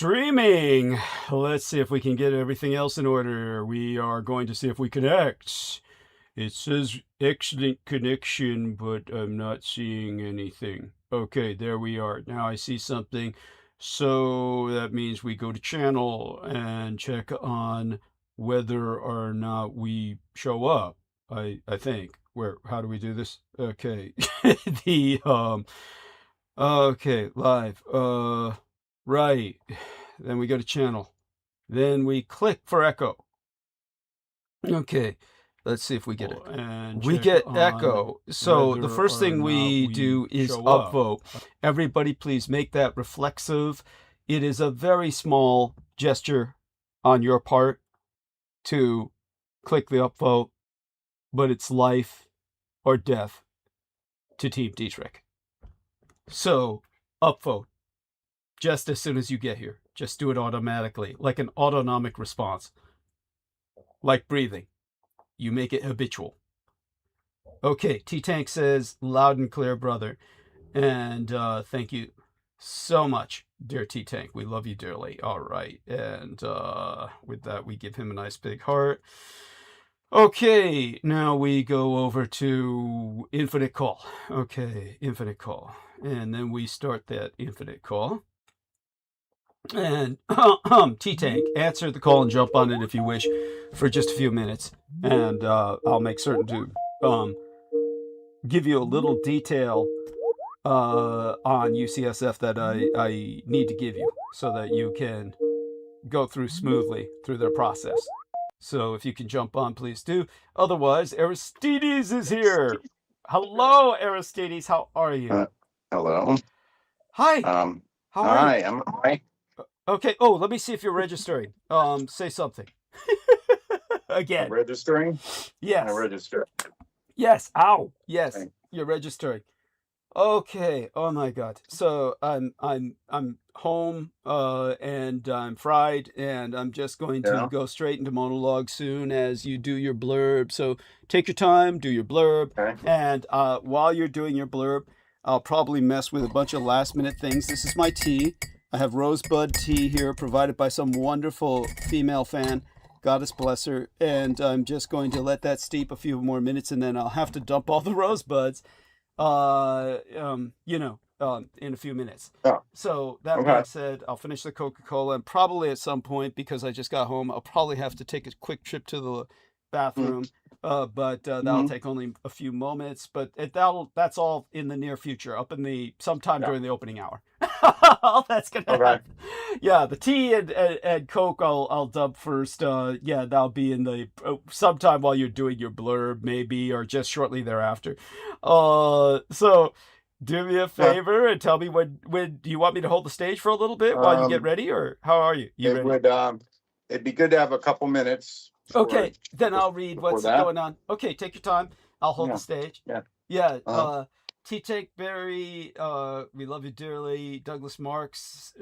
streaming. Let's see if we can get everything else in order. We are going to see if we connect. It says excellent connection, but I'm not seeing anything. Okay, there we are. Now I see something. So that means we go to channel and check on whether or not we show up. I think. How do we do this? Okay. Okay, live. Right. Then we go to channel. Then we click for echo. Okay. Let's see if we get it. And we get echo. So the first thing we do is upvote. Everybody please make that reflexive. It is a very small gesture on your part to click the upvote, but it's life or death to Team Dietrich. So upvote just as soon as you get here. Just do it automatically, like an autonomic response, like breathing. You make it habitual. Okay, T-Tank says, loud and clear, brother. And thank you so much, dear T-Tank. We love you dearly. All right. And with that, we give him a nice big heart. Okay, now we go over to infinite call. Okay, infinite call. And then we start that infinite call. And T-Tank, answer the call and jump on it if you wish for just a few minutes. And I'll make certain to give you a little detail on UCSF that I need to give you so that you can go through smoothly through their process. So if you can jump on, please do. Otherwise, Aristides is here. Hello, Aristides. How are you? Hello. Hi. How are Hi, you? I'm all right. Okay. Oh, let me see if you're registering. Say something. Again. I'm registering? Yes. I register. Yes. Ow. Yes. Okay. You're registering. Okay. Oh my God. So I'm home and I'm fried and I'm just going to go straight into monologue soon as you do your blurb. So take your time, do your blurb, and while you're doing your blurb, I'll probably mess with a bunch of last minute things. This is my tea. I have rosebud tea here provided by some wonderful female fan. Goddess bless her. And I'm just going to let that steep a few more minutes and then I'll have to dump all the rosebuds, in a few minutes. Oh. So that being said, I'll finish the Coca-Cola and probably at some point, because I just got home, I'll probably have to take a quick trip to the bathroom. But that'll take only a few moments, but that's all in the near future, up in the sometime during the opening hour. All that's gonna happen. Yeah, the tea and Coke I'll dump first. Yeah, that'll be in the sometime while you're doing your blurb, maybe, or just shortly thereafter. So do me a favor and tell me when do you want me to hold the stage for a little bit while you get ready, or how are you? Ready? It'd be good to have a couple minutes. Okay, then I'll read what's going on. Okay, take your time. I'll hold the stage. Yeah. T-Take Berry, we love you dearly. Douglas Marks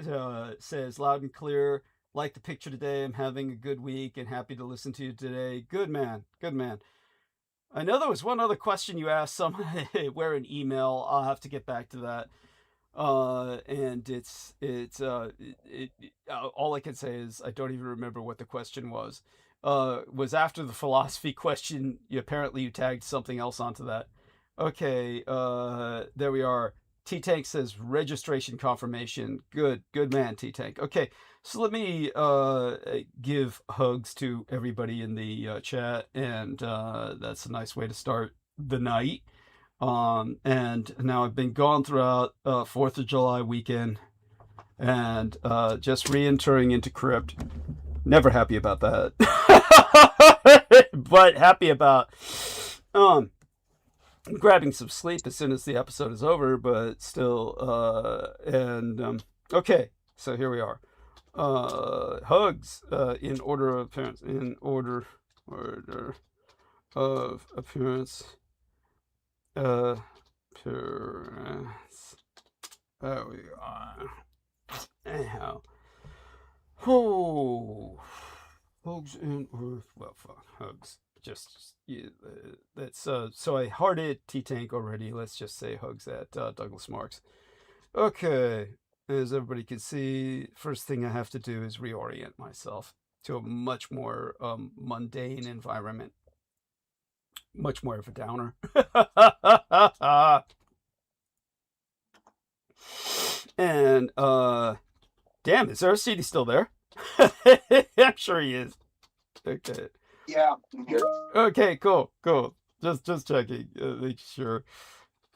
says, loud and clear, like the picture today. I'm having a good week and happy to listen to you today. Good man, good man. I know there was one other question you asked somewhere in email. I'll have to get back to that. And it's all I can say is I don't even remember what the question was. Was after the philosophy question. Apparently you tagged something else onto that. Okay, there we are. T-Tank says registration confirmation. Good man, T-Tank. Okay, so let me give hugs to everybody in the chat, and that's a nice way to start the night. And now I've been gone throughout 4th of July weekend, and just re-entering into crypt. Never happy about that. But happy about grabbing some sleep as soon as the episode is over, but still, okay, so here we are. Hugs, in order of appearance, order of appearance, there we are. Anyhow, hugs in order, well, fuck, hugs. Just that's so I hearted T-Tank already. Let's just say hugs at Douglas Marks. Okay, as everybody can see, first thing I have to do is reorient myself to a much more mundane environment. Much more of a downer. And, damn, is Aristides still there? I'm sure he is. Okay. Yeah. I'm here. Okay, cool. Just checking, make sure.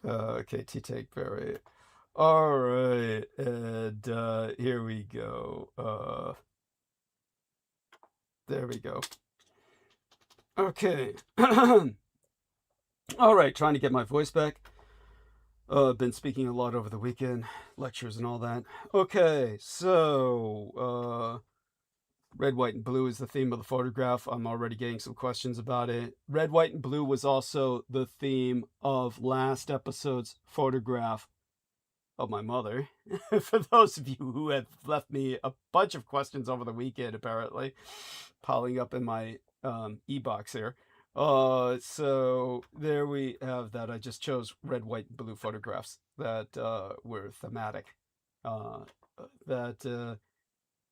Okay, T-Take Berry. All right, and here we go. There we go. Okay. All right, trying to get my voice back. Been speaking a lot over the weekend, lectures and all that. Okay, so red, white, and blue is the theme of the photograph. I'm already getting some questions about it. Red, white, and blue was also the theme of last episode's photograph of my mother. For those of you who have left me a bunch of questions over the weekend, apparently, piling up in my e-box here. So there we have that. I just chose red, white, and blue photographs that were thematic.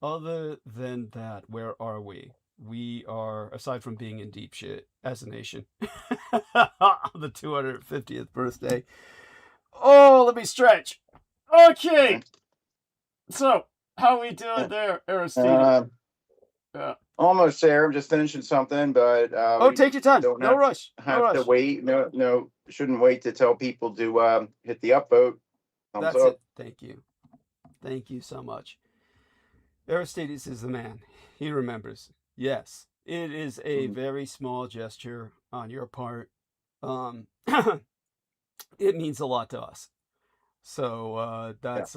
Other than that, where are we? We are, aside from being in deep shit as a nation, on the 250th birthday. Oh, let me stretch. Okay. So, how we doing there, Aristides? Yeah. Almost there. I'm just finishing something, but we take your time. don't No rush. have to wait. No, shouldn't wait to tell people to hit the upvote. That's up. it. Thank you. Thank you so much. Aristides is the man. He remembers. Yes, it is a very small gesture on your part. It means a lot to us. So that's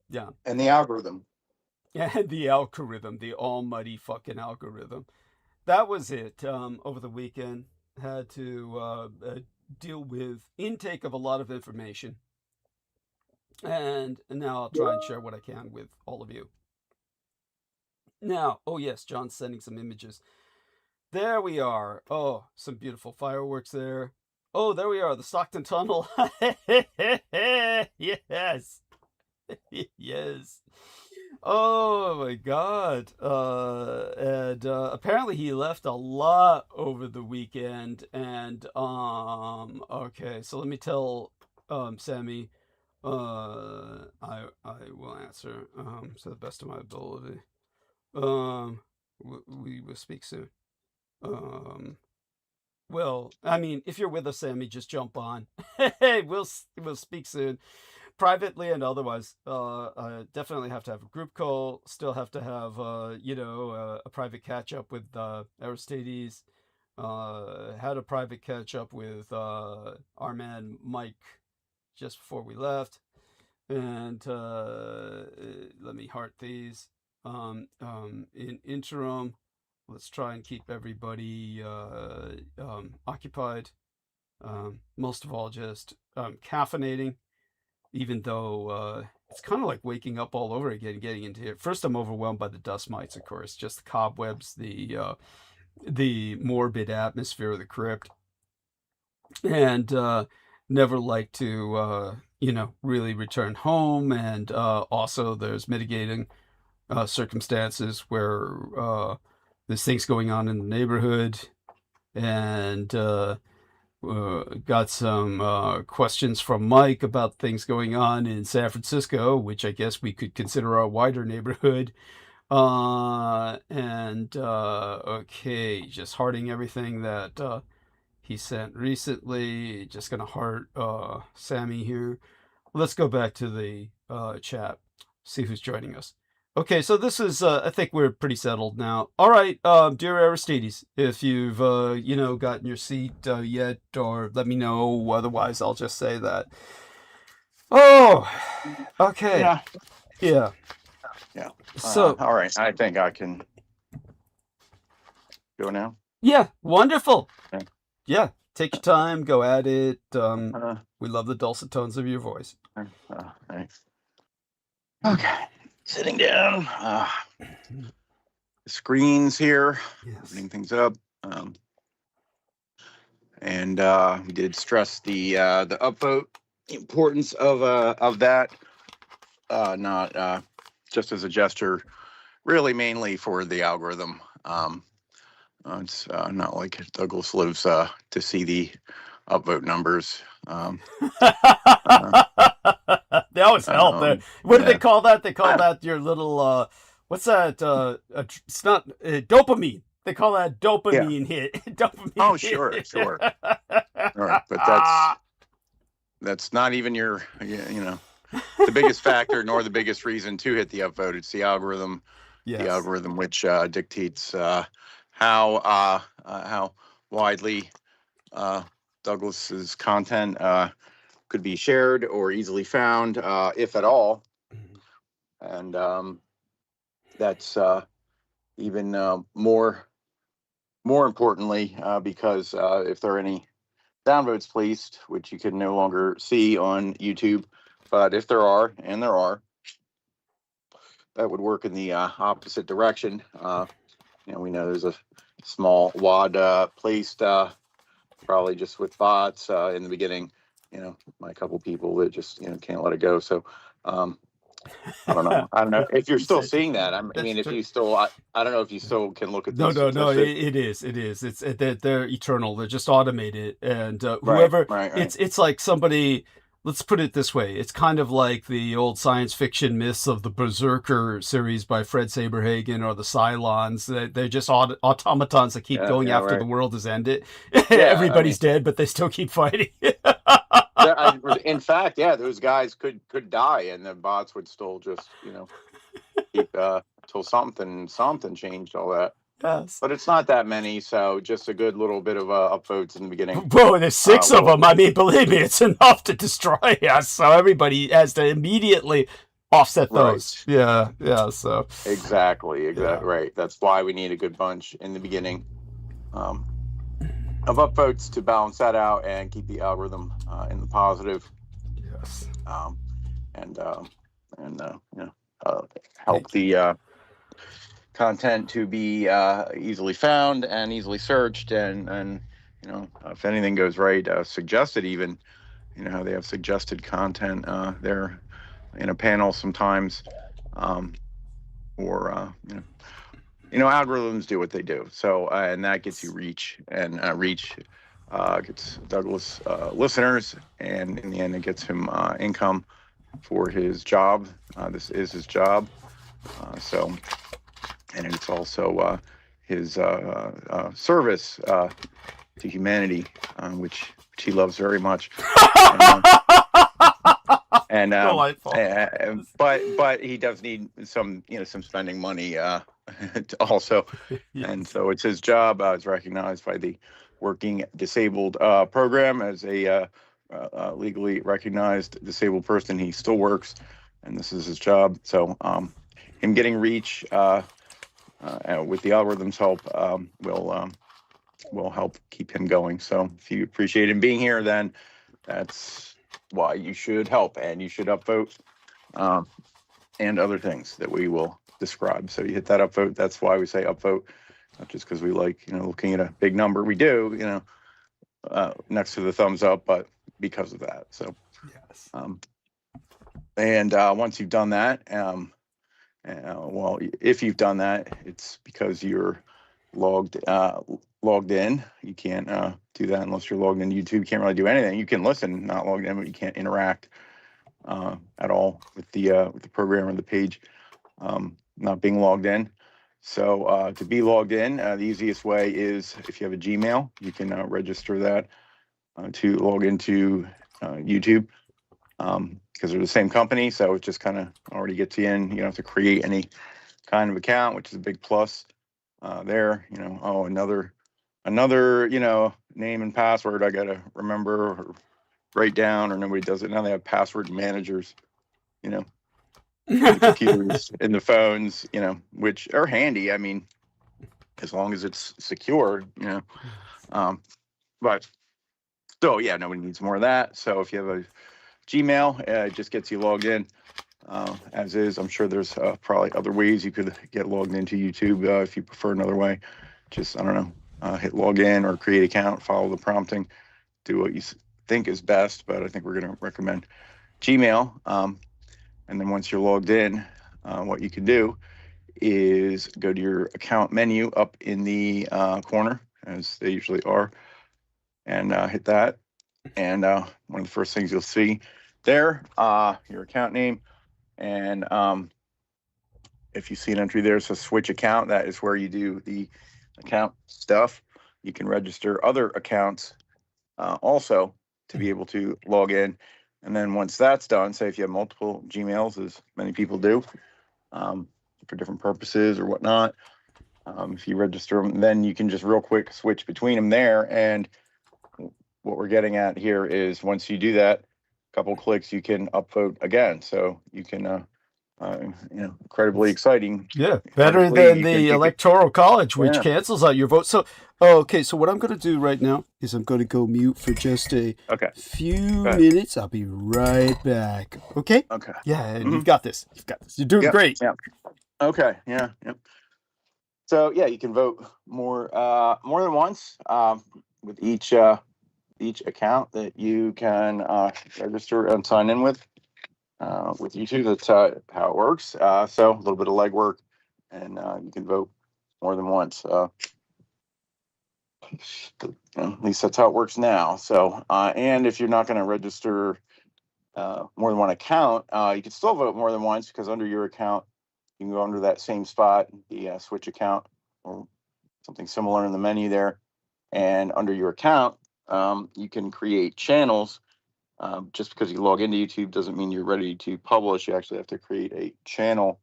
yeah. And the algorithm. And the algorithm, the almighty fucking algorithm. That was it. Over the weekend, had to deal with intake of a lot of information. And now I'll try and share what I can with all of you. Now, oh yes, John's sending some images. There we are. Oh, some beautiful fireworks there. Oh, there we are, the Stockton Tunnel. Yes. Yes. Oh my God. And apparently he left a lot over the weekend. And okay, so let me tell Sammy. I will answer to the best of my ability. We will speak soon. Well, I mean, if you're with us, Sammy, just jump on. Hey, we'll speak soon, privately and otherwise. I definitely have to have a group call. Still have to have a private catch up with Aristides. Had a private catch up with our man Mike just before we left, and let me heart these. In interim, let's try and keep everybody occupied. Most of all, just caffeinating, even though it's kind of like waking up all over again, getting into here. First, I'm overwhelmed by the dust mites, of course, just the cobwebs, the morbid atmosphere of the crypt, and never like to really return home. And also, there's mitigating circumstances where there's things going on in the neighborhood, and got some questions from Mike about things going on in San Francisco, which I guess we could consider our wider neighborhood. Okay, just hearting everything that he sent recently. Just gonna heart Sammy here. Let's go back to the chat, see who's joining us. Okay, so this is, I think we're pretty settled now. All right, dear Aristides, if you've, gotten your seat yet, or let me know. Otherwise, I'll just say that. Oh, okay. Yeah. So, all right, I think I can go now. Yeah, wonderful. Okay. Yeah, take your time, go at it. We love the dulcet tones of your voice. Thanks. Okay. Sitting down, the screens here, opening things up, and we did stress the upvote, the importance of that. not just as a gesture, really mainly for the algorithm. It's not like Douglas lives to see the upvote numbers. They always help. What do yeah. they call that? They call that your little what's that? It's not dopamine. They call that dopamine hit. Dopamine. Oh, sure. All right, but that's not even your, the biggest factor nor the biggest reason to hit the upvote. It's the algorithm. Yes. The algorithm which dictates how widely Douglas's content could be shared or easily found, if at all. And that's even more importantly, because if there are any downvotes placed, which you can no longer see on YouTube, but if there are, and there are, that would work in the opposite direction. We know there's a small wad placed, probably just with bots in the beginning. My couple people that just can't let it go. So I don't know. I don't know if you're still seeing that. I mean, if you still, I don't know if you still can look at these. No. It is. It's they're eternal. They're just automated, and whoever. Right. It's like somebody. Let's put it this way. It's kind of like the old science fiction myths of the Berserker series by Fred Saberhagen or the Cylons. They're just automatons that keep going after the world has ended. Everybody's dead, but they still keep fighting. In fact, those guys could die, and the bots would still just, keep till something changed all that. Yes. But it's not that many, so just a good little bit of upvotes in the beginning. Bro, there's 6 of them. I mean, believe me, it's enough to destroy us. So everybody has to immediately offset those. Right. Yeah. So exactly. Right. That's why we need a good bunch in the beginning of upvotes to balance that out and keep the algorithm in the positive. Yes. And help the content to be easily found and easily searched, and if anything goes right, suggested even. How they have suggested content there in a panel sometimes, or algorithms do what they do. So and that gets you reach, and reach gets Douglas listeners, and in the end it gets him income for his job. This is his job. And it's also his service to humanity, which he loves very much. But he does need some spending money also, and so it's his job. It's recognized by the Working Disabled program as a legally recognized disabled person. He still works, and this is his job. So him getting reach with the algorithm's help will help keep him going. So if you appreciate him being here, then that's why you should help, and you should upvote and other things that we will describe. So you hit that upvote. That's why we say upvote, not just because we like looking at a big number. We do next to the thumbs up, but because of that. So yes. And once you've done that, well, if you've done that, it's because you're logged in. You can't do that unless you're logged in. YouTube can't really do anything. You can listen, not logged in, but you can't interact at all with the program or the page, not being logged in. So to be logged in, the easiest way is if you have a Gmail, you can register that to log into YouTube. Because they're the same company, so it just kind of already gets you in. You don't have to create any kind of account, which is a big plus there. Another name and password I gotta remember or write down, or nobody does it now. They have password managers, in the computers, in the phones, which are handy. I mean, as long as it's secure, but still, nobody needs more of that. So if you have a Gmail, it just gets you logged in as is. I'm sure there's probably other ways you could get logged into YouTube if you prefer another way. Just, I don't know, hit login or create account, follow the prompting, do what you think is best. But I think we're going to recommend Gmail. And then once you're logged in, what you can do is go to your account menu up in the corner, as they usually are, and hit that. And one of the first things you'll see there, your account name. And if you see an entry there, it says switch account. That is where you do the account stuff. You can register other accounts also to be able to log in. And then once that's done, say if you have multiple Gmails, as many people do, for different purposes or whatnot, if you register them, then you can just real quick switch between them there. And what we're getting at here is once you do that, a couple clicks, you can upvote again. So you can, incredibly exciting. Yeah, better Incredibly, than you the can- Electoral College, which Yeah. cancels out your vote. So, okay, so what I'm going to do right now is I'm going to go mute for just a Okay. few Go ahead. minutes. I'll be right back. Okay? Okay. Yeah, and Mhm. you've got this. You've got this. You're doing Yep, great. Yeah. Okay. Yeah. Yep. So yeah, you can vote more than once with each account that you can register and sign in with YouTube. That's how it works. So a little bit of legwork, and you can vote more than once. At least that's how it works now. So and if you're not going to register more than one account, you can still vote more than once, because under your account, you can go under that same spot, the switch account or something similar in the menu there. And under your account, you can create channels. Just because you log into YouTube doesn't mean you're ready to publish. You actually have to create a channel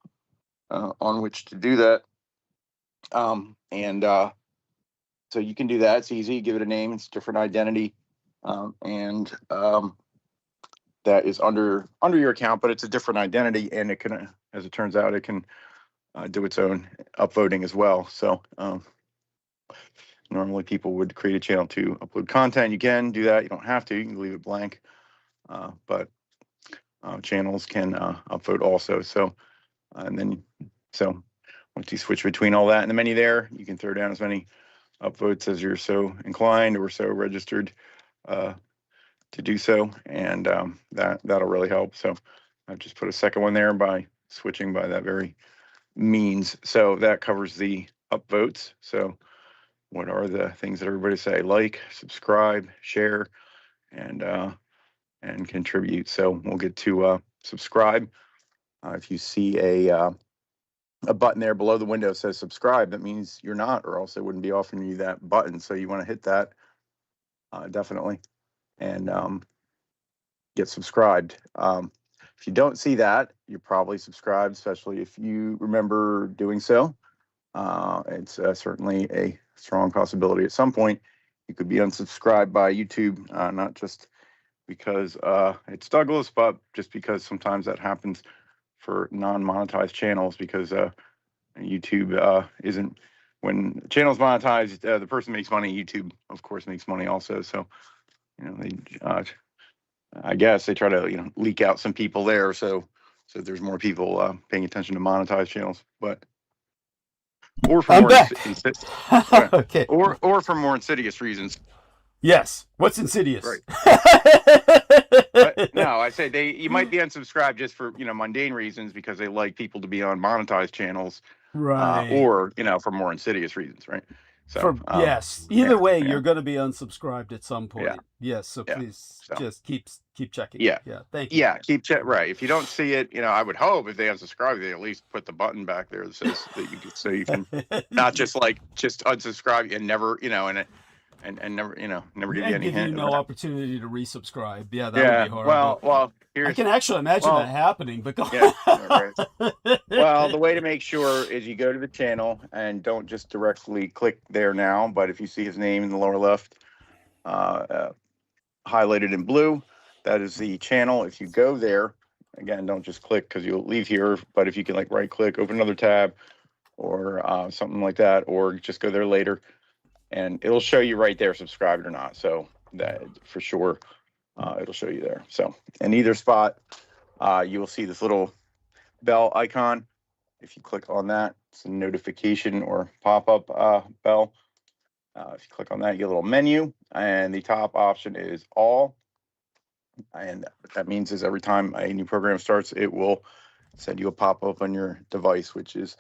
on which to do that. So you can do that. It's easy. Give it a name. It's a different identity. That is under your account, but it's a different identity, and it can, as it turns out, it can do its own upvoting as well. So normally people would create a channel to upload content. You can do that. You don't have to. You can leave it blank. But channels can upvote also. So so once you switch between all that in the menu there, you can throw down as many upvotes as you're so inclined or so registered to do so, and that'll really help. So I've just put a second one there by switching by that very means. So that covers the upvotes. So what are the things that everybody say? Like, subscribe, share, and contribute. So we'll get to subscribe. If you see a button there below the window that says subscribe, that means you're not, or else it wouldn't be offering you that button. So you want to hit that definitely, and get subscribed. If you don't see that, you're probably subscribed, especially if you remember doing so. It's certainly a strong possibility at some point you could be unsubscribed by YouTube, not just because it's Douglas, but just because sometimes that happens for non-monetized channels, because YouTube isn't, when the channel's monetized, the person makes money. YouTube, of course, makes money also. So, they I guess they try to leak out some people there, so there's more people paying attention to monetized channels, but or for I'm more back. Okay. or for more insidious reasons. Yes. What's insidious? Right. No, I say you might be unsubscribed just for mundane reasons, because they like people to be on monetized channels, Right. or for more insidious reasons, right? So yes, either way, yeah. you're going to be unsubscribed at some point. Yeah. Yes, so Yeah. please So. just keep checking. Yeah. Yeah. Thank you. Yeah, keep check. Right. If you don't see it, I would hope if they unsubscribe, they at least put the button back there that says that you can, so you can not just unsubscribe and never, and never, never give you any give you hint. no opportunity to resubscribe. Yeah, that would be horrible. Well, I can actually imagine that happening, but go yeah, right. Well, the way to make sure is you go to the channel and don't just directly click there now, but if you see his name in the lower left, highlighted in blue, that is the channel. If you go there, again, don't just click because you'll leave here, but if you can right click, open another tab or something like that, or just go there later, and it'll show you right there, subscribed or not. So that for sure, it'll show you there. So in either spot, you will see this little bell icon. If you click on that, it's a notification or pop-up bell. If you click on that, you get a little menu, and the top option is all. And what that means is every time a new program starts, it will send you a pop-up on your device, which is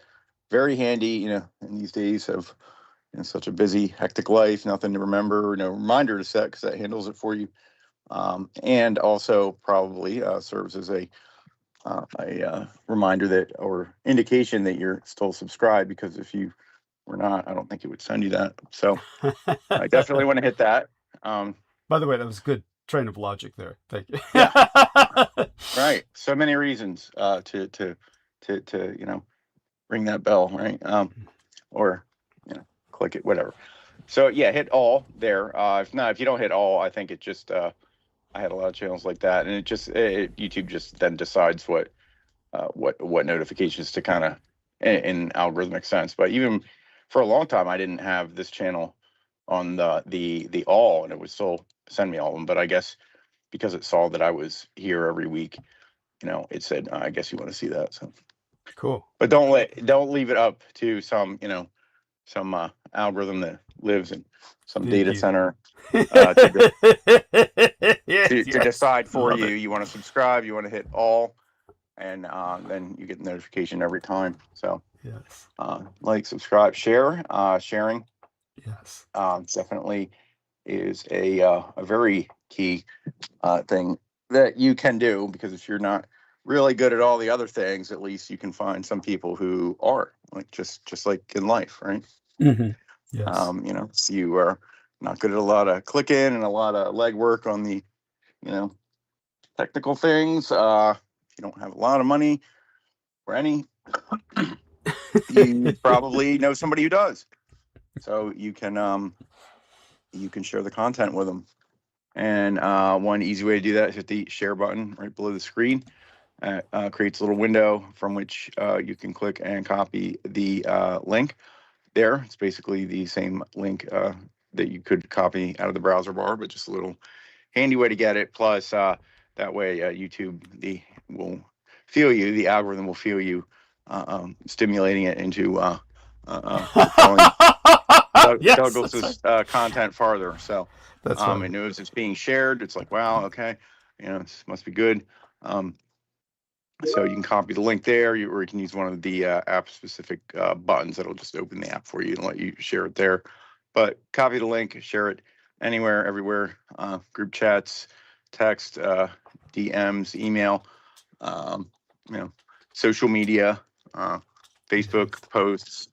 very handy, in these days of such a busy, hectic life, nothing to remember, no reminder to set because that handles it for you. And also probably serves as a reminder that, or indication that you're still subscribed, because if you were not, I don't think it would send you that. So I definitely want to hit that. By the way, that was a good train of logic there. Thank you. Yeah. Right. So many reasons to ring that bell, right? Or click it, whatever. So yeah, hit all there. If you don't hit all, I think it just I had a lot of channels like that, and YouTube just then decides what notifications to kind of in algorithmic sense. But even for a long time, I didn't have this channel on the all, and it would still send me all of them. But I guess because it saw that I was here every week, it said, I guess you want to see that. So cool. But don't leave it up to some some algorithm that lives in some data center to decide for you. You want to subscribe, you want to hit all, and then you get the notification every time. So yes, like, subscribe, share. Sharing, yes, definitely is a very key thing that you can do, because if you're not really good at all the other things, at least you can find some people who are, like, just like in life, right? mm-hmm. Yes. You are not good at a lot of clicking and a lot of legwork on the technical things. If you don't have a lot of money or any, you probably know somebody who does, so you can share the content with them. And one easy way to do that is hit the share button right below the screen. Creates a little window from which you can click and copy the link there. It's basically the same link that you could copy out of the browser bar, but just a little handy way to get it. Plus, that way YouTube will feel you, the algorithm will feel you, stimulating it into propelling Yes, Douglas's content farther. So that's right. it knows it's being shared. It's like, wow, okay, this must be good. So you can copy the link there, or you can use one of the app-specific buttons that'll just open the app for you and let you share it there. But copy the link, share it anywhere, everywhere, group chats, text, DMs, email, social media, Facebook posts,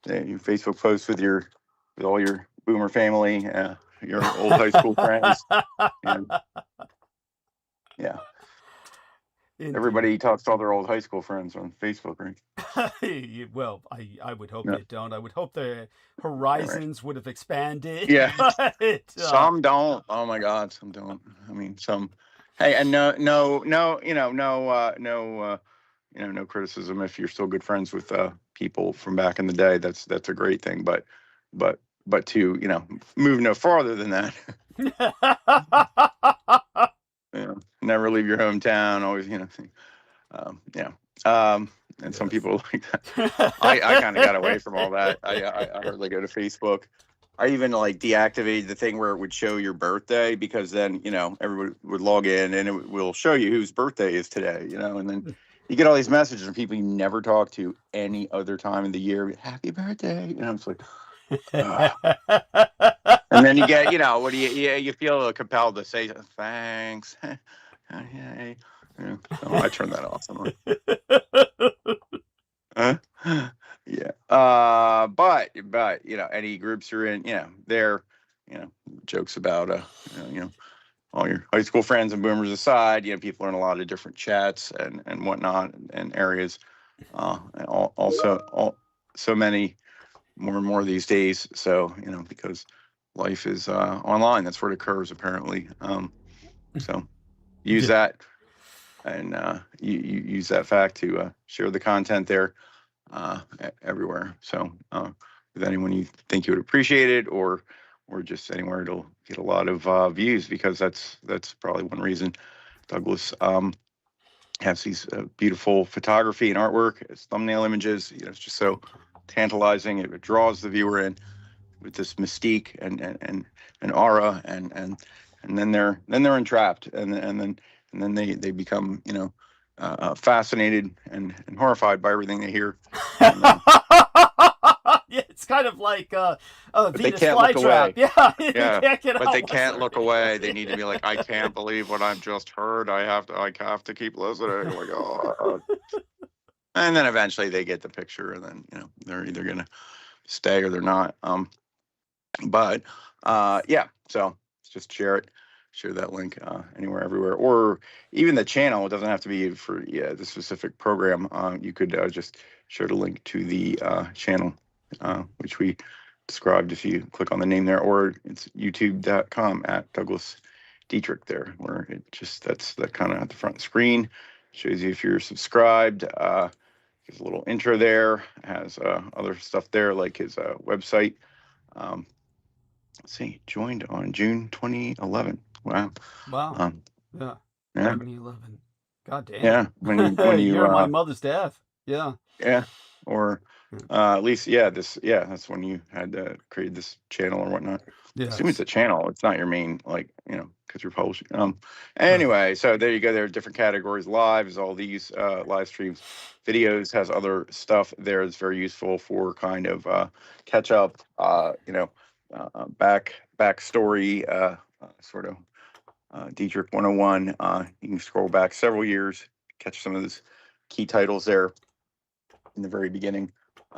Facebook posts with all your boomer family, your old high school friends, and yeah. Indeed. Everybody talks to all their old high school friends on Facebook, right? Well, I would hope they don't. I would hope their horizons would have expanded. Yeah. But, some don't. Oh my God, some don't. I mean, some. Hey, and no criticism if you're still good friends with people from back in the day. That's a great thing. But to move no farther than that. Never leave your hometown. Always, and some people like that. I kind of got away from all that. I hardly go to Facebook. I even deactivated the thing where it would show your birthday, because then everybody would log in and it will show you whose birthday is today. And then you get all these messages from people you never talk to any other time of the year. Happy birthday! I'm just like. And then you get, what do you feel compelled to say thanks. Hey. So I turn that off. Yeah. But any groups you're in, they're, jokes about, all your high school friends and boomers aside, people are in a lot of different chats and whatnot and areas. Also, so many more and more these days. So, because life is online, that's where it occurs, apparently. So use that, and you use that fact to share the content there everywhere. So with anyone you think you would appreciate it, or just anywhere it'll get a lot of views, because that's probably one reason Douglas has these beautiful photography and artwork as thumbnail images. It's just so tantalizing. It draws the viewer in with this mystique and aura and and then they're entrapped, and then they become, you know, fascinated and horrified by everything they hear. And, Yeah, it's kind of like but they Venus can't look flytrap. away. Yeah, Yeah, they can't get but out they once can't they're look in. away. They need to be like, I can't believe what I've just heard. I have to keep listening. Like, oh. And then eventually they get the picture, and then, you know, they're either gonna stay or they're not. But yeah, so just share that link anywhere, everywhere, or even the channel. It doesn't have to be for the specific program. You could just share the link to the channel, which we described if you click on the name there, or it's youtube.com at Douglas Dietrich there, where it just, that's the kind of at the front screen, shows you if you're subscribed. There's a little intro there, has other stuff there like his website. Let's see, joined on June 2011. Wow. Wow. Yeah. Yeah. 2011. God damn. Yeah. When you You're my mother's death. Yeah. Yeah. Or at least, that's when you had created this channel or whatnot. Yeah. Assume it's a channel. It's not your main, like, you know, because you're publishing. Anyway, so there you go. There are different categories. Live is all these live streams. Videos has other stuff there that's very useful for kind of catch up, you know, backstory, sort of Dietrich 101. You can scroll back several years, catch some of those key titles there in the very beginning.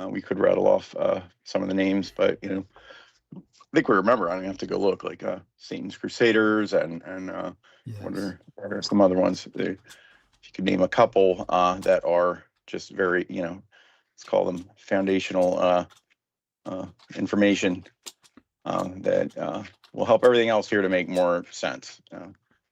We could rattle off some of the names, but, you know, I think we remember. I don't have to go look, like Satan's Crusaders and Yes. what are some other ones? If you could name a couple that are just very, you know, let's call them foundational information that will help everything else here to make more sense.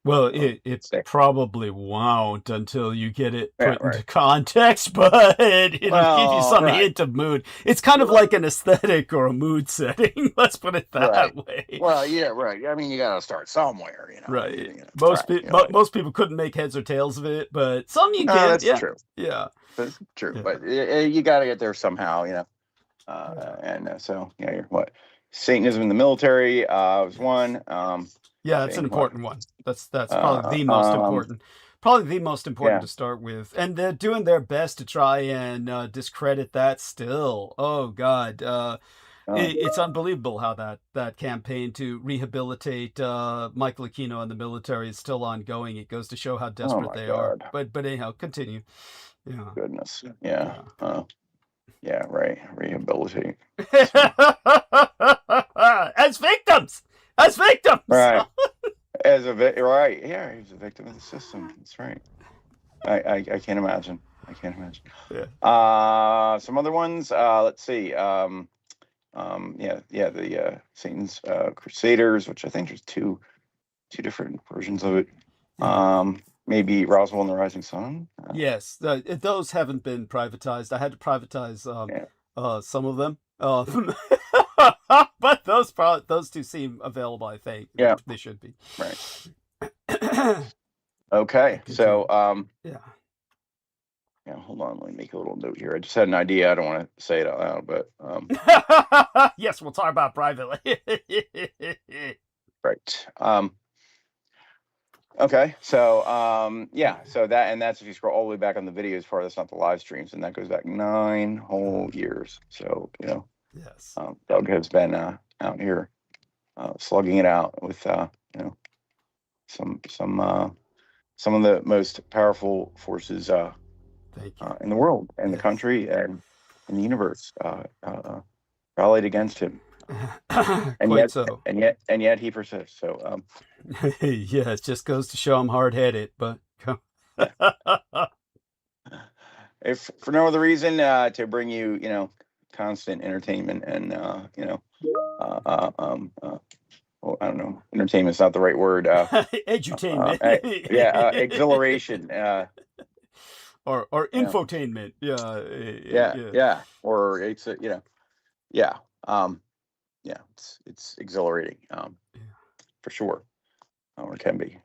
Well, it probably won't until you get it put Yeah, into right. context, but it'll give you Well, some right. hint of mood. It's kind of like an aesthetic or a mood setting. Let's put it that Right. way. Well, yeah, right. I mean, you got to start somewhere, you know. Right. You know, Most right, you know, like- most people couldn't make heads or tails of it, but some you No, can. that's Yeah. true. Yeah. That's true. Yeah. But you got to get there somehow, you know. And so, yeah, you're what? Satanism in the military was one. Yeah, that's an saying important one. That's probably the most important. Probably the most important Yeah. to start with. And they're doing their best to try and discredit that still. Oh, God. It's unbelievable how that campaign to rehabilitate Michael Aquino in the military is still ongoing. It goes to show how desperate my they God. are. But anyhow, continue. Yeah. Goodness. Yeah. Yeah, right. Rehabilitate. As victims! As victims! Right. Right. Yeah, he's a victim of the system. That's right. I can't imagine. I can't imagine. Yeah. Some other ones. Let's see. The Satan's Crusaders, which I think there's two different versions of it. Maybe Roswell and the Rising Sun. Yes, those haven't been privatized. I had to privatize some of them. But those two seem available, I think. Yeah. They should be. Right. Okay. So Yeah. yeah, hold on, let me make a little note here. I just had an idea. I don't want to say it out loud, but Yes, we'll talk about privately. right. Okay, so yeah, so that's if you scroll all the way back on the videos part, that's not the live streams, and that goes back 9 whole years. So, you know, Yes. Doug has been out here slugging it out with you know, some of the most powerful forces Thank you. in the world and the Yes. country and in the universe rallied against him. And Quite yet, so. and yet he persists. So Yeah, it just goes to show I'm hard-headed, but if for no other reason to bring you, you know, constant entertainment and you know, well, I don't know, entertainment's not the right word. edutainment. Exhilaration. Or infotainment. Yeah. Or it's you know, it's exhilarating. For sure. Or it can be.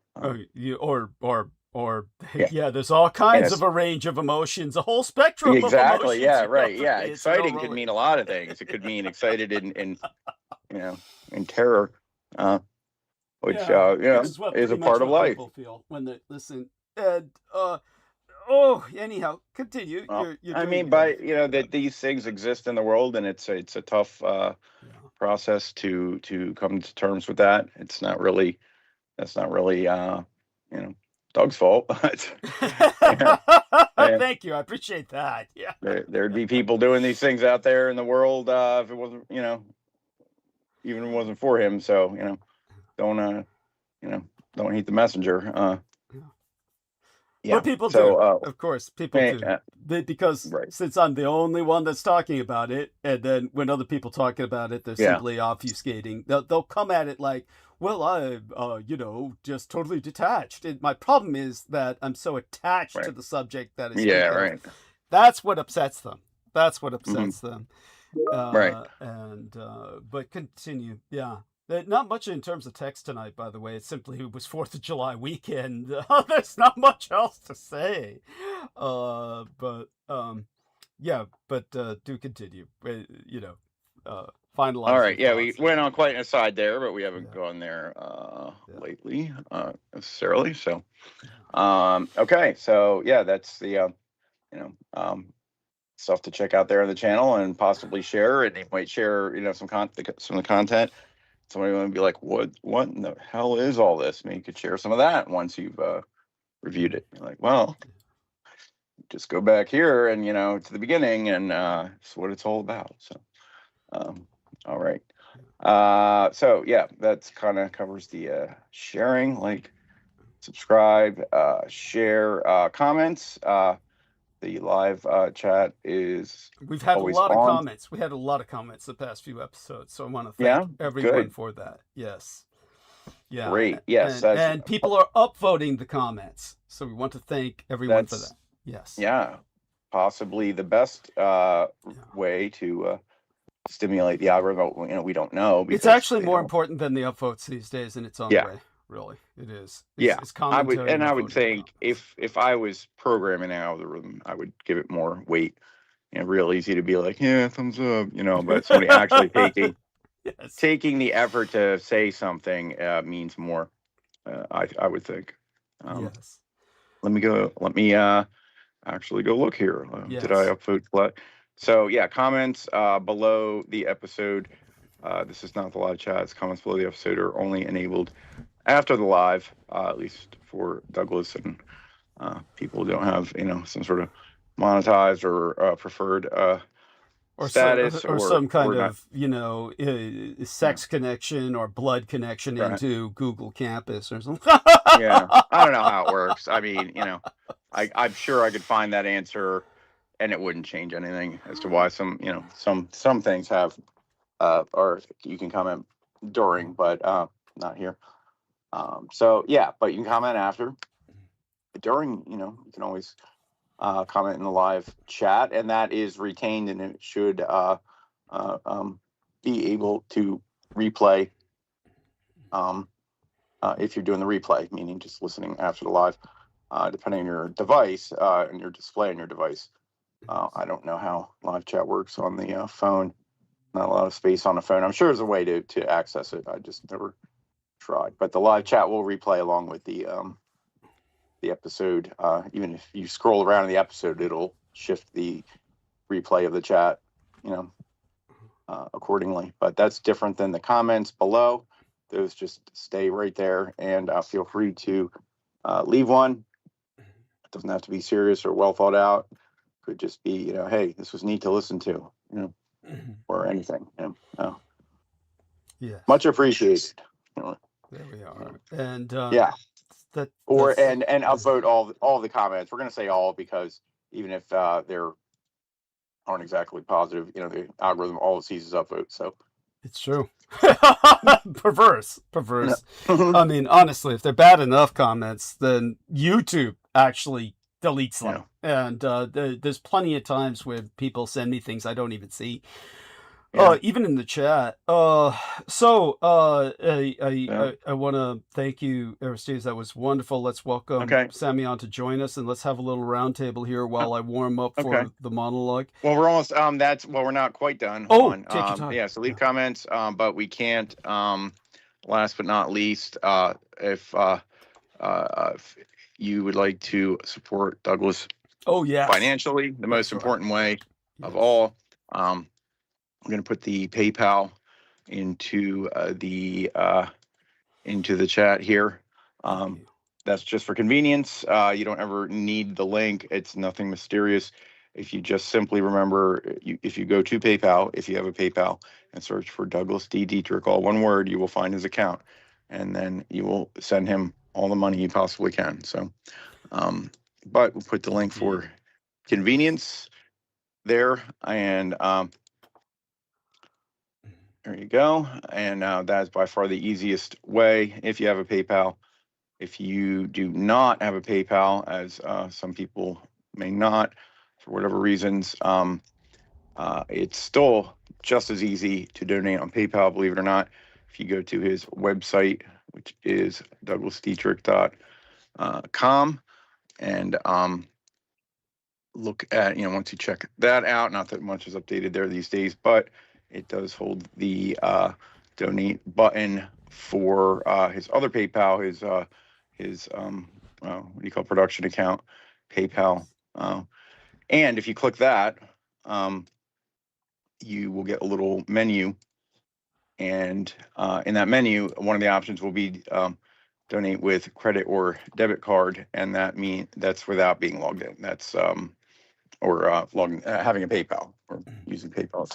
There's all kinds of a range of emotions, a whole spectrum of emotions. Yeah, right. Yeah, It's exciting all could rolling. mean a lot of things. It could mean excited in you know, in terror, which Yeah, you know, which is what is a pretty much part of what life. people feel when they listen. And oh, anyhow, continue. Well, You're I doing mean, good. but you know Yeah, that these things exist in the world, and it's a tough yeah. process to come to terms with that. That's not really you know, Doug's fault, but yeah, yeah, Thank you. I appreciate that. Yeah. there'd be people doing these things out there in the world if it wasn't, you know, even if it wasn't for him. So, you know, don't you know, don't hate the messenger. Yeah. Yeah. But people do. So Of course, people do. Because right. since I'm the only one that's talking about it, and then when other people talking about it, they're Yeah. simply obfuscating. They'll come at it like, well, I'm, you know, just totally detached. And my problem is that I'm so attached to Right. the subject that I speak Yeah. of. Right. That's what upsets them. That's what Mhm. upsets them. Right. But continue. Yeah. Not much in terms of text tonight, by the way. It simply was 4th of July weekend. There's not much else to say. Yeah, but do continue. You know, finalize All right. your Yeah, we thoughts. went on quite an aside there, but we haven't Yeah. gone there Yeah. lately necessarily. So, Yeah. okay. So yeah, that's the you know, stuff to check out there on the channel and possibly share. And you might share, you know, some of the content. Somebody might be like, what in the hell is all this? I mean, you could share some of that once you've reviewed it. You're like, well, just go back here and, you know, to the beginning, and it's what it's all about. So all right. So yeah, that's kind of covers the sharing, like, subscribe, share, comments. The live chat is We've had a always lot of on. comments. We had a lot of comments the past few episodes, so I want to Yeah, thank everyone good. for that. Yes. Yeah. Great. Yes, And people are upvoting the comments, so we want to thank everyone for that. Yes. Yeah, possibly the best way to stimulate the algorithm. You know, we don't know. It's actually more important than the upvotes these days in its own Yeah. way. Really, it is. Yeah, It's I would, commentary. and I would upvoting think comments. if I was programming an algorithm, I would give it more weight. You know, real easy to be like, yeah, thumbs up, you know, but somebody actually Yes. taking the effort to say something means more. I would think. Yes. Let me actually go look here. Did I Yes. upvote? So yeah, comments below the episode. This is not the live chat. It's comments below the episode are only enabled after the live, at least for Douglas and people who don't have, you know, some sort of monetized or preferred status or some kind not. of, you know, sex connection or blood connection Right. into Google Campus or something. Yeah, I don't know how it works. I mean, you know, I'm sure I could find that answer, and it wouldn't change anything as to why some, you know, some things have or you can comment during, but not here. So yeah, but you can comment after. During, you know, you can always comment in the live chat, and that is retained, and it should be able to replay if you're doing the replay, meaning just listening after the live, depending on your device and your display on your device. I don't know how live chat works on the phone. Not a lot of space on the phone. I'm sure there's a way to access it. I just never tried. But the live chat will replay along with the episode. Even if you scroll around in the episode, it'll shift the replay of the chat, you know, accordingly. But that's different than the comments below. Those just stay right there, and feel free to leave one. It doesn't have to be serious or well thought out. Could just be, you know, hey, this was neat to listen to, you know, or anything. You know, Yes. much appreciated. You know. There we are. And Yeah. and Upvote all the comments. We're going to say all because even if they're aren't exactly positive, you know, the algorithm always sees as upvote. So it's true. Perverse. I mean, honestly, if they're bad enough comments, then YouTube actually deletes them. Yeah. And there's plenty of times where people send me things I don't even see. Yeah. Even in the chat. I want to thank you, Aristides. That was wonderful. Let's welcome Sammy on to join us, and let's have a little roundtable here while I warm up for the monologue. Well, we're almost we're not quite done. Hold on. Take your time. Yeah, so leave comments, but we can't last but not least, if you would like to support Douglas Oh, yes. financially, the most That's right. important way of Yes. all, I'm going to put the PayPal into the chat here. Thank you. That's just for convenience. You don't ever need the link. It's nothing mysterious. If you just simply remember, if you go to PayPal, if you have a PayPal, and search for Douglas D. Dietrich, all one word, you will find his account. And then you will send him all the money you possibly can. So, but we'll put the link for convenience there. And there you go. And that is by far the easiest way if you have a PayPal. If you do not have a PayPal, as some people may not, for whatever reasons, it's still just as easy to donate on PayPal, believe it or not. If you go to his website, which is douglasdietrich.com, and look at, once you check that out, not that much is updated there these days, but it does hold the donate button for his other PayPal, his what do you call production account, PayPal. And if you click that, you will get a little menu. And in that menu, one of the options will be donate with credit or debit card. And that's without being logged in. That's or having a PayPal or using PayPal.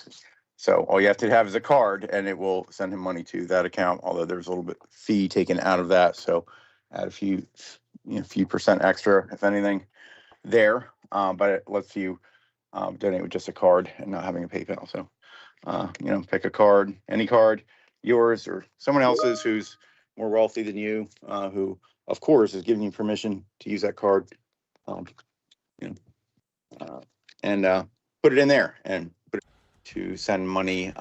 So all you have to have is a card, and it will send him money to that account. Although there's a little bit fee taken out of that, so add a few percent extra, if anything, there. But it lets you donate with just a card and not having a PayPal. So pick a card, any card, yours or someone else's who's more wealthy than you, who of course is giving you permission to use that card. And put it in there and put it to send money.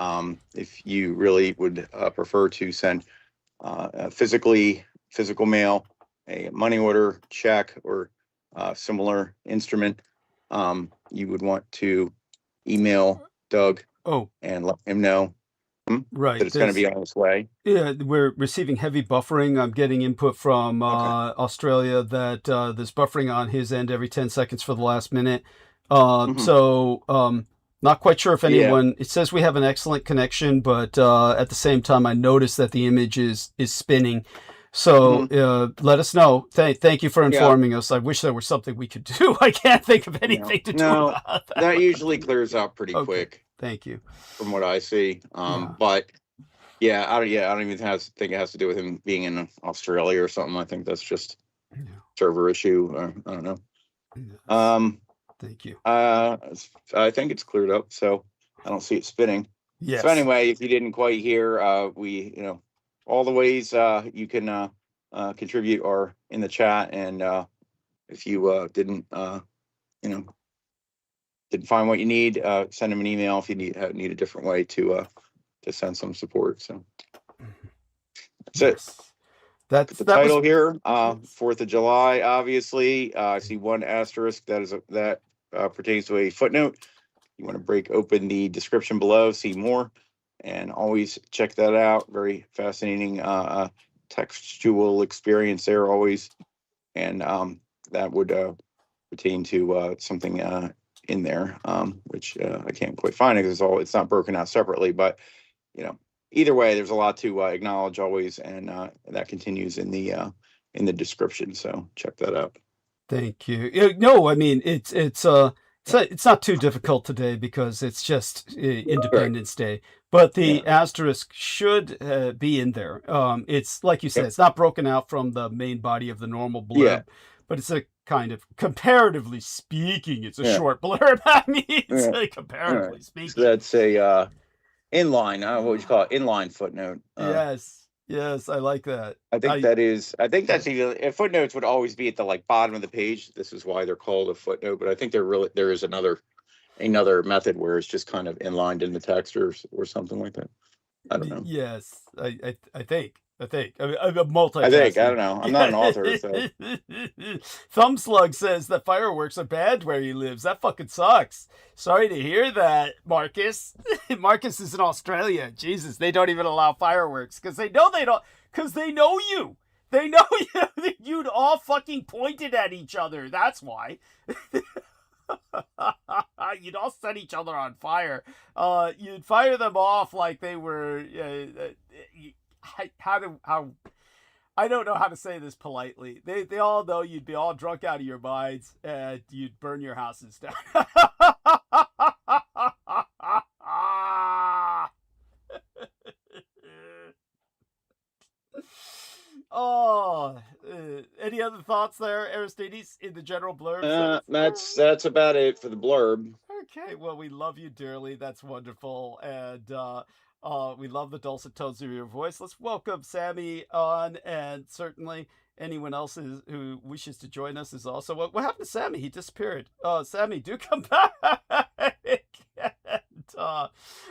If you really would prefer to send physical mail, a money order, check, or similar instrument, you would want to email Doug and let him know Right. that it's going to be on its way. Yeah, we're receiving heavy buffering. I'm getting input from Australia that there's buffering on his end every 10 seconds for the last minute. So not quite sure if anyone, it says we have an excellent connection, but at the same time, I noticed that the image is spinning. So let us know. Thank you for informing us. I wish there was something we could do. I can't think of anything to do about that. That usually clears up pretty quick. Thank you. From what I see. But I don't even think it has to do with him being in Australia or something. I think that's just server issue. I don't know. Thank you. I think it's cleared up, so I don't see it spinning. Yes. So anyway, if you didn't quite hear, we, all the ways you can contribute are in the chat, and if you didn't find what you need, send him an email if you need a different way to send some support. So that's it. That's the title here. 4th of July, obviously. I see one asterisk that pertains to a footnote. You want to break open the description below, see more, and always check that out. Very fascinating textual experience there always, and that would pertain to something in there, which I can't quite find it because it's not broken out separately. But either way, there's a lot to acknowledge always, and that continues in the description. So check that out. Thank you. No, I mean it's not too difficult today because it's just Independence Day. But the asterisk should be in there. It's like you said, it's not broken out from the main body of the normal blurb, but it's a kind of, comparatively speaking, it's a short blurb. I mean, comparatively speaking. So that's a inline. What would you call it? Inline footnote. Yes, I like that. I think that's even footnotes would always be at the bottom of the page. This is why they're called a footnote. But I think there is another method where it's just kind of inlined in the text or something like that. I don't know. Yes, I think. I think. I'm multitasking. I think. I don't know. I'm not an author, so. Thumbslug says that fireworks are banned where he lives. That fucking sucks. Sorry to hear that, Marcus. Marcus is in Australia. Jesus, they don't even allow fireworks because they know they don't. Because they know you. They know you. You'd all fucking pointed at each other. That's why. You'd all set each other on fire. You'd fire them off like they were. I don't know how to say this politely. They all know you'd be all drunk out of your minds and you'd burn your houses down. Any other thoughts there, Aristides, in the general blurb? That's about it for the blurb. Okay, well, we love you dearly. That's wonderful, and we love the dulcet tones of your voice. Let's welcome Sammy on, and certainly anyone else who wishes to join us is also. What happened to Sammy? He disappeared. Sammy, do come back.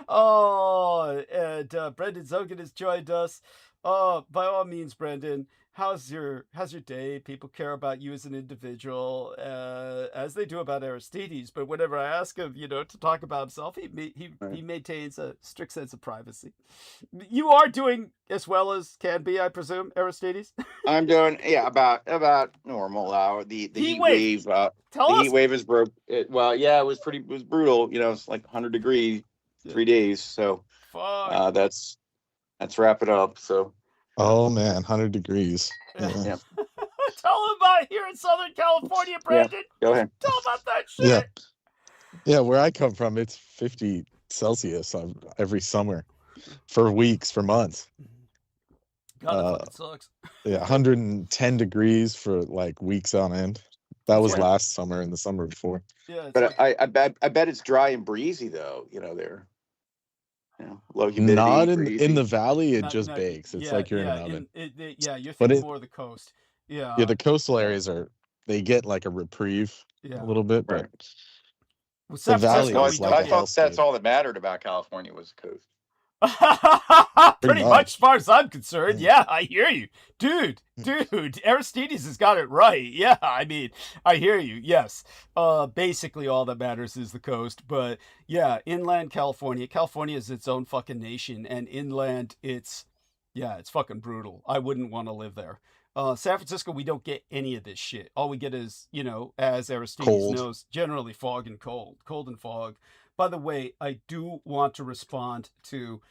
And Brendan Zogan has joined us. By all means, Brendan, how's your day? People care about you as an individual, as they do about Aristides. But whenever I ask him, to talk about himself, he maintains a strict sense of privacy. You are doing as well as can be, I presume, Aristides. I'm doing about normal. The heat wave. Heat wave is broke. It was brutal. It's like 100 degrees, 3 days. So let's wrap it up. So. Oh man, 100 degrees. Yeah. Tell him about here in Southern California, Brandon. Yeah. Go ahead. Tell him about that shit. Yeah. Where I come from, it's 50 Celsius every summer, for weeks, for months. God, that fucking sucks. 110 degrees for like weeks on end. That was last summer and the summer before. Yeah, but I bet it's dry and breezy though. There. Low humidity. Not in the valley, it just bakes. It's like you're in an oven. You're thinking more of the coast. Yeah, the coastal areas they get like a reprieve a little bit, but the valley is like I thought that's all that mattered about California was the coast. Pretty much, as far as I'm concerned. Yeah, I hear you, dude. Aristides has got it right. Yeah, I mean, I hear you. Yes, basically all that matters is the coast. But yeah, inland California is its own fucking nation, and inland it's fucking brutal. I wouldn't want to live there. San Francisco, we don't get any of this shit. All we get is, as Aristides knows, generally fog and cold and fog. By the way, I do want to respond to.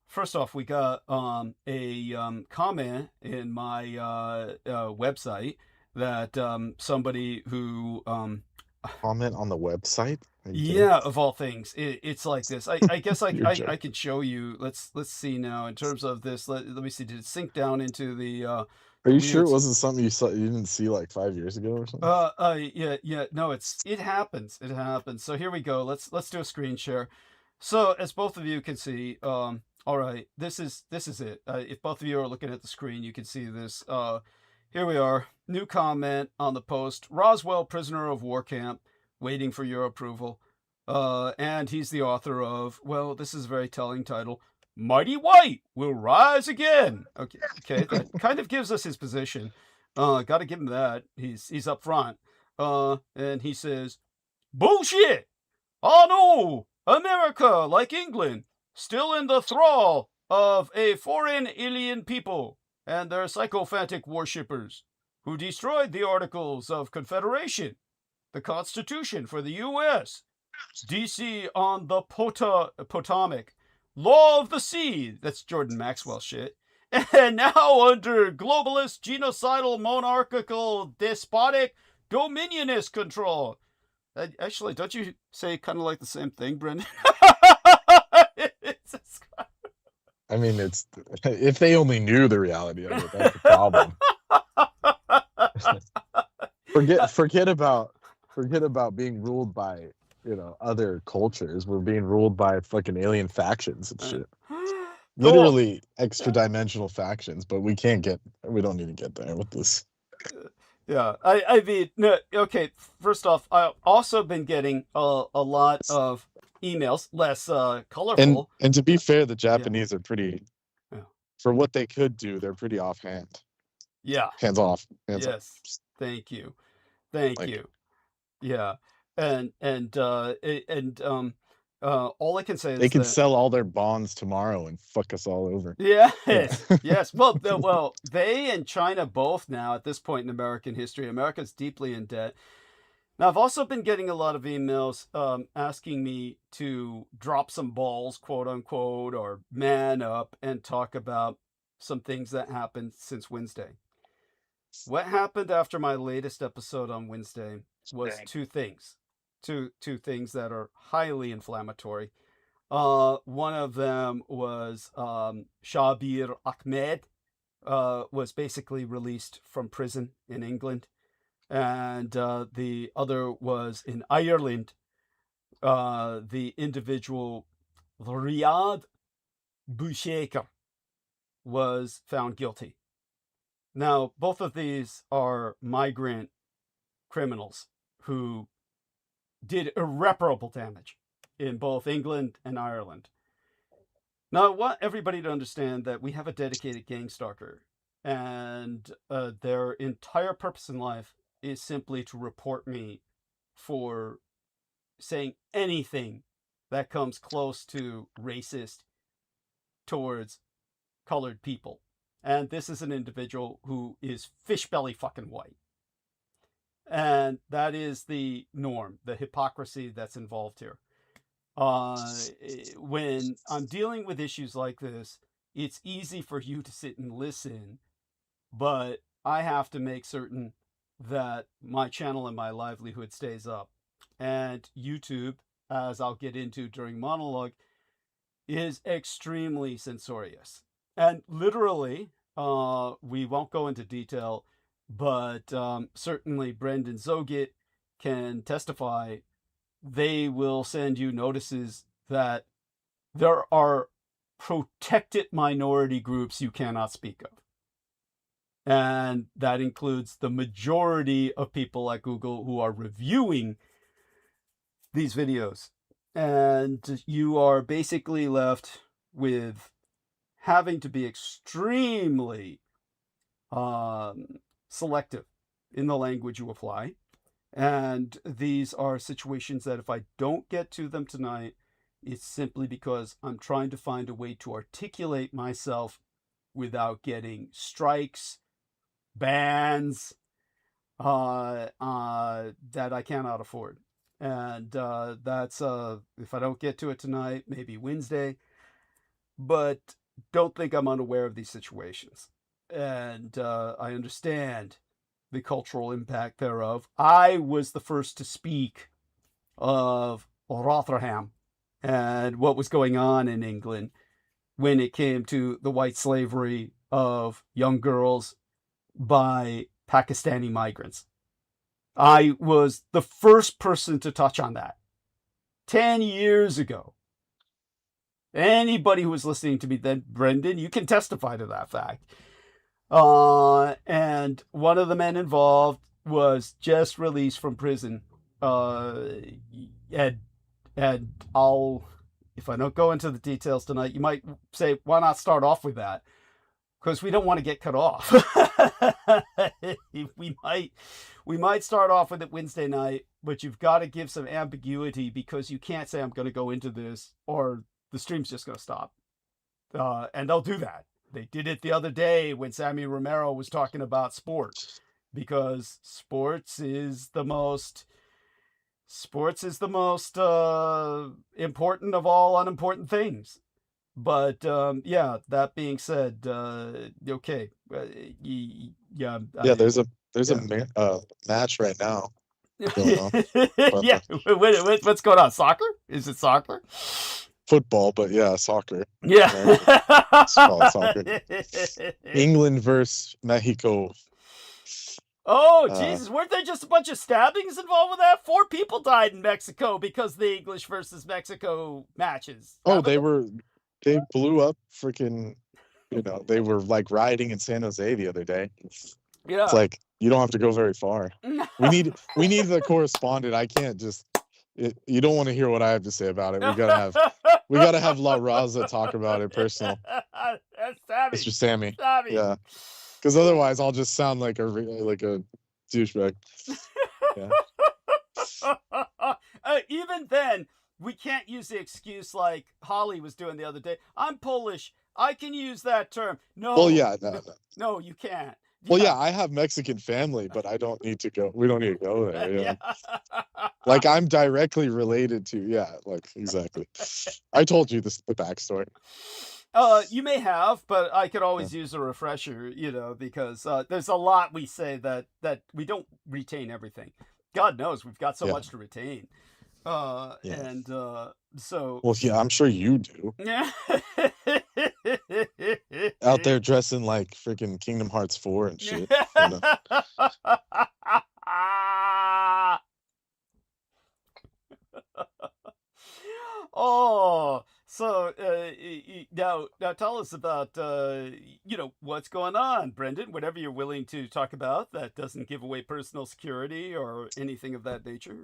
First off, we got a comment in my website that somebody who comment on the website. Of all things, it's like this. I guess I can show you. Let's see now in terms of this. Let me see. Did it sink down into the? Are you sure it wasn't something you didn't see like 5 years ago or something? Yeah. No, it happens. It happens. So here we go. Let's do a screen share. So as both of you can see, all right, this is it. If both of you are looking at the screen, you can see this. Here we are. New comment on the post. Roswell, prisoner of war camp, waiting for your approval. And he's the author of, well, this is a very telling title. Mighty White will rise again. Okay, that kind of gives us his position. Got to give him that. He's up front. And he says, bullshit. Oh no, America, like England, still in the thrall of a foreign alien people and their sycophantic worshippers who destroyed the Articles of Confederation, the Constitution for the U.S., D.C. on the Potomac, Law of the Sea, that's Jordan Maxwell shit, and now under globalist, genocidal, monarchical, despotic, dominionist control. Actually, don't you say kind of like the same thing, Brendan? I mean, it's if they only knew the reality of it, that's the problem. forget about being ruled by other cultures. We're being ruled by fucking alien factions and shit. Literally extra dimensional factions, but we don't need to get there with this. Yeah, I mean, no, okay, first off, I've also been getting a lot of emails, less colorful. And to be fair, the Japanese are pretty for what they could do, they're pretty offhand. Yeah. Hands off. Hands off. Yes. Thank you. Thank Like- you. Yeah. And all I can say is They can that, sell all their bonds tomorrow and fuck us all over. yes, yes. Well, they and China both now at this point in American history, America's deeply in debt. Now, I've also been getting a lot of emails asking me to drop some balls, quote unquote, or man up and talk about some things that happened since Wednesday. What happened after my latest episode on Wednesday was two things that are highly inflammatory. One of them was Shabir Ahmed was basically released from prison in England. And the other was in Ireland. The individual Riyad Bouchekar was found guilty. Now, both of these are migrant criminals who did irreparable damage in both England and Ireland. Now, I want everybody to understand that we have a dedicated gang stalker, and their entire purpose in life is simply to report me for saying anything that comes close to racist towards colored people. And this is an individual who is fish belly fucking white. And that is the norm, the hypocrisy that's involved here. When I'm dealing with issues like this, it's easy for you to sit and listen, but I have to make certain that my channel and my livelihood stays up. And YouTube, as I'll get into during monologue, is extremely censorious. And literally, we won't go into detail, but certainly Brendan ЗОGHET can testify. They will send you notices that there are protected minority groups you cannot speak of. And that includes the majority of people at Google who are reviewing these videos. And you are basically left with having to be extremely selective in the language you apply. And these are situations that if I don't get to them tonight, it's simply because I'm trying to find a way to articulate myself without getting strikes, bans, that I cannot afford. And that's, if I don't get to it tonight, maybe Wednesday. But don't think I'm unaware of these situations. And I understand the cultural impact thereof. I was the first to speak of Rotherham and what was going on in England when it came to the white slavery of young girls by Pakistani migrants. I was the first person to touch on that 10 years ago. Anybody who was listening to me then, Brendan, you can testify to that fact. And one of the men involved was just released from prison. And I'll, if I don't go into the details tonight, you might say, why not start off with that? Because we don't want to get cut off. we might start off with it Wednesday night, but you've got to give some ambiguity, because you can't say I'm going to go into this or the stream's just going to stop. And they'll do that. They did it the other day when Sammy Romero was talking about sports, because sports is the most important of all unimportant things. But yeah, that being said, okay, yeah. There's a match right now going on. Yeah, what's going on? Soccer? Is it soccer? Football, but yeah, soccer. Yeah. It's called soccer. England versus Mexico. Oh, Jesus. Weren't there just a bunch of stabbings involved with that? 4 people died in Mexico because of the English versus Mexico matches. Oh, they blew up freaking, they were like rioting in San Jose the other day. Yeah. It's like, you don't have to go very far. We need the correspondent. I can't just, you don't want to hear what I have to say about it. We gotta have We gotta have La Raza talk about it personal. Sammy. Mr. Sammy. Sammy. Yeah. Because otherwise I'll just sound like a douchebag. Yeah. Even then, we can't use the excuse like Holly was doing the other day. I'm Polish. I can use that term. No. Well, yeah, No, you can't. Well, yeah, I have Mexican family, but I don't need to go. We don't need to go there. Yeah. Yeah. Like I'm directly related to. Yeah, like exactly. I told you the backstory. You may have, but I could always use a refresher, because there's a lot we say that we don't retain everything. God knows we've got so much to retain. And so. Well, yeah, I'm sure you do. Yeah. Out there dressing like freaking Kingdom Hearts 4 and shit. Oh, so now tell us about what's going on, Brendan. Whatever you're willing to talk about that doesn't give away personal security or anything of that nature.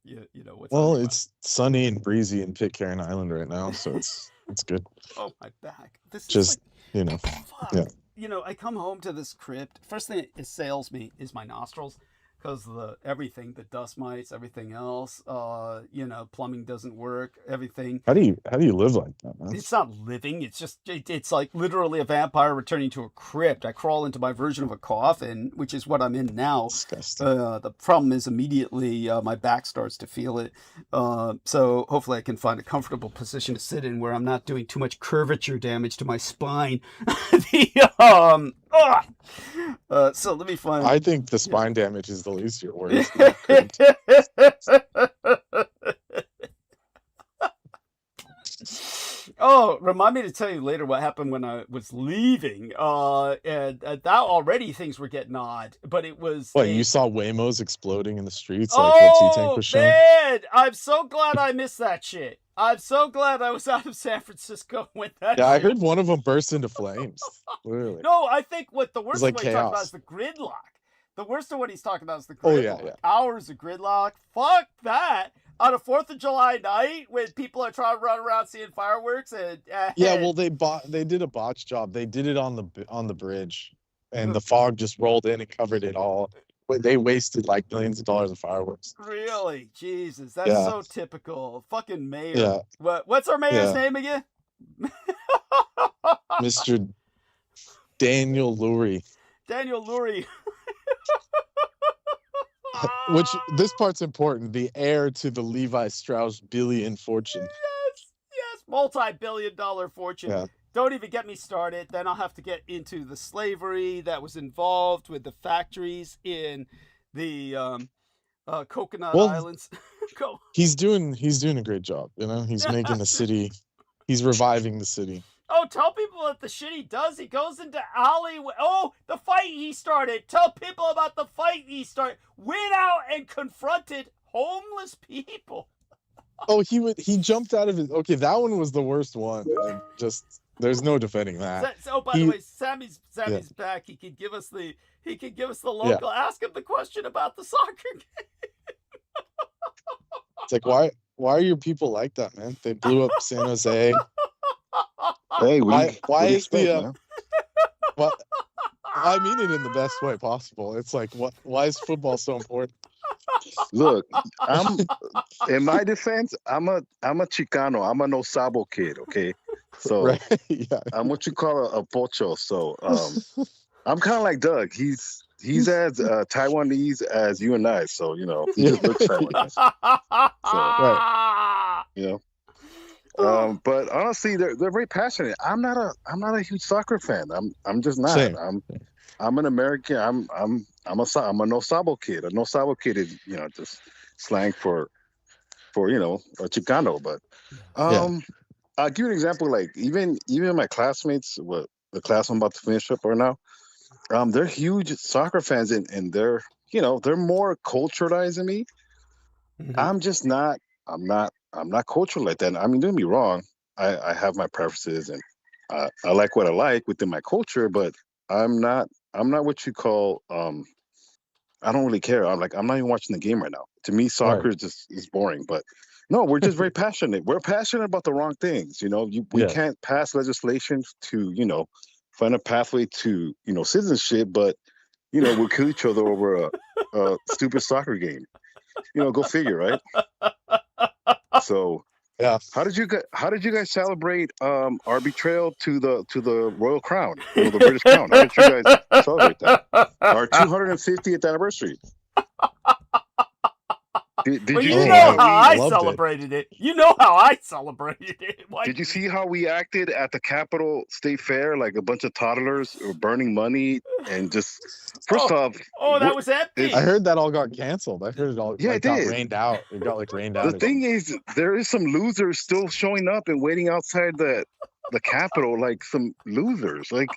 What's well, on your it's sunny and breezy in Pitcairn Island right now, so it's good. Oh, my back. This Just is like, fuck. Yeah. I come home to this crypt. First thing it assails me is my nostrils. Because everything, the dust mites, everything else, plumbing doesn't work, everything. How do you live like that, man? It's not living. It's just, it's like literally a vampire returning to a crypt. I crawl into my version of a coffin, which is what I'm in now. Disgusting. The problem is immediately my back starts to feel it. So hopefully I can find a comfortable position to sit in where I'm not doing too much curvature damage to my spine. So let me find. I think the spine damage is the least of your worries. Oh, remind me to tell you later what happened when I was leaving. And that already things were getting odd, but it was. What, you saw Waymos exploding in the streets like what T-Tank was showing? Man, I'm so glad I missed that shit. I'm so glad I was out of San Francisco when that. Yeah, I heard one of them burst into flames. Literally. No, I think what the worst like of what he's talking about chaos. is the gridlock. The worst of what he's talking about is the gridlock. Oh, yeah. Hours of gridlock. Fuck that. On a 4th of July night when people are trying to run around seeing fireworks and Yeah, well, they did a botch job. They did it on the bridge, and the fog just rolled in and covered it all. They wasted like millions of dollars of fireworks. Really? Jesus, that's so typical. Fucking mayor. Yeah. What's our mayor's name again? Mr. Daniel Lurie. Daniel Lurie. Which, this part's important. The heir to the Levi Strauss billion fortune. Yes, multi-billion-dollar fortune. Yeah. Don't even get me started. Then I'll have to get into the slavery that was involved with the factories in the Coconut Islands. He's doing a great job. He's making the city. He's reviving the city. Oh, tell people that the shit he does. He goes into alleyway. Oh, the fight he started. Tell people about the fight he started. Went out and confronted homeless people. Oh, he jumped out of his. Okay, that one was the worst one. And just there's no defending that. So by the way, Sammy's back. He can give us the local. Ask him the question about the soccer game. It's like why are your people like that, man? They blew up San Jose. Hey, why is expect, the well, I mean it in the best way possible. It's like why is football so important? Look, in my defense, I'm a Chicano. I'm a no sabo kid, okay? So I'm what you call a pocho. So I'm kind of like Doug. He's as Taiwanese as you and I. So he just looks Taiwanese. So, but honestly, they're very passionate. I'm not a huge soccer fan. I'm just not. Same. I'm an American. I'm a no sabo kid. A no sabo kid is just slang for a Chicano. But I'll give you an example. Like even my classmates, the class I'm about to finish up right now, they're huge soccer fans, and they're more culturalized than me. Mm-hmm. I'm just not. I'm not cultural like that. I mean, don't get me wrong. I have my preferences, and I like what I like within my culture, but I'm not what you call. I don't really care. I'm not even watching the game right now. To me, soccer is boring. But No, we're just very passionate. We're passionate about the wrong things. You know, we Yeah. can't pass legislation to, you know, find a pathway to, you know, citizenship, but, you know, we'll kill each other over a stupid soccer game. You know, go figure, right? So Yeah. how did you guys celebrate our betrayal to the royal crown, you know, the British crown? How did you guys celebrate that? Our 250th anniversary. Did Well, you you see know how how I loved it. celebrated it. You know how I celebrated it. Why- Did you see how we acted at the Capitol State Fair? Like a bunch of toddlers were burning money and just first off, Oh, that what- was epic. I heard that all got canceled. I heard it all Yeah, like, it got did. rained out. It got like rained out. the thing is, there is some losers still showing up and waiting outside the Capitol, like some losers. Like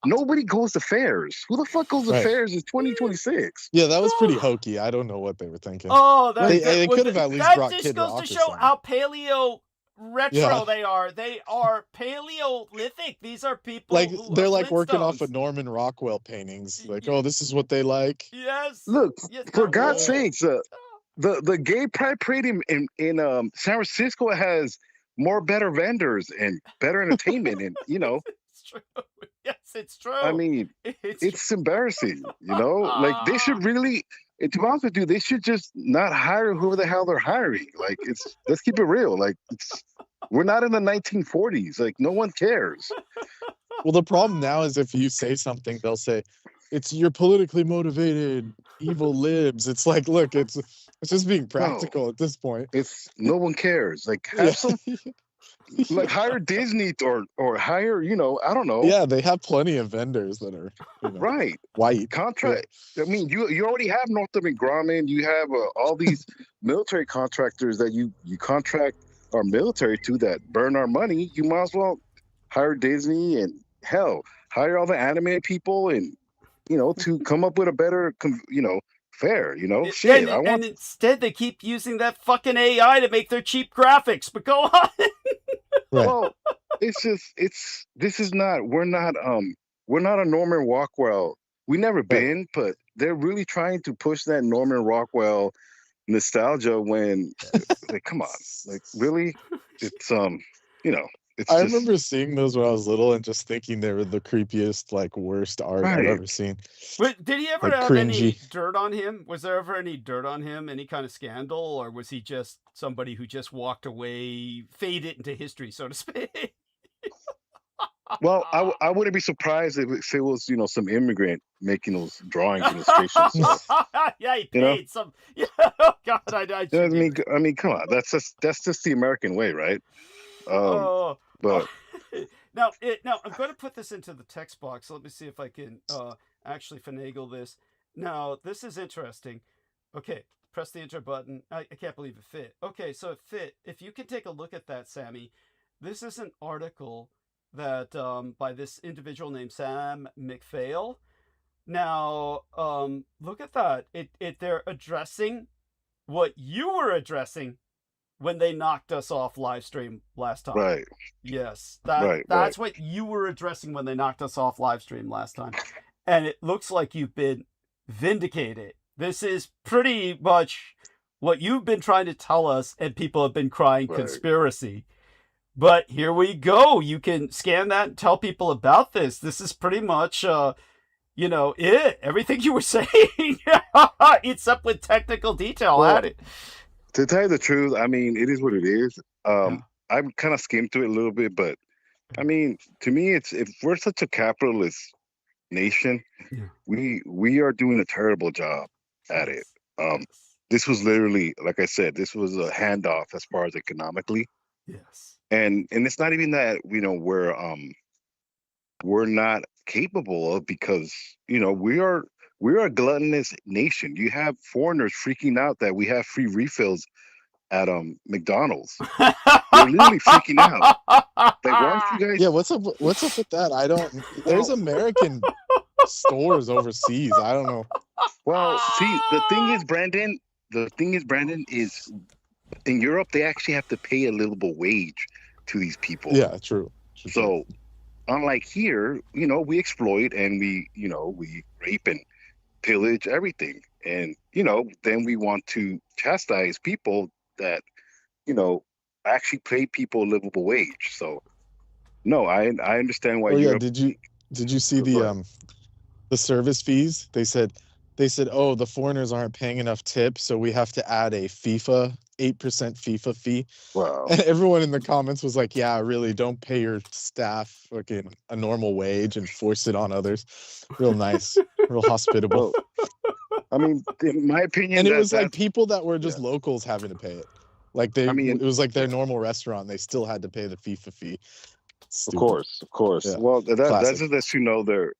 nobody goes to fairs. Who the fuck goes to Right. fairs in 2026? Yeah, that was pretty hokey. I don't know what they were thinking. Oh, that, They was could have it. at least That brought just Kid goes Rock to or show something. how paleo retro Yeah. they are. They are paleolithic. These are people Like who they're are like working off of Flintstones. Norman Rockwell paintings. Like, oh, this is what they like. Yes. Look, Yes, for no, God's oh. sakes, the gay pride parade in San Francisco has more better vendors and better entertainment, and you know, It's true. Yes, it's true. I mean, it's it's embarrassing, you know. Like they should really, and to be honest with you, they should just not hire whoever the hell they're hiring. Like let's keep it real. Like we're not in the 1940s. Like no one cares. Well, the problem now is if you say something, they'll say, "It's you're politically motivated, evil libs." It's like, look, it's just being practical at this point. It's no one cares. Like have some, like hire Disney or hire, you know, I don't know. Yeah, they have plenty of vendors that are, you know, Right. white. Contract. I mean, you already have Northrop Grumman. You have all these military contractors that you contract our military to that burn our money. You might as well hire Disney and hell, hire all the anime people and, you know, to come up with a better, you know, fare. You know, shit. And instead they keep using that fucking AI to make their cheap graphics. But go on. Right. Well, this is not, we're not a Norman Rockwell. We never been, but they're really trying to push that Norman Rockwell nostalgia when, like, come on, like, really? It's, you know, it's I just, remember seeing those when I was little and just thinking they were the creepiest, like worst art I've Right. ever seen. But did he ever Like have any cringy. dirt on him? Was there ever any dirt on him? Any kind of scandal? Or was he just somebody who just walked away, faded into history, so to speak? well, I wouldn't be surprised if it was, you know, some immigrant making those drawings and illustrations. So, Yeah, he You know? paid some. Yeah, oh God, I you know what I mean, come on, that's just the American way, right? Oh, But now I'm going to put this into the text box. Let me see if I can actually finagle this. Now, this is interesting. Okay, press the enter button. I can't believe it fit. Okay, so it fit. If you can take a look at that, Sammy, this is an article that by this individual named Sam McPhail. Now, look at that. They're addressing what you were addressing when they knocked us off live stream last time. right. Yes, Right, that's what you were addressing when they knocked us off live stream last time. And it looks like you've been vindicated. This is pretty much what you've been trying to tell us, and people have been crying Right. conspiracy. But here we go. You can scan that and tell people about this. This is pretty much, you know, everything you were saying. It's up with technical detail Well, at it. To tell you the truth, I mean, it is what it is. I've kind of skimmed through it a little bit, but I mean, to me, it's if we're such a capitalist nation, Yeah. we are doing a terrible job at it. This was literally, like I said, this was a handoff as far as economically, Yes. and it's not even that, you know, we're not capable of, because, you know, we're a gluttonous nation. You have foreigners freaking out that we have free refills at McDonald's. They're literally freaking out. Like, why don't you guys? Yeah, what's up with that? I don't. There's American stores overseas. I don't know. Well, see, the thing is, Brandon, is in Europe they actually have to pay a livable wage to these people. Yeah, true. So, unlike here, you know, we exploit and we rape and pillage everything, and you know, then we want to chastise people that, actually pay people a livable wage. So no, I understand why Oh yeah, Europe. did you see Go ahead. the service fees? They said, oh, the foreigners aren't paying enough tips, so we have to add a 8% FIFA fee. Wow. And everyone in the comments was like, yeah, really, don't pay your staff fucking a normal wage and force it on others. Real nice, real hospitable. Well, I mean, in my opinion, And it that- was like that's- people that were just locals having to pay it. Like I mean, it was like their yeah. normal restaurant. They still had to pay the FIFA fee. Of Stupid. course. Yeah. Well, that Classic. just lets you know their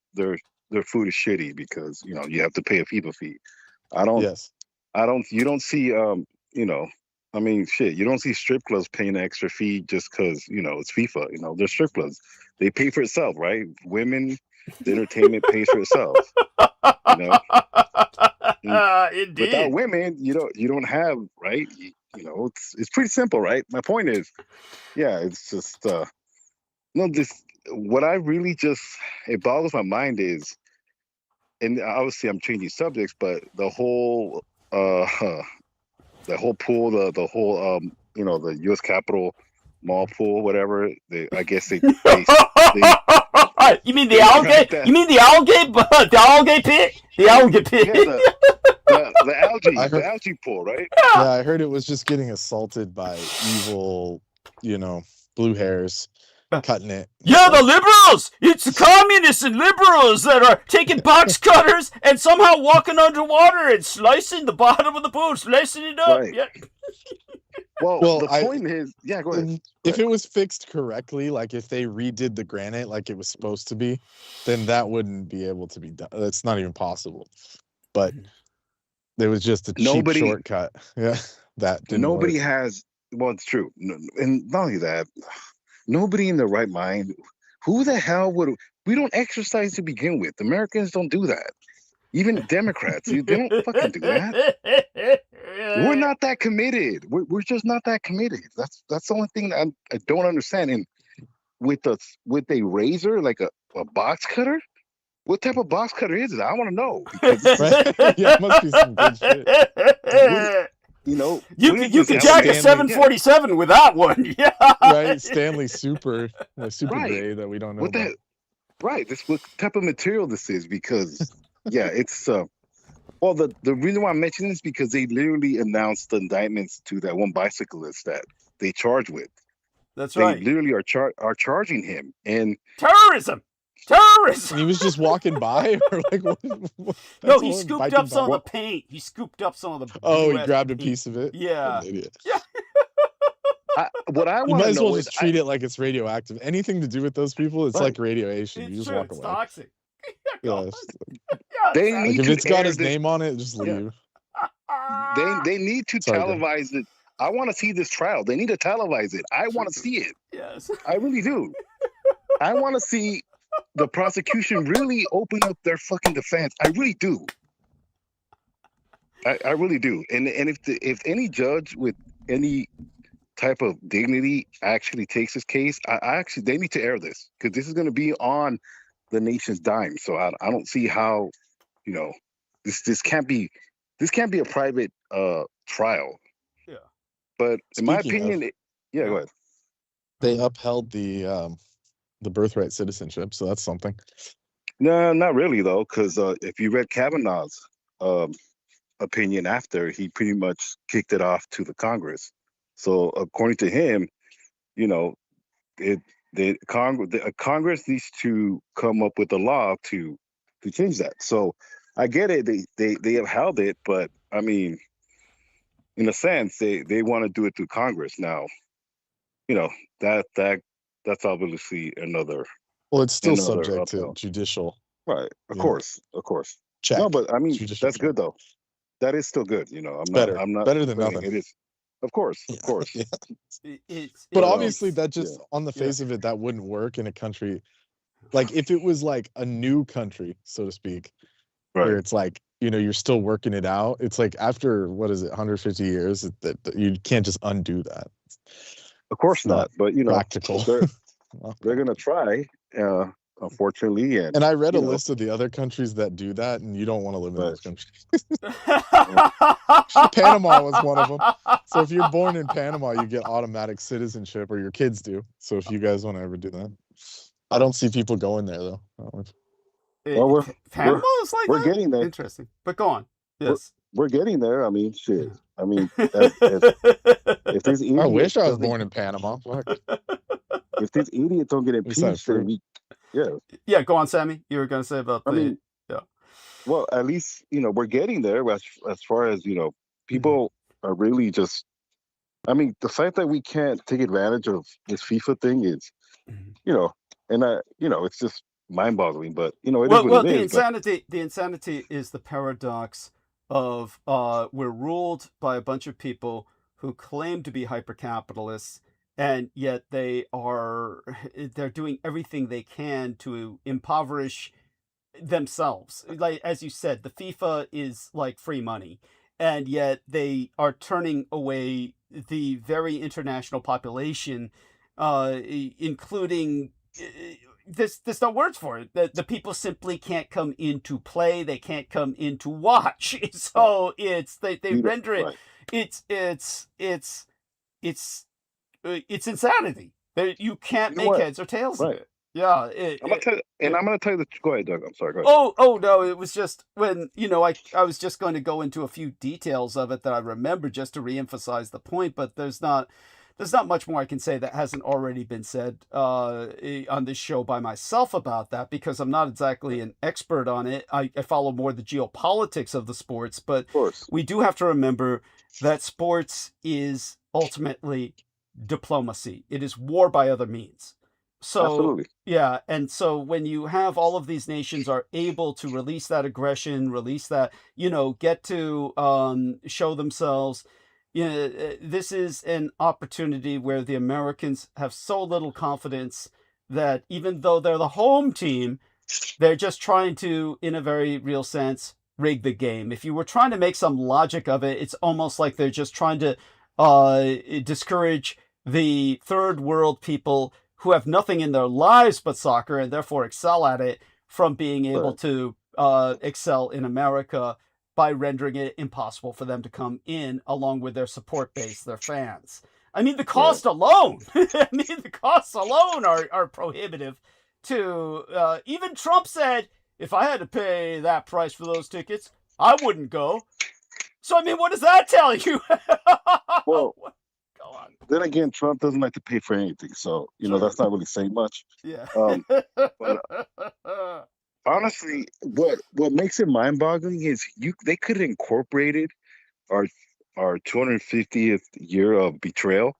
food is shitty because you have to pay a FIFA fee. Yes. You don't see I mean, shit, you don't see strip clubs paying an extra fee just because it's FIFA. They're strip clubs. They pay for itself, right? Women, the entertainment pays for itself. Indeed. Without women, you don't have, right? It's pretty simple, right? My point is, yeah, it's just what I really it boggles my mind is, and obviously I'm changing subjects, but the whole pool, the whole the U.S. Capitol mall pool, whatever. I guess they You mean the algae? You mean the algae? The algae pit? The algae pit. Yeah, the algae pool, right? Yeah, I heard it was just getting assaulted by evil, blue hairs cutting it. Yeah, the liberals! It's the communists and liberals that are taking box cutters and somehow walking underwater and slicing the bottom of the pool, slicing it up. Right. Yeah. Well, the point is, yeah, go ahead. If it was fixed correctly, like if they redid the granite like it was supposed to be, then that wouldn't be able to be done. That's not even possible. But there was just a cheap shortcut. Yeah, that didn't nobody work. has. Well, it's true, and not only that, nobody in their right mind. Who the hell would? We don't exercise to begin with. Americans don't do that. Even Democrats, they don't fucking do that. We're not that committed. We're just not that committed. That's the only thing that I don't understand. And with a razor, like a box cutter, what type of box cutter is it? I want to know. Right? Yeah, it must be some good shit. You can jack a 747 with that one. Yeah. Right, Stanley Super grade that we don't know. What type of material this is, because yeah, it's well, the reason why I'm mentioning this is because they literally announced the indictments to that one bicyclist that they charged with. That's right. They literally are charging him and terrorism. And he was just walking by, or like what? No, he scooped up some of the paint. He scooped up some of the. Oh, he grabbed a piece of it. Yeah. Yeah. What I want to know, you might as well just treat it like it's radioactive. Anything to do with those people, it's like radiation. You just walk away. It's toxic. Yeah. They need if it's got his name on it, just leave. They need to televise it. I want to see this trial. They need to televise it. I want to see it. Yes. I really do. I want to see the prosecution really open up their fucking defense. I really do. I really do. And if any judge with any type of dignity actually takes this case, they need to air this, because this is going to be on the nation's dime. So I don't see how, this can't be a private trial. Yeah. But in my opinion, go ahead. They upheld the birthright citizenship, so that's something. No, not really though, because if you read Kavanaugh's opinion after, he pretty much kicked it off to the Congress. So according to him, Congress needs to come up with a law to change that. So I get it. They upheld it, but I mean, in a sense, they want to do it through Congress now. That's obviously another. Well, it's still subject to judicial. Right. Of course. Check. No, but I mean, Judicial that's good though. That is still good. I'm better. I'm not better than nothing. It is. Of course. Yeah. It's But obviously, that just on the face of it, that wouldn't work in a country. Like if it was like a new country, so to speak, where it's like, you're still working it out. It's like after, 150 years, that you can't just undo that. Of course not. But practical. They're gonna try. unfortunately. And I read a you know, list of the other countries that do that, and you don't want to live in But- those countries. Panama was one of them. So if you're born in Panama, you get automatic citizenship, or your kids do. So if you guys want to ever do that, I don't see people going there though. Well, we're- Panama is like we're that? getting there. Interesting. But go on. Yes. We're getting there. I mean, shit. I mean, if these idiots I wish I was doesn't- born in Panama. Fuck. if these idiots don't get It's not impeached, then free. Yeah, go on, Sammy. You were going to say about I the mean, well, at least, we're getting there as far as, people are really just, I mean, the fact that we can't take advantage of this FIFA thing is, it's just mind boggling, but, it is what it is. The insanity is the paradox of we're ruled by a bunch of people who claim to be hyper-capitalists, and yet they're doing everything they can to impoverish themselves. Like, as you said, the FIFA is like free money, and yet they are turning away the very international population, including there's no words for it. The people simply can't come into play. They can't come into watch. So they render it. Right. It's insanity. You can't You know make what? heads or tails of Right. it. Yeah. I'm gonna tell you, and I'm gonna tell you the. Go ahead, Doug. I'm sorry. Go ahead. Oh no, it was just when, I was just going to go into a few details of it that I remember just to reemphasize the point, but there's not much more I can say that hasn't already been said on this show by myself about that, because I'm not exactly an expert on it. I follow more the geopolitics of the sports, but Of course. we do have to remember that sports is ultimately diplomacy. It is war by other means. So Absolutely. yeah, and so when you have all of these nations are able to release that aggression, release that, get to show themselves, this is an opportunity where the Americans have so little confidence that even though they're the home team, they're just trying to, in a very real sense, rig the game. If you were trying to make some logic of it, it's almost like they're just trying to discourage the third world people who have nothing in their lives but soccer and therefore excel at it from being able to excel in America by rendering it impossible for them to come in along with their support base, their fans. I mean, the cost alone, are prohibitive to, even Trump said, if I had to pay that price for those tickets, I wouldn't go. So, I mean, what does that tell you? Well, Go on. then again, Trump doesn't like to pay for anything, so Sure. that's not really saying much. Yeah. Honestly, what makes it mind-boggling is they could have incorporated our 250th year of betrayal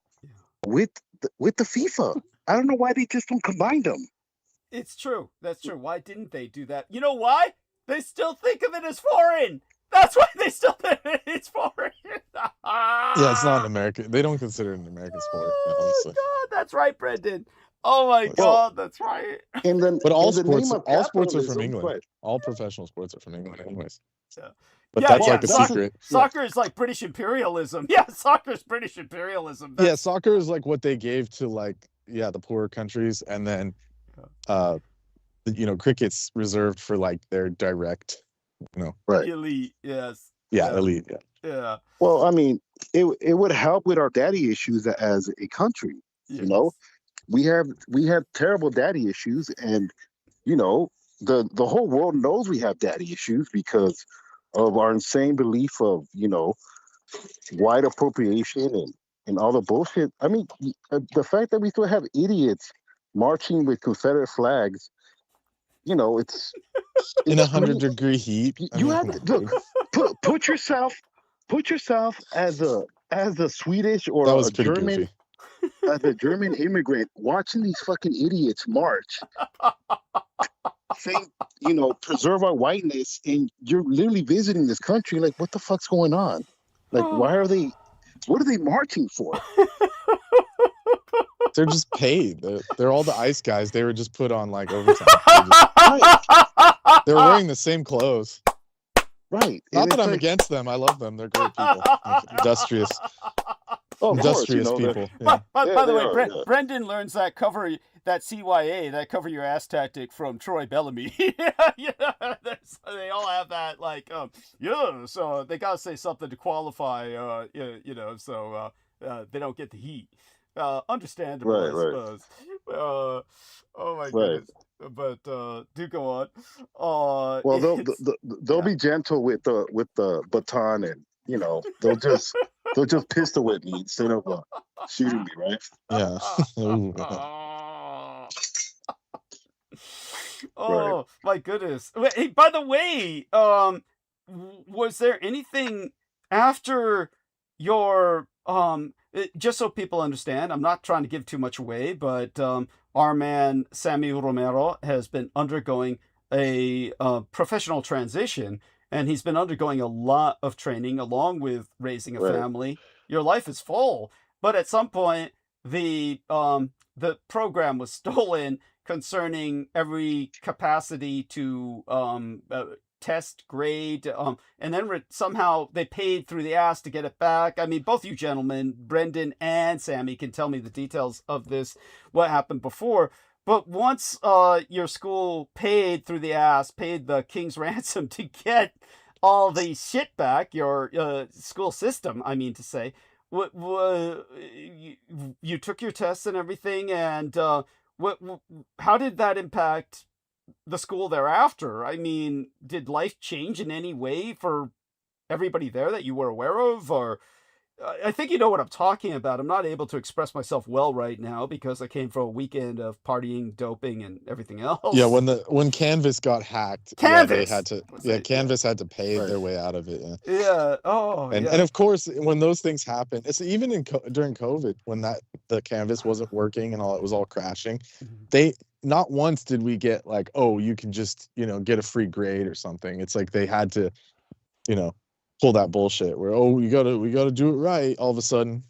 with the FIFA. I don't know why they just don't combine them. It's true. That's true. Why didn't they do that? You know why? They still think of it as foreign. That's why they still think it's foreign. Yeah, it's not an American. They don't consider it an American sport. Oh, Honestly. God, that's right, Brendan. Oh, my Well, God, that's right. And then, But all in the name sports, of all sports are from capitalism, England. right. All professional sports are from England, anyways. Yeah. But Yeah, that's yeah, like a soccer- secret. Soccer is like British imperialism. Yeah, soccer is British imperialism. Yeah, soccer is like what they gave to the poorer countries, and then cricket's reserved for their direct, Right. Elite, yes. yeah, elite. Yeah. Yeah. Well, I mean, it would help with our daddy issues as a country. Yes. We have terrible daddy issues, and the whole world knows we have daddy issues because of our insane belief of white appropriation and all the bullshit. I mean, the fact that we still have idiots marching with Confederate flags, it's In 100-degree heat. You have to look. Put yourself as a Swedish or That was a pretty German goofy. as a German immigrant watching these fucking idiots march, saying, preserve our whiteness, and you're literally visiting this country. Like, what the fuck's going on? Like, what are they marching for? They're just paid. They're all the ice guys. They were just put on overtime. They're wearing the same clothes. Right. Not And that it's I'm like, against them. I love them. They're great people. Industrious oh, of course, people. Yeah. By Yeah, the they way, are, yeah. Brendan learns that cover that CYA, that cover your ass tactic from Troy Bellamy. Yeah, they all have that, like, yeah, so they gotta say something to qualify, so they don't get the heat. Understandable, Right, I right, suppose. Oh my right. goodness. But do go on. Well, It's they'll yeah. be gentle with the baton, and they'll just pistol whip me instead of shooting me, right? Yeah. Ooh. Right. Oh my goodness. Hey, by the way, was there anything after your just so people understand, I'm not trying to give too much away, but our man Sammy Romero has been undergoing a professional transition, and he's been undergoing a lot of training along with raising a Right. family. Your life is full, but at some point the program was stolen concerning every capacity to test, grade, and then somehow they paid through the ass to get it back. I mean, both you gentlemen, Brendan and Sammy, can tell me the details of this, what happened before. But once your school paid through the ass, paid the king's ransom to get all the shit back, your school system, I mean to say, you took your tests and everything, and how did that impact the school thereafter? I mean, did life change in any way for everybody there that you were aware of? Or I think you know what I'm talking about. I'm not able to express myself well right now because I came from a weekend of partying, doping, and everything else. Yeah, when Canvas got hacked, Canvas! Canvas had to pay Right. their way out of it. Yeah. Yeah. Oh, And yeah. and of course, when those things happen, it's even during COVID when the Canvas wasn't working and it was all crashing. They not once did we get like, oh, you can just get a free grade or something. It's like they had to pull that bullshit where we gotta do it right. All of a sudden,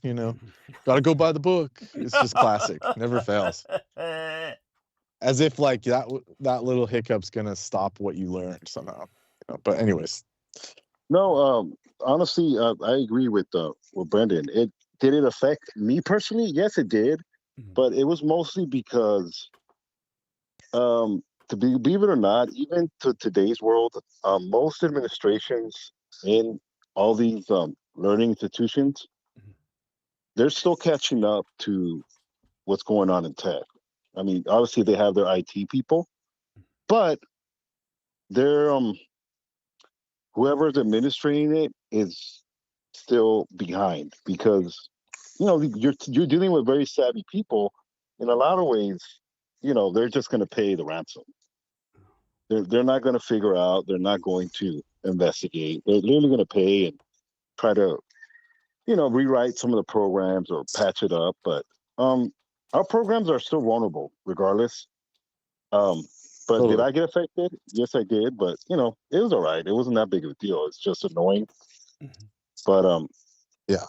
gotta go by the book. It's just classic. Never fails. As if like that little hiccup's gonna stop what you learned somehow. But anyways. No, honestly, I agree with Brendan. Did it affect me personally? Yes, it did, but it was mostly because, believe it or not, even to today's world, most administrations in all these learning institutions, they're still catching up to what's going on in tech. I mean, obviously they have their IT people, but they're whoever's administrating it is still behind because you're dealing with very savvy people. In a lot of ways, they're just going to pay the ransom. They're not going to figure out. They're not going to investigate. They're literally going to pay and try to rewrite some of the programs or patch it up. But our programs are still vulnerable regardless. But did I get affected? Yes, I did. But it was all right. It wasn't that big of a deal. It's just annoying. But yeah,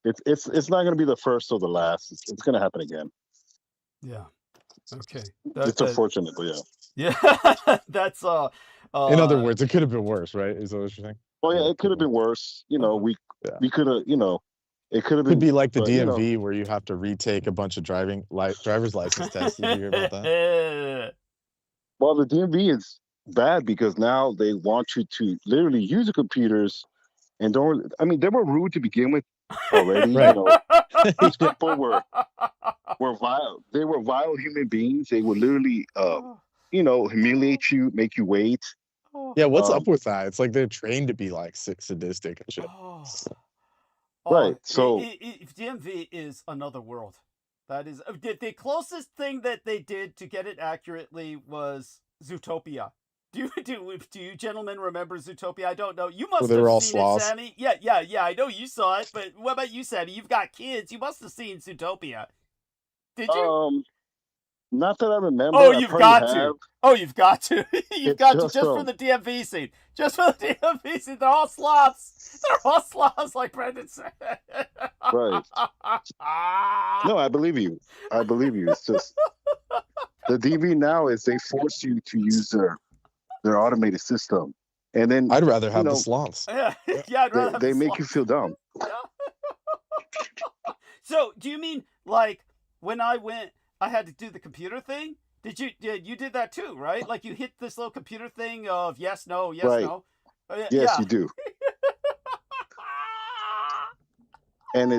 it's not going to be the first or the last. It's going to happen again. Yeah. Okay. It's unfortunate, but yeah. Yeah. That's in other words, it could have been worse, right? Is that what you're saying? Well, yeah, it could have been worse. We could have, it could have been. Could be like the DMV where you have to retake a bunch of driver's license tests. Did you hear about that? Well, the DMV is bad because now they want you to literally use the computers and don't. I mean, they were rude to begin with already. Right. These people were vile. They were vile human beings. They would literally, humiliate you, make you wait. Yeah, what's up with that? It's like they're trained to be like sadistic and shit. Right. So DMV is another world. That is the closest thing that they did to get it accurately was Zootopia. Do you gentlemen remember Zootopia? I don't know. You must have seen it, Sammy. Yeah. I know you saw it, but what about you, Sammy? You've got kids. You must have seen Zootopia. Did you? Not that I remember. Oh, you've got to. Oh, you've got to. You've got to just for the DMV scene. Just for the DMV scene. They're all sloths. They're all sloths, like Brendan said. Right. No, I believe you. It's just the DV now is they force you to use their automated system, and then I'd rather have the sloths. Yeah, I'd rather have they the make sloths. you feel dumb. So, do you mean like when I went I had to do the computer thing. Did you? Yeah, you did that too, right? Like you hit this little computer thing of yes, no, yes, Right. no. Yes, Yeah. you do. And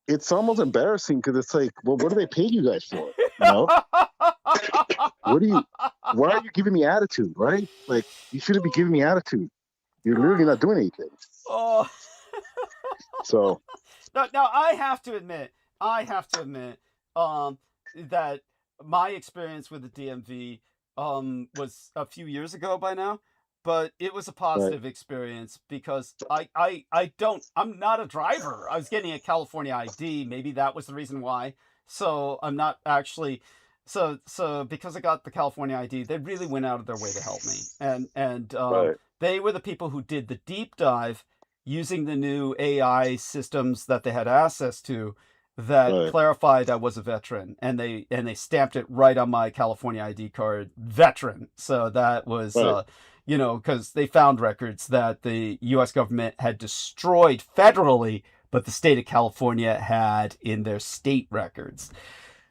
it's almost embarrassing because it's like, well, what do they pay you guys for? You know? Why are you giving me attitude, right? Like, you shouldn't be giving me attitude. You're literally not doing anything. Oh. So Now I have to admit, that my experience with the DMV was a few years ago by now, but it was a positive experience because I'm not a driver. I was getting a California ID. Maybe that was the reason why. So I'm not actually. So because I got the California ID, they really went out of their way to help me, and they were the people who did the deep dive using the new AI systems that they had access to that clarified I was a veteran, and they stamped it right on my California ID card, veteran. So that was, because they found records that the U.S. government had destroyed federally, but the state of California had in their state records.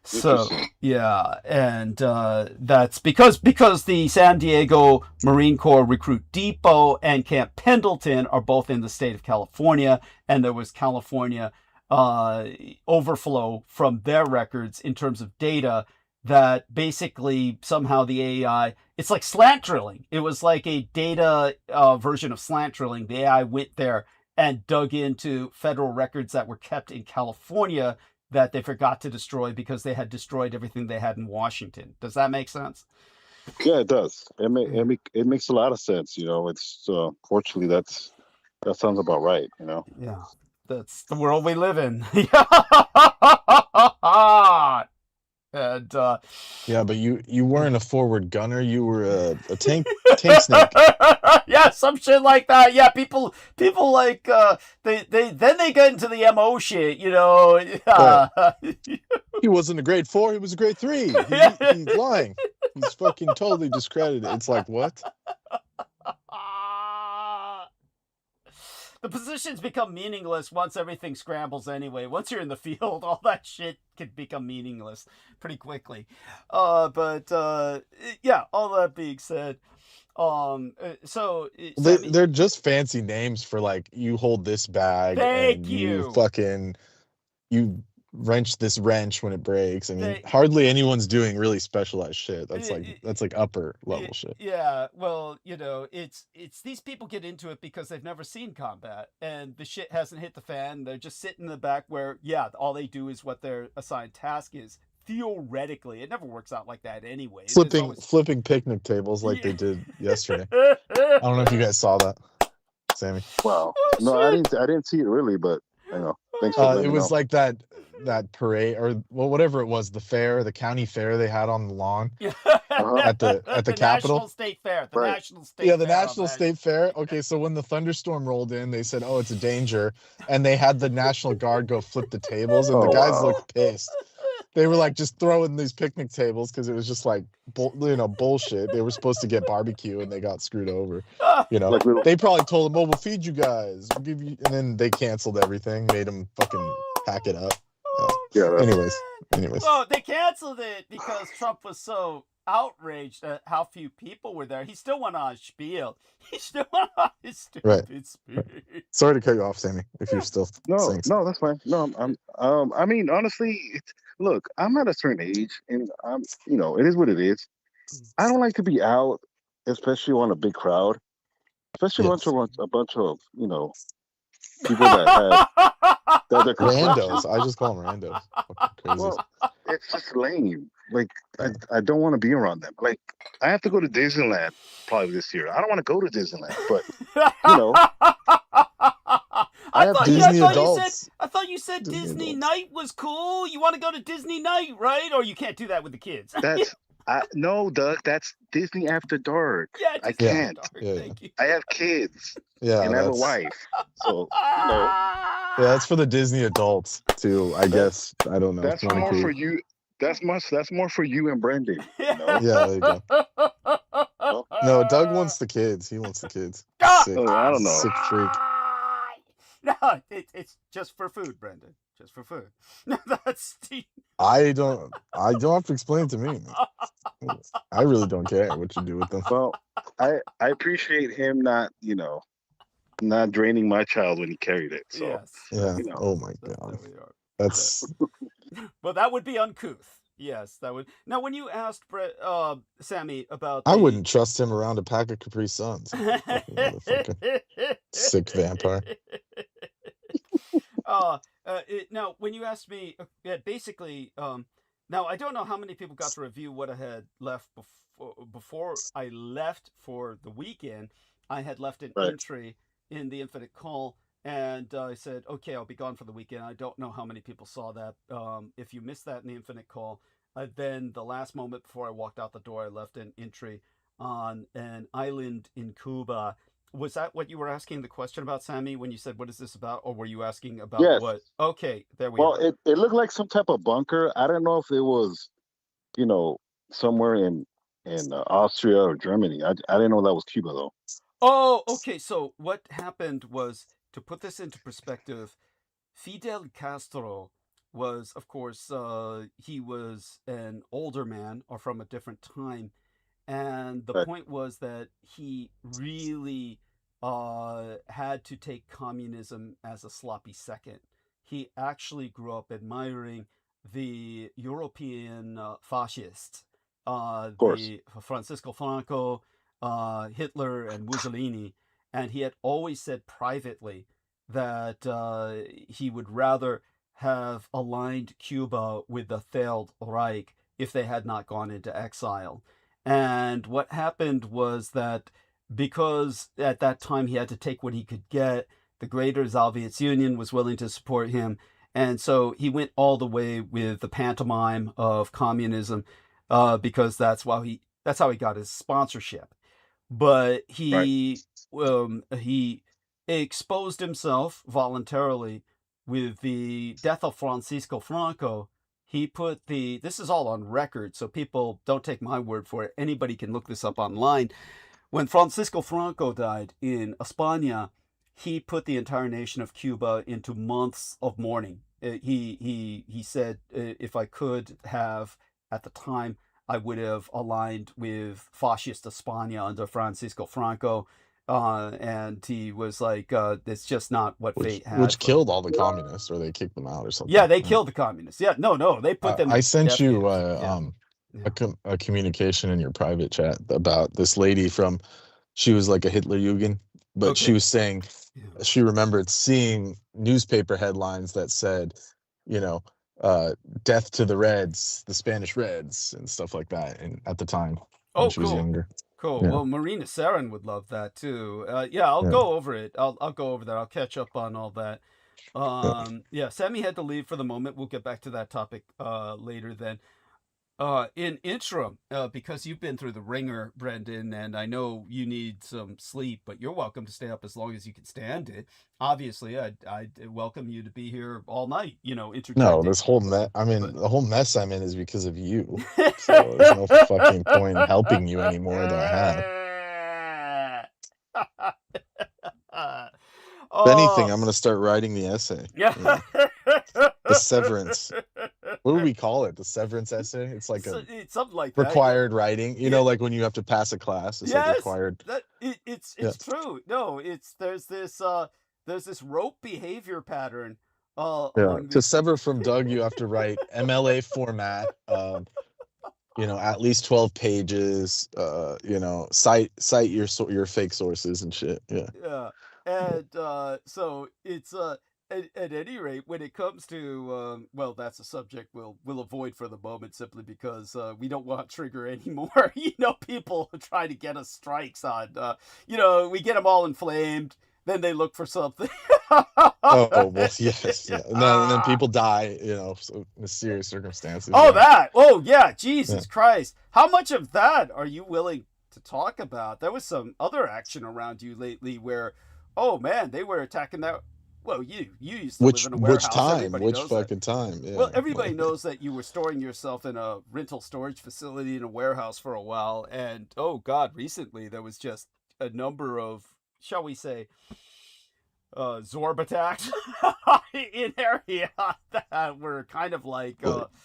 So yeah, and that's because the San Diego Marine Corps Recruit Depot and Camp Pendleton are both in the state of California, and there was California overflow from their records in terms of data that basically somehow the AI, it's like slant drilling. It was like a data version of slant drilling. The AI went there and dug into federal records that were kept in California that they forgot to destroy because they had destroyed everything they had in Washington. Does that make sense? yeah, it does. It makes a lot of sense. You know, it's fortunately that sounds about right. You know. Yeah, that's the world we live in. And yeah, but you weren't a forward gunner. You were a tank snake. Yeah, some shit like that. Yeah, people like they get into the MO shit, you know. He wasn't a grade 4. He was a grade 3. He's lying. He's fucking totally discredited. It's like, what? The positions become meaningless once everything scrambles anyway. Once you're in the field, all that shit can become meaningless pretty quickly. Yeah, all that being said, so they're just fancy names for like, you hold this bag and you fucking wrench this wrench when it breaks. I mean, hardly anyone's doing really specialized shit. That's like upper level shit. Yeah, well, you know, it's these people get into it because they've never seen combat and the shit hasn't hit the fan. They're just sitting in the back where, yeah, all they do is what their assigned task is. Theoretically, it never works out like that anyway. Flipping picnic tables like they did yesterday. I don't know if you guys saw that, Sammy. Wow. No, I didn't see it really, but you know, thanks for letting me know. It was like that parade, or whatever it was, the county fair they had on the lawn at the Capitol. National State Fair. The National State Fair. Okay, so when the thunderstorm rolled in, they said, "Oh, it's a danger," and they had the National Guard go flip the tables, and the guys looked pissed. They were like just throwing these picnic tables because it was just like bullshit. They were supposed to get barbecue and they got screwed over. You know, they probably told them, "Oh, we'll feed you guys, we'll give you," and then they canceled everything, made them fucking pack it up. Yeah. Anyways. Well, they canceled it because Trump was so outraged at how few people were there. He still went on spiel. He still went on his stupid speech. Sorry to cut you off, Sammy. If you're still saying no, that's fine. No, I mean, honestly, look, I'm at a certain age, and you know, it is what it is. I don't like to be out, especially on a big crowd, especially a bunch of you know, people that have that are randos. I just call them randos. Crazy. Well, it's just lame. Like I don't want to be around them. Like I have to go to Disneyland probably this year. I don't want to go to Disneyland, but you know. I thought you said Disney night was cool. You want to go to Disney night, right? Or you can't do that with the kids. No, Doug. That's Disney After Dark. Yeah, I can't. Thank you. I have kids. Yeah, and I have a wife. So you know. Yeah, that's for the Disney adults too. I guess. I don't know. That's more for you. That's more for you and Brendan. You know? Yeah, there you go. No, Doug wants the kids. He wants the kids. Sick, I don't know. Sick freak. No, it's just for food, Brendan. just for food. That's I don't have to explain it to me. I really don't care what you do with them. Well, I appreciate him not, not draining my child when he carried it. So yes. Yeah. you know. Oh my There god. we are. That's Well, that would be uncouth. Yes, that would. Now, when you asked Sammy about, I wouldn't trust him around a pack of Capri Suns. Fucking motherfucker. Sick vampire. Now, when you asked me, basically, now I don't know how many people got to review what I had left before I left for the weekend. I had left an Right. entry in the Infinite Call, and I said, okay, I'll be gone for the weekend. I don't know how many people saw that. If you missed that in the Infinite Call, then the last moment before I walked out the door, I left an entry on an island in Cuba. Was that what you were asking the question about, Sammy, when you said, what is this about? Or were you asking about Yes. what? Okay, there we Well, are. it looked like some type of bunker. I don't know if it was, somewhere in Austria or Germany. I didn't know that was Cuba though. Oh, okay. So what happened was, to put this into perspective, Fidel Castro was, of course, he was an older man or from a different time. And the Right. point was that he really had to take communism as a sloppy second. He actually grew up admiring the European fascists, course. the Francisco Franco, Hitler, and Mussolini. And he had always said privately that he would rather have aligned Cuba with the failed Reich if they had not gone into exile. And what happened was that because at that time he had to take what he could get, the Greater Soviet Union was willing to support him. And so he went all the way with the pantomime of communism, because that's how he got his sponsorship. But he exposed himself voluntarily with the death of Francisco Franco. He put this is all on record, so people don't take my word for it. Anybody can look this up online. When Francisco Franco died in España, he put the entire nation of Cuba into months of mourning. He said, if I could have, at the time, I would have aligned with fascist España under Francisco Franco. And he was like, it's just not what fate had. Which killed all the communists, or they kicked them out or something. Yeah, they killed the communists. Yeah, no, they put them. I sent you Yeah. a communication in your private chat about this lady she was like a Hitlerjugend, but she Okay. was saying she remembered seeing newspaper headlines that said, death to the Reds, the Spanish Reds, and stuff like that. And at the time, when she was younger. Cool. Yeah. Well, Marina Sarin would love that too. I'll go over it. I'll go over that. I'll catch up on all that. Sammy had to leave for the moment. We'll get back to that topic later then. In interim, because you've been through the ringer, Brendan, and I know you need some sleep, but you're welcome to stay up as long as you can stand it. Obviously, I'd welcome you to be here all night, interjecting. No, this whole the whole mess I'm in is because of you. So there's no fucking point in helping you anymore than I have. If anything, I'm going to start writing the essay. Yeah. The severance. What do we call it? The severance essay? It's like it's something like required writing. Like when you have to pass a class, it's like required. It's true. No, there's this rope behavior pattern. To sever from Doug, you have to write MLA format. At least 12 pages. Cite your fake sources and shit. Yeah. Yeah. And so it's at any rate, when it comes to that's a subject we'll avoid for the moment, simply because we don't want Trigger anymore. People try to get us strikes on. We get them all inflamed, then they look for something. Oh well, yes, yeah. And then people die. So mysterious circumstances. Oh, that. Oh yeah, Jesus Christ! How much of that are you willing to talk about? There was some other action around you lately where, oh man, they were attacking that. Well, you used to live in a warehouse. Which time? Everybody Which knows fucking that. time? Yeah. Well, everybody knows that you were storing yourself in a rental storage facility in a warehouse for a while, and oh god, recently there was just a number of, shall we say, Zorb attacks in area that were kind of like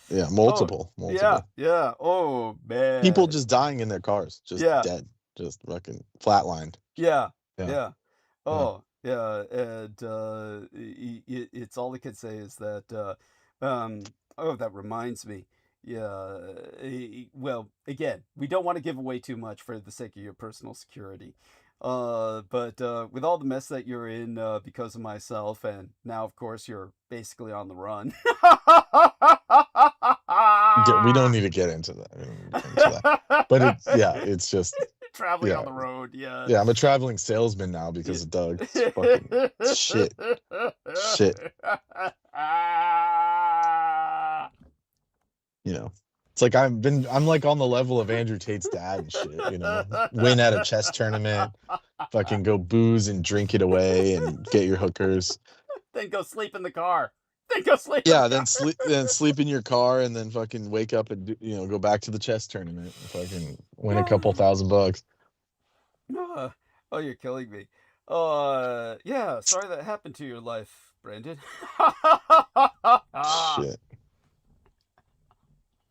yeah, multiple. yeah. Oh man, people just dying in their cars, just Yeah. dead, just fucking flatlined. yeah. Yeah. Oh yeah, and it's all I can say is that oh, that reminds me. Yeah, well, again, we don't want to give away too much for the sake of your personal security. But with all the mess that you're in because of myself, and now, of course, you're basically on the run. We don't need to get into that. We don't need to get into that. But it's just traveling on the road. Yeah. Yeah, I'm a traveling salesman now because of Doug. It's fucking shit. You know, it's like I'm like on the level of Andrew Tate's dad and shit. You know, win at a chess tournament, fucking go booze and drink it away and get your hookers. Then go sleep in the car. Yeah, then sleep in your car and then fucking wake up and go back to the chess tournament and fucking win a couple $1,000. Oh, you're killing me. Yeah, sorry that happened to your life, Brendan. Shit.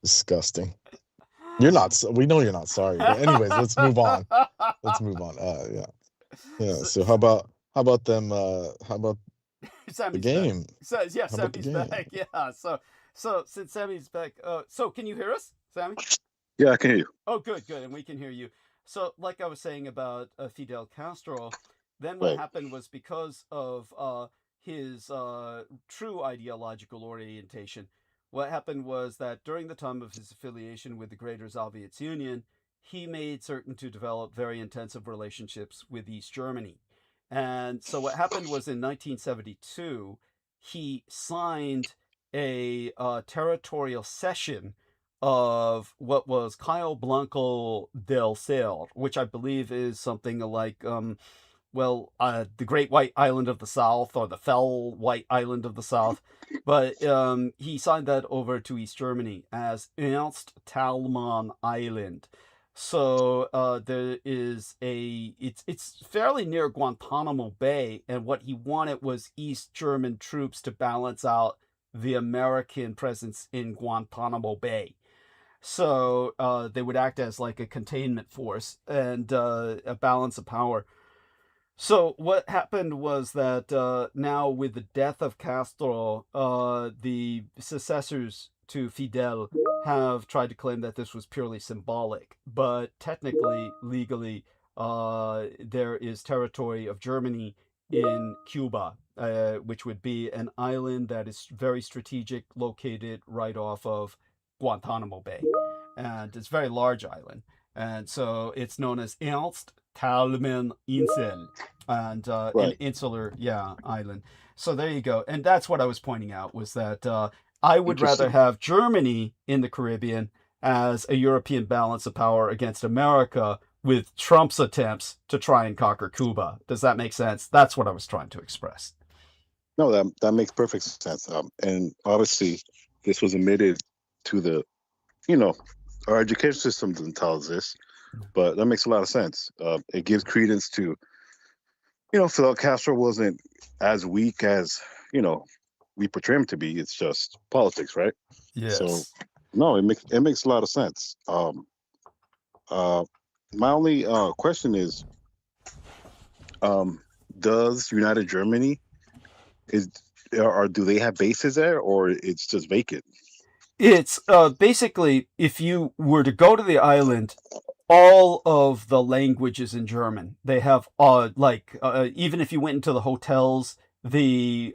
Disgusting. You're not. We know you're not sorry. But anyways, let's move on. Yeah. So how about them? How about Sammy's the game? Back. Yeah, How about the Sammy's game? back. Yeah. So since Sammy's back, so can you hear us, Sammy? Yeah, I can hear you. Oh, good, and we can hear you. So, like I was saying about Fidel Castro, then what Right. happened was because of his true ideological orientation, what happened was that during the time of his affiliation with the Greater Soviet Union, he made certain to develop very intensive relationships with East Germany. And so what happened was in 1972, he signed a territorial cession of what was Cayo Blanco del Sur, which I believe is something like, the Great White Island of the South, or the Fell White Island of the South. But he signed that over to East Germany as Ernst Thälmann Island. So there is it's fairly near Guantanamo Bay, and what he wanted was East German troops to balance out the American presence in Guantanamo Bay. So they would act as like a containment force and a balance of power. So what happened was that now with the death of Castro, the successors to Fidel have tried to claim that this was purely symbolic, but technically, legally, there is territory of Germany in Cuba, which would be an island that is very strategic, located right off of Guantanamo Bay, and it's a very large island, and so it's known as Ernst Thälmann Insel, and an insular island. So there you go, and that's what I was pointing out, was that I would rather have Germany in the Caribbean as a European balance of power against America, with Trump's attempts to try and conquer Cuba. Does that make sense? That's what I was trying to express. No, that makes perfect sense. And obviously, this was admitted to the, our education system doesn't tell us this, but that makes a lot of sense. It gives credence to, Fidel Castro wasn't as weak as, we portray him to be. It's just politics, right? Yes. So, no, it makes a lot of sense. My only question is, does United Germany do they have bases there, or it's just vacant? It's basically, if you were to go to the island, all of the language is in German. They have even if you went into the hotels, the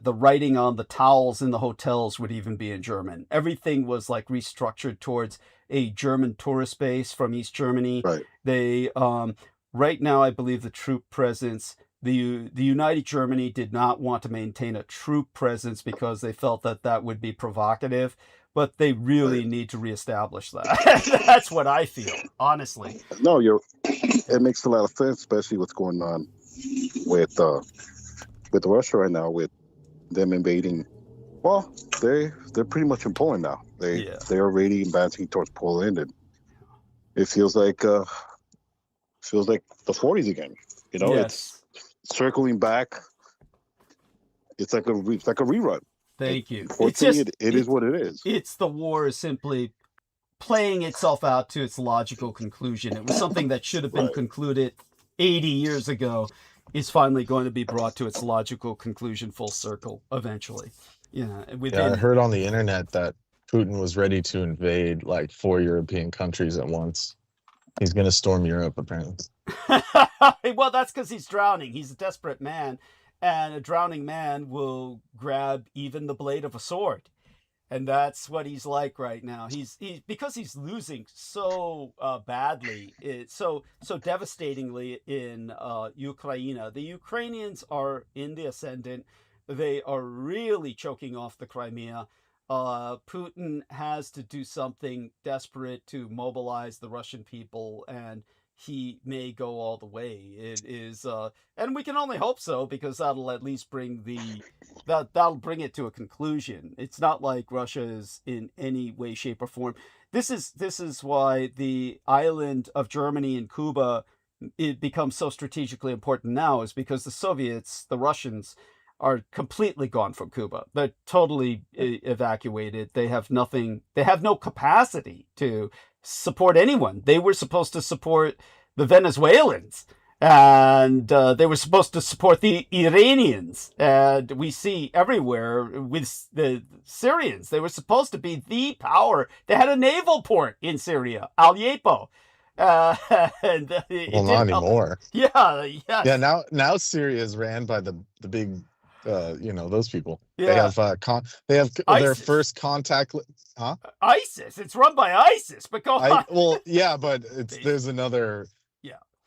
writing on the towels in the hotels would even be in German. Everything was like restructured towards a German tourist base from East Germany. Right. They right now, I believe the troop presence, the United Germany did not want to maintain a troop presence because they felt that would be provocative, but they really need to reestablish that. That's what I feel, honestly. No, it makes a lot of sense, especially what's going on with Russia right now, with them invading. Well, they're pretty much in Poland now. They're already advancing towards Poland, and it feels like the 40s again. Yes. It's circling back it's like a rerun. Thank you. It's Unfortunately, just it is what it is. it's the war is simply playing itself out to its logical conclusion. It was something that should have been Right. concluded 80 years ago. Is finally going to be brought to its logical conclusion, full circle, eventually. Yeah, I Within heard on the internet that Putin was ready to invade like 4 European countries at once. He's going to storm Europe, apparently. well, that's because he's drowning. He's a desperate man, and a drowning man will grab even the blade of a sword. And that's what he's like right now. He's because he's losing so badly, so devastatingly in Ukraine. The Ukrainians are in the ascendant. They are really choking off the Crimea. Putin has to do something desperate to mobilize the Russian people, and he may go all the way. It is, and we can only hope so, because that'll at least bring that'll bring it to a conclusion. It's not like Russia is in any way, shape, or form. This is why the island of Germany and Cuba, it becomes so strategically important now, is because the Soviets, the Russians, are completely gone from Cuba. They're totally evacuated. They have nothing. They have no capacity to support anyone. They were supposed to support the Venezuelans, and they were supposed to support the Iranians. And we see everywhere with the Syrians, they were supposed to be the power. They had a naval port in Syria, aliÄ. And Well, not anymore. Yeah. Yeah, now Syria is ran by the big, those people. Yeah. They have they have their ISIS. first contact. Huh? ISIS. It's run by ISIS. But go on. Well, yeah, but there's another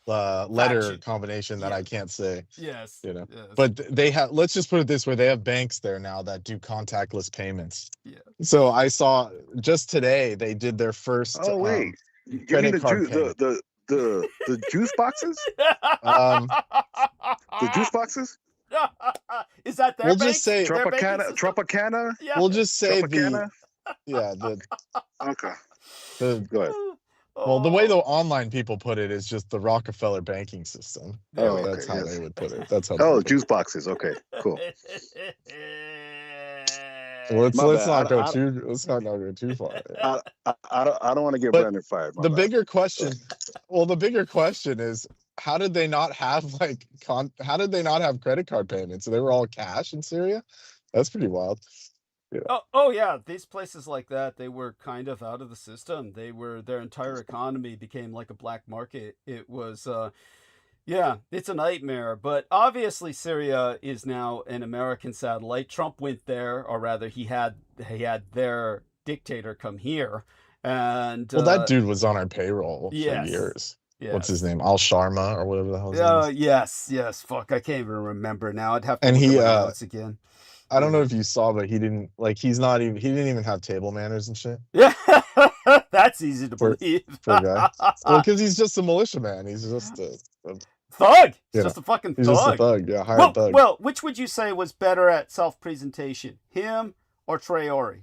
letter Faction. combination that I can't say. Yes. Yes. Yes. But they have. Let's just put it this way: they have banks there now that do contactless payments. Yeah. So I saw just today they did their first. Oh wait, you mean credit card payment. the juice boxes? The juice boxes? Is that their We'll bank? just say Their banking system? Tropicana. Yeah. We'll just say Tropicana? Okay. Go ahead. Well, the way the online people put it is just the Rockefeller banking system. There we go. That's how they would put it. That's how. Oh, juice boxes. Okay, cool. Let's My not bad. go too far. I don't want to get But Brandon fired. my The bad. bigger question is, how did they not have how did they not have credit card payments? So they were all cash in Syria. That's pretty wild. Oh yeah, these places like that, they were kind of out of the system. Their entire economy became like a black market. It was it's a nightmare. But obviously Syria is now an American satellite. Trump went there, or rather he had their dictator come here. And Well, that dude was on our payroll yes. for years. Yes. What's his name? Al Sharma or whatever the hell his name is. Yes. Fuck, I can't even remember now. I'd have to And look he, at my notes again. I don't know if you saw, but he didn't even have table manners and shit. Yeah, that's easy to Poor- believe. Poor guy. Well, because he's just a militiaman. He's just a Thug. He's Yeah. just a fucking he's thug. just a thug. Yeah, hired thug. Well, which would you say was better at self-presentation, him or Traore?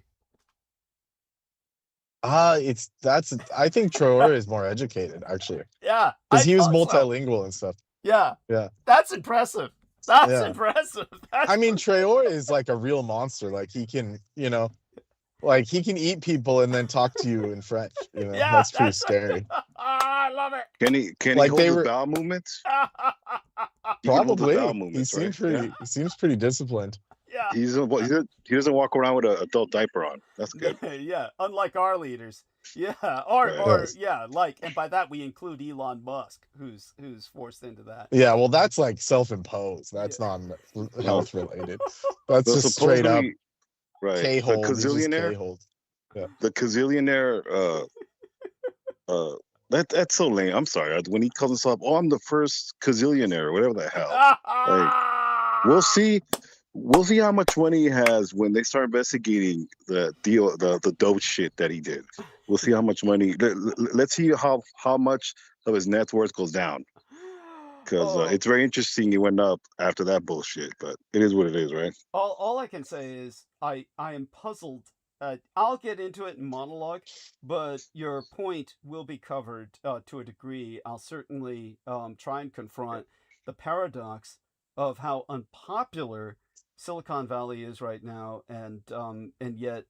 I think Traore is more educated actually, Yeah, because he was thought so. multilingual and stuff. Yeah, Yeah. that's impressive. That's Yeah. impressive. I mean, Traore is like a real monster. Like he can, he can eat people and then talk to you in French. Yeah, That's pretty scary. I love it. Can he Like hold they his were- bowel movements? He can hold his Probably. bowel He movements, seems right? He seems pretty disciplined. Yeah. He doesn't walk around with an adult diaper on. That's good. Yeah, unlike our leaders. Yeah, or Yes. and by that we include Elon Musk, who's forced into that. Yeah, well, that's like self-imposed. That's Yeah. not health related. That's So just straight up supposedly- right? K-hole. The gazillionaire. The gazillionaire. That's so lame. I'm sorry. When he calls himself, I'm the first gazillionaire, whatever the hell. We'll see. We'll see how much money he has when they start investigating the deal, the dope shit that he did. We'll see how much money. Let's see how much of his net worth goes down, because it's very interesting. He went up after that bullshit, but it is what it is, right? All I can say is I am puzzled. I'll get into it in monologue, but your point will be covered to a degree. I'll certainly try and confront the paradox of how unpopular Silicon Valley is right now, and yet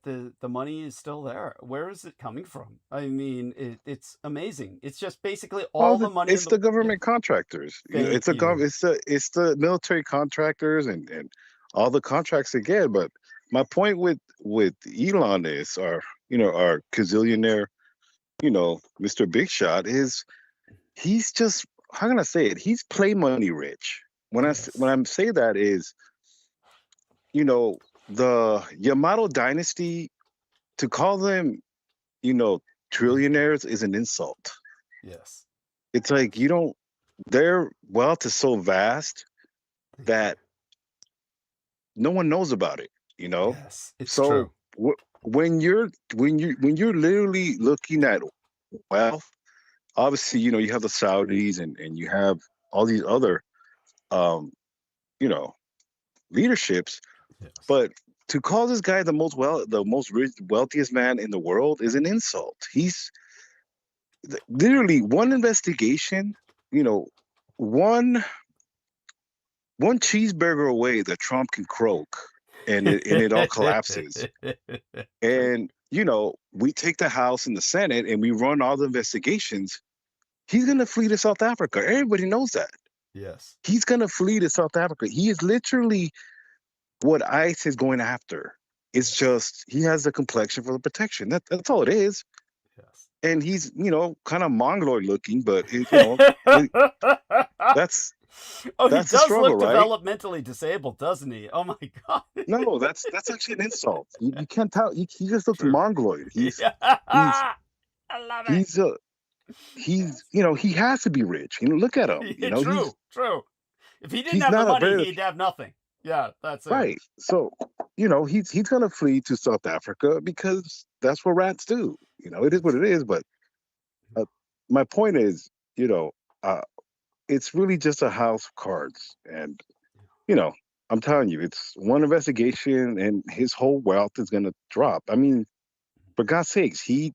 the money is still there. Where is it coming from? I mean, it's amazing. It's just basically all the money in It's the the government contractors. You know, Thank it's a you. it's the military contractors and all the contracts they get. But my point with Elon is, our gazillionaire, Mr. Big Shot, is he's just, how can I say it? He's play money rich. When Yes. I say that is, the Yamato dynasty, to call them, trillionaires is an insult. Yes. It's like, their wealth is so vast that no one knows about it, Yes, it's So true. when you're literally looking at wealth, obviously, you have the Saudis and you have all these other, leaderships, Yes. but to call this guy the most wealthiest man in the world is an insult. He's literally one investigation, one cheeseburger away that Trump can croak and it all collapses. And we take the House and the Senate and we run all the investigations. He's gonna flee to South Africa. Everybody knows that. Yes. He's gonna flee to South Africa. He is literally what ICE is going after. It's just he has the complexion for the protection. That's all it is. Yes. And he's kind of mongoloid looking, but that's Oh, he that's the does struggle, look right? developmentally disabled, doesn't he? Oh my God. No, that's actually an insult. You can't tell. He just looks True. mongoloid. I love it. He has to be rich. Look at him. True. If he didn't he's have the not a money, very- he'd have nothing. Yeah, that's it. right. So he's gonna flee to South Africa because that's what rats do. It is what it is. But my point is, it's really just a house of cards, and I'm telling you, it's one investigation, and his whole wealth is gonna drop. I mean, for God's sakes, he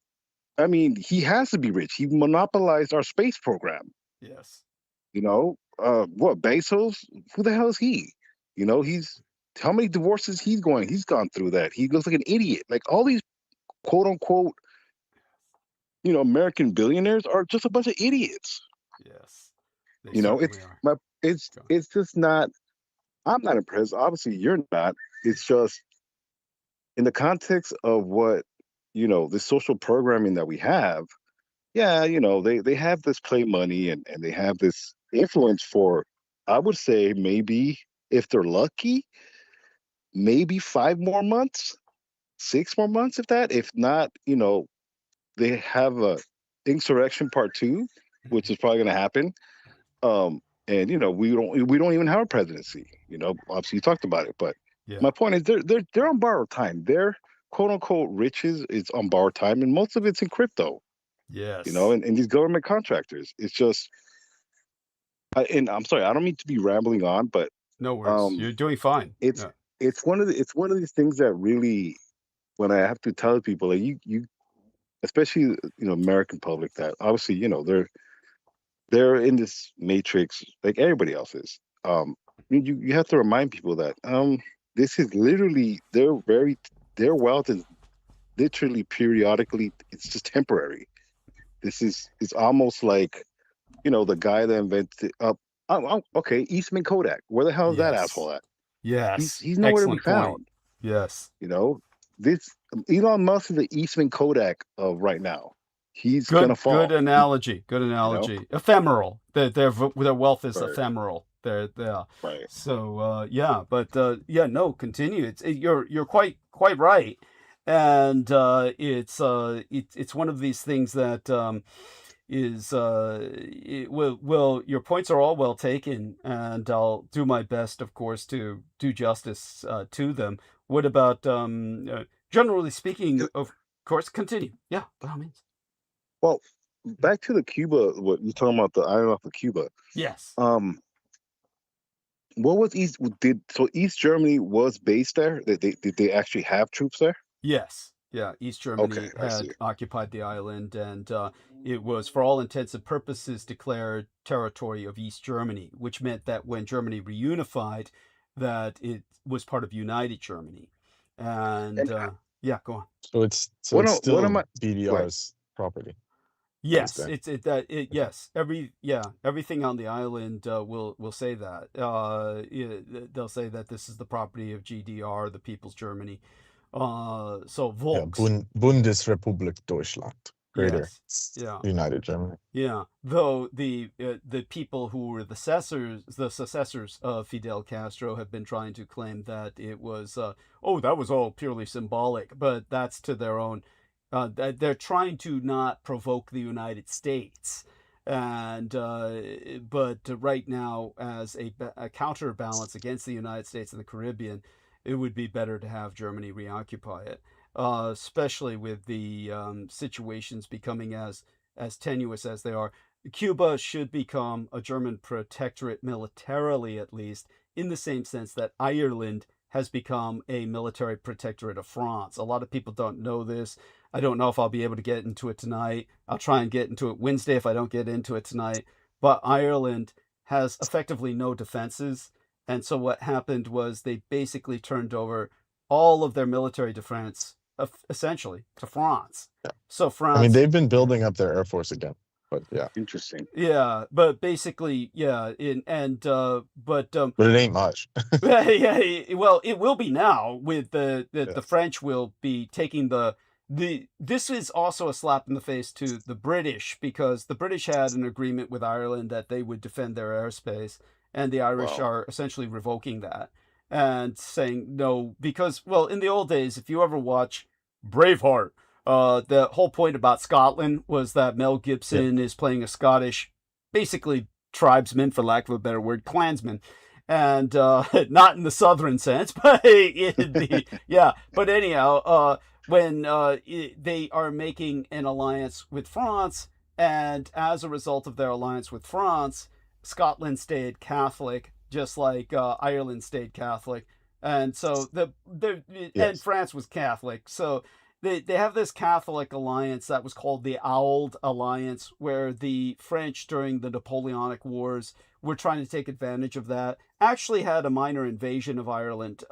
has to be rich. He monopolized our space program. Yes. What, Bezos? Who the hell is he? How many divorces he's gone through that. He looks like an idiot. Like all these quote unquote, American billionaires are just a bunch of idiots. Yes. They certainly are. It's just not, I'm not impressed. Obviously you're not. It's just in the context of what, the social programming that we have. Yeah, they have this play money and they have this influence for, I would say, maybe if they're lucky, maybe 5 more months, 6 more months, if that. If not, they have a insurrection part 2, which is probably going to happen. And we don't even have a presidency. Obviously you talked about it, but my point is they're on borrowed time. Their quote unquote riches is on borrowed time, and most of it's in crypto. Yes. And these government contractors. It's just, and I'm sorry, I don't mean to be rambling on, but No worries. You're doing fine. it's one of these things that really, when I have to tell people, like you especially American public, that obviously they're in this matrix like everybody else is. You have to remind people that this is literally their wealth is literally periodically, it's just temporary. It's almost like the guy that invented okay, Eastman Kodak. Where the hell is that asshole at? Yes. He's nowhere to be Excellent point. found. Yes. This Elon Musk is the Eastman Kodak of right now. He's Good, gonna fall. good analogy. Good analogy. Ephemeral. Their wealth is Right. ephemeral. They're Right. So no, continue. You're quite right, and it's one of these things that your points are all well taken, and I'll do my best, of course, to do justice to them. What about generally speaking? Of course, continue. Yeah, by all means. Well, back to the Cuba. What you're talking about, the island off of Cuba. Yes. What was East Germany was based there? Did they actually have troops there? Yes. Yeah, East Germany Okay, I had see. occupied the island, and it was, for all intents and purposes, declared territory of East Germany, which meant that when Germany reunified, that it was part of United Germany. And And yeah, go on. So it's one of still my BDR's property. Yes, Understand. yes, everything on the island will say that. They'll say that this is the property of GDR, the People's Germany. So Yeah, Volks, Bundesrepublik Deutschland. Greater yes, yeah, United Germany. yeah. Though the people who were the successors of Fidel Castro have been trying to claim that it was that was all purely symbolic, but that's to their own. They're trying to not provoke the United States, and but right now, as a counterbalance against the United States and the Caribbean, it would be better to have Germany reoccupy it, especially with the situations becoming as tenuous as they are. Cuba should become a German protectorate militarily, at least, in the same sense that Ireland has become a military protectorate of France. A lot of people don't know this. I don't know if I'll be able to get into it tonight. I'll try and get into it Wednesday if I don't get into it tonight. But Ireland has effectively no defenses. And so what happened was they basically turned over all of their military defense essentially to France. Yeah. So France. I mean, they've been building up their Air Force again, but yeah. interesting. Yeah, but basically, yeah, but it ain't much. yeah, well, it will be now with the French will be taking this is also a slap in the face to the British, because the British had an agreement with Ireland that they would defend their airspace, and the Irish are essentially revoking that and saying no, because, well, in the old days, if you ever watch Braveheart, the whole point about Scotland was that Mel Gibson is playing a Scottish, basically tribesman, for lack of a better word, clansman. And not in the southern sense, but but anyhow, when they are making an alliance with France, and as a result of their alliance with France, Scotland stayed Catholic, just like Ireland stayed Catholic, and so and France was Catholic, so they have this Catholic alliance that was called the Auld Alliance, where the French during the Napoleonic Wars were trying to take advantage of that. Actually had a minor invasion of Ireland,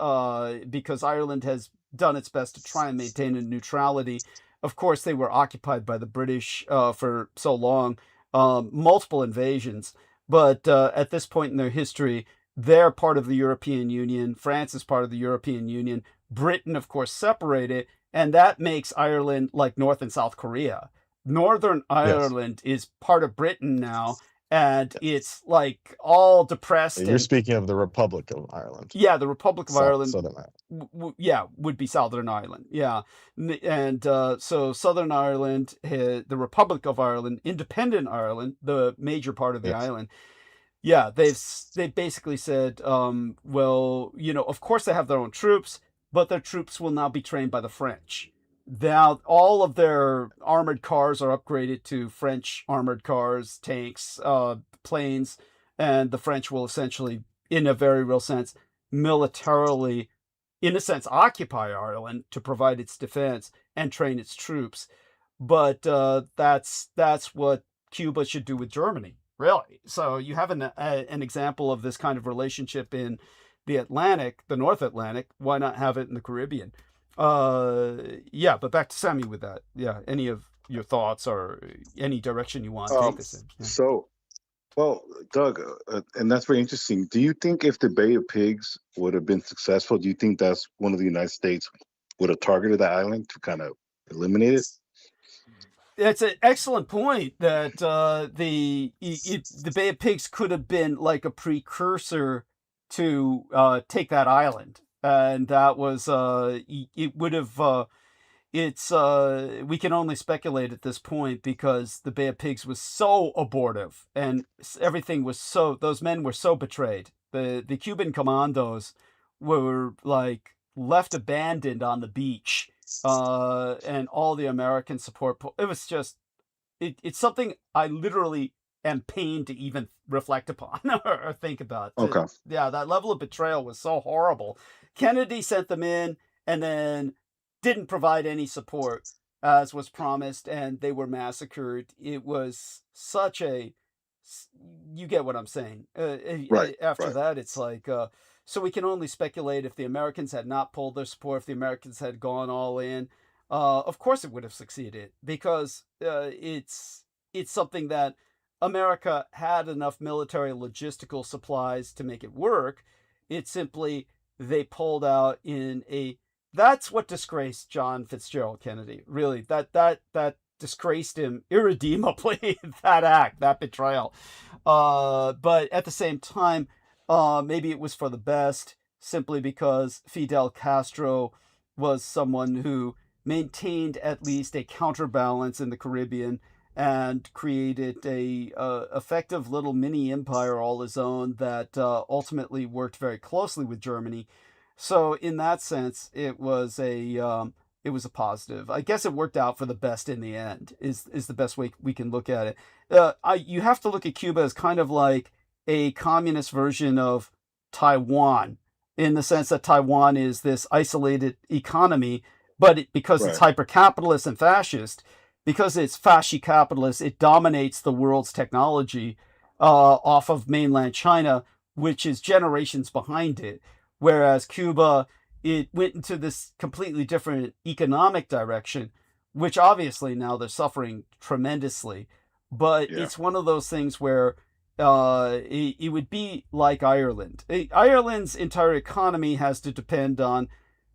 because Ireland has done its best to try and maintain a neutrality. Of course, they were occupied by the British for so long, multiple invasions. But at this point in their history, they're part of the European Union. France is part of the European Union. Britain, of course, separated, and that makes Ireland like North and South Korea. Northern Ireland is part of Britain now, and it's like all depressed. You're speaking of the Republic of Ireland. Yeah, the Republic of Ireland. Southern Ireland. Would be Southern Ireland. Yeah, and so Southern Ireland, the Republic of Ireland, independent Ireland, the major part of the island. Yeah, they basically said, well, of course they have their own troops, but their troops will now be trained by the French. Now, all of their armored cars are upgraded to French armored cars, tanks, planes, and the French will essentially, in a very real sense, militarily, in a sense, occupy Ireland to provide its defense and train its troops. But that's what Cuba should do with Germany, really. So you have an example of this kind of relationship in the Atlantic, the North Atlantic. Why not have it in the Caribbean? But back to Sammy with that. Yeah, any of your thoughts or any direction you want to take this in? Yeah. So, well, Doug, and that's very interesting. Do you think if the Bay of Pigs would have been successful, do you think that's one of the United States would have targeted the island to kind of eliminate it? That's an excellent point, that the Bay of Pigs could have been like a precursor to take that island. And that was, it would have, we can only speculate at this point, because the Bay of Pigs was so abortive, and everything was those men were so betrayed. The Cuban commandos were like left abandoned on the beach, and all the American support. It was just, it's something I literally am pained to even reflect upon or think about. Okay. Yeah, that level of betrayal was so horrible. Kennedy sent them in and then didn't provide any support as was promised, and they were massacred. It was such a, you get what I'm saying. After that, it's like, So we can only speculate if the Americans had not pulled their support, if the Americans had gone all in. Of course it would have succeeded, because it's something that America had enough military logistical supplies to make it work. It's simply they pulled out in a... That's what disgraced John Fitzgerald Kennedy. Really, that disgraced him irredeemably, that act, that betrayal. But at the same time, maybe it was for the best, simply because Fidel Castro was someone who maintained at least a counterbalance in the Caribbean and created a effective little mini empire all his own that ultimately worked very closely with Germany. So in that sense, it was a positive. I guess it worked out for the best in the end, is the best way we can look at it. You have to look at Cuba as kind of like a communist version of Taiwan, in the sense that Taiwan is this isolated economy, but because it's hyper-capitalist and fascist, because it's fasci-capitalist, it dominates the world's technology off of mainland China, which is generations behind it. Whereas Cuba, it went into this completely different economic direction, which obviously now they're suffering tremendously. But it's one of those things where it would be like Ireland. Ireland's entire economy has to depend on,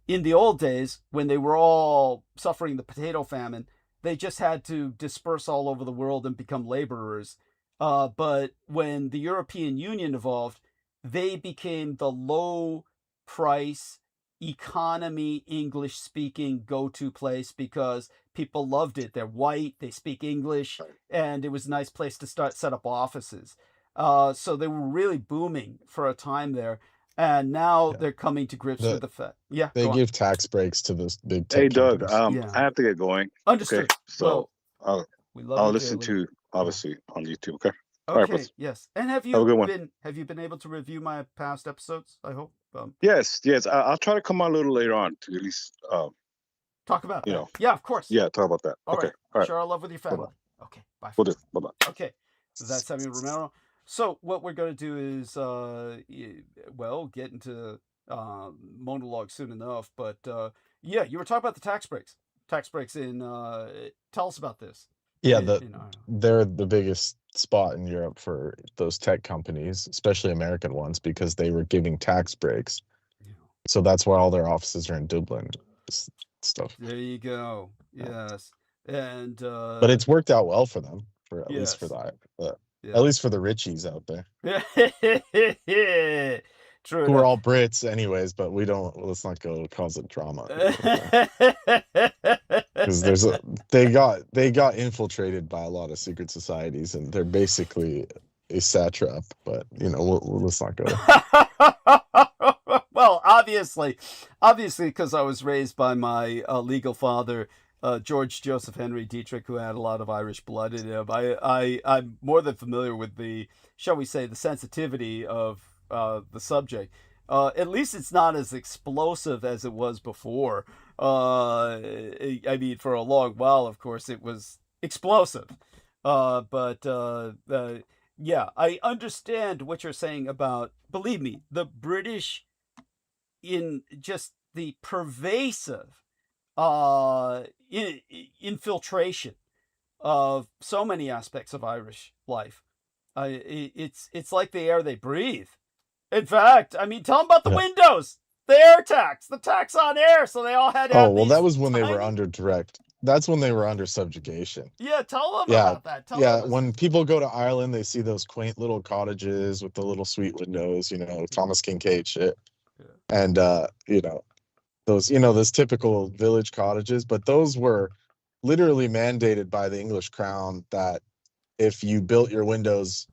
in the old days, when they were all suffering the potato famine, they just had to disperse all over the world and become laborers. But when the European Union evolved, they became the low-price economy English-speaking go-to place because people loved it. They're white, they speak English, and it was a nice place to set up offices. So they were really booming for a time there. And now they're coming to grips with the fact. Yeah, they give tax breaks to those big tech Doug, companies. I have to get going. Understood. Okay, so well, I'll listen to, obviously, on YouTube. Okay. Okay. All right, yes. And have a good one. you been able to review my past episodes? I hope. Yes. I'll try to come on a little later on to at least talk about you that. know. Yeah, of course. Yeah, talk about that. All Okay. right. All right. Share our love with your family. Bye-bye. Okay. Bye. We'll do. Bye-bye. Okay. So that's Samuel Romero. So what we're going to do is, get into monologue soon enough. But yeah, you were talking about the tax breaks. Tax breaks in. Tell us about this. Yeah, they're the biggest spot in Europe for those tech companies, especially American ones, because they were giving tax breaks. Yeah. So that's why all their offices are in Dublin. Stuff. There you go. Yes, and but it's worked out well for them, for at least for that. At least for the Richies out there. True. Who are all Brits anyways, but let's not go cause a drama. Because they got infiltrated by a lot of secret societies, and they're basically a satrap, but let's not go. Well, obviously, because I was raised by my legal father, George Joseph Henry Dietrich, who had a lot of Irish blood in him. I'm more than familiar with the, shall we say, the sensitivity of the subject. At least it's not as explosive as it was before. I mean, for a long while, of course, it was explosive. Yeah, I understand what you're saying about, believe me, the British, in just the pervasive infiltration of so many aspects of Irish life. It's like the air they breathe. In fact, I mean, tell them about the windows, the air tax, the tax on air. So they all had to have that was when they were under direct. That's when they were under subjugation. Yeah, tell them about that. Tell them. When people go to Ireland, they see those quaint little cottages with the little sweet windows, Thomas Kincaid shit. Yeah. And those typical village cottages, but those were literally mandated by the English crown that if you built your windows,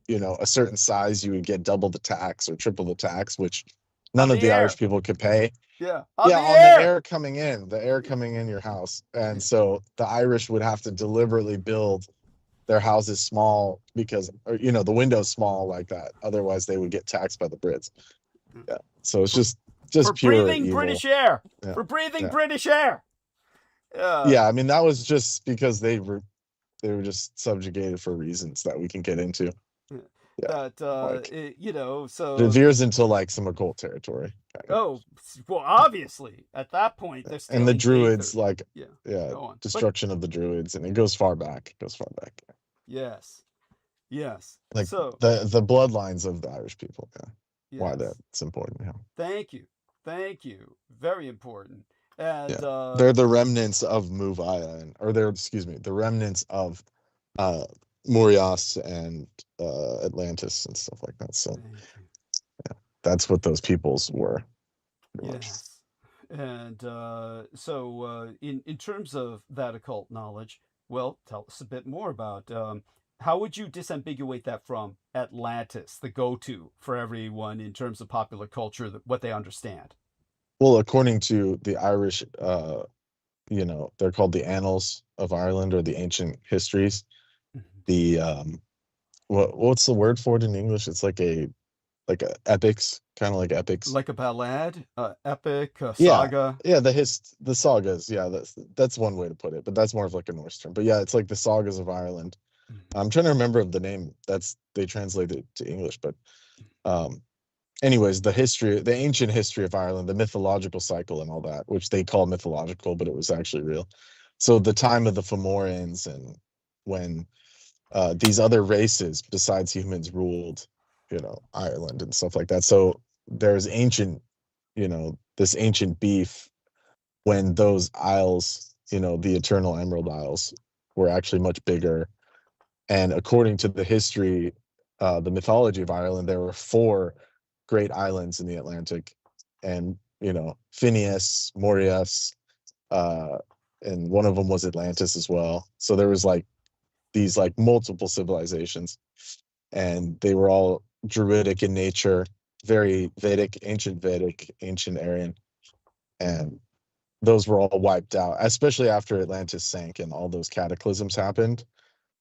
a certain size, you would get double the tax or triple the tax, which none of the Irish people could pay. Yeah. On the air coming in your house. And so the Irish would have to deliberately build their houses small because, the windows small like that. Otherwise they would get taxed by the Brits. Yeah. So it's just for pure breathing evil. British air. Yeah. For breathing British air. Yeah, I mean, that was just because they were just subjugated for reasons that we can get into. Yeah, that like you know, it so veers into like some occult territory. Kind of. oh well, obviously at that point they're And the stealing druids, Gaither. like Yeah, yeah, go on. But destruction of the druids, and it goes far back. It goes far back. yes, yes. Like So the bloodlines of the Irish people. Yeah, why yes, that's important. Yeah, thank you, very important. And yeah, they're the remnants of Muvaya, or they're the remnants of uh Morias and Atlantis and stuff like that. So thank you. that's what those peoples were. Pretty much. Yes. And so, in terms of that occult knowledge, well, tell us a bit more about how would you disambiguate that from Atlantis, the go-to for everyone in terms of popular culture, what they understand? Well, according to the Irish, they're called the Annals of Ireland or the Ancient Histories. Mhm. The what's the word for it in English? It's like a epics, kind of like epics. Like a ballad, epic, a Yeah, saga. yeah, the sagas. Yeah, that's one way to put it, but that's more of like a Norse term. But yeah, it's like the sagas of Ireland. I'm trying to remember the name they translated it to English, but anyways, the ancient history of Ireland, the mythological cycle and all that, which they call mythological, but it was actually real. So the time of the Fomorians, and when these other races besides humans ruled, Ireland and stuff like that. So there's this ancient beef when those isles, the Eternal Emerald Isles, were actually much bigger. And according to the history, the mythology of Ireland, there were 4 great islands in the Atlantic, and FÍNIS, Morias, and one of them was Atlantis as well. So there was like these like multiple civilizations, and they were all druidic in nature, very Vedic, ancient Aryan, and those were all wiped out, especially after Atlantis sank and all those cataclysms happened.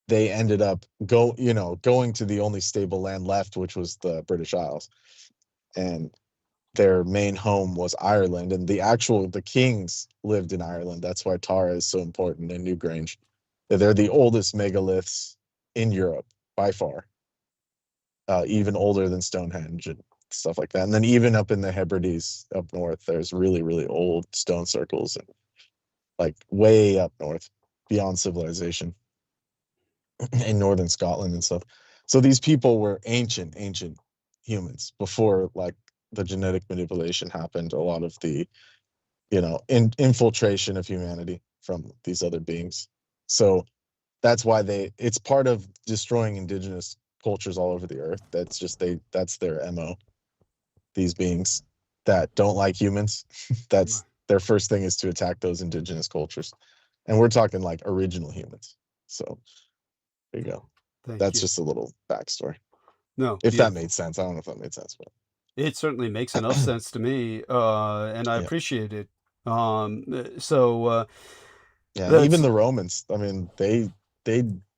They ended up going to the only stable land left, which was the British Isles, and their main home was Ireland, and the kings lived in Ireland. That's why Tara is so important, and Newgrange. They're the oldest megaliths in Europe by far, even older than Stonehenge and stuff like that. And then even up in the Hebrides up north, there's really, really old stone circles, and like way up north beyond civilization in northern Scotland and stuff. So these people were ancient humans before like the genetic manipulation happened. A lot of the infiltration of humanity from these other beings. So that's why it's part of destroying indigenous cultures all over the earth. That's their MO. These beings that don't like humans, that's their first thing, is to attack those indigenous cultures. And we're talking like original humans. So there you go. That's just a little backstory. No, if that beautiful. made sense. I don't know if that made sense, but It certainly makes enough sense to me, and I Yeah. appreciate it. So yeah, and even the Romans, I mean, they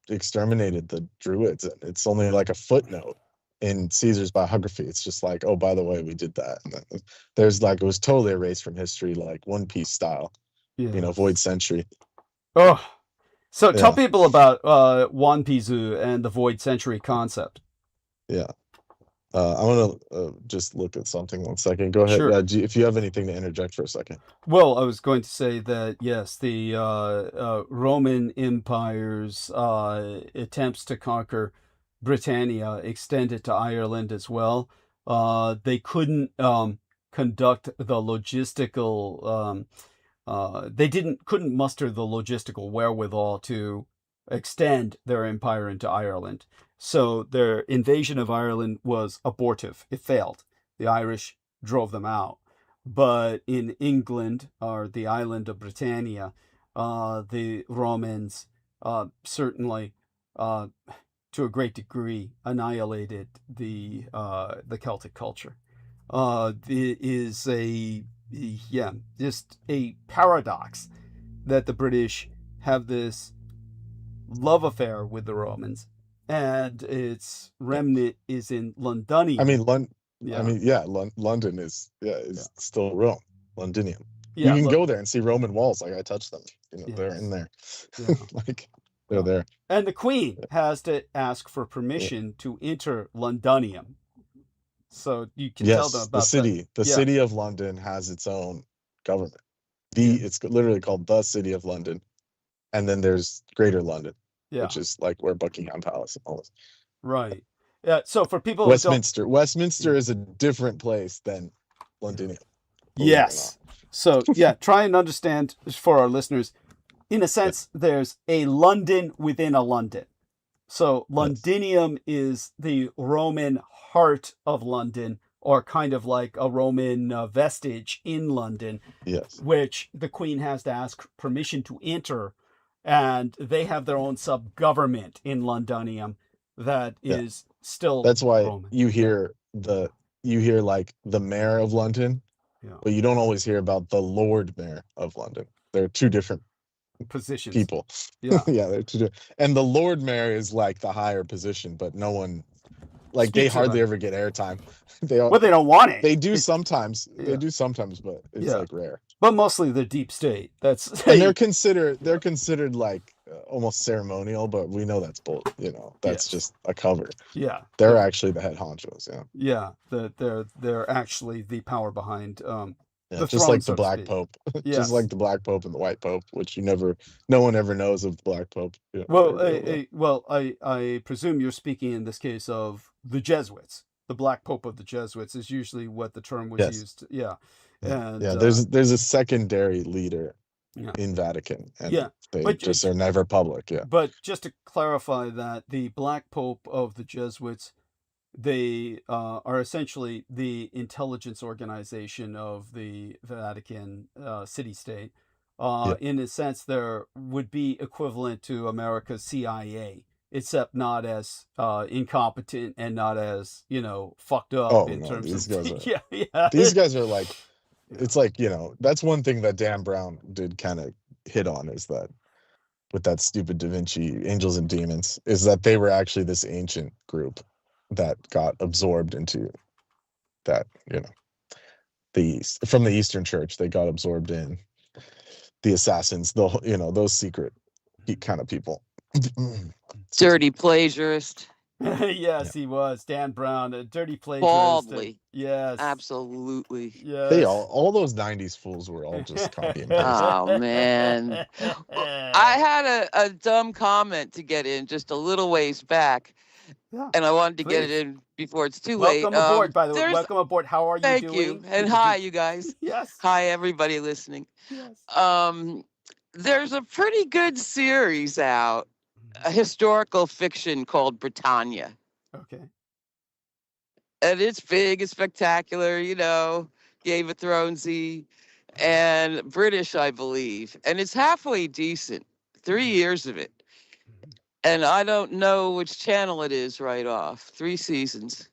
exterminated the Druids, and it's only like a footnote in Caesar's biography. It's just like, oh, by the way, we did that. And then there's like, it was totally erased from history, like One Piece style, Void Century. Oh, so tell Yeah. people about One Piece and the Void Century concept. Yeah. I want to just look at something 1 second. Go ahead. Sure. Yeah, if you have anything to interject for a second. Well, I was going to say that, yes, the Roman Empire's attempts to conquer Britannia extended to Ireland as well. They couldn't conduct the logistical, couldn't muster the logistical wherewithal to extend their empire into Ireland. So their invasion of Ireland was abortive. It failed. The Irish drove them out. But in England, or the island of Britannia, the Romans certainly, to a great degree, annihilated the Celtic culture. It is just a paradox that the British have this love affair with the Romans, and its remnant is in Londonium. I mean, London is still Rome, Londinium. Yeah, you can go there and see Roman walls. Like I touched them. They're in there. Yeah. Like They're there. And the Queen has to ask for permission to enter Londonium. So you can tell them Yes, about the city. The yeah. city of London has its own government. It's literally called the City of London, and then there's Greater London, which is like where Buckingham Palace and all this. Right. Yeah. So for people Westminster, Westminster is a different place than Londonium. Yes. So yeah, try and understand for our listeners. In a sense, there's a London within a London. So Londinium is the Roman heart of London, or kind of like a Roman vestige in London, which the Queen has to ask permission to enter, and they have their own sub-government in Londonium that is still That's why Roman. you hear like the mayor of London, but you don't always hear about the Lord Mayor of London. They're two different positions. People. Yeah. Yeah, they're two different. And the Lord Mayor is like the higher position, but no one like Speaks they hardly ever get airtime. They don't want it. They do sometimes. They do sometimes, but it's like rare. But mostly the deep state. That's and they're considered like almost ceremonial, but we know that's bull. That's just a cover. Yeah, they're actually the head honchos. Yeah, they're actually the power behind. The just throne, like the Black Pope, just like the Black Pope and the White Pope, which no one ever knows of the Black Pope. I presume you're speaking in this case of the Jesuits. The Black Pope of the Jesuits is usually what the term was used. Yeah. And there's a secondary leader in Vatican, and they just are never public. But just to clarify that the Black Pope of the Jesuits, they are essentially the intelligence organization of the Vatican city-state. In a sense, there would be equivalent to America's CIA, except not as incompetent and not as fucked up in terms these of guys are, these guys are like, it's like that's one thing that Dan Brown did kind of hit on, is that with that stupid Da Vinci Angels and Demons, is that they were actually this ancient group that got absorbed into that, from the Eastern Church. They got absorbed in the assassins, those secret kind of people. Dirty plagiarist. Yes, he was. Dan Brown, a dirty plagiarist. Baldly. Yes. Absolutely. Yes. They all those 90s fools were all just copy and paste. Oh, man. I had a dumb comment to get in just a little ways back. Yeah, and I wanted to get it in before it's too late. Welcome aboard, by the way. Welcome aboard. How are you doing? Thank you. And hi, you guys. Yes. Hi, everybody listening. Yes. There's a pretty good series out, a historical fiction called Britannia. Okay. And it's big, it's spectacular, Game of Thronesy, and British, I believe. And it's halfway decent. 3 years of it. And I don't know which channel it is right off. 3 seasons.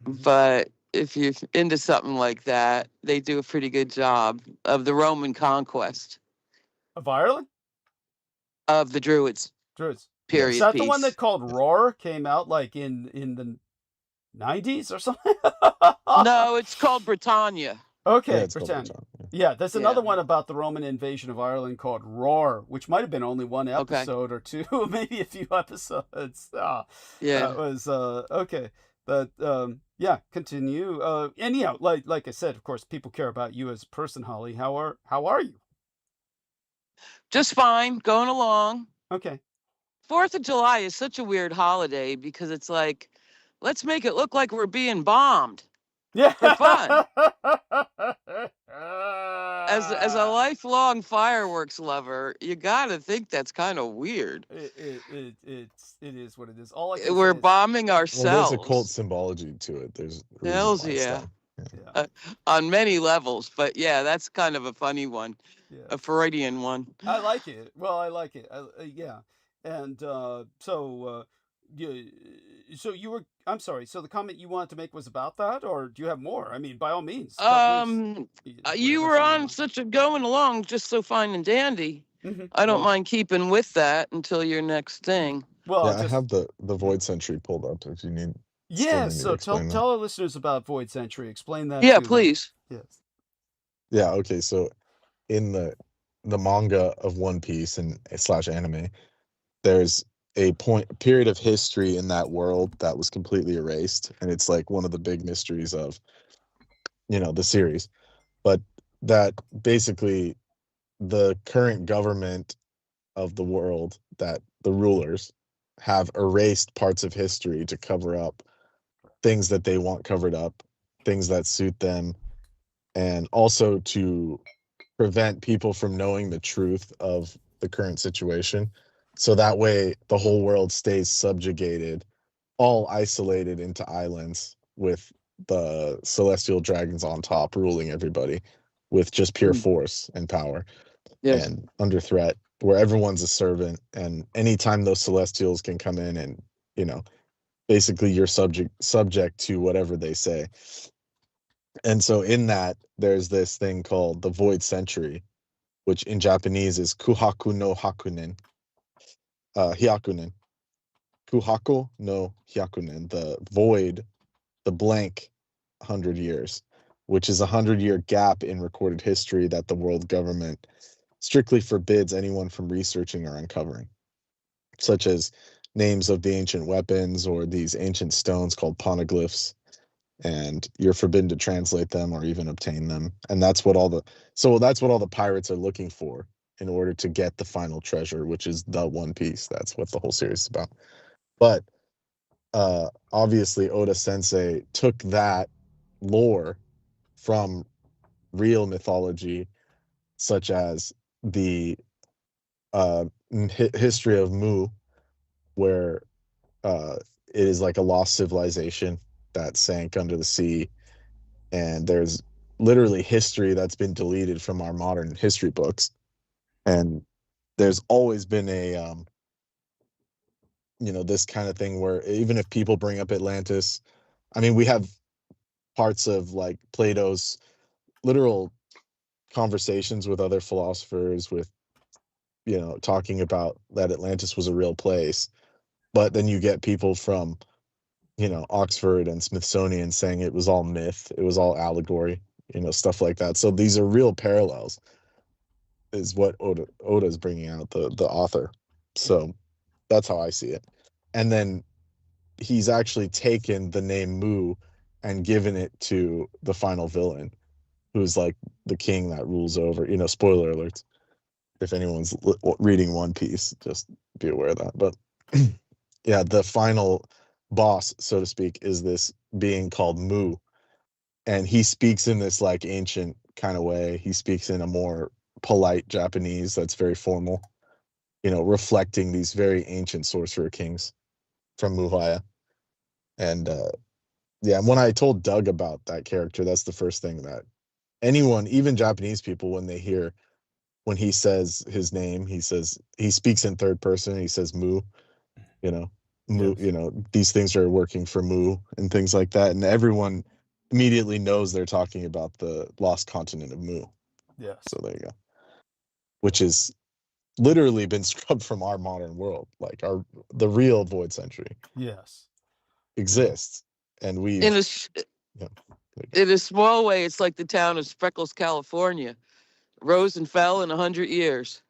But if you're into something like that, they do a pretty good job of the Roman conquest. Of Ireland? Of the Druids. Period. Is that the one that called Roar came out like in the 90s or something? No, it's called Britannia. Okay, Britannia. Yeah, there's another one about the Roman invasion of Ireland called Roar, which might have been only one episode or two, maybe a few episodes. That was okay. But continue. Anyhow, like I said, of course, people care about you as a person, Holly. How are you? Just fine, going along. Okay. 4th of July is such a weird holiday because it's like, let's make it look like we're being bombed. Yeah. For fun. As a lifelong fireworks lover, you gotta think that's kind of weird. It is what it is. All we're bombing ourselves. Well, there's a cult symbology to it. There's hells yeah. On many levels, but that's kind of a funny one, a Freudian one. I like it. Well, I like it. And so you were, I'm sorry, so the comment you wanted to make was about that, or do you have more? I mean, by all means. You were on such a going along just so fine and dandy. I don't mind keeping with that until your next thing. Well, I have the Void Century pulled up if you need. Yeah, so tell our listeners about Void Century. Explain that. Yeah, please. Yes. Yeah, okay, so in the manga of One Piece and / anime, there's a period of history in that world that was completely erased, and it's like one of the big mysteries of, you know, the series. But that basically the current government of the world, that the rulers have erased parts of history to cover up things that they want covered up, things that suit them, and also to prevent people from knowing the truth of the current situation. So that way the whole world stays subjugated, all isolated into islands with the celestial dragons on top ruling everybody with just pure force and power. Yes. And under threat, where everyone's a servant, and anytime those celestials can come in and, you know, basically you're subject to whatever they say. And so in that, there's this thing called the Void Century, which in Japanese is Kuhaku no Hakunen, Hyakunen. Kuhaku no Hyakunen, the void, the blank 100 years, which is a 100-year gap in recorded history that the world government strictly forbids anyone from researching or uncovering, such as names of the ancient weapons or these ancient stones called poneglyphs, and you're forbidden to translate them or even obtain them. And that's what all the pirates are looking for in order to get the final treasure, which is the One Piece. That's what the whole series is about. But obviously Oda Sensei took that lore from real mythology, such as the history of Mu, where it is like a lost civilization that sank under the sea, and there's literally history that's been deleted from our modern history books. And there's always been a you know, this kind of thing where even if people bring up Atlantis, I mean, we have parts of like Plato's literal conversations with other philosophers, with, you know, talking about that Atlantis was a real place. But then you get people from, you know, Oxford and Smithsonian saying it was all myth, it was all allegory, you know, stuff like that. So these are real parallels, is what Oda is bringing out, the author. So that's how I see it. And then he's actually taken the name Mu and given it to the final villain, who's like the king that rules over, you know, spoiler alerts if anyone's reading One Piece, just be aware of that. But yeah, the final boss, so to speak, is this being called Mu, and he speaks in this like ancient kind of way. He speaks in a more polite Japanese that's very formal, you know, reflecting these very ancient sorcerer kings from Muhaya. And yeah, and when I told Doug about that character, that's the first thing that anyone, even Japanese people, when they hear, when he says his name, he speaks in third person, he says Mu, you know, Mu, Yes. you know, these things are working for Mu and things like that. And everyone immediately knows they're talking about the lost continent of Mu. Yes. So there you go. Which is literally been scrubbed from our modern world. Like the real Void Century Yes. exists. And we've In a yeah, in a small way, it's like the town of Spreckles, California, rose and fell in 100 years.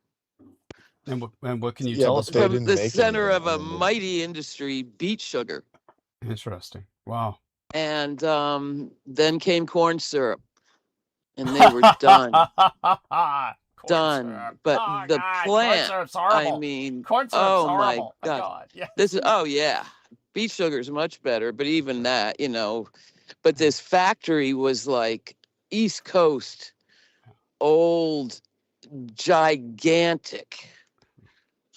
And what can you Yeah, tell but us they about From didn't the make center any of there. a I mean, mighty industry, beet sugar. it? Interesting. Wow. And then came corn syrup, and they were done. Corn Done. syrup. But Oh, the God, corn plant, syrup's I horrible. mean, Corn syrup's oh my horrible. My God. God. Yeah. This is, oh yeah, beet sugar is much better, but even that, you know, but this factory was like East Coast, old, gigantic.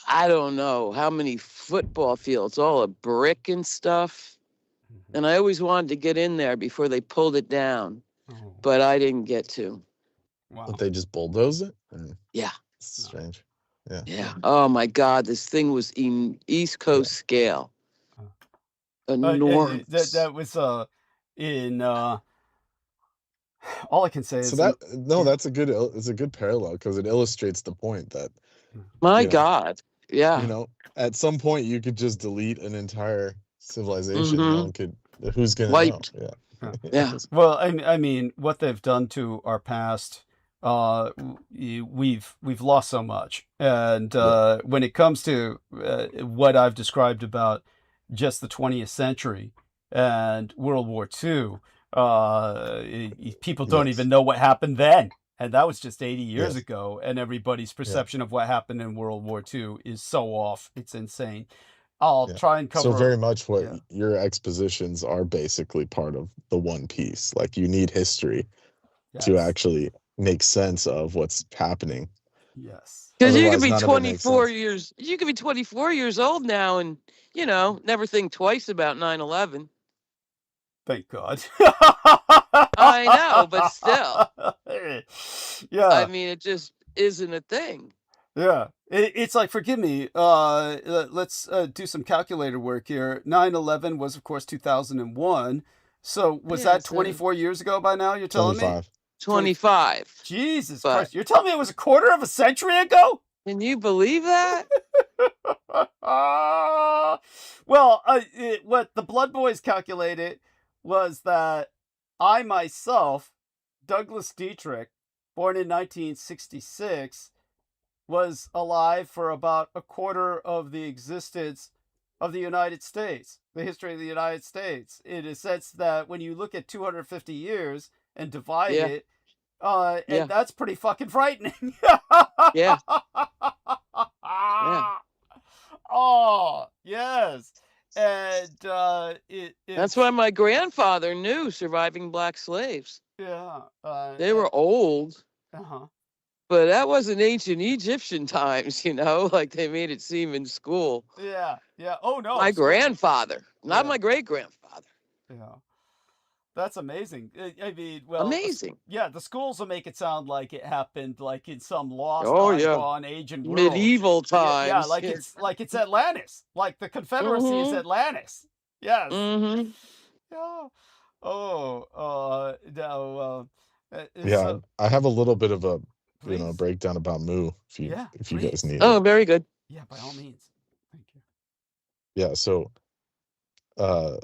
I don't know how many football fields, all of brick and stuff. And I always wanted to get in there before they pulled it down, Oh, but I didn't get to. wow. but they just bulldoze it? Yeah. It's strange. Yeah. Yeah. Oh my God, this thing was in East Coast scale. Enormous. That was in all I can say So is that's it's a good parallel, because it illustrates the point that, My you know, God. Yeah. you know, at some point you could just delete an entire civilization. No one could, who's gonna know? Wiped. Yeah. Yeah. well, I mean, what they've done to our past we've lost so much. And when it comes to what I've described about just the 20th century and World War II, people don't even know what happened then. And that was just 80 years ago. And everybody's perception of what happened in World War II is so off. It's insane. I'll try and cover. So very much what your expositions are basically part of the One Piece. Like you need history to actually make sense of what's happening. Yes. Because you could be Otherwise, none of it makes 24 sense. years. You could be 24 years old now, and you know, never think twice about 9/11. Thank God. I know, but still. Yeah. I mean, it just isn't a thing. Yeah. It's like, forgive me, let's do some calculator work here. 9/11 was, of course, 2001. So was Yeah, that so 24 years ago by now, you're telling me? 25. 25. Jesus But Christ. You're telling me it was a quarter of a century ago? can you believe that? Well, what the Blood Boys calculated was that I myself, Douglas Dietrich, born in 1966, was alive for about a quarter of the existence of the United States, the history of the United States, in a sense that when you look at 250 years and divide it, and that's pretty fucking frightening. Yeah. Oh, yes. And that's why my grandfather knew surviving black slaves. They were old. But that wasn't ancient Egyptian times, you know, like they made it seem in school. Yeah. Oh, no. My grandfather, not my great-grandfather. Yeah. That's amazing. I mean, well, amazing. Yeah, the schools will make it sound like it happened like in some lost, bygone, ancient world. Medieval times. Yeah, like it's Atlantis. Like the Confederacy is Atlantis. Yes. Yeah. Oh, now, so, I have a little bit of a breakdown about Mu if you guys need. Oh, very good. Yeah, by all means. Thank you. Yeah, so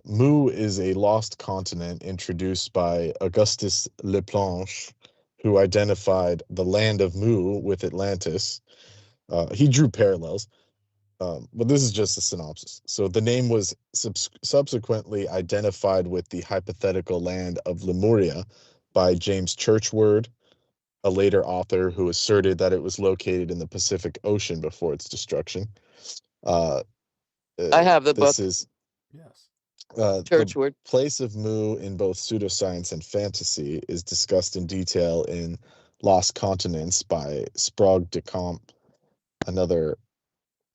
Mu is a lost continent introduced by Augustus Leplanche, who identified the land of Mu with Atlantis. He drew parallels, but this is just a synopsis. So the name was subsequently identified with the hypothetical land of Lemuria by James Churchward, a later author who asserted that it was located in the Pacific Ocean before its destruction. I have the book. Yes. Churchward. The place of Mu in both pseudoscience and fantasy is discussed in detail in Lost Continents by Sprague de Camp, another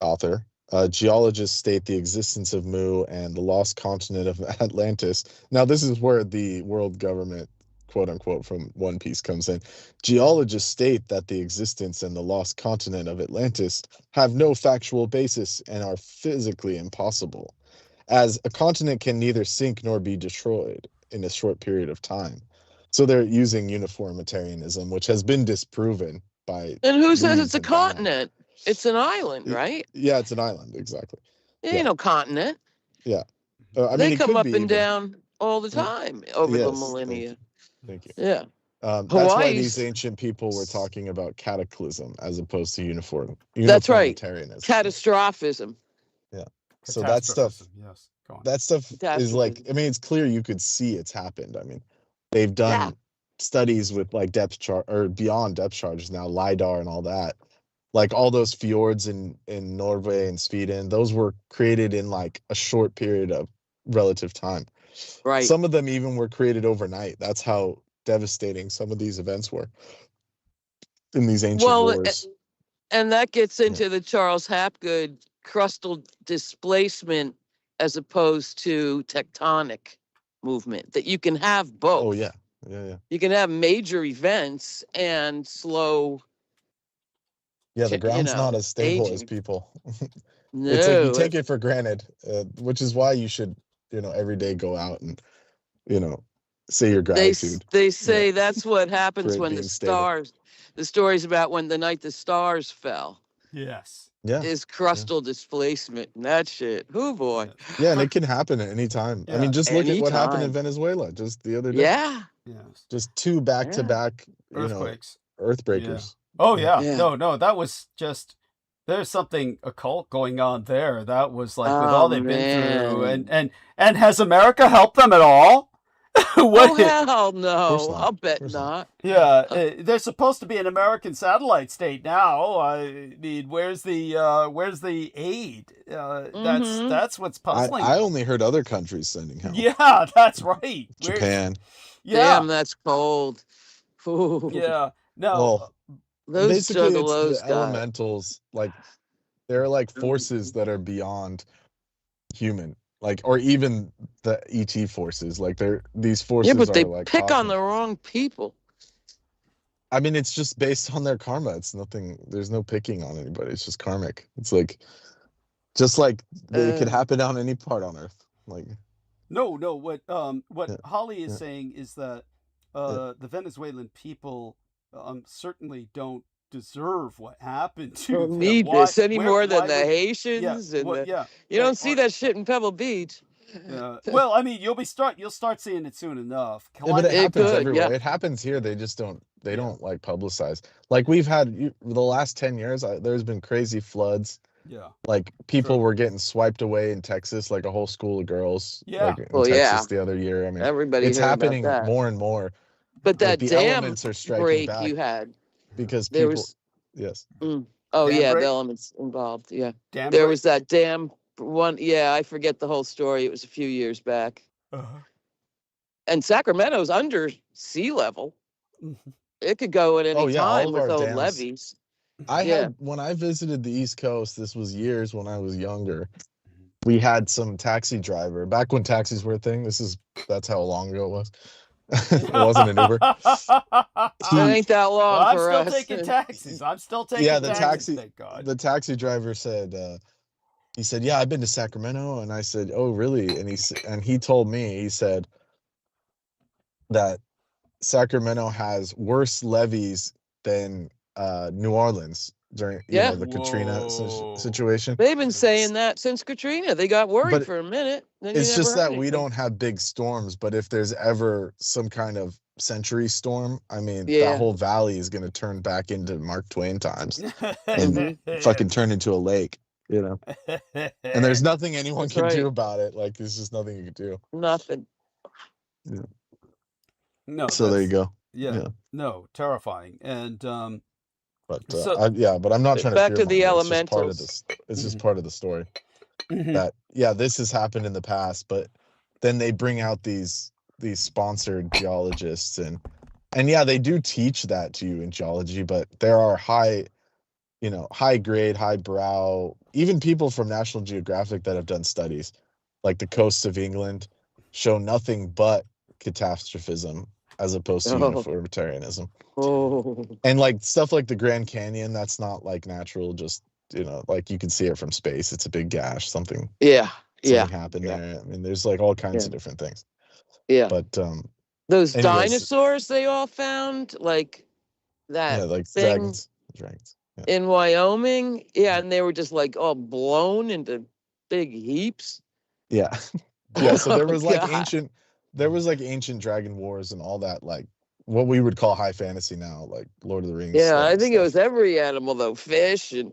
author. Geologists state the existence of Mu and the lost continent of Atlantis. Now, this is where the world government, quote unquote, from One Piece comes in. Geologists state that the existence and the lost continent of Atlantis have no factual basis and are physically impossible, as a continent can neither sink nor be destroyed in a short period of time. So they're using uniformitarianism, which has been disproven by. And who says it's a continent? It's an island, right? Yeah, it's an island, exactly. It ain't no continent. Yeah. They come up and down all the time over the millennia. Thank you. Yeah. That's why these ancient people were talking about cataclysm as opposed to uniformitarianism. That's right. Catastrophism. Yeah. So that stuff, is like, I mean, it's clear you could see it's happened. I mean, they've done studies with like depth chart or beyond depth charges now, LiDAR and all that. Like all those fjords in Norway and Sweden, those were created in like a short period of relative time. Right. Some of them even were created overnight. That's how devastating some of these events were in these ancient wars. And that gets into the Charles Hapgood crustal displacement as opposed to tectonic movement, that you can have both. Oh, yeah. You can have major events and slow. Yeah, the ground's not as stable as people. No, it's like you take it for granted, which is why you should, every day go out and, say your gratitude. They say that's what happens when the stars, the stories about when the night the stars fell. Yes. Yeah. Is crustal displacement and that shit. Oh boy. Yeah, and it can happen at any time. I mean, just look at what happened in Venezuela just the other day. Yeah. Yes. Just two back-to-back earthquakes. Earthbreakers. Oh yeah. Yeah. No, that was just, there's something occult going on there. That was like with Oh, all they've been through, man. and has America helped them at all? Oh, What? hell no. not. I'll bet Of course not. not. Yeah, they're supposed to be an American satellite state now. I mean, where's the aid? Mhm. That's what's puzzling. I only heard other countries sending help. Yeah, that's right. Japan. Yeah, Damn, that's cold. Ooh. yeah. No, Well, Those basically, it's juggalos the got it. elementals. Like, they're like forces that are beyond human. Like, or even the ET forces. Like, these forces Yeah, but they are like pick on cosmic. the wrong people. I mean, it's just based on their karma. It's nothing. There's no picking on anybody. It's just karmic. It's like, just like it could happen on any part on Earth. Like, no. What Yeah. Holly is Yeah. saying is that Yeah. the Venezuelan people certainly don't deserve what happened to Don't them. need Why- this any where- more than why the would- Haitians and what- the, yeah. you don't see that shit in Pebble Beach. Well, I mean, you'll start seeing it soon enough. Yeah, but it It happens could, everywhere. yeah. It happens here. They just don't. They don't like publicize. Like, we've had the last 10 years. There's been crazy floods. Yeah. Like, people True. were getting swiped away in Texas. Like, a whole school of girls. Yeah. Like, in Well, Texas yeah. the other year. I mean, Everybody it's heard happening about that. more and more. But that the dam elements are striking break back you had, because there people. was, Yes. oh Dam yeah, break? the elements involved, yeah. Damn There right. was that dam one, yeah, I forget the whole story. It was a few years back. Uh-huh. And Sacramento's under sea level. Mhm. It could go at any Oh, yeah, all time of with our old dams. levees. I Yeah. had, when I visited the East Coast, this was years when I was younger. We had some taxi driver back when taxis were a thing. That's how long ago it was. It wasn't an Uber. It ain't that long Well, I'm for still us. taking taxis. I'm still taking Yeah, taxis. Thank God. the taxi driver said, he said, "Yeah, I've been to Sacramento," and I said, "Oh, really?" And he told me, he said that Sacramento has worse levees than New Orleans during Yeah. the Katrina Whoa. situation. They've been saying that since Katrina. They got worried But for a minute. Then you It's never just heard that we anything. don't have big storms, but if there's ever some kind of century storm, I mean, Yeah. that whole valley is going to turn back into Mark Twain times and Mhm. fucking turn into a lake, And there's nothing anyone That's can do right. about it. Like, there's just nothing you can do. Nothing. No. So there you that's- go. Yeah. Yeah. No, terrifying. And But So- but I'm not trying to Back to fear the monger. It's just part of elementals. this. It's just Mhm. part of the story. Mhm. That this has happened in the past, but then they bring out these sponsored geologists and they do teach that to you in geology, but there are high grade, high brow, even people from National Geographic that have done studies, like the coasts of England, show nothing but catastrophism as opposed to Oh. uniformitarianism. Oh. And like stuff like the Grand Canyon, that's not like natural, just like you can see it from space. It's a big gash, something Yeah. Yeah. happened yeah. there. I mean, there's like all kinds Yeah. of different things. Yeah. But Those anyways. dinosaurs they all found, like that like thing dragons. Yeah. in Wyoming. Yeah, and they were just like all blown into big heaps. Yeah. Yeah. So there Oh, was like God. ancient dragon wars and all that, like what we would call high fantasy now, like Lord of the Rings. Yeah, I think it stuff. was every animal though, fish and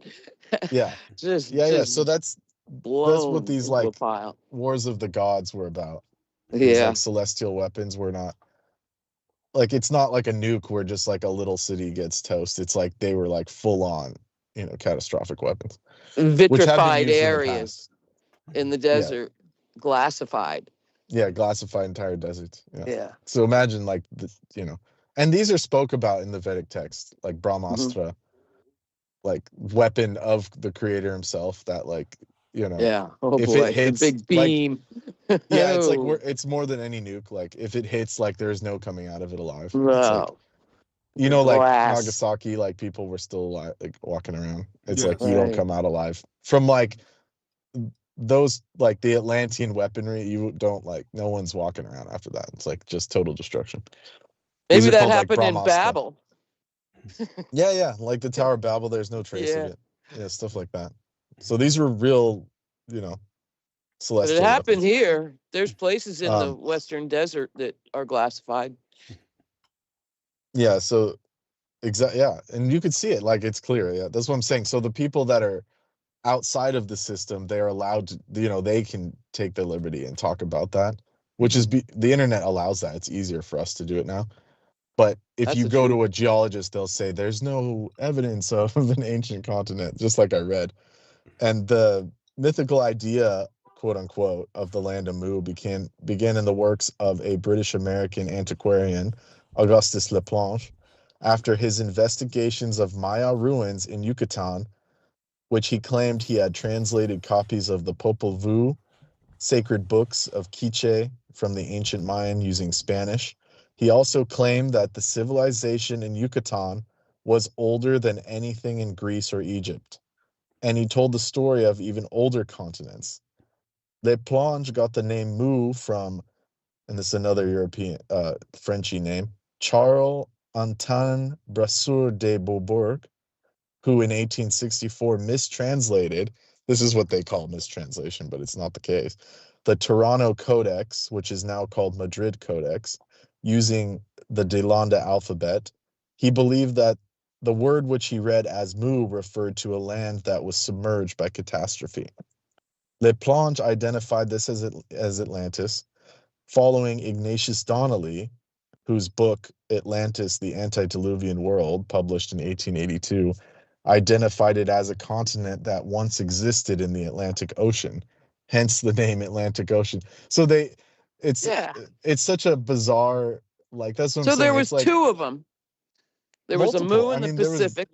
Yeah. just Yeah. So that's blown what these, into a like, pile. Wars of the Gods were about. These Yeah. like celestial weapons were not like, it's not like a nuke where just like a little city gets toast. It's like they were like full on, catastrophic weapons. Which have been Vitrified used in the areas in the desert, glassified. Yeah, glassified entire deserts. Yeah. Yeah. So imagine like and these are spoke about in the Vedic text, like Brahmastra, like weapon of the creator himself that like, Yeah. Oh if it boy, hits, the big like- beam. yeah, it's like Oh, it's more than any nuke. Like if it hits, like there's no coming out of it alive. It's no. like, like Glass. Nagasaki, like people were still alive, like walking around. It's Yeah. like you don't Right. come out alive from like those, like the Atlantean weaponry. You don't, like, no one's walking around after that. It's like just total destruction. These Maybe are that called, like, happened in Brahmastra. Babel. Yeah, like the Tower of Babel. There's no trace Yeah. of it. Yeah, stuff like that. So these were real, But celestial. it happened weapons. here. There's places in the Um, western desert that are glassified. Yeah, so Exactly. Yeah, and you could see it, like it's clear. Yeah, that's what I'm saying. So the people that are outside of the system, they are allowed to, they can take the liberty and talk about that, which is the internet allows that. It's easier for us to do it now. But if That's you the go truth. to a geologist, they'll say there's no evidence of an ancient continent, just like I read. And the mythical idea, quote unquote, of the land of Mu began in the works of a British American antiquarian, Augustus Laplanche, after his investigations of Maya ruins in Yucatan, which he claimed he had translated copies of the Popol Vuh, sacred books of Quiché, from the ancient Mayan using Spanish. He also claimed that the civilization in Yucatan was older than anything in Greece or Egypt. And he told the story of even older continents. Laplanche got the name Mu from, and this is another European, Frenchy name, Charles Antoine Brasseur de Beaubourg, who in 1864 mistranslated, this is what they call mistranslation, but it's not the case, the Toronto Codex, which is now called Madrid Codex, using the Delanda alphabet. He believed that the word which he read as Mu referred to a land that was submerged by catastrophe. Laplanche identified this as Atlantis, following Ignatius Donnelly, whose book Atlantis, the Antediluvian World, published in 1882, identified it as a continent that once existed in the Atlantic Ocean, hence the name Atlantic Ocean. So it's such a bizarre, like, that's what I'm So saying. there It's was like two of them. There was a multiple. Mu I in the mean, there was, Pacific.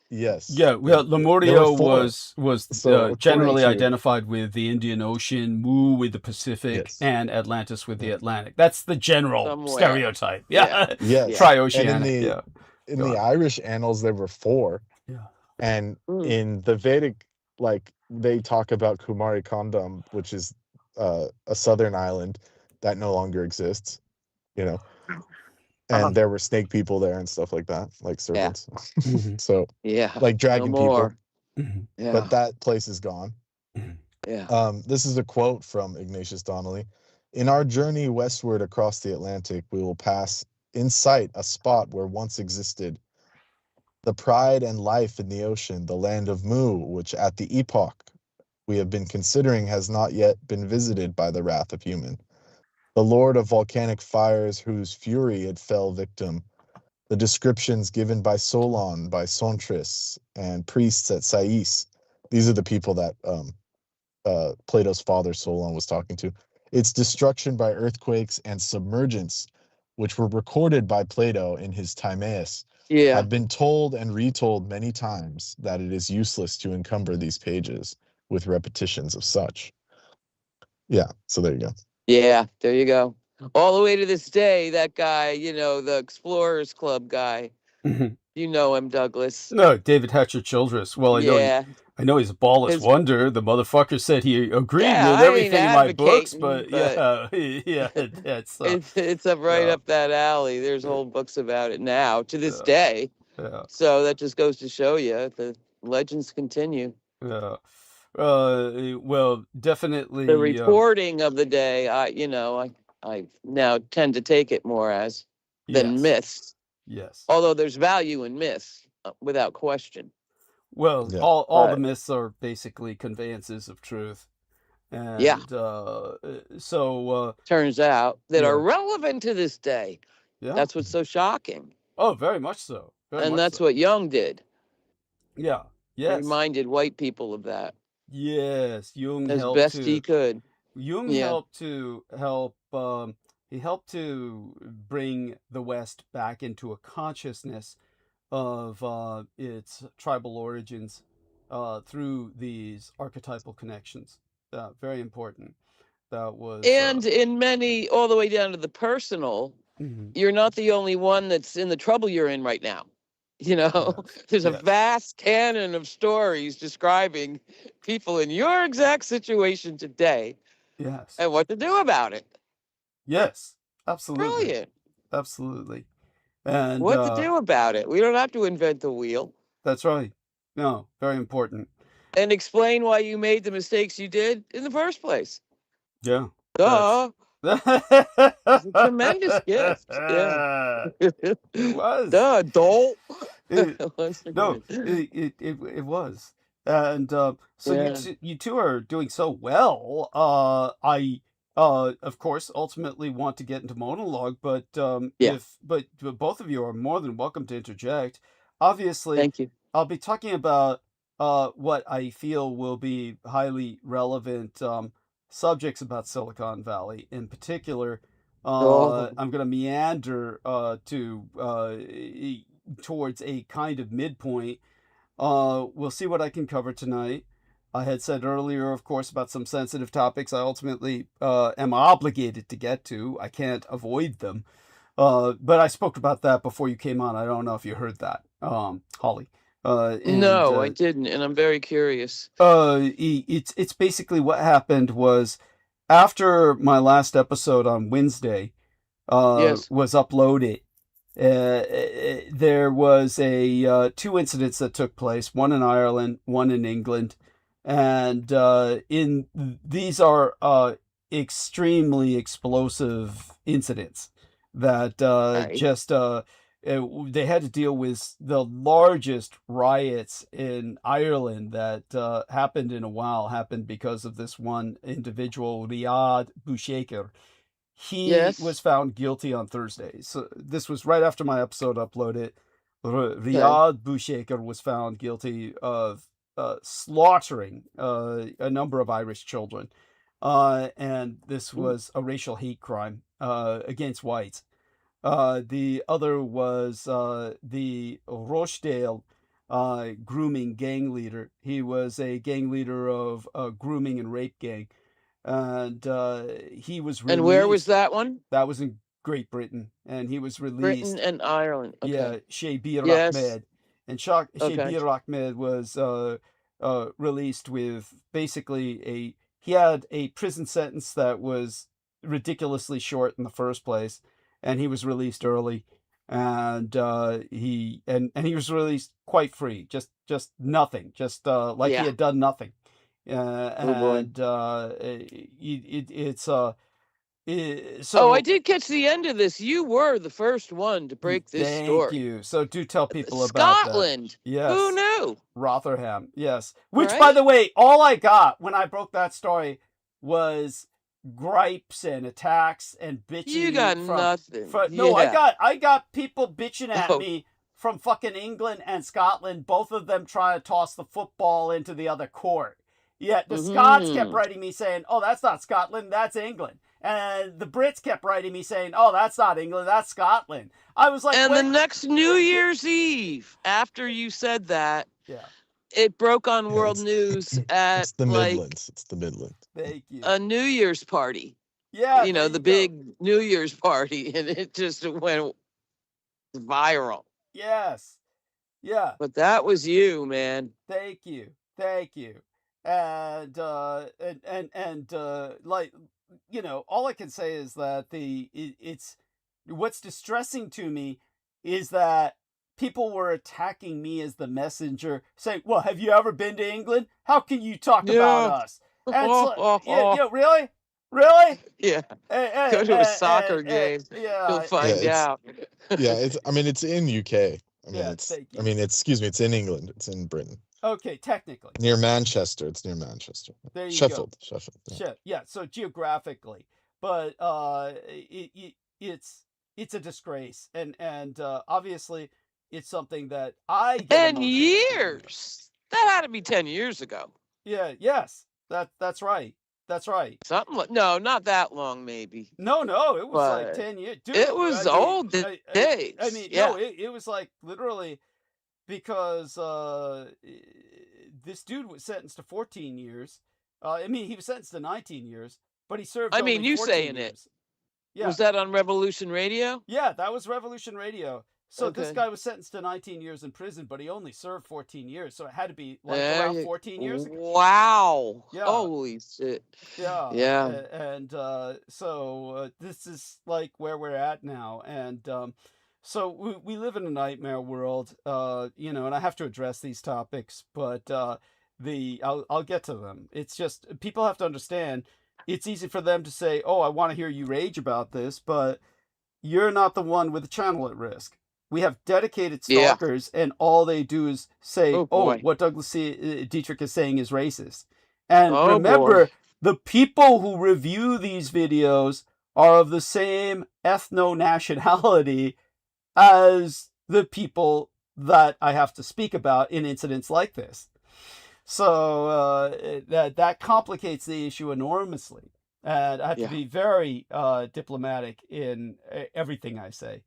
yes. Yeah, well, There were Lemuria four. was So according generally to, identified with the Indian Ocean, Mu with the Pacific, yes, and Atlantis with the Atlantic. That's the general Somewhere. stereoceanic. Yeah, yes, Yeah. Trioceanic. and Yeah, in Go the on. Irish annals there were four, Yeah. and Mm. in the Vedic, like, they talk about Kumari Kandam, which is a southern island that no longer exists, and there were snake people there and stuff like that, like serpents. Mhm. So Yeah. like No dragon people, more. Mhm. Yeah. but that place is gone. Mhm. Yeah. This is a quote from Ignatius Donnelly. In our journey westward across the Atlantic, we will pass in sight a spot where once existed the pride and life in the ocean, the land of Mu, which at the epoch we have been considering has not yet been visited by the wrath of human. The lord of volcanic fires whose fury it fell victim. The descriptions given by Solon, by Sontris, and priests at Sais. These are the people that Plato's father Solon was talking to. Its destruction by earthquakes and submergence, which were recorded by Plato in his Timaeus, Yeah. have been told and retold many times that it is useless to encumber these pages with repetitions of such. Yeah, so there you go. Yeah. There you go. All the way to this day, that guy, the Explorers Club guy, Mhm. you know him, Douglas. No, David Hatcher Childress. Well, Yeah. I know he's a ballless His- wonder. The motherfucker said he agreed Yeah, with I ain't everything in my books, advocating, but yeah, it's it's up right yeah. up that alley. There's whole books about it now to this Yeah. day. Yeah. So that just goes to show you the legends continue. Yeah. Well, definitely. The reporting of the day, I now tend to take it more as than Yes. myths. Yes. Although there's value in myths, without question. Well, Yeah. all the But- myths are basically conveyances of truth, and Yeah. so Turns out that are Yeah. relevant to this day. yeah. That's what's so shocking. Oh, very much so. Very And much that's so. what Jung did. Yeah. He Yes. reminded white people of that Yes. Jung as helped best to. he could. Jung Yeah. helped to help. He helped to bring the West back into a consciousness of its tribal origins through these archetypal connections. Very important. That was. And in many, all the way down to the personal, Mhm. you're not the only one that's in the trouble you're in right now. There's a Yes. vast canon of stories describing people in your exact situation today Yes. and what to do about it. Yes. Absolutely. Brilliant. Absolutely. And What to do about it. We don't have to invent the wheel. that's right. No, very important. And explain why you made the mistakes you did in the first place. Yeah. Duh. It's a tremendous gift. Yeah. It was. Duh, dolt. Once No, again. it was. And so Yeah. you two are doing so well. I of course ultimately want to get into monologue, but Yeah. but both of you are more than welcome to interject. Obviously, Thank you. I'll be talking about what I feel will be highly relevant subjects about Silicon Valley. In particular, Oh, I'm going to meander towards a kind of midpoint. We'll see what I can cover tonight. I had said earlier, of course, about some sensitive topics I ultimately am obligated to get to. I can't avoid them. But I spoke about that before you came on. I don't know if you heard that, Holly. no, I didn't, and I'm very curious. It's basically what happened was after my last episode on Wednesday Yes. was uploaded. There was two incidents that took place, one in Ireland, one in England, and these are extremely explosive incidents that Right. they had to deal with the largest riots in Ireland that happened in a while, happened because of this one individual, Riyad Boucheker. He was Yes. found guilty on Thursday. So this was right after my episode uploaded. Okay. Riyad Boucheker was found guilty of slaughtering a number of Irish children. And this was a racial hate crime against whites. The other was the Rochdale grooming gang leader. He was a gang leader of a grooming and rape gang. And he was And where was released. that one? That was in Great Britain, and he was Britain released. and Ireland. Okay. Yeah, Shabir Yes. Ahmed, and Okay. Shabir Ahmed was released with basically he had a prison sentence that was ridiculously short in the first place, and he was released early, and he was released quite free, just nothing, just like he Yeah. had done nothing. Oh boy. And it's Oh, so I did catch the end of this. You were the first one to break this thank story. you. So do tell people about that. Scotland. Who Yes, knew? Rotherham. Yes, which by Right? the way, all I got when I broke that story was gripes and attacks and You got bitching nothing. no, Yeah. I got people bitching at Oh, me from fucking England and Scotland, both of them trying to toss the football into the other court. Yet the Scots kept mhm. writing me saying, "Oh, that's not Scotland, that's England." And the Brits kept writing me saying, "Oh, that's not England, that's Scotland." I was like, And the "Wait." next New Year's Eve, after you said that, Yeah, it broke on Yeah, world news at it's the like Midlands. It's the Midlands. thank you. a New Year's party. Yeah, You there know, you the go. big New Year's party, and it just went viral. Yes. Yeah. But that was you, man. Thank you. Thank you. And like, all I can say is that it's what's distressing to me is that people were attacking me as the messenger, saying, "Well, have you ever been to England? How can you talk about Yeah. us?" And it's like, yeah, really, really. Yeah. And, Go to a soccer game. You'll yeah, find it's out. yeah, it's I mean it's in UK. yeah. Thank you. Excuse me, it's in England. It's in Britain. Okay, technically. Near Manchester. It's near Manchester. There you Sheffield. go. Sheffield. Yeah. Shit, yeah. So geographically, but it's a disgrace, and obviously it's something that I get 10 emotional. years. That had to be 10 years ago. Yeah. Yes. That's right. That's right. Something like, no, not that long, maybe. No, it was like But 10 years. Dude, it was I mean, old days. I mean, Yeah. no, it was like literally because this dude was sentenced to 14 years. I mean, he was sentenced to 19 years, but he served I mean, only you 14 saying it. years. Yeah. Was that on Revolution Radio? Yeah, that was Revolution Radio. So this Okay. guy was sentenced to 19 years in prison, but he only served 14 years. So it had to be like There around you- 14 years ago. Wow. Yeah. Holy shit. Yeah. Yeah. And so this is like where we're at now. And so we live in a nightmare world, and I have to address these topics, but I'll get to them. It's just people have to understand. It's easy for them to say, "Oh, I want to hear you rage about this," but you're not the one with the channel at risk. We have dedicated Yeah. stalkers, and all they do is say, Oh "Oh, boy. what Dietrich is saying is racist." And Oh remember, boy. the people who review these videos are of the same ethno-nationality as the people that I have to speak about in incidents like this. So that complicates the issue enormously. And I have to Yeah. be very diplomatic in everything I say,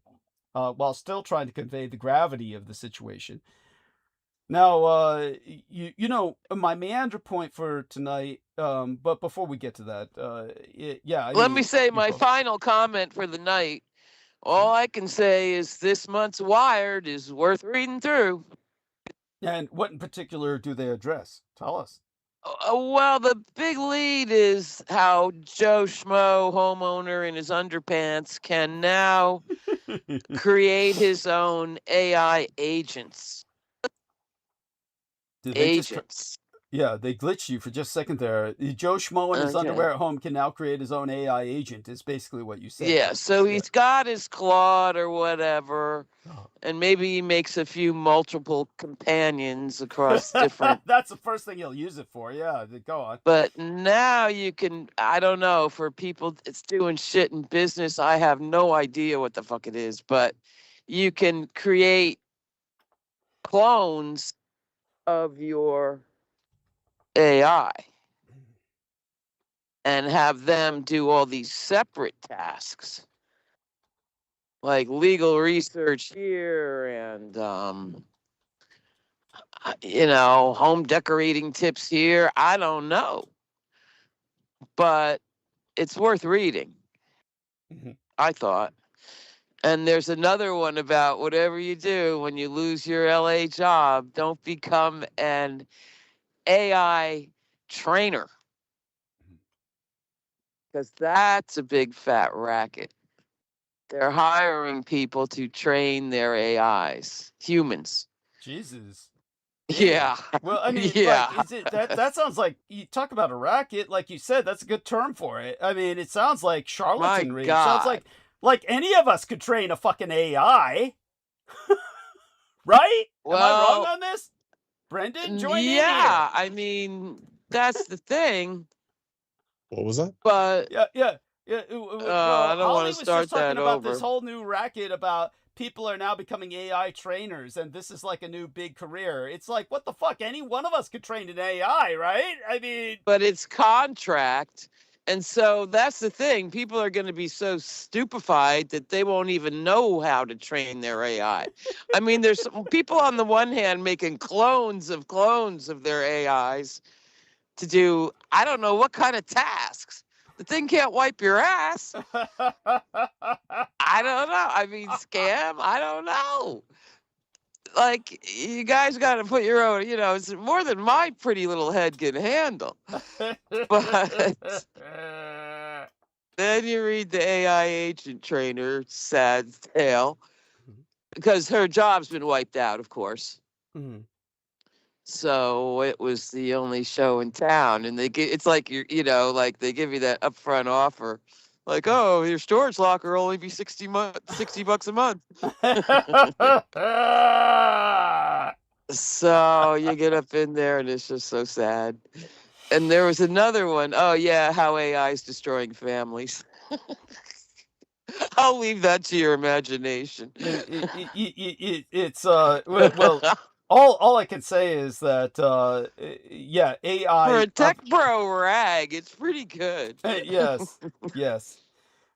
while still trying to convey the gravity of the situation. Now, you know, my meander point for tonight, but before we get to that, yeah, I Let me mean, say you my both. final comment for the night. All I can say is this month's Wired is worth reading through. And what in particular do they address? Tell us. Well, the big lead is how Joe Schmo, homeowner in his underpants, can now create his own AI agents. Did they just Agents. yeah, they glitched you for just a second there. Joe Schmo in his Okay. underwear at home can now create his own AI agent, is basically what you said. Yeah, so Yeah. he's got his Claude or whatever, Oh. and maybe he makes a few multiple companions across different. That's the first thing he'll use it for. Yeah, go on. But now you can, I don't know, for people it's doing shit in business, I have no idea what the fuck it is, but you can create clones of your AI and have them do all these separate tasks, like legal research here and you know, home decorating tips here. I don't know, but it's worth reading. I thought. And there's another one about whatever you do when you lose your LA job, don't become an AI trainer, because that's a big fat racket. They're hiring people to train their AIs, humans. Jesus. Yeah. Well, I mean, Yeah. like, is it that sounds like, you talk about a racket, like you said, that's a good term for it. I mean, it sounds like charlatanry. It sounds God. like any of us could train a fucking AI. Right? Am I wrong Well, on this? Brendan, join in here. yeah, I mean, that's the thing. What was that? But Yeah. I Well, don't Holly want was to just start talking that about this over. whole new racket about people are now becoming AI trainers, and this is like a new big career. It's like, what the fuck? Any one of us could train an AI, right? I mean, But it's contract. And so that's the thing. People are going to be so stupefied that they won't even know how to train their AI. I mean, there's some people on the one hand making clones of their AIs to do, I don't know what kind of tasks. The thing can't wipe your ass. I don't know. I mean, scam? I don't know. Like, you guys got to put your own, you know, it's more than my pretty little head can handle. But then you read the AI agent trainer, sad tale, because her job's been wiped out, of course. So it was the only show in town, and it's like you know, like they give you that upfront offer, like, oh, your storage locker will only be $60 a month. So you get up in there, and it's just so sad. And there was another one. Oh yeah, how AI is destroying families. I'll leave that to your imagination. It's well, all I can say is that yeah, AI For a tech bro rag, it's pretty good. yes,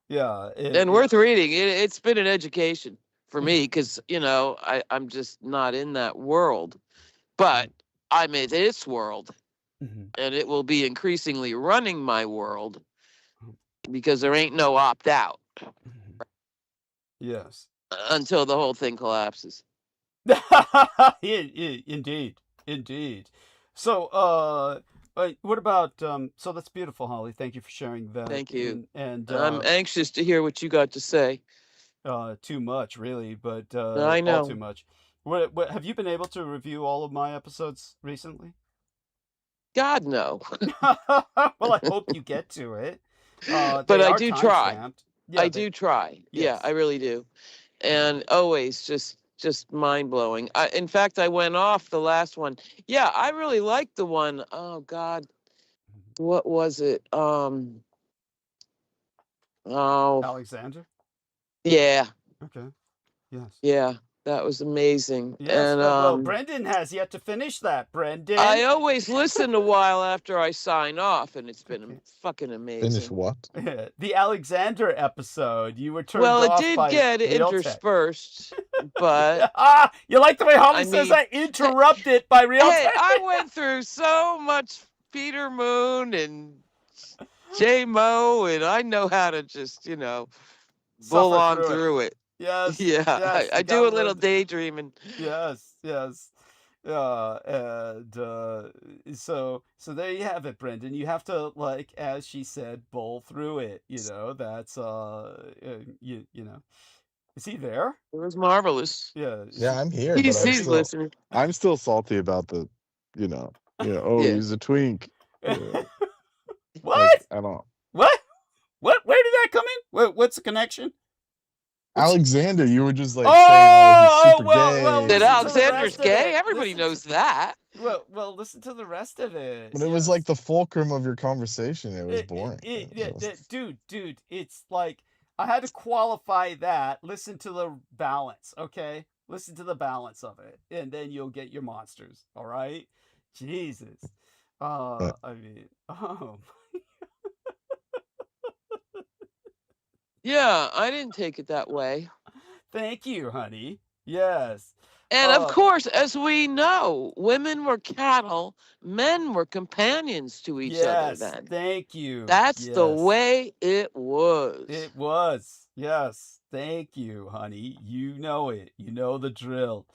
yeah, And worth reading. It's been an education for me because, you know, I'm just not in that world, but I'm in its world, and it will be increasingly running my world because there ain't no opt out. Yes. Until the whole thing collapses. Indeed. So, what about so that's beautiful, Holly. Thank you for sharing that. Thank you. And I'm anxious to hear what you got to say. Too much, really, but I know. all too much. What have you been able to review all of my episodes recently? God, no. Well, I hope you get to it. But I do try. Yeah, I do try. Yes. Yeah, I really do. And always just just mind-blowing. In fact, I went off the last one. Yeah, I really liked the one. Oh God, what was it? Oh, Alexander? yeah, Okay. Yes. yeah, that was amazing. Yes. And Well, Brendan has yet to finish that. Brendan. I always listen a while after I sign off, and it's been Okay. fucking amazing. Finish what? The Alexander episode. You were turned Well, it off did by get Realtek. interspersed, but You like the way Holly I says mean, that? Interrupted by Realtek. hey, I went through so much Peter Moon and J Mo, and I know how to just, bull Suffer on through it. through it. Yes. Yeah, Yes. I you do gotta a little learn- daydreaming. Yes. Yes. And so there you have it, Brendan. You have to, like, as she said, bowl through it. That's you know. Is he there? It was marvelous. Yeah. Yeah, I'm here, but He's listening. I'm still salty about the, oh, Yeah. he's a twink. What? Like, I don't. What? Where did that come in? What's the connection? Alexander, you were just like saying, oh, he's super gay. well, That listen to the Alexander's rest of gay? it. Everybody Listen to- knows that. Well, listen to the rest of it. But it was Yes. like the fulcrum of your conversation. It was boring. Dude, it's like I had to qualify that. Listen to the balance, okay? Listen to the balance of it, and then you'll get your monsters. All right? Jesus. I mean, oh. Yeah, I didn't take it that way. Thank you, honey. Yes. And of course, as we know, women were cattle, men were companions to each other Yes. then. Thank you. That's the Yes. way it was. It was. Yes. Thank you, honey. You know it. You know the drill.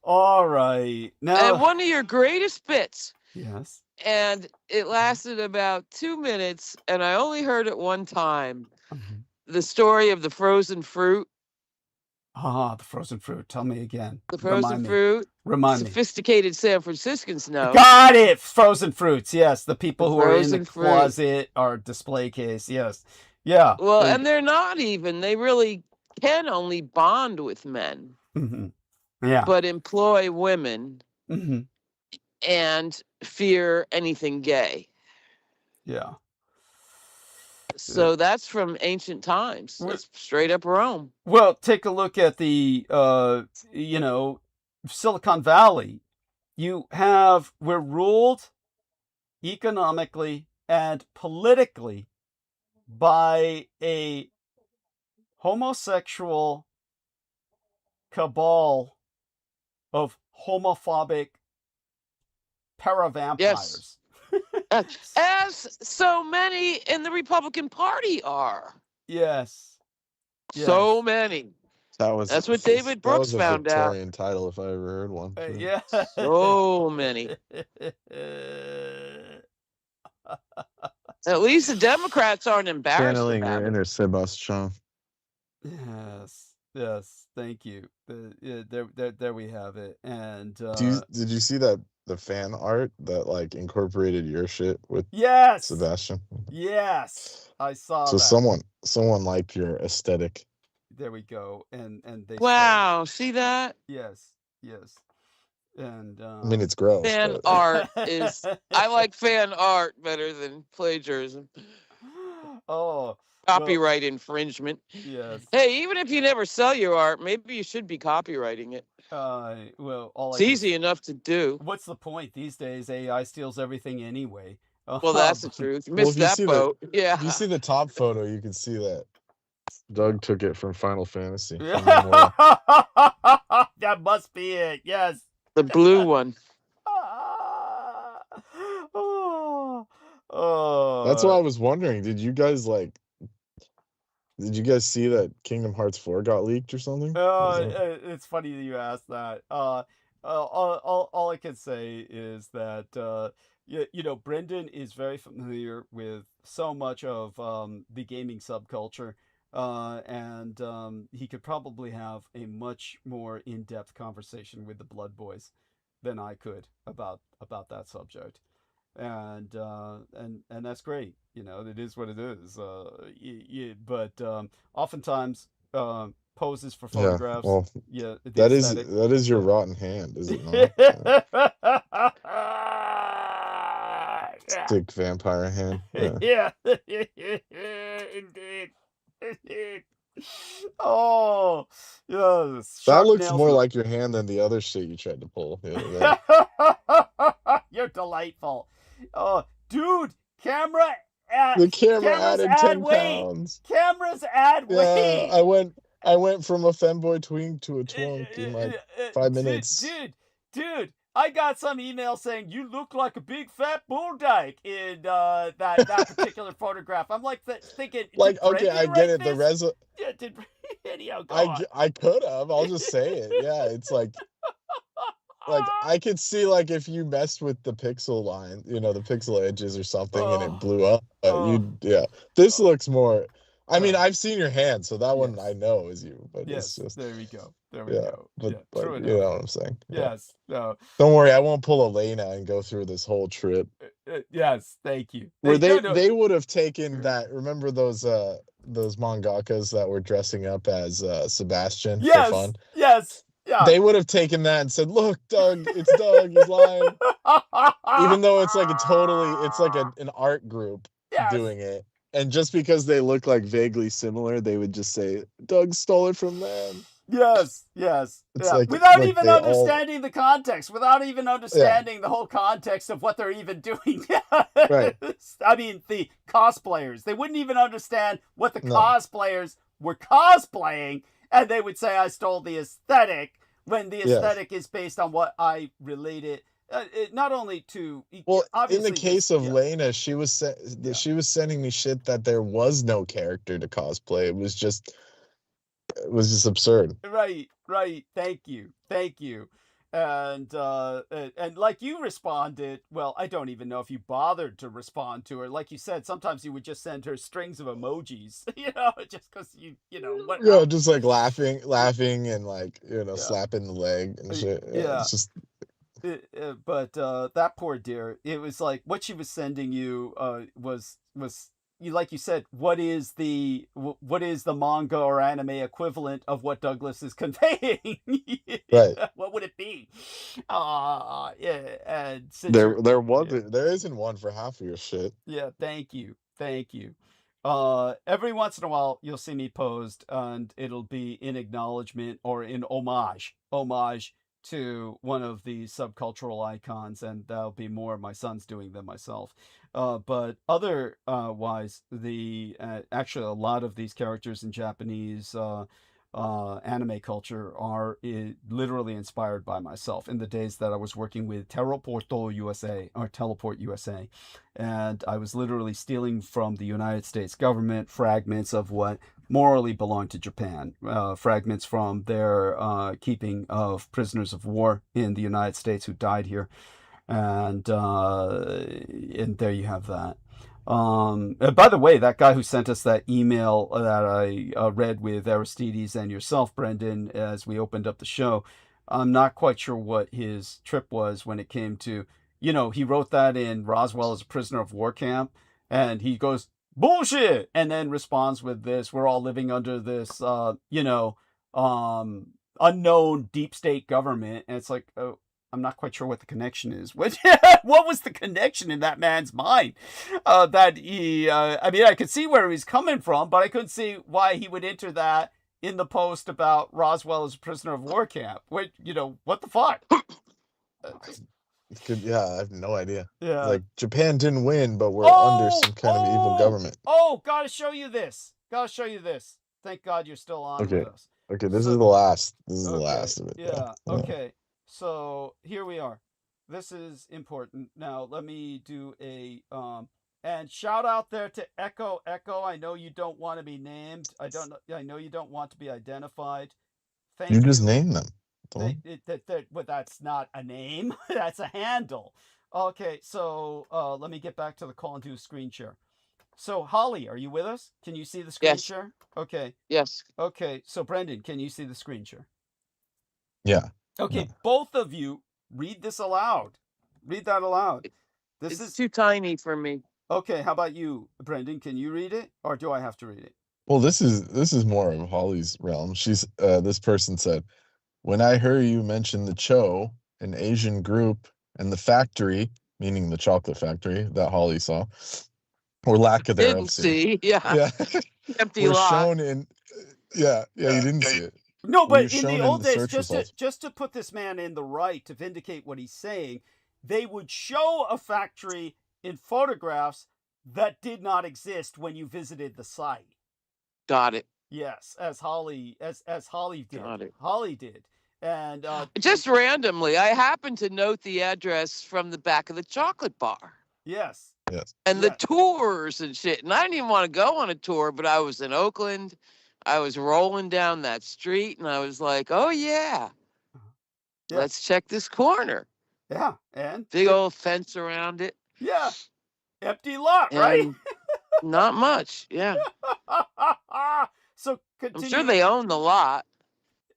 All right. Now. And one of your greatest bits, Yes. and it lasted about 2 minutes, and I only heard it one time. The story of the frozen fruit. The frozen fruit. Tell me again. The frozen Remind me. fruit. Remind me. Sophisticated San Franciscans know. Got it. Frozen fruits. Yes. The people who are in the Frozen fruit. closet or display case. Yes. Yeah. Well, and they're not even. They really can only bond with men, Yeah. but employ women hmm and fear anything gay. Yeah. So that's from ancient times. Well- That's straight up Rome. Well, take a look at the, Silicon Valley. We're ruled economically and politically by a homosexual cabal of homophobic paravampires. As so many in the Republican Party are. Yes. So many. That's what David Brooks that was a found out. Victorian title if I ever heard one. too. Yeah. So many. At least the Democrats aren't embarrassed Channeling about your it. inner Sebastian. Yes. Thank you. There we have it. And Did you see that the fan art that like incorporated your shit with yes, Sebastian? yes, I saw So that. someone liked your aesthetic. There we go. And they stole it. Wow, see that? Yes. And I mean, it's gross. Fan but- art is. I like fan art better than plagiarism. Oh, Copyright infringement. yes. Hey, even if you never sell your art, maybe you should be copywriting it. Well, all I It's can easy enough to do. What's the point these days? AI steals everything anyway. Well, that's the truth. You Well, missed if you that see boat. Yeah. If you see the top photo, you can see that Doug took it from Final Fantasy. from Rorszá. That must be it. Yes. The blue one. Oh. That's why I was wondering. Did you guys see that Kingdom Hearts 4 got leaked or something? It's funny that you asked that. All I can say is that Brendan is very familiar with so much of the gaming subculture, and he could probably have a much more in-depth conversation with the Blood Boys than I could about that subject. And that's great. It is what it is. But oftentimes poses for Yeah. photographs. Well, Yeah, the that aesthetic. is your Yeah. rotten hand, is it not? Yeah. Yeah. Stick vampire hand. Yeah. Yeah. Indeed. Indeed. Oh, yes. That Sharp looks nails more and like your hand than the other shit you tried to pull the other day. You're delightful. Oh, dude, camera The camera cameras added add 10 weight. pounds. Cameras add Yeah, weight. I went from a femboy twink to a twunk in like 5 minutes. Dude, I got some email saying you look like a big fat bull dyke in that particular photograph. I'm like thinking, Like, did okay, I Brendan get write it. this? Yeah, did anyhow, go on. I could have. I'll just say it. Yeah, it's like I could see like if you messed with the pixel line, you know, the pixel edges or something, and it blew up. This looks more. I mean, I've seen your hand, so that one Yes. I know is you. But Yes, it's just there we go. There we yeah. go. But Yeah, like, true you enough. know what I'm saying? Yeah. Yes. No. Don't worry, I won't pull Elena and go through this whole trip. Yes. Thank you. Where No. they would have taken that. Remember those mangakas that were dressing up as Sebastian for fun? Yes. Yeah. They would have taken that and said, "Look, Doug, it's Doug. He's lying." Even though it's like an art group doing it, and just because they look like vaguely similar, they would just say, "Doug stole it from them." Yes. It's Yeah. like Without even they all- understanding the context, without even understanding the whole context of what they're even doing. Right. I mean, the cosplayers, they wouldn't even understand what the No. cosplayers were cosplaying, and they would say, I stole the aesthetic, when the aesthetic is based on what I related, not only to... Well, in obviously the case of yeah. Lena, she was sending me shit that there was no character to cosplay. It was just absurd. Right. Thank you. And like you responded, well, I don't even know if you bothered to respond to her. Like you said, sometimes you would just send her strings of emojis, just because you know what. Yeah, just like laughing and like, slapping the leg and shit. Yeah. It's just. But that poor dear, it was like what she was sending you was like you said, what is the manga or anime equivalent of what Douglas is conveying? Right. What would it be? Yeah. And there isn't one for half of your shit. Yeah. Thank you. Every once in a while, you'll see me posed, and it'll be in acknowledgement or in homage to one of the subcultural icons, and that'll be more my son's doing than myself. But otherwise, actually a lot of these characters in Japanese anime culture are literally inspired by myself in the days that I was working with Teleport USA, and I was literally stealing from the United States government fragments of what morally belonged to Japan, fragments from their keeping of prisoners of war in the United States who died here, and there you have that. By the way, that guy who sent us that email that I read with Aristides and yourself, Brendan, as we opened up the show, I'm not quite sure what his trip was when it came to, he wrote that in Roswell as a prisoner of war camp, and he goes, bullshit, and then responds with this, we're all living under this, unknown deep state government, and it's like, oh, I'm not quite sure what the connection is. What was the connection in that man's mind? That he, I mean, I could see where he's coming from, but I couldn't see why he would enter that in the post about Roswell as a prisoner of war camp. What the fuck? I have no idea. Yeah. Like, Japan didn't win, but we're under some kind of evil government. Gotta show you this. Thank God you're still on with us. Okay, this is the last. This is the last of it. Yeah. Okay. So here we are. This is important. Now let me do a and shout out there to Echo. I know you don't want to be named. I know you don't want to be identified. Thank you. You just name them. But that's not a name. That's a handle. Okay. So let me get back to the call and do a screen share. So Holly, are you with us? Can you see the screen share? Okay. Yes. Okay. So Brendan, can you see the screen share? Yeah. Okay, yeah. Both of you read this aloud. Read that aloud. This is too tiny for me. Okay, how about you, Brendan? Can you read it, or do I have to read it? Well, this is more of Holly's realm. She's this person said, when I heard you mention the Cho, an Asian group, and the factory, meaning the chocolate factory that Holly saw, or lack of Didn't thereof seeing. see. Yeah. Yeah. Empty Were lot. shown in yeah, you didn't see it. No, Were but in the shown old the days, search just results. to put this man in the right to vindicate what he's saying, they would show a factory in photographs that did not exist when you visited the site. Got it. Yes, as Holly did. Got it. Holly did. And Just randomly, I happened to note the address from the back of the chocolate bar yes. Yes. and Yeah. the tours and shit. And I didn't even want to go on a tour, but I was in Oakland. I was rolling down that street and I was like, oh, yeah, Yeah. let's check this corner. Yeah, and Big old fence around it. yeah, empty lot, right? And not much. Yeah. So I'm continue. sure they own the lot.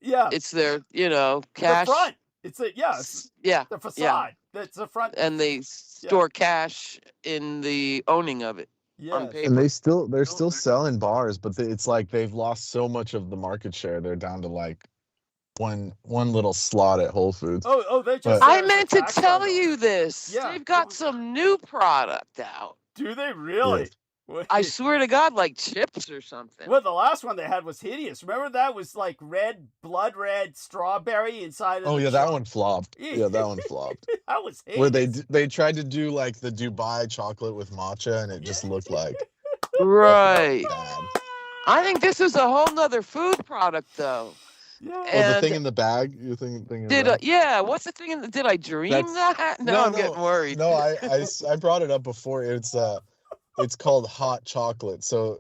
Yeah, It's their, the cash. front. It's a yes, Yeah. the facade. That's the front. And they store cash in the owning of it on Yes. paper. And they're still selling bars, but it's like they've lost so much of the market share. They're down to like one little slot at Whole Foods. Oh, they just. But- I it's a meant to tax tell write-off. you this. Yeah, They've go on. got some new product out. Do they really? Yes. Wait. I swear to God, like chips or something. Well, the last one they had was hideous. Remember that was like blood red strawberry inside of. Oh the yeah, that cho- one flopped. Yeah, that one flopped. That was hideous. Where they tried to do like the Dubai chocolate with matcha, and it just looked like Right. bad. I think this is a whole nother food product, though. Yeah. Oh, the And thing in the bag. You think thing in the did bag? yeah? What's the thing? Did I dream that? No, I'm getting worried. No, I brought it up before. It's called hot chocolate. So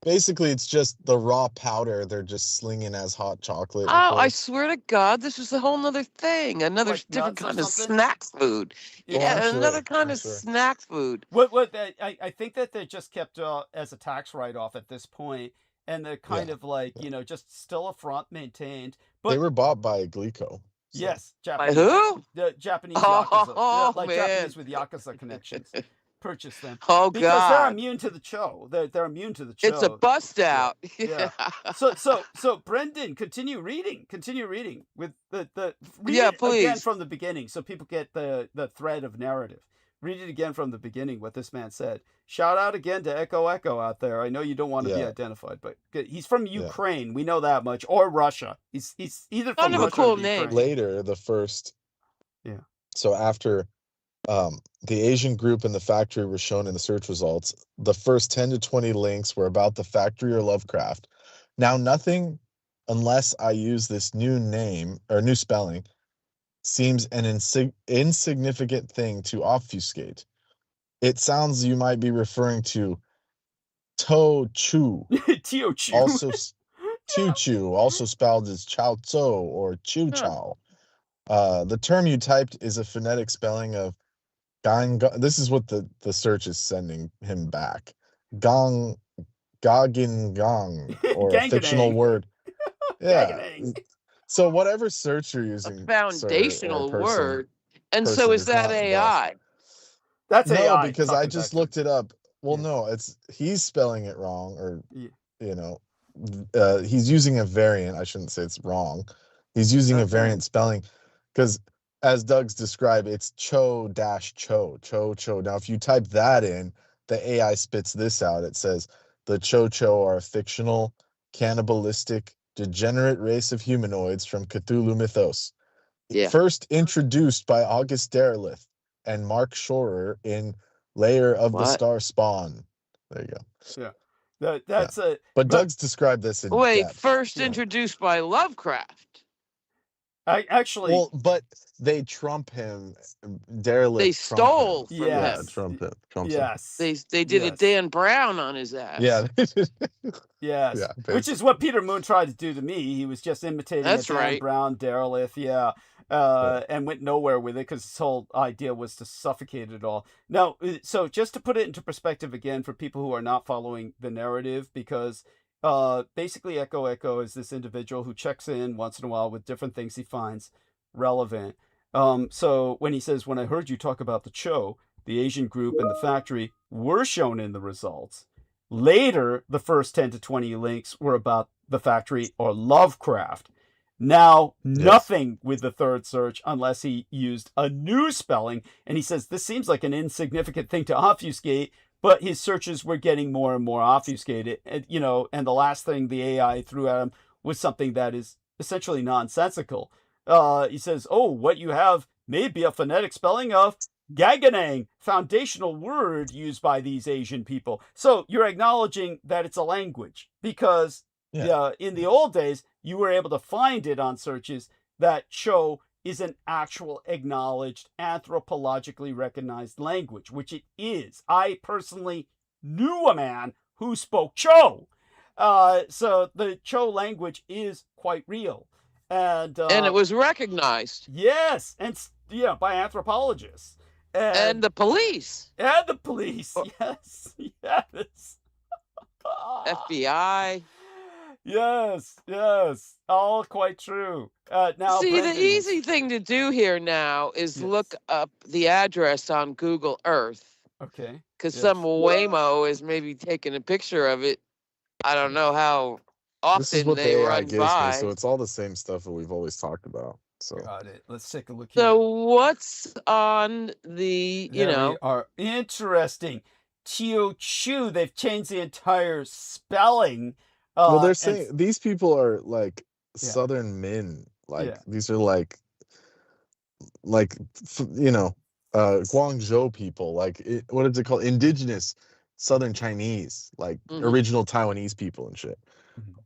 basically, it's just the raw powder they're just slinging as hot chocolate. Oh, I swear to God, this is a whole nother thing. Another Like different nuts or kind of something? snack food. Yeah, Yeah, I'm another sure, kind I'm of sure. snack food. What I think that they just kept as a tax write-off at this point, and they're kind of like just still a front maintained. But They were bought by Glico. So. yes, By Japanese. who? The Japanese Oh, yakuza, yeah, like man. Japanese with yakuza connections, purchase them Oh because they're God, immune to the cho. They're immune to the cho. it's a bust out. yeah. So Brendan, continue reading with read Yeah, it again please. from the beginning so people get the thread of narrative. Read it again from the beginning, what this man said. Shout out again to Echo out there. I know you don't want to be Yeah. identified, but he's from Ukraine. We know that much, or Russia. He's either from Kind of a Russia cool or name. Ukraine. Later, the first. Yeah. So after the Asian group and the factory were shown in the search results, the first 10 to 20 links were about the factory or Lovecraft. Now, nothing, unless I use this new name or new spelling, seems an insignificant thing to obfuscate. It sounds you might be referring to To Chu, Tio Chu. also Tu Chu, also spelled as Chao Tso or Chu Huh. Chao. The term you typed is a phonetic spelling of Gang. This is what the search is sending him back. Gong, Gagin Gong, or a fictional Ganganang. word. Yeah. Ganganang. So whatever search you're using, A sir, or foundational person- word. And person so is is that not the best. AI? That's No, AI. because I talking just back to- looked it up. Well, Yeah. no, he's spelling it wrong, or Yeah. he's using a variant. I shouldn't say it's wrong. He's using a Okay. variant spelling because, as Doug's described, it's Cho. Now, if you type that in, the AI spits this out. It says the Cho are a fictional, cannibalistic, degenerate race of humanoids from Cthulhu mythos. Yeah. First introduced by August Derleth and Mark Schorer in Layer of the What? Star Spawn. There you go. That's a. But Doug's described this in Wait, depth. first Yeah. introduced by Lovecraft. I actually. Well, but they trump him. Derleth. They trump stole him. from Yes. Yeah, him. trump him. Trumps yes. They did a Yes. Dan Brown on his ass. him. Yeah. Yes. Yeah, Which is what Peter Moon tried to do to me. He was just imitating That's a Dan right. Brown, Derleth, and went nowhere with it because his whole idea was to suffocate it all. Now, so just to put it into perspective again for people who are not following the narrative, because basically Echo is this individual who checks in once in a while with different things he finds relevant. So when he says, when I heard you talk about the Cho, the Asian group and the factory were shown in the results. Later, the first 10 to 20 links were about the factory or Lovecraft. Now, nothing with the third search unless he used a new spelling. And he says this seems like an insignificant thing to obfuscate, but his searches were getting more and more obfuscated. And, you know, and the last thing the AI threw at him was something that is essentially nonsensical. He says, oh, what you have may be a phonetic spelling of Gaganang, foundational word used by these Asian people. So you're acknowledging that it's a language because in the old days, you were able to find it on searches that Cho is an actual acknowledged anthropologically recognized language, which it is. I personally knew a man who spoke Cho. So the Cho language is quite real. And it was recognized. Yes, and by anthropologists. And the police. And the police, yes, yes. FBI. Yes, all quite true. Now, see, Brendan the easy thing to do here now is look up the address on Google Earth. Okay. Because some waymo is maybe taking a picture of it. I don't know how This is often what they the AI run gives me, by. so it's all the same stuff that we've always talked about. So Got it. Let's take a look here. So what's on the, There we are. Interesting. Teochew, they've changed the entire spelling. well, they're saying these people are like Southern Min. Like these are like Guangzhou people. Like what is it called? Indigenous Southern Chinese, like original Taiwanese people and shit.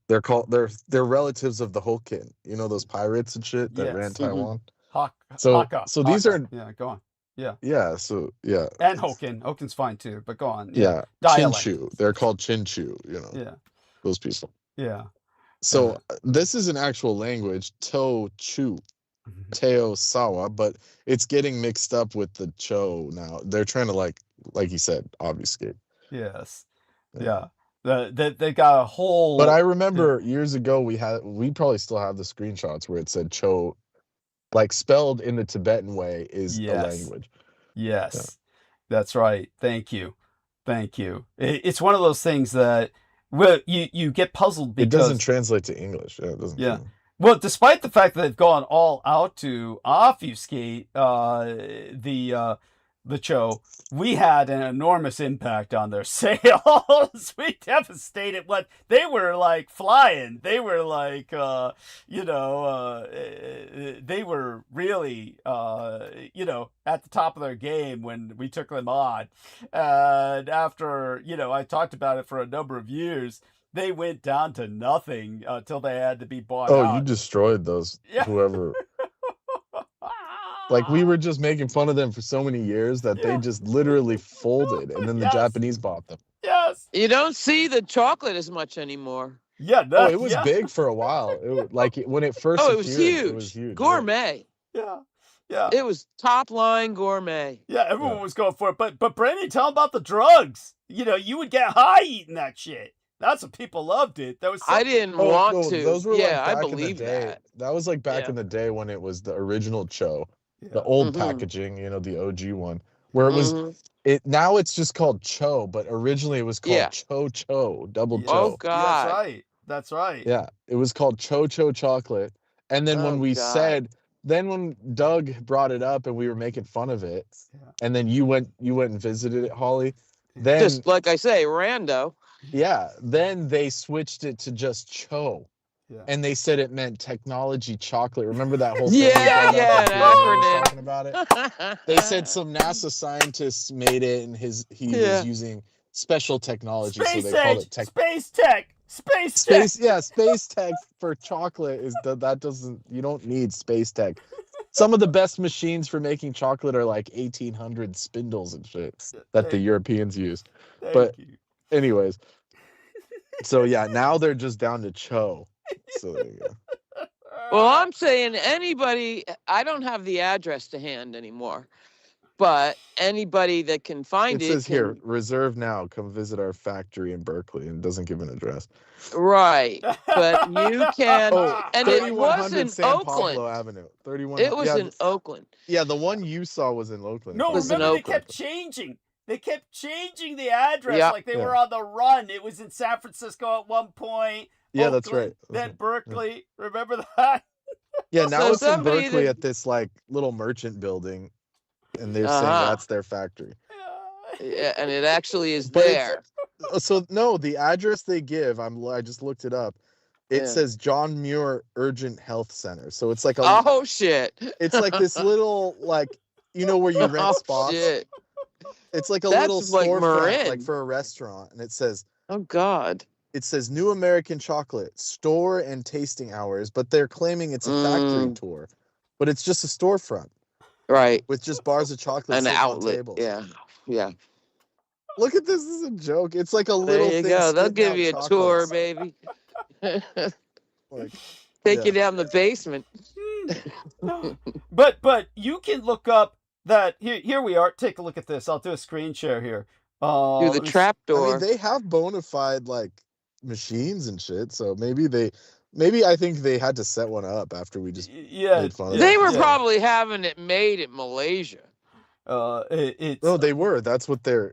They're called they're relatives of the Hokkien. You know those pirates and shit that ran Taiwan. So these are go on. Yeah. And Hokkien. Hokkien's fine too, but go on. Yeah. Dialect. Chinchu. They're called Chinchu, you know. Yeah. Those people. Yeah. So this is an actual language, To Chu, Teo Sawa, but it's getting mixed up with the Cho now. They're trying to like you said, obfuscate. Yes. Yeah. They got a whole. But I remember years ago we probably still have the screenshots where it said Cho, like spelled in the Tibetan way, is a language. Yes, that's right. Thank you. It's one of those things that you get puzzled because it doesn't translate to English. Yeah, it doesn't. Yeah. Well, despite the fact that they've gone all out to obfuscate the Cho, we had an enormous impact on their sales. We devastated what they were like flying. They were like, they were really, at the top of their game when we took them on. And after, I talked about it for a number of years, they went down to nothing until they had to be bought out. Oh, you destroyed those, whoever. Like, we were just making fun of them for so many years that they just literally folded, and then the Japanese bought them. Yes. You don't see the chocolate as much anymore. Yeah. It was big for a while. When it first appeared, it was huge. It was huge. Gourmet. Yeah. It was top line gourmet. Yeah, everyone was going for it. But Brendan, tell them about the drugs. You would get high eating that shit. That's what people loved it. I didn't want to. Those were I believe that. That was like back in the day when it was the original Cho. The old packaging, the OG one, where it was now it's just called Cho, but originally it was called Cho, double Cho. Oh God. That's right. Yeah, it was called Cho chocolate. And then when Doug brought it up and we were making fun of it, and then you went and visited it, Holly, then just like I say, rando. Yeah, then they switched it to just Cho. Yeah. And they said it meant technology chocolate. Remember that whole thing? An acronym. Talking about it. They said some NASA scientists made it, and he was using special technology, so they called it space tech. Space tech. Yeah, space tech for chocolate is that doesn't. You don't need space tech. Some of the best machines for making chocolate are like 1800 spindles and shit that the Europeans use. Anyways, so now they're just down to Cho. So there you go. Well, I'm saying anybody, I don't have the address to hand anymore, but anybody that can find it. It says here, reserve now. Come visit our factory in Berkeley, and it doesn't give an address. Right, but you can, and it was in San Oakland. Pablo Avenue. 31. It was in Oakland. Yeah, the one you saw was in Oakland. No, was remember in they Oakland. kept changing. They kept changing the address Yep. like they were on the run. It was in San Francisco at one point. Yeah, that's Oakland, right. That's then right. Berkeley. Remember that? Yeah, now So it's in somebody Berkeley that- at this like little merchant building, and they're saying Uh-huh. that's their factory. Yeah, and it actually is But it's- there. So no, the address they give, I just looked it up. It Yeah. says John Muir Urgent Health Center. So it's like a Oh shit! it's like this little like where you rent Oh, spots. shit. It's like a That's little like storefront Marin. like for a restaurant, and it says Oh god. New American Chocolate store and tasting hours, but they're claiming it's a factory Mm. tour, but it's just a storefront Right. with just bars of chocolate An sitting on outlet. tables. Yeah. Yeah. Look at this. This is a joke. It's like a There little you thing. go. They'll spitting give out you a tour, chocolates. baby. Like, Take yeah. you down the basement. But you can look up that here we are. Take a look at this. I'll do a screen share here. Through Let the me trap I door. mean, they have bona fide like machines and shit. So maybe I think they had to set one up after we just yeah, made fun of They it. were yeah. probably having it made in Malaysia. It's No, they were. That's what their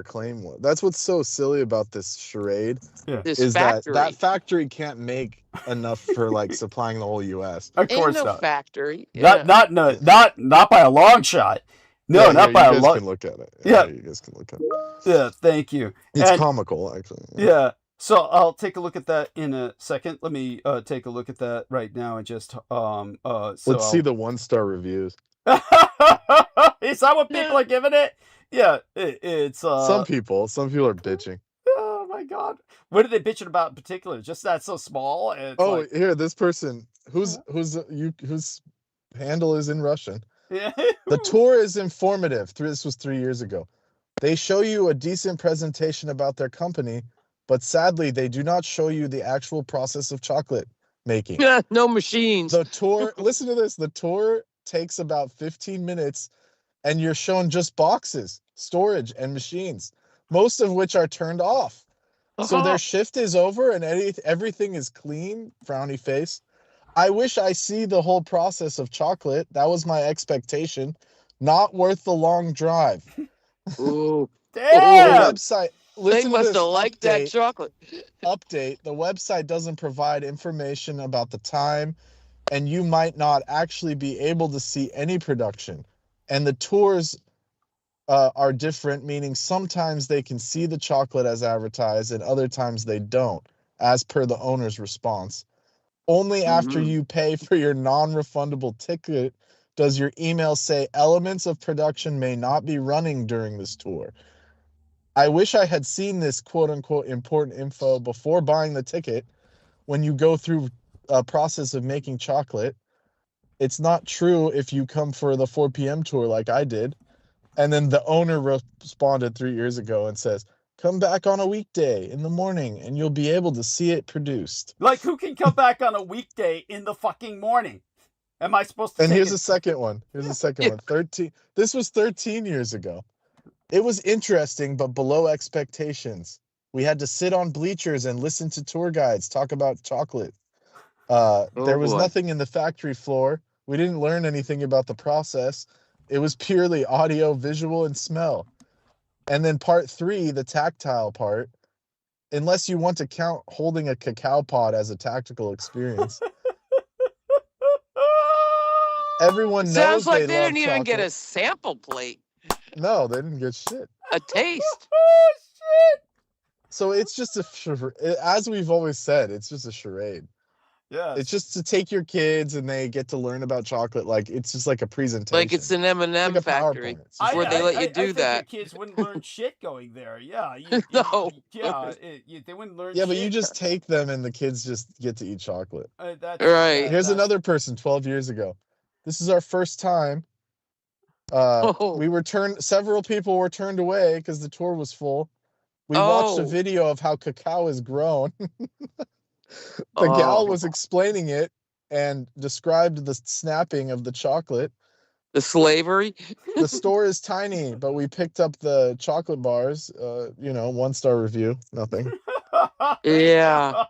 claim was. That's what's so silly about this charade This is factory. that factory can't make enough for like supplying the whole U.S. of Ain't course no not. factory. Yeah. Not by a long shot. No, Yeah, not here, by you a guys long. can look at it. Yeah. You guys can look at it. Yeah, thank you. It's And- comical, actually. Yeah. So I'll take a look at that in a second. Let me take a look at that right now and just Let's see the 1-star reviews. Is that what people are giving it? Yeah, it's Some people are bitching. oh my god. What are they bitching about in particular? Just that so small? And it's Oh, like, here, this person whose handle is in Russian. yeah. The tour is informative. This was 3 years ago. They show you a decent presentation about their company, but sadly, they do not show you the actual process of chocolate making. No machines. The tour, listen to this. The tour takes about 15 minutes, and you're shown just boxes, storage, and machines, most of which are turned off. So their shift is over, and everything is clean. Frowny face. I wish I see the whole process of chocolate. That was my expectation. Not worth the long drive. Ooh. The Damn. website. They Listen to must this have liked that update. chocolate. Update. The website doesn't provide information about the time, and you might not actually be able to see any production. And the tours are different, meaning sometimes they can see the chocolate as advertised, and other times they don't, as per the owner's response. Only after Mhm. you pay for your non-refundable ticket does your email say elements of production may not be running during this tour. I wish I had seen this quote-unquote important info before buying the ticket. When you go through a process of making chocolate, it's not true if you come for the 4 p.m. tour like I did. And then the owner responded 3 years ago and says, come back on a weekday in the morning and you'll be able to see it produced. Like, who can come back on a weekday in the fucking morning? Am I supposed to And take here's it? the second one. One. 13. This was 13 years ago. It was interesting, but below expectations. We had to sit on bleachers and listen to tour guides talk about chocolate. There was boy. nothing in the factory floor. We didn't learn anything about the process. It was purely audio, visual, and smell. And then part 3, the tactile part, unless you want to count holding a cacao pod as a tactical experience. Everyone knows Sounds like they they love didn't even get a chocolate. sample plate, No, they didn't get shit. a taste. Oh shit! So it's just as we've always said, it's just a charade. Yeah. It's just to take your kids and they get to learn about chocolate. Like it's just like a presentation. Like it's an M&M It's like a factory. PowerPoint. It's just Before like- they let you I do think that. your kids wouldn't learn shit going there. Yeah. No. Yeah. They wouldn't learn. Yeah, but shit. you just take them and the kids just get to eat chocolate. That's, Right. Here's that's- another person 12 years ago. This is our first time. Oh. Several people were turned away because the tour was full. We watched a Oh. video of how cacao is grown. The Oh. gal was explaining it and described the snapping of the chocolate. The slavery. The store is tiny, but we picked up the chocolate bars. 1-star review, nothing. Yeah.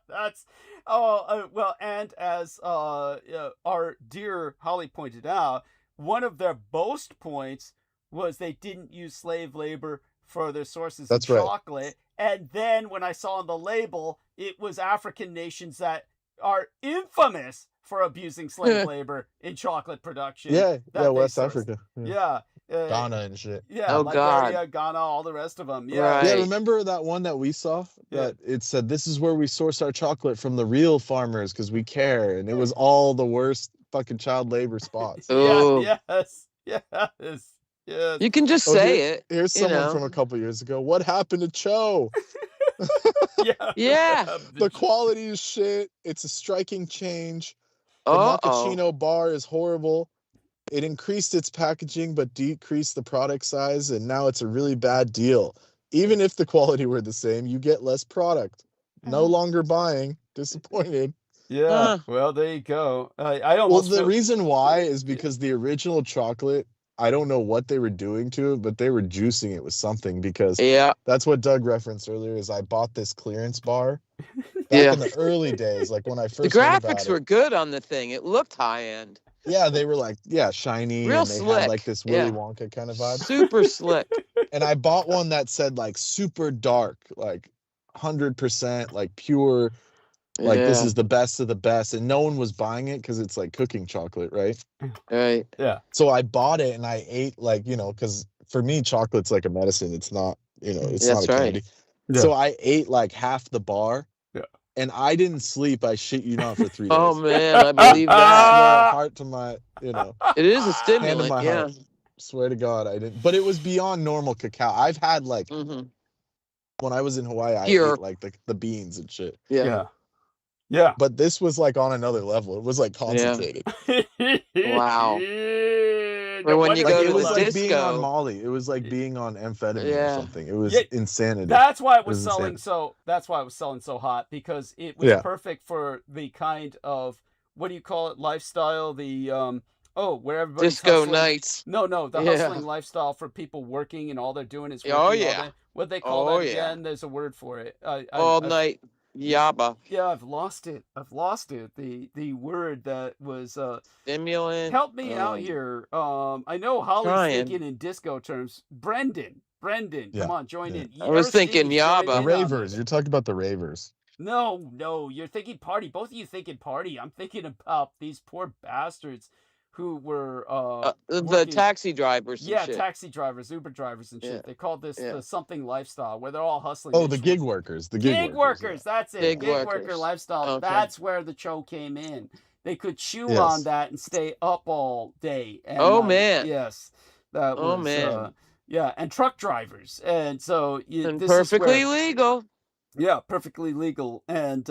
That's well, and as our dear Holly pointed out, one of their boast points was they didn't use slave labor for their sources That's of right. chocolate. And then when I saw on the label, it was African nations that are infamous for abusing slave labor in chocolate production. Yeah, that yeah, they West sourced. Africa. Yeah. Ghana and shit. Yeah, Oh, Liberia, God. Ghana, all the rest of them. Yeah. Right. Yeah, remember that one that we saw? Yeah. That it said, this is where we source our chocolate from the real farmers because we care. And it was all the worst fucking child labor spots. Oh. Yeah, yes. You can just say it. Here's you someone know. from a couple years ago. What happened to Cho? Yeah. The quality is shit. It's a striking change. The Uh-oh. Macchiato bar is horrible. It increased its packaging but decreased the product size, and now it's a really bad deal. Even if the quality were the same, you get less product. No longer buying. Disappointed. Yeah. Well, there you go. I Well, almost the feel- reason why is because the original chocolate, I don't know what they were doing to it, but they were juicing it with something, because Yeah. that's what Doug referenced earlier. Is I bought this clearance bar back Yeah. in the early days, like when I The first heard about graphics it. were good on the thing. It looked high end. Yeah, they were like, shiny, Real and they slick. had like this Willy Yeah. Wonka kind of vibe. Super slick. And I bought one that said like super dark, like 100% like pure, like this Yeah. is the best of the best, and no one was buying it because it's like cooking chocolate, right? Right. Yeah. So I bought it and I ate, like, because for me chocolate's like a medicine. It's not, it's That's not a right. candy. Yeah. So I ate like half the bar. Yeah. And I didn't sleep, I shit you not, for 3 days. Oh man, I believe that. Swear, heart to my, It is a hand to stimulant. my Yeah. heart. Swear to God, I didn't. But it was beyond normal cacao. I've had like, hmm when I was in Hawaii, I Pure. ate like the beans and shit. Yeah. Yeah. But this was like on another level. It was like concentrated. Wow. No Or when you Like go it to was the like being on disco. Molly. It was like being on amphetamine Yeah. or something. It was Yeah, insanity. That's why it was It was selling insane. so. That's why it was selling so hot, because it was Yeah. perfect for the kind of, what do you call it, lifestyle? The where everybody's Disco hustling. nights. No, the Yeah. hustling lifestyle for people working, and all they're doing is working Oh, all yeah. day. What they call Oh, that yeah. again? There's a word for it. All night. Yaba. Yeah, I've lost it. The word that was Stimulant. help me out here. I know Holly's Trying. thinking in disco terms. Brendan, Yeah, come on, join yeah. in. I was thinking Aristides, join Yaba. in The on ravers. this. You're talking about the ravers. No, you're thinking party. Both of you thinking party. I'm thinking about these poor bastards who were The working- taxi drivers and yeah, shit. taxi drivers, Uber drivers and shit. Yeah. They called this Yeah. the something lifestyle, where they're all hustling. Oh, They the just- gig workers. The Gig workers, that's it. Gig Gig workers. worker lifestyle. Okay. That's where the show came in. They could chew Yes. on that and stay up all day. And, Oh, man. Yes, that Oh, was. man. Yeah, and truck drivers, and so And this is perfectly where, legal. yeah, perfectly legal, and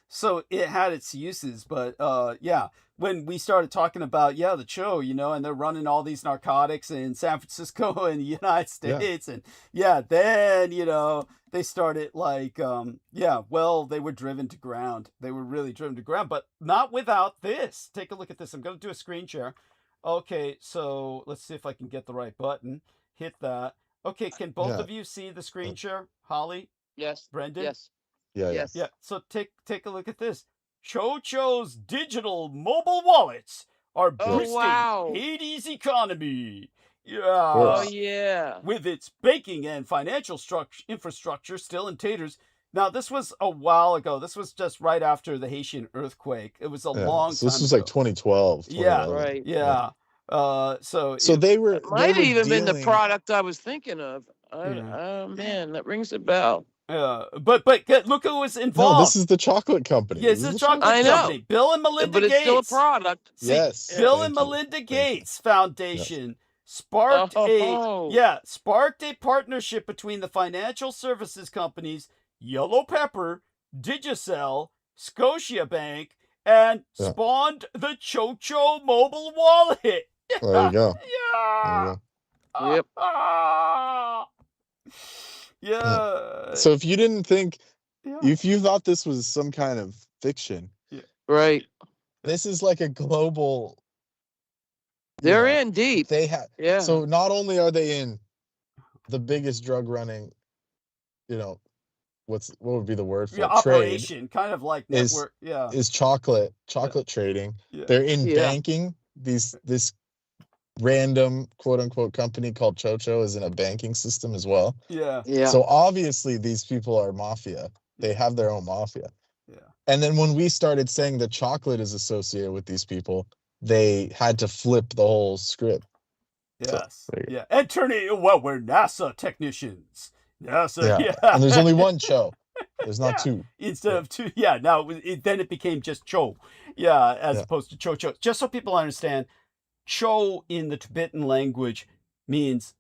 so it had its uses, but yeah. When we started talking about the show, and they're running all these narcotics in San Francisco and the United States, and then they started like they were driven to ground. They were really driven to ground, but not without this. Take a look at this. I'm going to do a screen share. Okay, so let's see if I can get the right button. Hit that. Okay, can both Yeah. of you see the screen share? Holly, Yes. Brendan? Yes. Yeah, yeah. Yes. Yeah, so take a look at this. Chocho's digital mobile wallets are Oh, boosting wow. Haiti's economy. Yeah. Oh yeah. With its banking and financial infrastructure still in taters. Now, this was a while ago. This was just right after the Haitian earthquake. It was a Yeah. long So time this was ago. like 2012. Yeah. 2011. Right. Yeah. So So they were. It might have they were even been the dealing- product I was thinking of. Yeah. Oh man, that rings a bell. but look who was No, involved. this is the chocolate company. Yeah, it's This a is chocolate I know. company. Bill and Melinda But it's Gates. still a product. See, Yes, Bill thank and you, Melinda thank you. Gates Foundation sparked Oh. a partnership between the financial services companies Yellow Pepper, Digicel, Scotiabank, and Yeah. spawned the Chocho mobile wallet. There you go. There Yeah. you go. Yep. Yeah. So if you didn't think, Yeah. if you thought this was some kind of fiction, Right. this is like a global. They're know, in deep. They have. Yeah. So not only are they in the biggest drug running, what would be the word for Yeah, it? Trade operation, kind of like is- network. Yeah. is chocolate trading. Yeah. They're in Yeah. banking. This random quote unquote company called Chocho is in a banking system as well. Yeah. Yeah. So obviously these people are mafia. They have their own mafia. Yeah. And then when we started saying that chocolate is associated with these people, they had to flip the whole script. So, Yes. there you Yeah. And turn it, well, we're NASA technicians. NASA. go. Yeah. And there's only one Cho. There's not Yeah. two. Instead of two. Yeah. Now then it became just Cho. Yeah. As Yeah. opposed to Cho Cho. Just so people understand, Cho in the Tibetan language means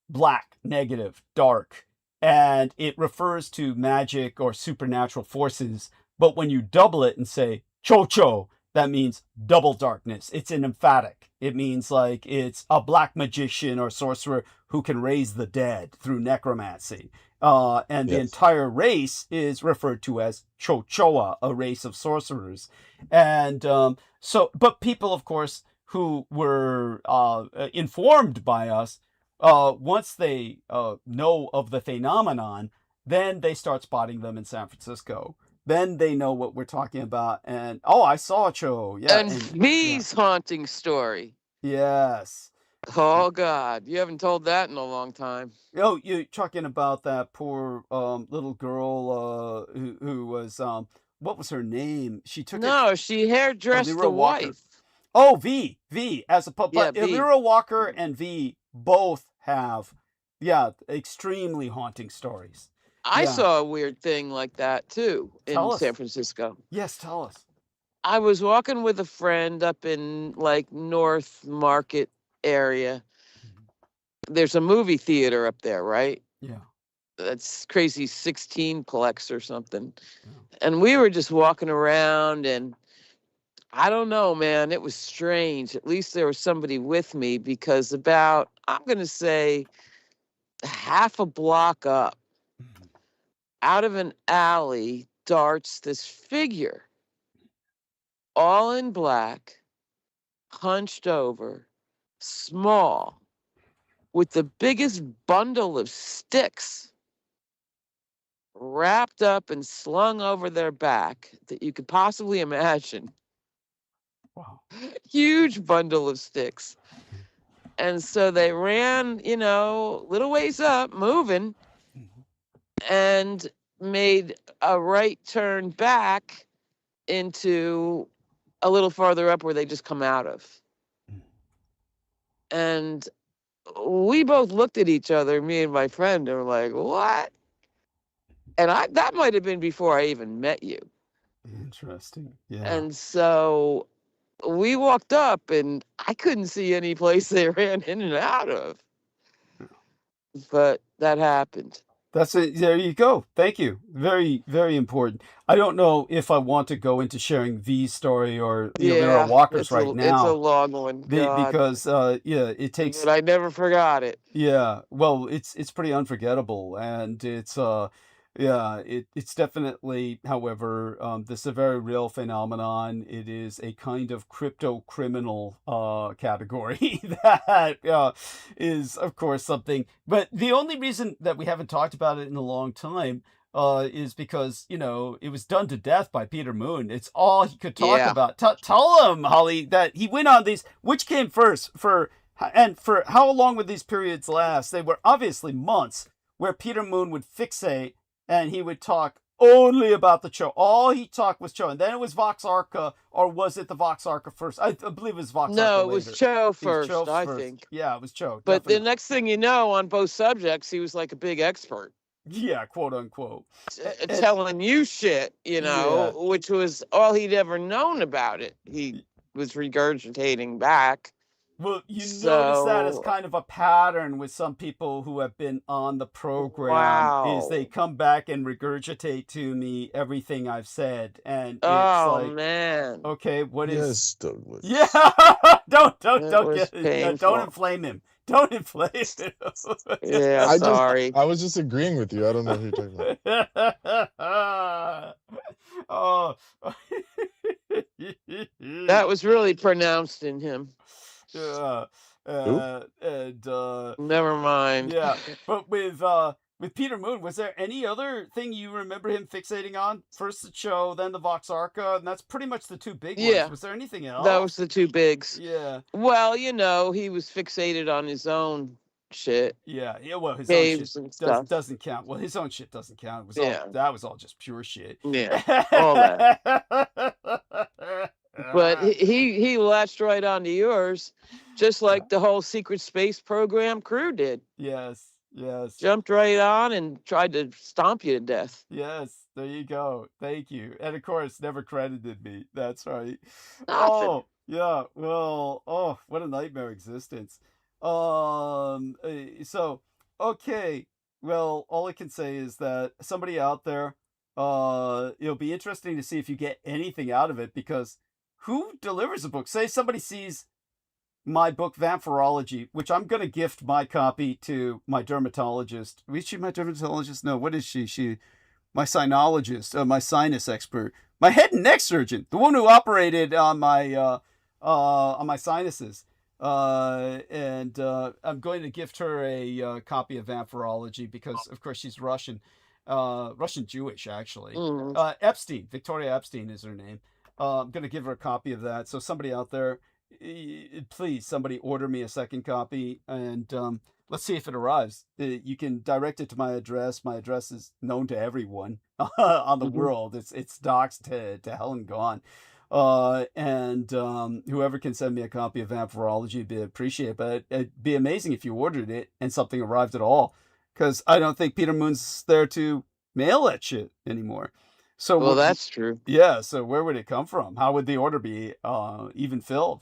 black, negative, dark. And it refers to magic or supernatural forces. But when you double it and say Cho Cho, that means double darkness. It's an emphatic. It means like it's a black magician or sorcerer who can raise the dead through necromancy. And the Yes. entire race is referred to as Chochoa, a race of sorcerers. And but people, of course, who were informed by us, once they know of the phenomenon, then they start spotting them in San Francisco. Then they know what we're talking about. And, oh, I saw a Cho. Yeah. And V's haunting story. Yes. Oh God, you haven't told that in a long time. Oh, you're talking about that poor little girl who was, what was her name? She took it. No, she hairdressed Elvira the Walker. wife. Oh, V, as a but Yeah, V. Elvira Walker and V both have, extremely haunting stories. I Yeah. saw a weird thing like that too Tell in us. San Francisco. Yes, tell us. I was walking with a friend up in like North Market area. There's a movie theater up there, right? Yeah. That's crazy 16plex or something. Yeah. And we were just walking around and I don't know, man, it was strange. At least there was somebody with me because about, I'm going to say, half a block up, out of an alley darts this figure, all in black, hunched over, small, with the biggest bundle of sticks wrapped up and slung over their back that you could possibly imagine. Wow. Huge bundle of sticks. And so they ran, little ways up, moving, and made a right turn back into a little farther up where they just come out of. And we both looked at each other, me and my friend, and were like, what? And that might have been before I even met you. Interesting. Yeah. And so we walked up and I couldn't see any place they ran in and out of. But that happened. That's it. There you go. Thank you. Very, very important. I don't know if I want to go into sharing V's story or Elvira Walker's it's right It's now. a long one. Because it takes. But I never forgot it. Yeah. Well, it's pretty unforgettable, and it's it's definitely. However, this is a very real phenomenon. It is a kind of crypto criminal category that is, of course, something. But the only reason that we haven't talked about it in a long time is because it was done to death by Peter Moon. It's all he could talk about. Tell him, Holly, that he went on these. Which came first? For how long would these periods last? They were obviously months, where Peter Moon would fixate. And he would talk only about the Cho. All he talked was Cho. And then it was Vox Arca, or was it the Vox Arca first? I believe it was Vox Arca No, it was later. Cho first, I think. Yeah, it was Cho. But definitely. the next thing you know, on both subjects, he was like a big expert. Yeah, quote unquote. Telling you shit, which was all he'd ever known about it. He was regurgitating back. Well, notice that as kind of a pattern with some people who have been on the program, is they come back and regurgitate to me everything I've said, and it's like, man, okay, what is? Yes, Douglas. Yeah, don't inflame him. Don't inflame him. Yeah, sorry. I was just agreeing with you. I don't know who you're talking about. Oh, that was really pronounced in him. Yeah, never mind. Yeah, but with Peter Moon, was there any other thing you remember him fixating on? First the show, then the Vox Arca, and that's pretty much the two big ones. Yeah, Was there anything that else? was the two bigs. Yeah, Well, you know, he was fixated on his own shit, yeah. Well, his own shit caves and stuff. doesn't count. Well, his own shit doesn't count. It was Yeah. that was all just pure shit. Yeah, all that. But he latched right onto yours, just like the whole secret space program crew did. Yes, yes. Jumped right on and tried to stomp you to death. Yes, there you go. Thank you. And of course, never credited me. That's right. Nothing. Oh, yeah. Well, oh, what a nightmare existence. So, okay. Well, all I can say is that somebody out there, it'll be interesting to see if you get anything out of it, because who delivers a book? Say somebody sees my book, Vampirology, which I'm going to gift my copy to my dermatologist. Is she my dermatologist? No, what is she? My sinologist, my sinus expert, my head and neck surgeon, the one who operated on my sinuses. And I'm going to gift her a copy of Vampirology because, of course, she's Russian, Russian Jewish, actually. Mm. Epstein, Victoria Epstein is her name. I'm going to give her a copy of that. So somebody out there, please, somebody order me a second copy, and let's see if it arrives. You can direct it to my address. My address is known to everyone on the world. It's doxed to hell and gone. And whoever can send me a copy of Vampirology would be appreciated. But it'd be amazing if you ordered it and something arrived at all, because I don't think Peter Moon's there to mail that shit anymore. So Well, that's true. yeah. So where would it come from? How would the order be even filled?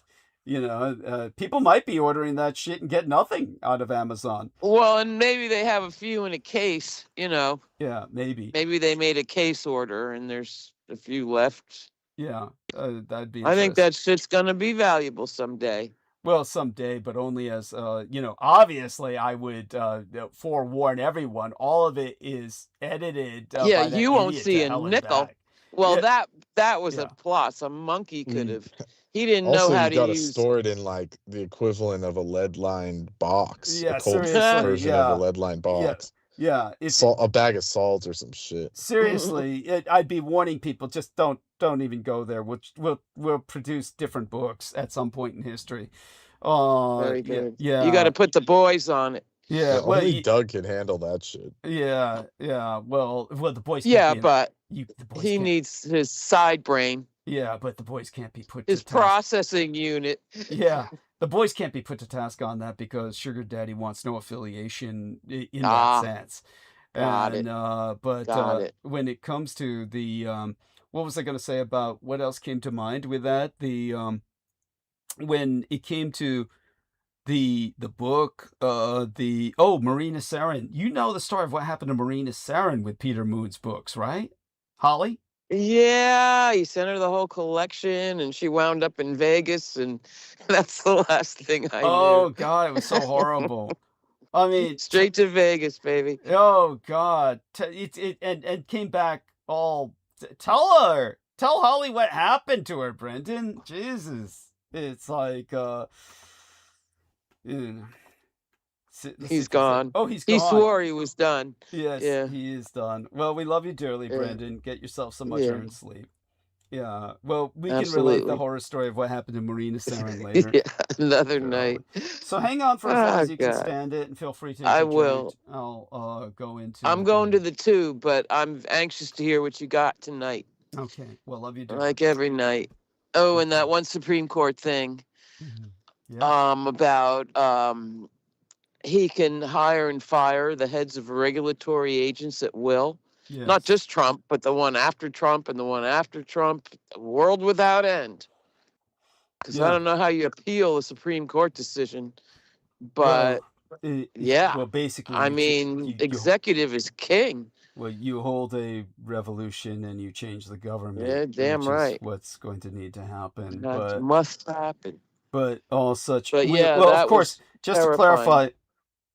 People might be ordering that shit and get nothing out of Amazon. Well, and maybe they have a few in a case, you know. Yeah, maybe. Maybe they made a case order and there's a few left. Yeah, that'd be I think interesting. that shit's gonna be valuable someday. Well, someday, but only as, obviously I would forewarn everyone, all of it is edited Yeah, by that you won't idiot see to a hell and nickel. back. Well, Yeah, that was yeah. a plus. A monkey could Mm. have. He didn't know Also, how you to gotta use. store it in like the equivalent of a lead-lined box, Yeah, a cold seriously, version of a lead-lined yeah, box. yeah. If A bag of salt or some shit. seriously, I'd be warning people, just don't even go there. We'll produce different books at some point in history. Very Yeah, good. You got to yeah, put the boys on it. yeah. Yeah, Well, only Doug can handle that shit. yeah, yeah. Well, the boys can't Yeah, be in, but the boys he can't. needs his side brain, Yeah, but the boys can't be put his to task. processing unit. Yeah, the boys can't be put to task on that because Sugar Daddy wants no affiliation in that Ah, sense. got And it. but Got it. when it comes to the what was I going to say about what else came to mind with that? The when it came to the book, Marina Sarin. You know the story of what happened to Marina Sarin with Peter Moon's books, right? Holly? Yeah, he sent her the whole collection, and she wound up in Vegas, and that's the last thing I Oh knew. God, it was so horrible. I mean, Straight to Vegas, baby. oh God, and came back all. Tell Holly what happened to her, Brendan. Jesus, it's like let's see He's if I said. gone. Oh, he's He gone. swore he was done. Yes, Yeah. he is done. Well, we love you dearly, Yeah. Brendan. Get yourself some much Yeah. earned sleep. Yeah. Well, we can relate the Absolutely. horror story of what happened to Marina Sarin later. Yeah, another Golly. night. So hang on for as long Oh, as you can God. stand it, and feel free to I interject. will. I'll go into. I'm going to the tube, but I'm anxious to hear what you got tonight, Okay. Well, love you, dearly. like every night. Oh, and that one Supreme Court thing Yeah. about he can hire and fire the heads of regulatory agents at will. Not Yes. just Trump, but the one after Trump and the one after Trump. A world without end. Because I Yeah. don't know how you appeal a Supreme Court decision, Well, but yeah. yeah, Well, basically, I mean, executive is king. well, you hold a revolution and you change the government. Yeah, damn which right. is what's going to need to happen. That must happen. But all such. But yeah, well, that of course, was just to terrifying. clarify,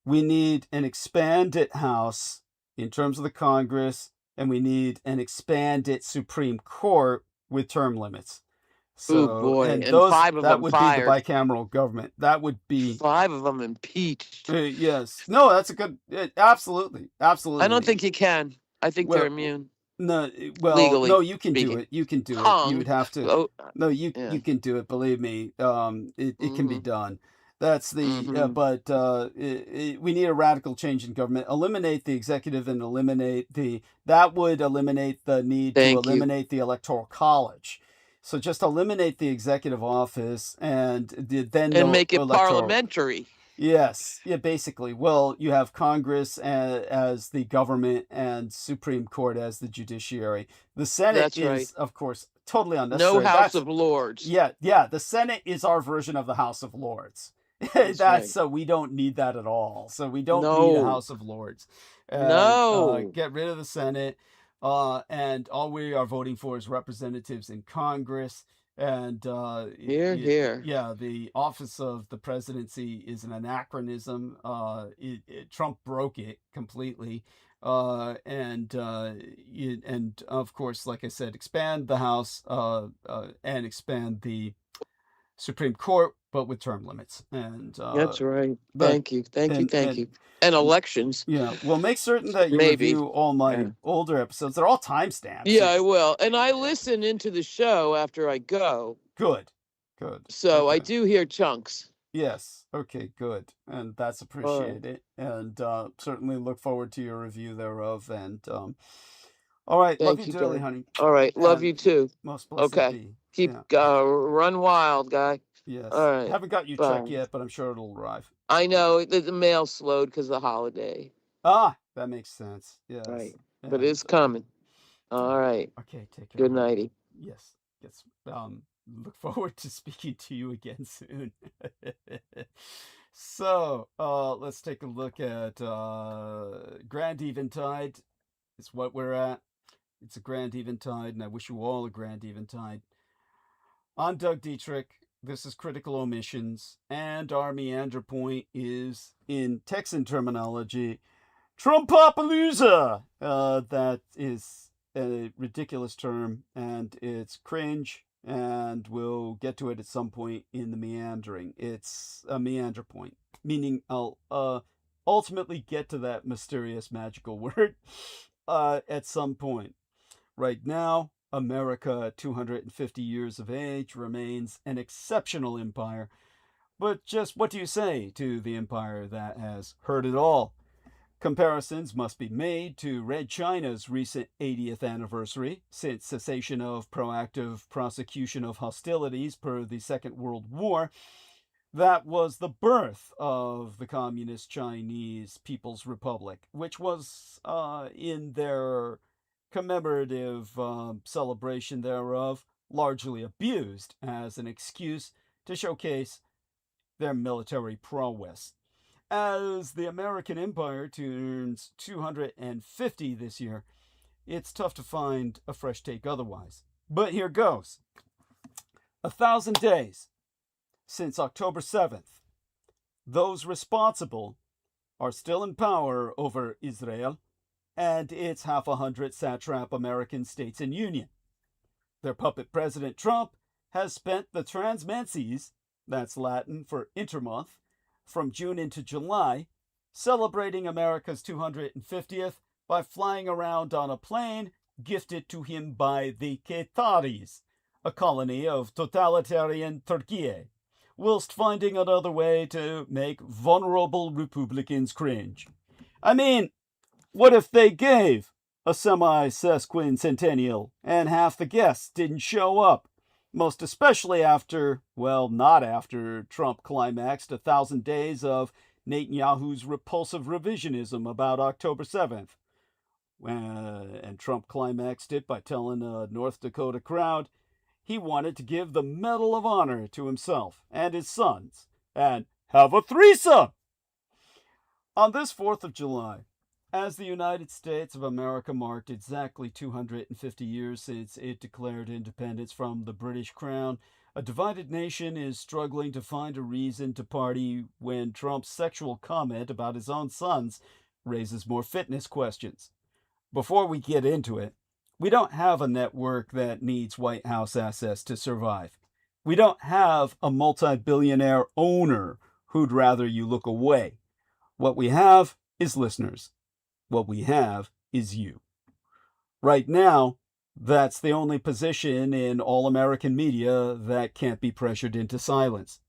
we need an expanded House in terms of the Congress, and we need an expanded Supreme Court with term limits. Oh So, boy, and and 5 of that them would be the fired. bicameral government. That would be 5 of them impeached. yes. No, that's a good. Absolutely, absolutely. I don't think you can. I think they're Well, immune no, well, legally. no, you can do speaking. it. You can do it. You Hung. would have to. Oh, No, you yeah. can do it. Believe me. It can be Mhm. done. That's the. Mhm. But we need a radical change in government. Eliminate the executive and eliminate the. That would eliminate the need to Thank you. eliminate the electoral college. So just eliminate the executive office and then And no make it electoral. parliamentary. Yes, yeah, basically. Well, you have Congress as the government and Supreme Court as the judiciary. The Senate That's is, right. of course, totally No unnecessary. House That's of Lords. yeah. The Senate is our version of the House of Lords. That's right. So we don't need that at all. So we don't need a No. House of Lords. And, No. get rid of the Senate. And all we are voting for is representatives in Congress. And Here, here. yeah, the office of the presidency is an anachronism. Trump broke it completely. And of course, like I said, expand the House and expand the Supreme Court, but with term limits. And That's right. but Thank you. Thank you. and Thank and you. And elections. yeah, well, make certain that you Maybe. review all my Yeah. older episodes. They're all timestamps. Yeah, I will. And I listen into the show after I go. Good. So I Okay. do hear chunks. Yes. Okay, good. And that's All right. appreciated. And certainly look forward to your review thereof. And all right. Love Thank you you, dearly, Dad. honey. All right. Love And you too. most blessed Okay. be. Keep Yeah. run wild, guy. Yes. All right. Haven't got your check Bye. yet, but I'm sure it'll arrive. I know the mail slowed because of the holiday. Ah, that makes sense. Yes. Right. But And it's coming. All right. okay, take care. Good honey. nighty. Yes. Yes. Look forward to speaking to you again soon. So, let's take a look at Grand Eventide. It's what we're at. It's a Grand Eventide, and I wish you all a Grand Eventide. I'm Doug Dietrich. This is Critical Omissions, and our meander point is, in Texan terminology, Trumpapalooza. That is a ridiculous term, and it's cringe, and we'll get to it at some point in the meandering. It's a meander point, meaning I'll ultimately get to that mysterious magical word at some point. Right now, America, at 250 years of age, remains an exceptional empire. But just what do you say to the empire that has heard it all? Comparisons must be made to Red China's recent 80th anniversary, since cessation of proactive prosecution of hostilities per the Second World War. That was the birth of the Communist Chinese People's Republic, which was in their commemorative celebration thereof largely abused as an excuse to showcase their military prowess. As the American Empire turns 250 this year, it's tough to find a fresh take otherwise. But here goes. 1,000 days since October 7th. Those responsible are still in power over Israel and its 500 satrap American states and union. Their puppet President Trump has spent the transmenses, that's Latin for intermonth, from June into July, celebrating America's 250th by flying around on a plane gifted to him by the Qataris, a colony of totalitarian Turkey, whilst finding another way to make vulnerable Republicans cringe. I mean, what if they gave a semi-sesquicentennial and half the guests didn't show up? Most especially after, well, not after Trump climaxed 1,000 days of Netanyahu's repulsive revisionism about October 7th. And Trump climaxed it by telling a North Dakota crowd he wanted to give the Medal of Honor to himself and his sons and have a threesome. On this 4th of July, as the United States of America marked exactly 250 years since it declared independence from the British Crown, a divided nation is struggling to find a reason to party when Trump's sexual comment about his own sons raises more fitness questions. Before we get into it, we don't have a network that needs White House access to survive. We don't have a multi-billionaire owner who'd rather you look away. What we have is listeners. What we have is you. Right now, that's the only position in all American media that can't be pressured into silence.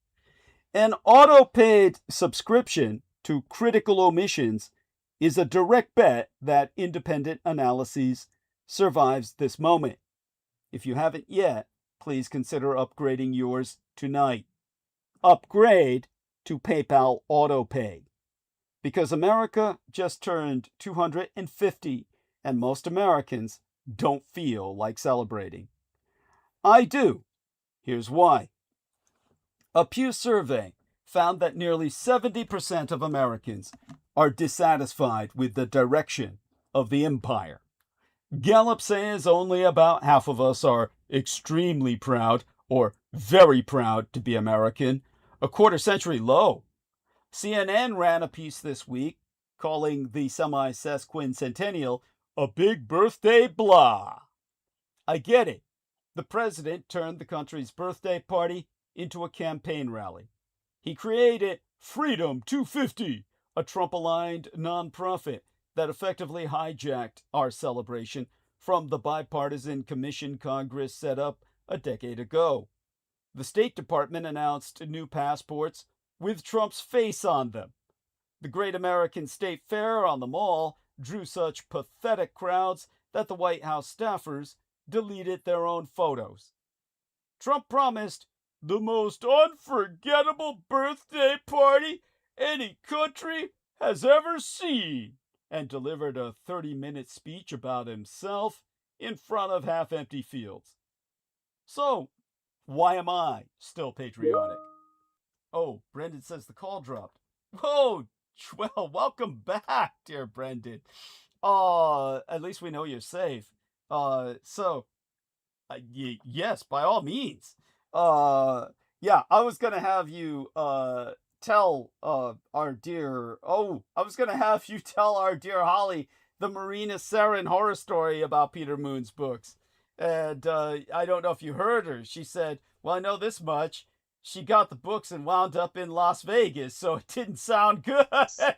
An auto-paid subscription to critical omissions is a direct bet that independent analyses survives this moment. If you haven't yet, please consider upgrading yours tonight. Upgrade to PayPal AutoPay. Because America just turned 250, and most Americans don't feel like celebrating. I do. Here's why. A Pew survey found that nearly 70% of Americans are dissatisfied with the direction of the empire. Gallup says only about half of us are extremely proud or very proud to be American, a quarter-century low. CNN ran a piece this week calling the semi-sesquicentennial a big birthday blah. I get it. The president turned the country's birthday party into a campaign rally. He created Freedom 250, a Trump-aligned nonprofit that effectively hijacked our celebration from the bipartisan commission Congress set up a decade ago. The State Department announced new passports with Trump's face on them. The Great American State Fair on the Mall drew such pathetic crowds that the White House staffers deleted their own photos. Trump promised the most unforgettable birthday party any country has ever seen, and delivered a 30-minute speech about himself in front of half-empty fields. So, why am I still patriotic? Oh, Brendan says the call dropped. Oh, well, welcome back, dear Brendan. At least we know you're safe. Yes, by all means. Yeah, I was gonna have you tell our dear Holly the Marina Saren horror story about Peter Moon's books. And I don't know if you heard her. She said, well, I know this much. She got the books and wound up in Las Vegas, so it didn't sound good. Yeah,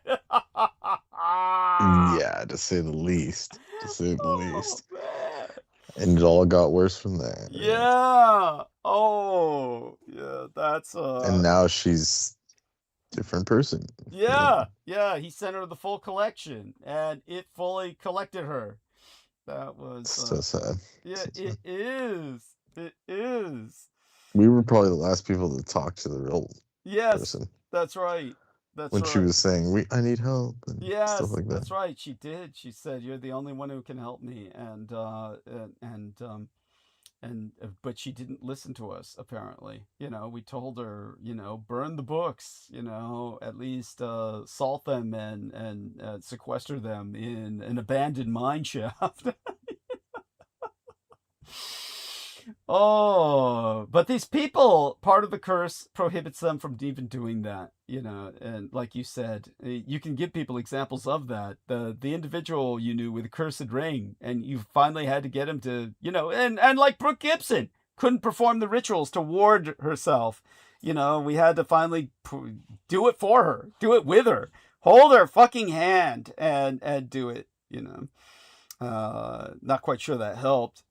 to say the least. To say the least. Man. And it all got worse from there. Yeah. Oh, yeah, that's And now she's a different person. Yeah, yeah, he sent her the full collection and it fully collected her. That was so sad. Yeah, So it sad. is. It is. We were probably the last people to talk to the real Yes, person that's right. That's when right. she was saying, I need help and Yes, stuff like that. that's right. She did. She said, "You're the only one who can help me," but she didn't listen to us. Apparently, we told her, burn the books, at least salt them and sequester them in an abandoned mine shaft. Oh, but these people, part of the curse prohibits them from even doing that, and like you said, you can give people examples of that. The individual you knew with a cursed ring, and you finally had to get him to, and like Brooke Gibson couldn't perform the rituals to ward herself. We had to finally do it for her, do it with her, hold her fucking hand and do it, Not quite sure that helped.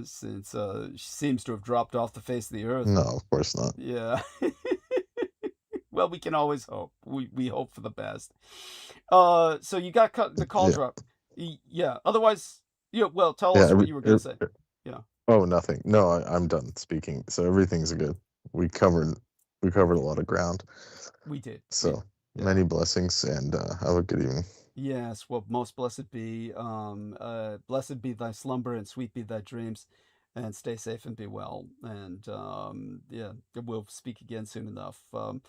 Since she seems to have dropped off the face of the earth. No, of course not. Yeah. Well, we can always hope. We hope for the best. So you got the call drop. Yeah. Otherwise, well, tell us what you were going to say. Yeah. Oh, nothing. No, I'm done speaking. So everything's good. We covered a lot of ground. We did. So many blessings and have a good evening. Yes, well, most blessed be thy slumber and sweet be thy dreams, and stay safe and be well. And we'll speak again soon enough. I'm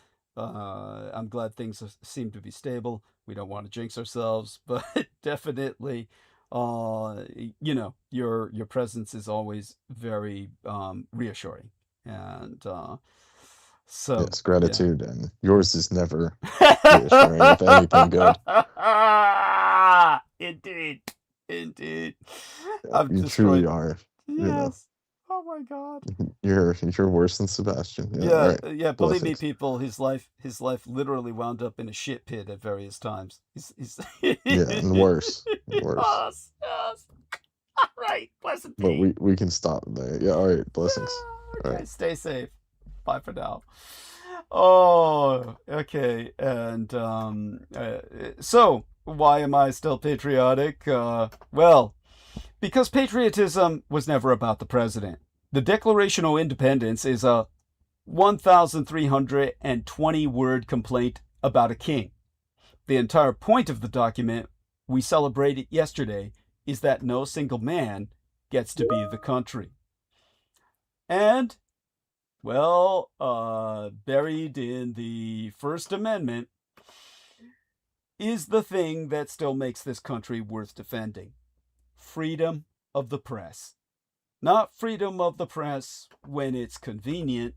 glad things seem to be stable. We don't want to jinx ourselves, but definitely, your presence is always very reassuring. And so yes, gratitude, and yours is never reassuring, if anything good. Indeed. You truly are. Yes. Oh my God. You're worse than Sebastian. Yeah. All Yeah, right. yeah. Believe me, Blessings. people. His life literally wound up in a shit pit at various times. He's Yeah, and worse. Worse. Yes, yes. All right. Blessed But be. we can stop there. Yeah. All right. Blessings. All Okay. right. Stay safe. Bye for now. Oh, okay. And so why am I still patriotic? Well, because patriotism was never about the president. The Declaration of Independence is a 1,320 word complaint about a king. The entire point of the document we celebrated yesterday is that no single man gets to be the country. And, well, buried in the First Amendment is the thing that still makes this country worth defending. Freedom of the press. Not freedom of the press when it's convenient.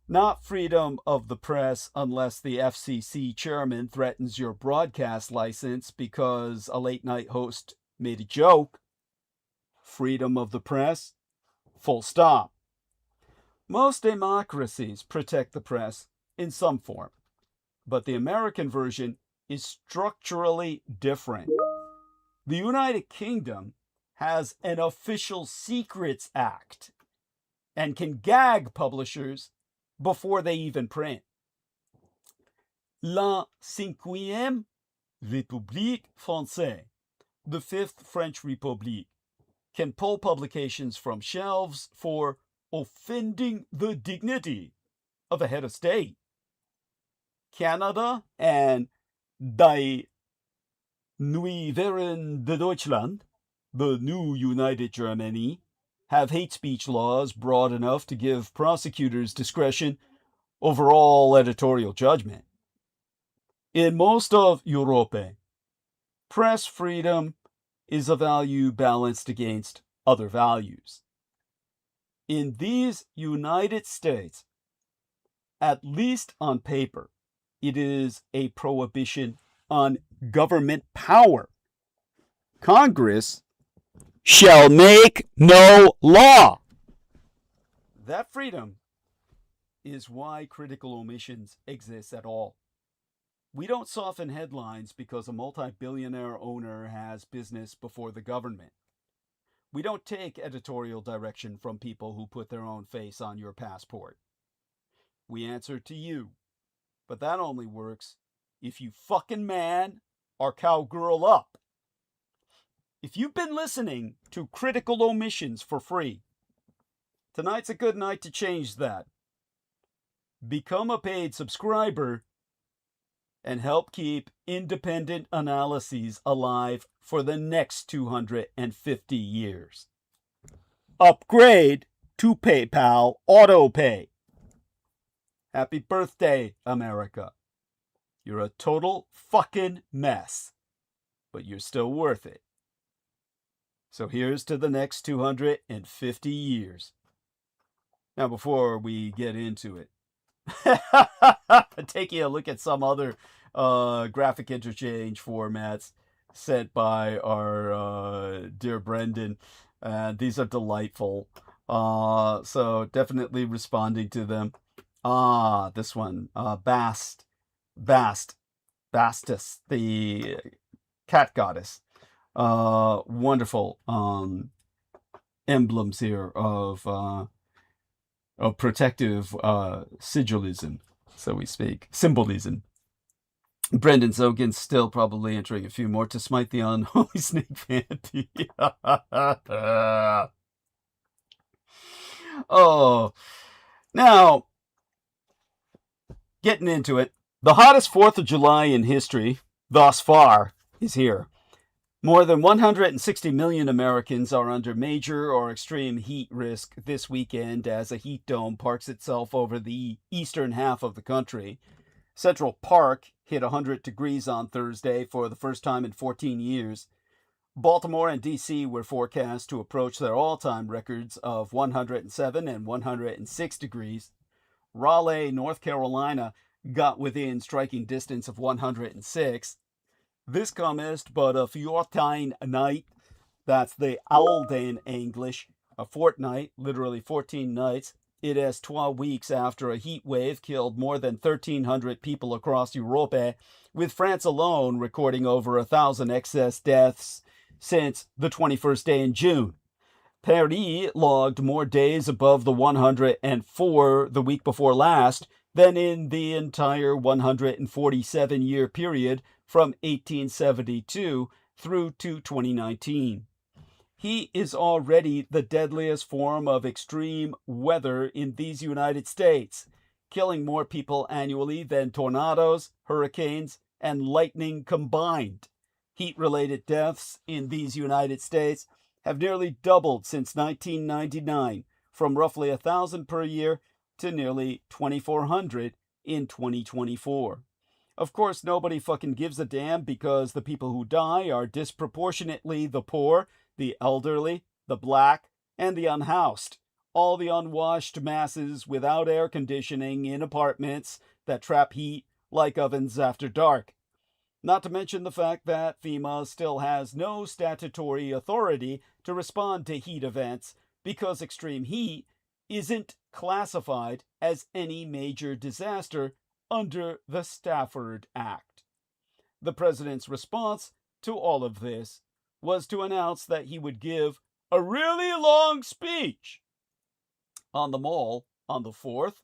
Not freedom of the press unless the FCC chairman threatens your broadcast license because a late night host made a joke. Freedom of the press, full stop. Most democracies protect the press in some form, but the American version is structurally different. The United Kingdom has an Official Secrets Act and can gag publishers before they even print. La Cinquième République Française, the Fifth French Republic, can pull publications from shelves for offending the dignity of a head of state. Canada and Die Neueren de Deutschland, the new United Germany, have hate speech laws broad enough to give prosecutors discretion over all editorial judgment. In most of Europe, press freedom is a value balanced against other values. In these United States, at least on paper, it is a prohibition on government power. Congress shall make no law. That freedom is why critical omissions exist at all. We don't soften headlines because a multi-billionaire owner has business before the government. We don't take editorial direction from people who put their own face on your passport. We answer to you, but that only works if you fucking man or cowgirl up. If you've been listening to critical omissions for free, tonight's a good night to change that. Become a paid subscriber and help keep independent analyses alive for the next 250 years. Upgrade to PayPal AutoPay. Happy birthday, America. You're a total fucking mess, but you're still worth it. So here's to the next 250 years. Now, before we get into it, taking a look at some other graphic interchange formats sent by our dear Brendan. These are delightful. So definitely responding to them. This one, Bastus, the cat goddess. Wonderful emblems here of protective sigilism, so we speak, symbolism. Brendan Zogan's still probably entering a few more to smite the unholy snake panty. Oh, now, getting into it, the hottest 4th of July in history, thus far, is here. More than 160 million Americans are under major or extreme heat risk this weekend as a heat dome parks itself over the eastern half of the country. Central Park hit 100 degrees on Thursday for the first time in 14 years. Baltimore and D.C. were forecast to approach their all-time records of 107 and 106 degrees. Raleigh, North Carolina, got within striking distance of 106. This comest but a 14 night, that's the Alden English, a fortnight, literally 14 nights. It is 12 weeks after a heat wave killed more than 1,300 people across Europe, with France alone recording over 1,000 excess deaths since the 21st day in June. Paris logged more days above the 104 the week before last than in the entire 147-year period from 1872 through to 2019. Heat is already the deadliest form of extreme weather in these United States, killing more people annually than tornadoes, hurricanes, and lightning combined. Heat-related deaths in these United States have nearly doubled since 1999, from roughly 1,000 per year to nearly 2,400 in 2024. Of course, nobody fucking gives a damn because the people who die are disproportionately the poor, the elderly, the black, and the unhoused. All the unwashed masses without air conditioning in apartments that trap heat like ovens after dark. Not to mention the fact that FEMA still has no statutory authority to respond to heat events because extreme heat isn't classified as any major disaster under the Stafford Act. The president's response to all of this was to announce that he would give a really long speech on the Mall on the 4th,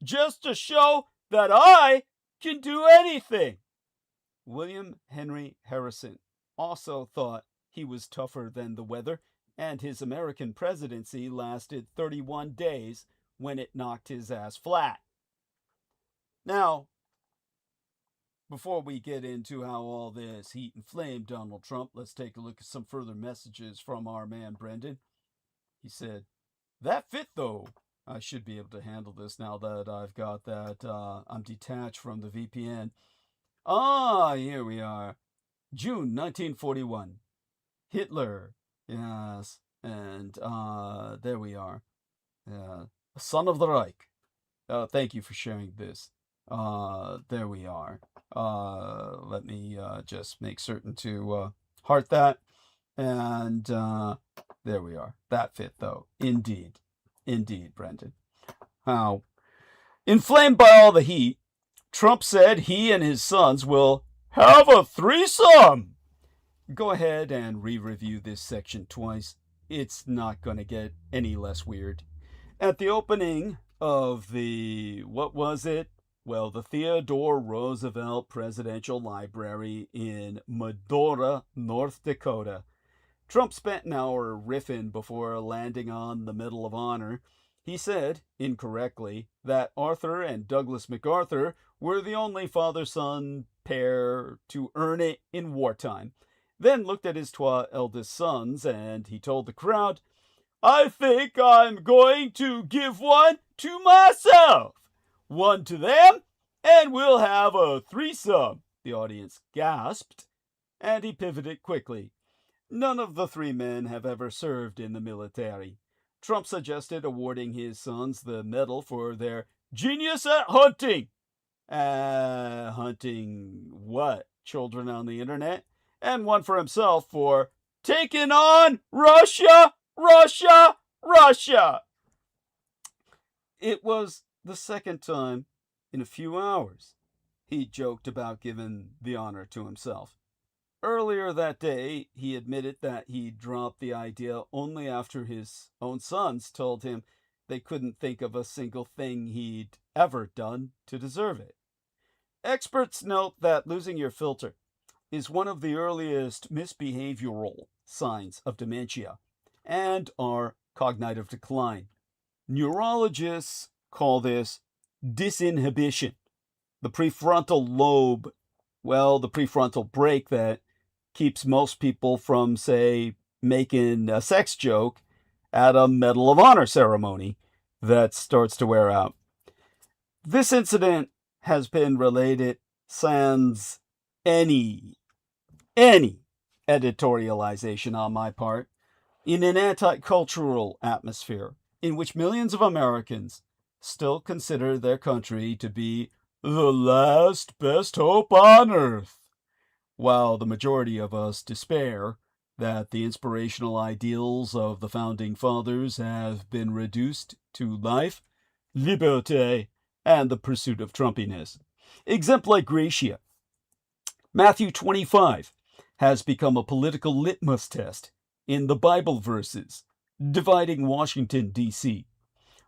just to show that I can do anything. William Henry Harrison also thought he was tougher than the weather, and his American presidency lasted 31 days when it knocked his ass flat. Now, before we get into how all this heat inflamed Donald Trump, let's take a look at some further messages from our man Brendan. He said, "That fit though. I should be able to handle this now that I've got that I'm detached from the VPN. Here we are. June 1941. Hitler. Yes. And there we are. Son of the Reich. Thank you for sharing this. There we are. Let me just make certain to heart that. And there we are. That fit though. Indeed. Indeed, Brendan. How inflamed by all the heat, Trump said he and his sons will have a threesome. Go ahead and re-review this section twice. It's not going to get any less weird. At the opening of the, the Theodore Roosevelt Presidential Library in Medora, North Dakota, Trump spent an hour riffing before landing on the Medal of Honor. He said, incorrectly, that Arthur and Douglas MacArthur were the only father-son pair to earn it in wartime. Then looked at his eldest sons, and he told the crowd, "I think I'm going to give one to myself. One to them, and we'll have a threesome." The audience gasped, and he pivoted quickly. None of the three men have ever served in the military. Trump suggested awarding his sons the medal for their genius at hunting. Hunting what? Children on the internet? And one for himself for taking on Russia, Russia, Russia. It was the second time in a few hours he joked about giving the honor to himself. Earlier that day, he admitted that he dropped the idea only after his own sons told him they couldn't think of a single thing he'd ever done to deserve it. Experts note that losing your filter is one of the earliest misbehavioral signs of dementia and our cognitive decline. Neurologists call this disinhibition. The prefrontal lobe, the prefrontal brake that keeps most people from, say, making a sex joke at a Medal of Honor ceremony, that starts to wear out. This incident has been related sans any editorialization on my part in an anti-cultural atmosphere in which millions of Americans still consider their country to be the last best hope on earth, while the majority of us despair that the inspirational ideals of the founding fathers have been reduced to life, liberté, and the pursuit of Trumpiness. Exempli Gratia. Matthew 25 has become a political litmus test in the Bible verses, dividing Washington, D.C.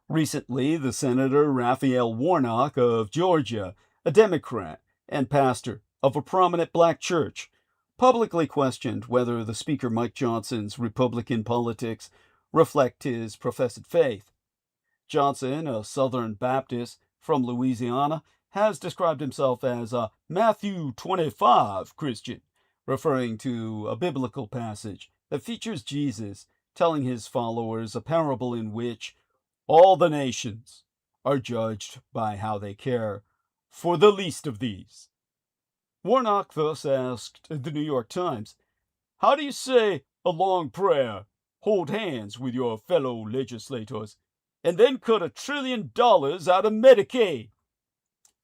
Recently, the Senator Raphael Warnock of Georgia, a Democrat and pastor of a prominent black church, publicly questioned whether the Speaker Mike Johnson's Republican politics reflect his professed faith. Johnson, a Southern Baptist from Louisiana, has described himself as a Matthew 25 Christian, referring to a biblical passage that features Jesus telling his followers a parable in which all the nations are judged by how they care for the least of these. Warnock thus asked the New York Times, "How do you say a long prayer, hold hands with your fellow legislators, and then cut $1 trillion out of Medicaid?"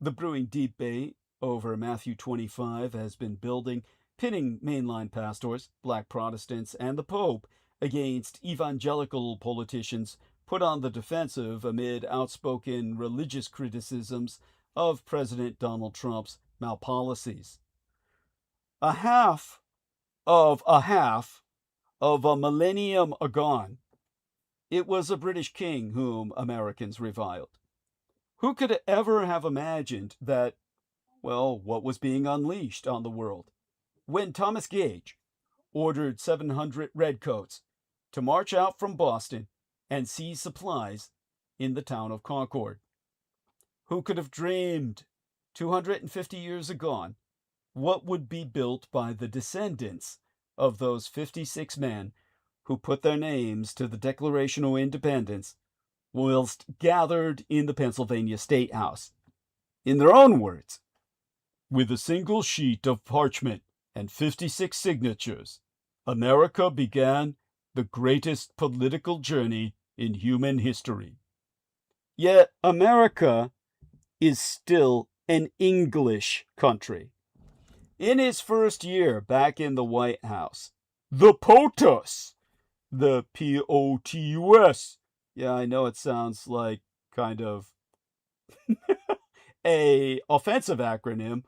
The brewing debate over Matthew 25 has been building, pitting mainline pastors, black Protestants, and the Pope against evangelical politicians put on the defensive amid outspoken religious criticisms of President Donald Trump's malpolicies. A half of a millennium agone, it was a British king whom Americans reviled. Who could ever have imagined that, well, what was being unleashed on the world when Thomas Gage ordered 700 redcoats to march out from Boston and seize supplies in the town of Concord? Who could have dreamed 250 years agone what would be built by the descendants of those 56 men who put their names to the Declaration of Independence whilst gathered in the Pennsylvania State House? In their own words, "With a single sheet of parchment and 56 signatures, America began the greatest political journey in human history." Yet America is still an English country. In his first year back in the White House, the POTUS, the POTUS, yeah, I know it sounds like kind of a offensive acronym,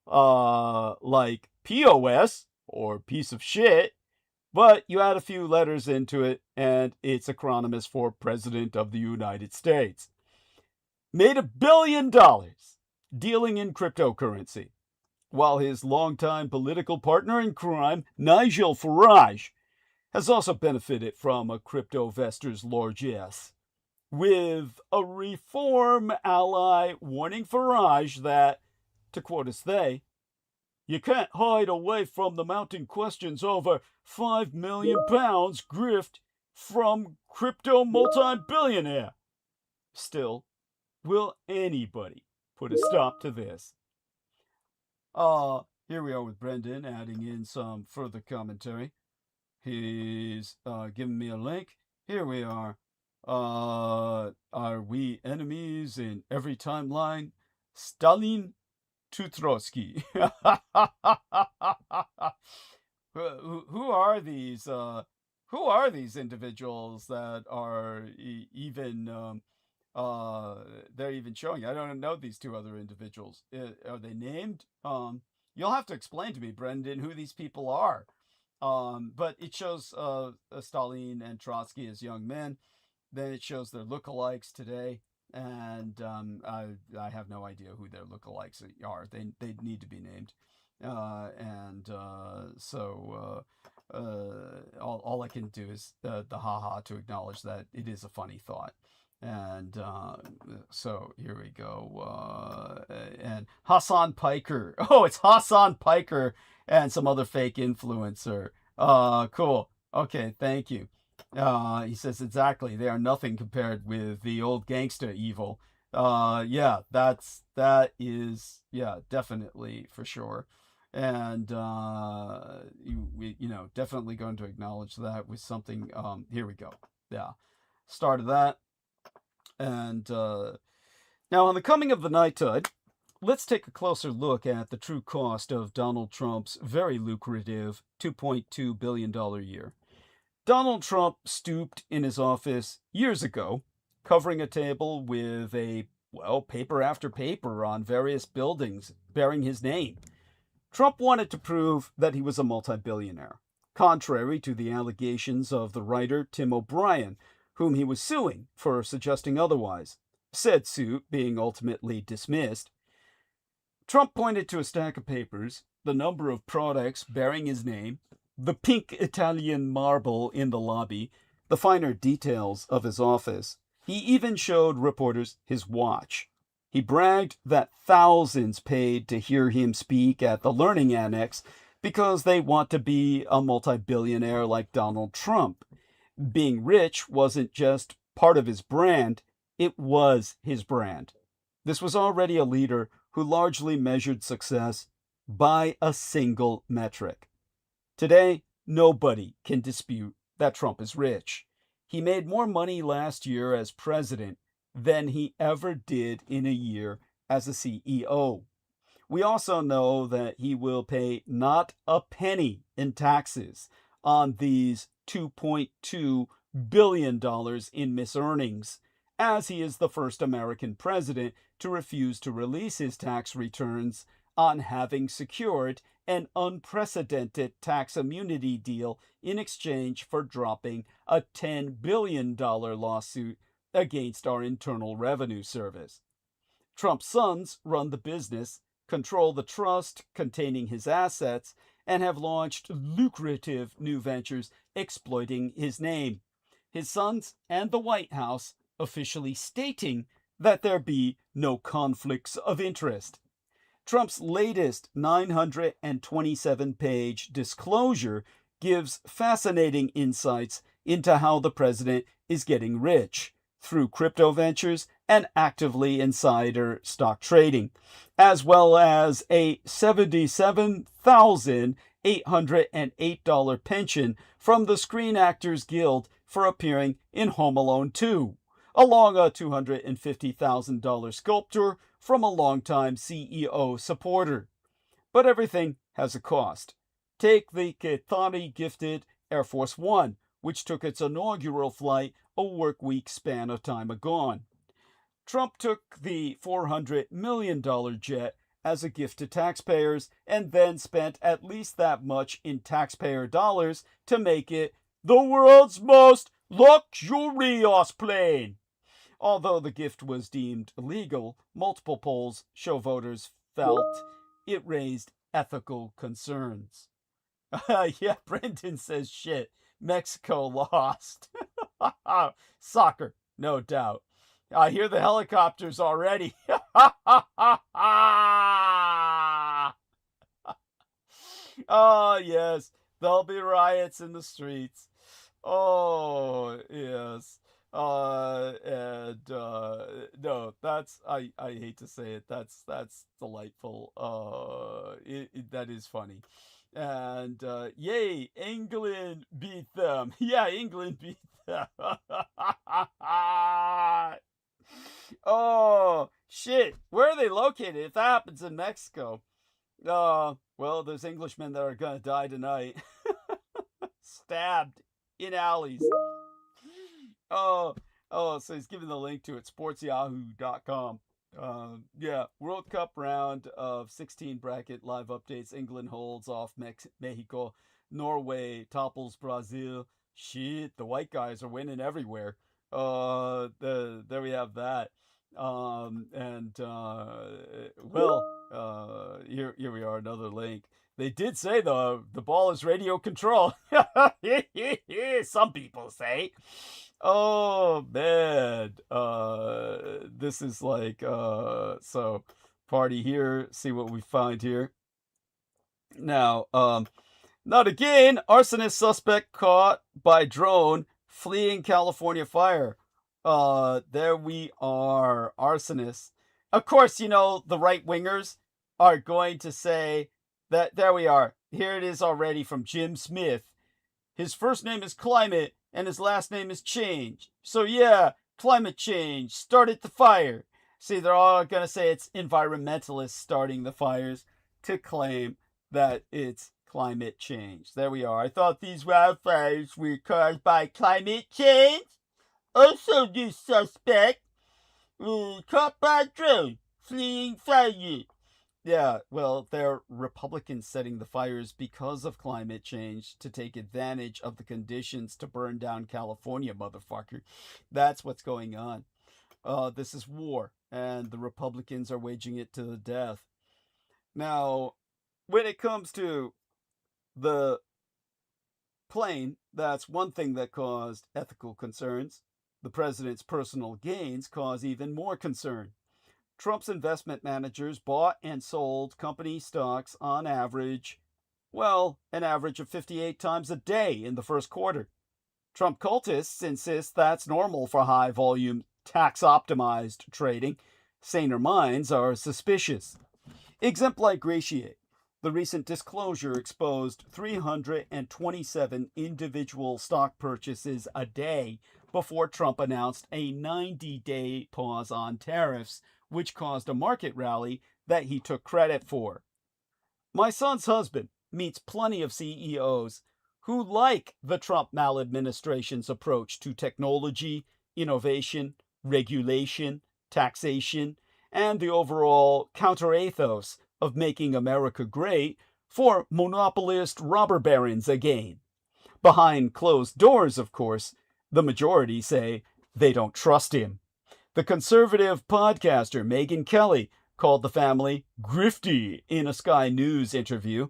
like POS, or piece of shit, but you add a few letters into it, and it's acronymous for President of the United States. Made $1 billion dealing in cryptocurrency, while his longtime political partner in crime, Nigel Farage, has also benefited from a crypto-investor's largesse, with a reform ally warning Farage that, to quote us they, "You can't hide away from the mounting questions over £5 million grift from crypto multi-billionaire." Still, will anybody put a stop to this? Here we are with Brendan adding in some further commentary. He's giving me a link. Here we are. Are we enemies in every timeline? Stalin to Trotsky. Who are these? Who are these individuals that are even? They're even showing. I don't know these two other individuals. Are they named? You'll have to explain to me, Brendan, who these people are. But it shows Stalin and Trotsky as young men. Then it shows their lookalikes today, and I have no idea who their lookalikes are. They need to be named, so all I can do is the haha to acknowledge that it is a funny thought. And so here we go. And Hassan Piker. Oh, it's Hassan Piker and some other fake influencer. Cool. Okay, thank you. He says, exactly, they are nothing compared with the old gangster evil. Yeah, that is definitely for sure. And definitely going to acknowledge that with something. Here we go. Yeah, started that. And now on the coming of the night tide, let's take a closer look at the true cost of Donald Trump's very lucrative $2.2 billion year. Donald Trump stooped in his office years ago, covering a table with paper after paper on various buildings bearing his name. Trump wanted to prove that he was a multi-billionaire, contrary to the allegations of the writer Tim O'Brien, whom he was suing for suggesting otherwise, said suit being ultimately dismissed. Trump pointed to a stack of papers, the number of products bearing his name, the pink Italian marble in the lobby, the finer details of his office. He even showed reporters his watch. He bragged that thousands paid to hear him speak at the Learning Annex because they want to be a multi-billionaire like Donald Trump. Being rich wasn't just part of his brand, it was his brand. This was already a leader who largely measured success by a single metric. Today, nobody can dispute that Trump is rich. He made more money last year as president than he ever did in a year as a CEO. We also know that he will pay not a penny in taxes on these $2.2 billion in misearnings, as he is the first American president to refuse to release his tax returns on having secured an unprecedented tax immunity deal in exchange for dropping a $10 billion lawsuit against our Internal Revenue Service. Trump's sons run the business, control the trust containing his assets, and have launched lucrative new ventures exploiting his name. His sons and the White House officially stating that there be no conflicts of interest. Trump's latest 927-page disclosure gives fascinating insights into how the president is getting rich through crypto ventures and actively insider stock trading, as well as a $77,808 pension from the Screen Actors Guild for appearing in Home Alone 2, along a $250,000 sculpture from a longtime CEO supporter. But everything has a cost. Take the Kethani-gifted Air Force One, which took its inaugural flight a work week span of time agone. Trump took the $400 million jet as a gift to taxpayers and then spent at least that much in taxpayer dollars to make it the world's most luxurious plane. Although the gift was deemed illegal, multiple polls show voters felt it raised ethical concerns. Yeah, Brendan says shit. Mexico lost. Soccer, no doubt. I hear the helicopters already. Oh, yes. There'll be riots in the streets. Oh, yes. No, that's, I hate to say it, that's delightful. That is funny. And, yay, England beat them. Yeah, England beat them. Oh, shit. Where are they located? If that happens in Mexico, well, there's Englishmen that are gonna die tonight. Stabbed in alleys. Oh, so he's giving the link to it, sportsyahoo.com. Yeah, World Cup round of 16 bracket live updates. England holds off Mexico. Norway topples Brazil. Shit, the white guys are winning everywhere. There we have that. Here we are, another link. They did say the ball is radio control. Some people say. Oh man, this is like so party here. See what we find here. Now, not again. Arsonist suspect caught by drone fleeing California fire. There we are, arsonists. Of course, you know the right wingers are going to say that. There we are. Here it is already from Jim Smith. His first name is Climate and his last name is Change. So yeah, climate change started the fire. See, they're all going to say it's environmentalists starting the fires to claim that it's climate change. There we are. I thought these wildfires were caused by climate change. Also, this suspect caught by drone fleeing fire. Yeah, well, they're Republicans setting the fires because of climate change to take advantage of the conditions to burn down California, motherfucker. That's what's going on. This is war, and the Republicans are waging it to the death. Now, when it comes to the plane, that's one thing that caused ethical concerns. The president's personal gains cause even more concern. Trump's investment managers bought and sold company stocks on average, an average of 58 times a day in the first quarter. Trump cultists insist that's normal for high-volume, tax-optimized trading. Saner minds are suspicious. Exempli gratiae. The recent disclosure exposed 327 individual stock purchases a day before Trump announced a 90-day pause on tariffs, which caused a market rally that he took credit for. My son's husband meets plenty of CEOs who like the Trump maladministration's approach to technology, innovation, regulation, taxation, and the overall counter-ethos of making America great for monopolist robber barons again. Behind closed doors, of course, the majority say they don't trust him. The conservative podcaster Megyn Kelly called the family grifty in a Sky News interview.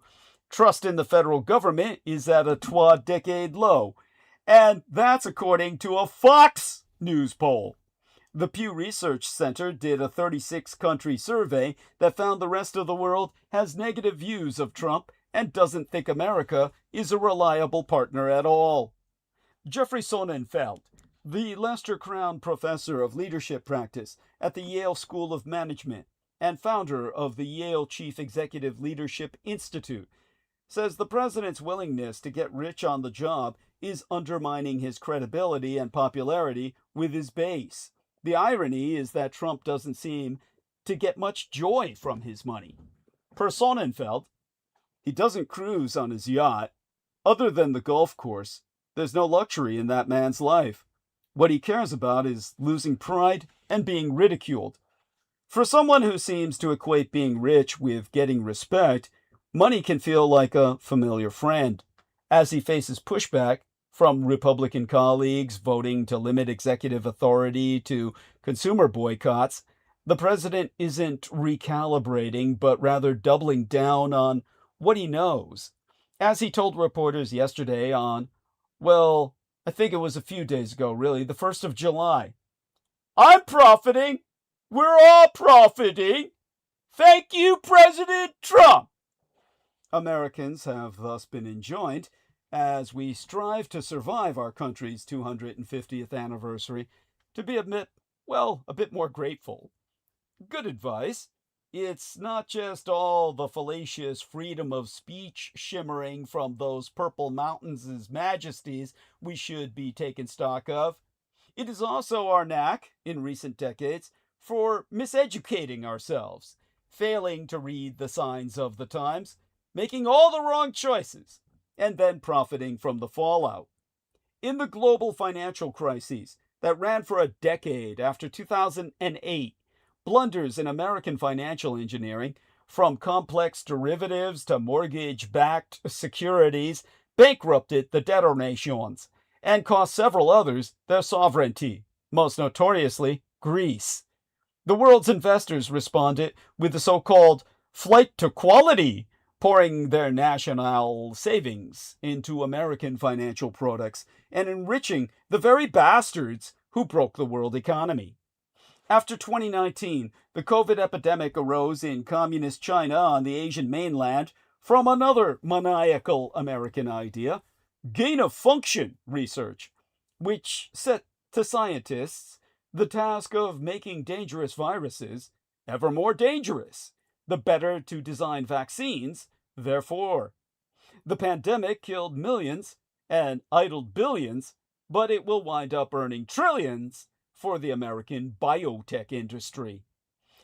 Trust in the federal government is at a decade low, and that's according to a Fox News poll. The Pew Research Center did a 36-country survey that found the rest of the world has negative views of Trump and doesn't think America is a reliable partner at all. Jeffrey Sonnenfeld, the Lester Crown Professor of Leadership Practice at the Yale School of Management and founder of the Yale Chief Executive Leadership Institute, says the president's willingness to get rich on the job is undermining his credibility and popularity with his base. The irony is that Trump doesn't seem to get much joy from his money. Per Sonnenfeld, he doesn't cruise on his yacht. Other than the golf course, there's no luxury in that man's life. What he cares about is losing pride and being ridiculed. For someone who seems to equate being rich with getting respect, money can feel like a familiar friend. As he faces pushback from Republican colleagues voting to limit executive authority to consumer boycotts, the president isn't recalibrating, but rather doubling down on what he knows. As he told reporters yesterday on, I think it was a few days ago, really, the 1st of July. I'm profiting. We're all profiting. Thank you, President Trump. Americans have thus been enjoined, as we strive to survive our country's 250th anniversary, to be a bit more grateful. Good advice. It's not just all the fallacious freedom of speech shimmering from those purple mountains' majesties we should be taking stock of. It is also our knack, in recent decades, for miseducating ourselves, failing to read the signs of the times, making all the wrong choices, and then profiting from the fallout. In the global financial crises that ran for a decade after 2008, blunders in American financial engineering, from complex derivatives to mortgage-backed securities, bankrupted the debtor nations and cost several others their sovereignty, most notoriously Greece. The world's investors responded with the so-called flight to quality, pouring their national savings into American financial products and enriching the very bastards who broke the world economy. After 2019, the COVID epidemic arose in communist China on the Asian mainland from another maniacal American idea, gain-of-function research, which set to scientists the task of making dangerous viruses ever more dangerous, the better to design vaccines, therefore. The pandemic killed millions and idled billions, but it will wind up earning trillions for the American biotech industry.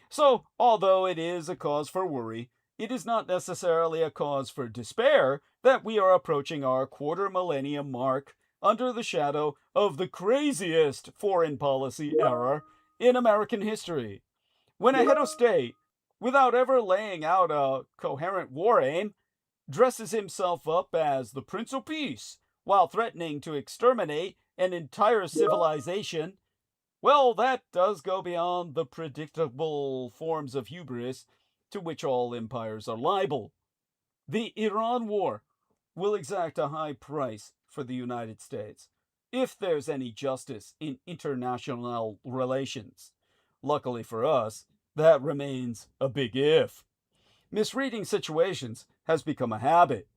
So, although it is a cause for worry, it is not necessarily a cause for despair that we are approaching our quarter millennium mark under the shadow of the craziest foreign policy error in American history. When a head of state, without ever laying out a coherent war aim, dresses himself up as the Prince of Peace while threatening to exterminate an entire civilization, well, that does go beyond the predictable forms of hubris to which all empires are liable. The Iran war will exact a high price for the United States, if there's any justice in international relations. Luckily for us, that remains a big if. Misreading situations has become a habit.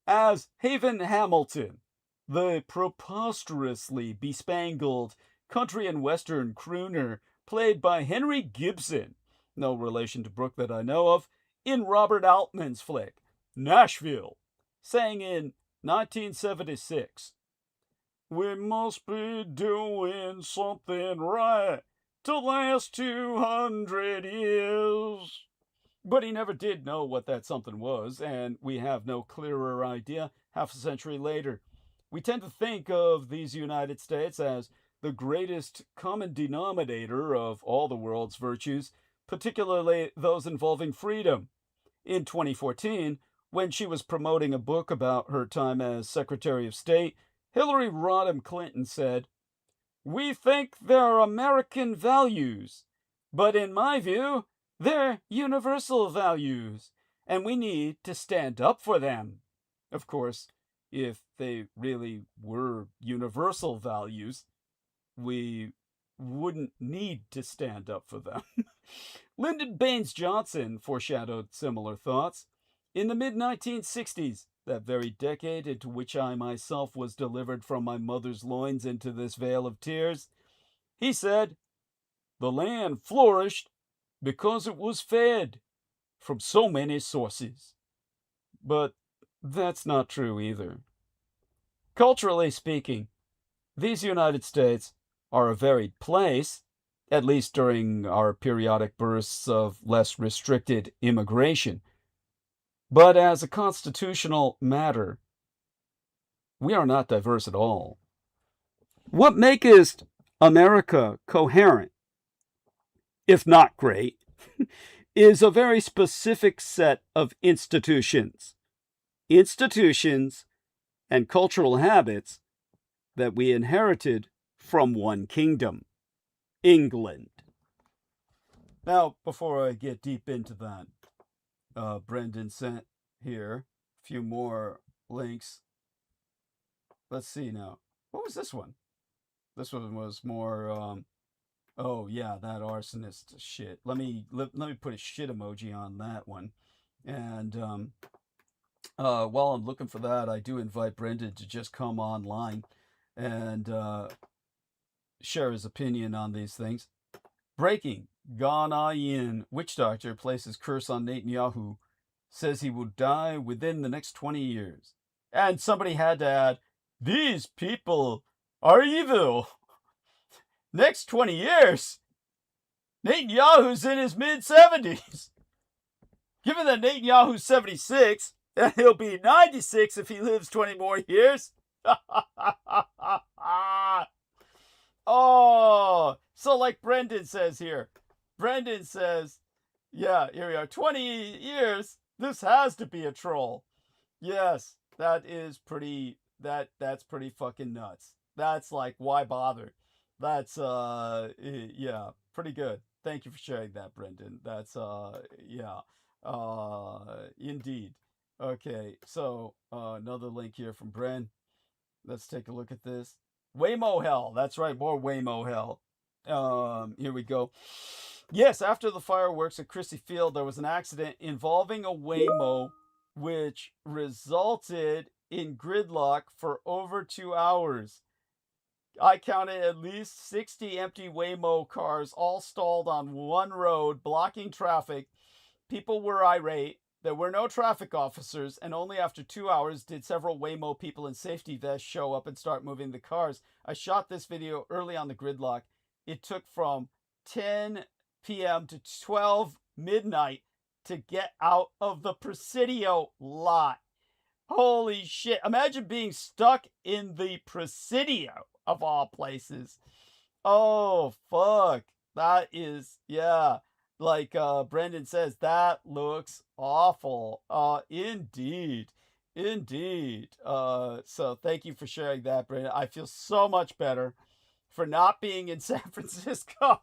As Haven Hamilton, the preposterously bespangled country and western crooner played by Henry Gibson, no relation to Brooke that I know of, in Robert Altman's flick, Nashville, sang in 1976, "We must be doing something right to last 200 years. But he never did know what that something was, and we have no clearer idea half a century later. We tend to think of these United States as the greatest common denominator of all the world's virtues, particularly those involving freedom. In 2014, when she was promoting a book about her time as Secretary of State, Hillary Rodham Clinton said, "We think they're American values, but in my view, they're universal values, and we need to stand up for them." Of course, if they really were universal values, we wouldn't need to stand up for them. Lyndon Baines Johnson foreshadowed similar thoughts. In the mid-1960s, that very decade into which I myself was delivered from my mother's loins into this vale of tears, he said, "The land flourished because it was fed from so many sources." But that's not true either. Culturally speaking, these United States are a varied place, at least during our periodic bursts of less restricted immigration. But as a constitutional matter, we are not diverse at all. What makest America coherent, if not great, is a very specific set of institutions and cultural habits that we inherited from one kingdom, England. Now, before I get deep into that, Brendan sent here a few more links. Let's see now. What was this one? This one was more, oh yeah, that arsonist shit. Let me put a shit emoji on that one. And while I'm looking for that, I do invite Brendan to just come online and share his opinion on these things. Breaking. Ghanaian witch doctor places curse on Netanyahu, says he will die within the next 20 years. And somebody had to add, "These people are evil." Next 20 years? Netanyahu's in his mid-70s. Given that Netanyahu's 76, and he'll be 96 if he lives 20 more years. Oh, so like Brendan says here. Brendan says, yeah, here we are, 20 years, this has to be a troll. Yes, that is pretty, that's pretty fucking nuts. That's like, why bother? That's, yeah, pretty good. Thank you for sharing that, Brendan. That's, yeah, indeed. Okay, so, another link here from Bren. Let's take a look at this. Waymo hell. That's right, more Waymo hell. Here we go. Yes, after the fireworks at Christie Field, there was an accident involving a Waymo, which resulted in gridlock for over 2 hours. I counted at least 60 empty Waymo cars, all stalled on one road, blocking traffic. People were irate. There were no traffic officers, and only after 2 hours did several Waymo people in safety vests show up and start moving the cars. I shot this video early on the gridlock. It took from 10 p.m. to 12 midnight to get out of the Presidio lot. Holy shit. Imagine being stuck in the Presidio, of all places. Oh, fuck. That is, yeah. Like Brendan says, that looks awful. Indeed. Indeed. So thank you for sharing that, Brendan. I feel so much better for not being in San Francisco.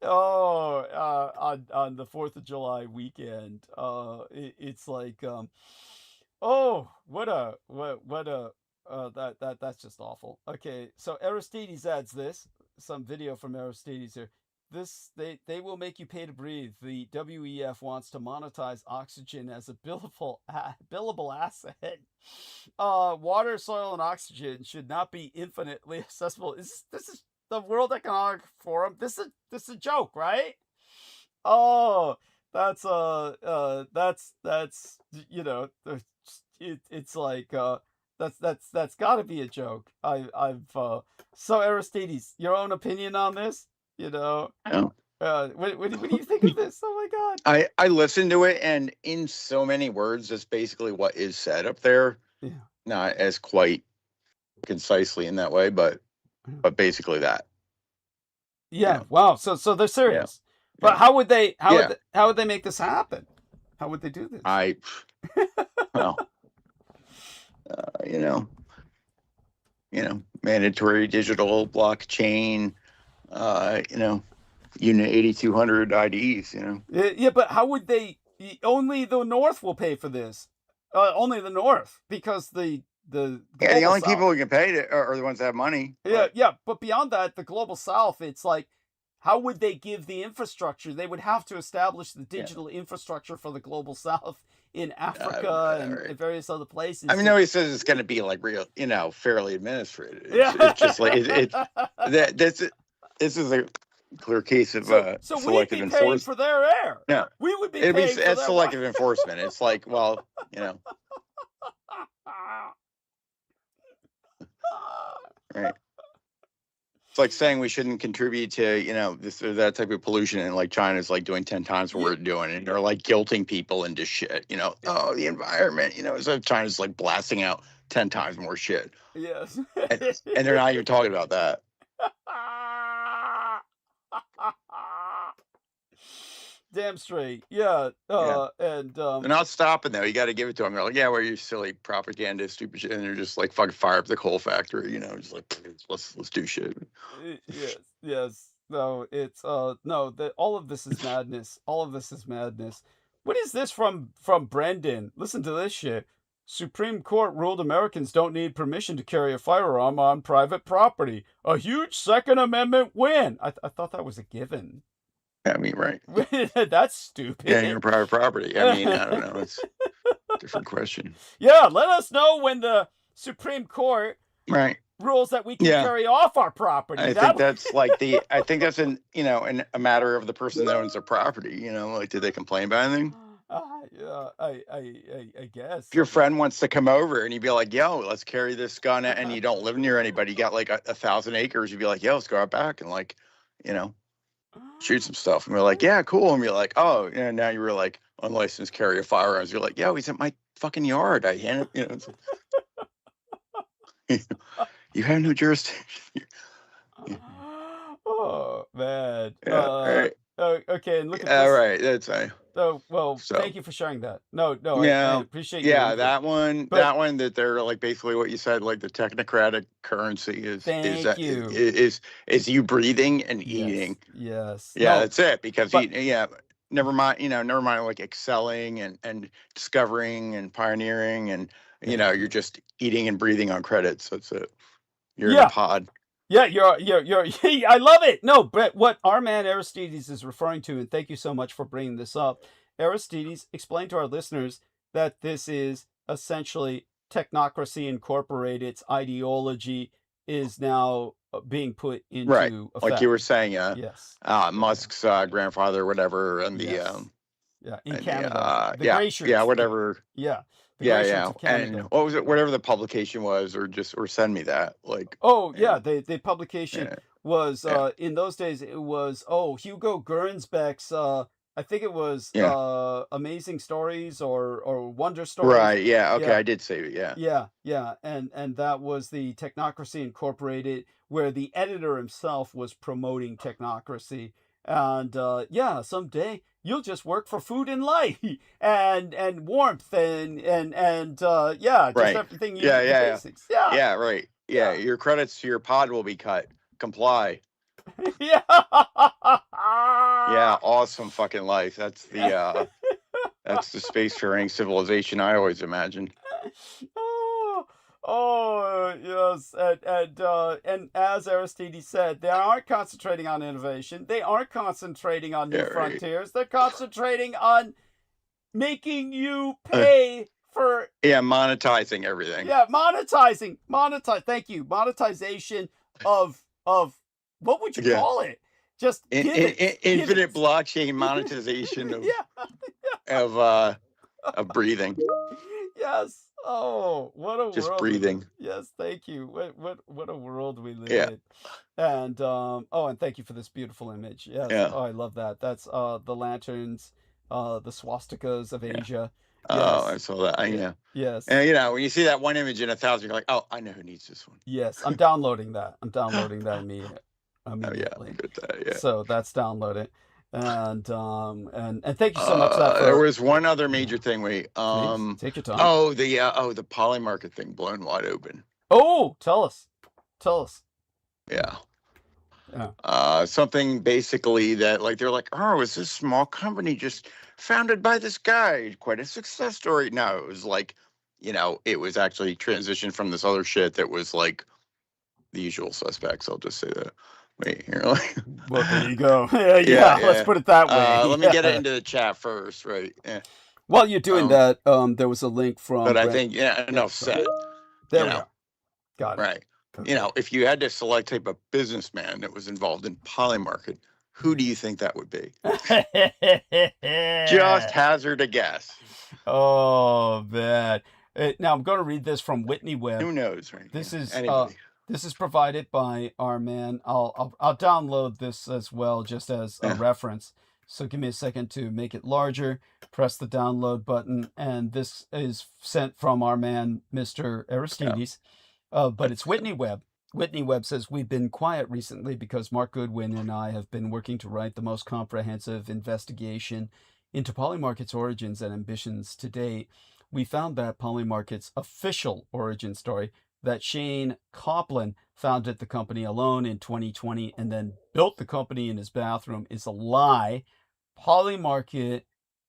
On the 4th of July weekend. It's like, that's just awful. Okay, so Aristides adds this, some video from Aristides here. They will make you pay to breathe. The WEF wants to monetize oxygen as a billable asset. Water, soil, and oxygen should not be infinitely accessible. This is the World Economic Forum. This is a joke, right? Oh, that's you know, it's like that's got to be a joke. So Aristides, your own opinion on this? You know, Yeah. What do you think of this? Oh my God! I listened to it, and in so many words, that's basically what is said up there. Yeah. Not as quite concisely in that way, but basically that. Yeah. Yeah. Wow. So they're serious. But Yeah. how would they make this happen? How would they do this? Well, mandatory digital blockchain, unit 8200 IDs, Yeah, but how would they? Only the North will pay for this. Only the North, because the the global only South. people who can pay it are the ones that have money. Yeah. But beyond that, the global South, it's like, how would they give the infrastructure? They would have to establish the digital infrastructure for the global South in Africa and various other places. I mean, nobody says it's going to be like real, fairly administrated. Yeah. It's just like this is a clear case of so selective we'd be paying enforcement. for their air. No, we would be it'd paying be for that's their selective enforcement. It's like, well, right. It's like saying we shouldn't contribute to, this or that type of pollution, and like China's like doing 10 times what we're doing, and they're like guilting people into shit, oh, the environment, so China's like blasting out 10 times more shit. Yes. And they're not even talking about that. Damn straight. Yeah. And they're not stopping though. You got to give it to them. They're like, yeah, well, you silly propaganda, stupid shit, and they're just like fucking fire up the coal factory, just like let's do shit. Yes. No, it's no. All of this is madness. All of this is madness. What is this from Brendan? Listen to this shit. Supreme Court ruled Americans don't need permission to carry a firearm on private property. A huge Second Amendment win. I thought that was a given. I mean, right. That's stupid. Yeah, your private property. I mean, I don't know. It's a different question. Yeah, let us know when the Supreme Court rules that we can carry off our property. I think that's like I think that's a matter of the person that owns their property. Like, did they complain about anything? Yeah, I guess. If your friend wants to come over and you'd be like, yo, let's carry this gun, and you don't live near anybody, you got like 1,000 acres, you'd be like, yo, let's go out back and like, shoot some stuff. And we're like, yeah, cool. And we're like, oh, now you were like unlicensed carry of firearms. You're like, yo, he's at my fucking yard. I hand it, you have no jurisdiction. Oh man. Yeah, right. Okay, and look at this. All right, that's thank you for sharing that. No, yeah, I appreciate you. Yeah, that one that they're like basically what you said, like the technocratic currency is you breathing and eating. Yes. Yeah, that's it. Because never mind like excelling and discovering and pioneering, and you're just eating and breathing on credits. That's it. You're in a pod. Yeah, you're I love it. No, but what our man Aristides is referring to, and thank you so much for bringing this up. Aristides, explain to our listeners that this is essentially technocracy incorporated. Its ideology is now being put into effect. Like you were saying, yes. Musk's grandfather, or whatever, and in Canada, whatever. Yeah. And what was it? Whatever the publication was, or send me that. Like, the publication was Yeah. in those days it was Hugo Gernsback's I think it was Yeah. Amazing Stories or Wonder Stories. Right. Yeah. Okay. Yeah. I did say it. Yeah. Yeah, and that was the Technocracy Incorporated, where the editor himself was promoting technocracy, and yeah, someday you'll just work for food and light and warmth and yeah, just Right. everything you Yeah. need, the Yeah. basics. Yeah, Yeah. Right. Yeah. yeah, Your credits to your pod will be cut. Comply. yeah. Yeah. Awesome fucking life. That's the spacefaring civilization I always imagined. Yes, and as Aristides said, they aren't concentrating on innovation. They aren't concentrating on new Yeah, right. frontiers. They're concentrating on making you pay for monetizing everything. monetizing. Thank you, monetization of what would you call it? Just Infinite blockchain monetization of yeah. of breathing. Yes. Oh, what a Just world breathing. we live. Yes, thank you. What a world we live Yeah. in. And and thank you for this beautiful image. Yes. Yeah. Oh, I love that. That's the lanterns, the swastikas of Asia. Oh, I Yes. saw that. Yeah. Yes. And when you see that one image in 1,000, you're like, oh, I know who needs this one. Yes. I'm downloading that. immediately. Oh yeah, good that. Yeah. So that's downloaded. And thank you so much. There was one other major thing. Wait. Please, take your time. Oh, the poly market thing blown wide open. Oh, tell us. Yeah. Yeah. Something basically that they're like, oh, is this small company just founded by this guy? Quite a success story. No, it was it was actually transitioned from this other shit that was like the usual suspects. I'll just say that. Wait, here. Well, there you go. Yeah, let's put it that way. Let me get it into the chat first, right? Yeah. While you're doing that, there was a link from. But I think enough said. There we go. Got it. Right. Okay. If you had to select type of businessman that was involved in poly market, who do you think that would be? Just hazard a guess. Oh, man. Now I'm going to read this from Whitney Webb. Who knows, right? This is anybody. This is provided by our man. I'll download this as well, just as a reference. So give me a second to make it larger. Press the download button, and this is sent from our man, Mr. Aristides. But it's Whitney Webb. Whitney Webb says, we've been quiet recently because Mark Goodwin and I have been working to write the most comprehensive investigation into Polymarket's origins and ambitions to date. We found that Polymarket's official origin story, that Shane Copland founded the company alone in 2020 and then built the company in his bathroom, is a lie. Polymarket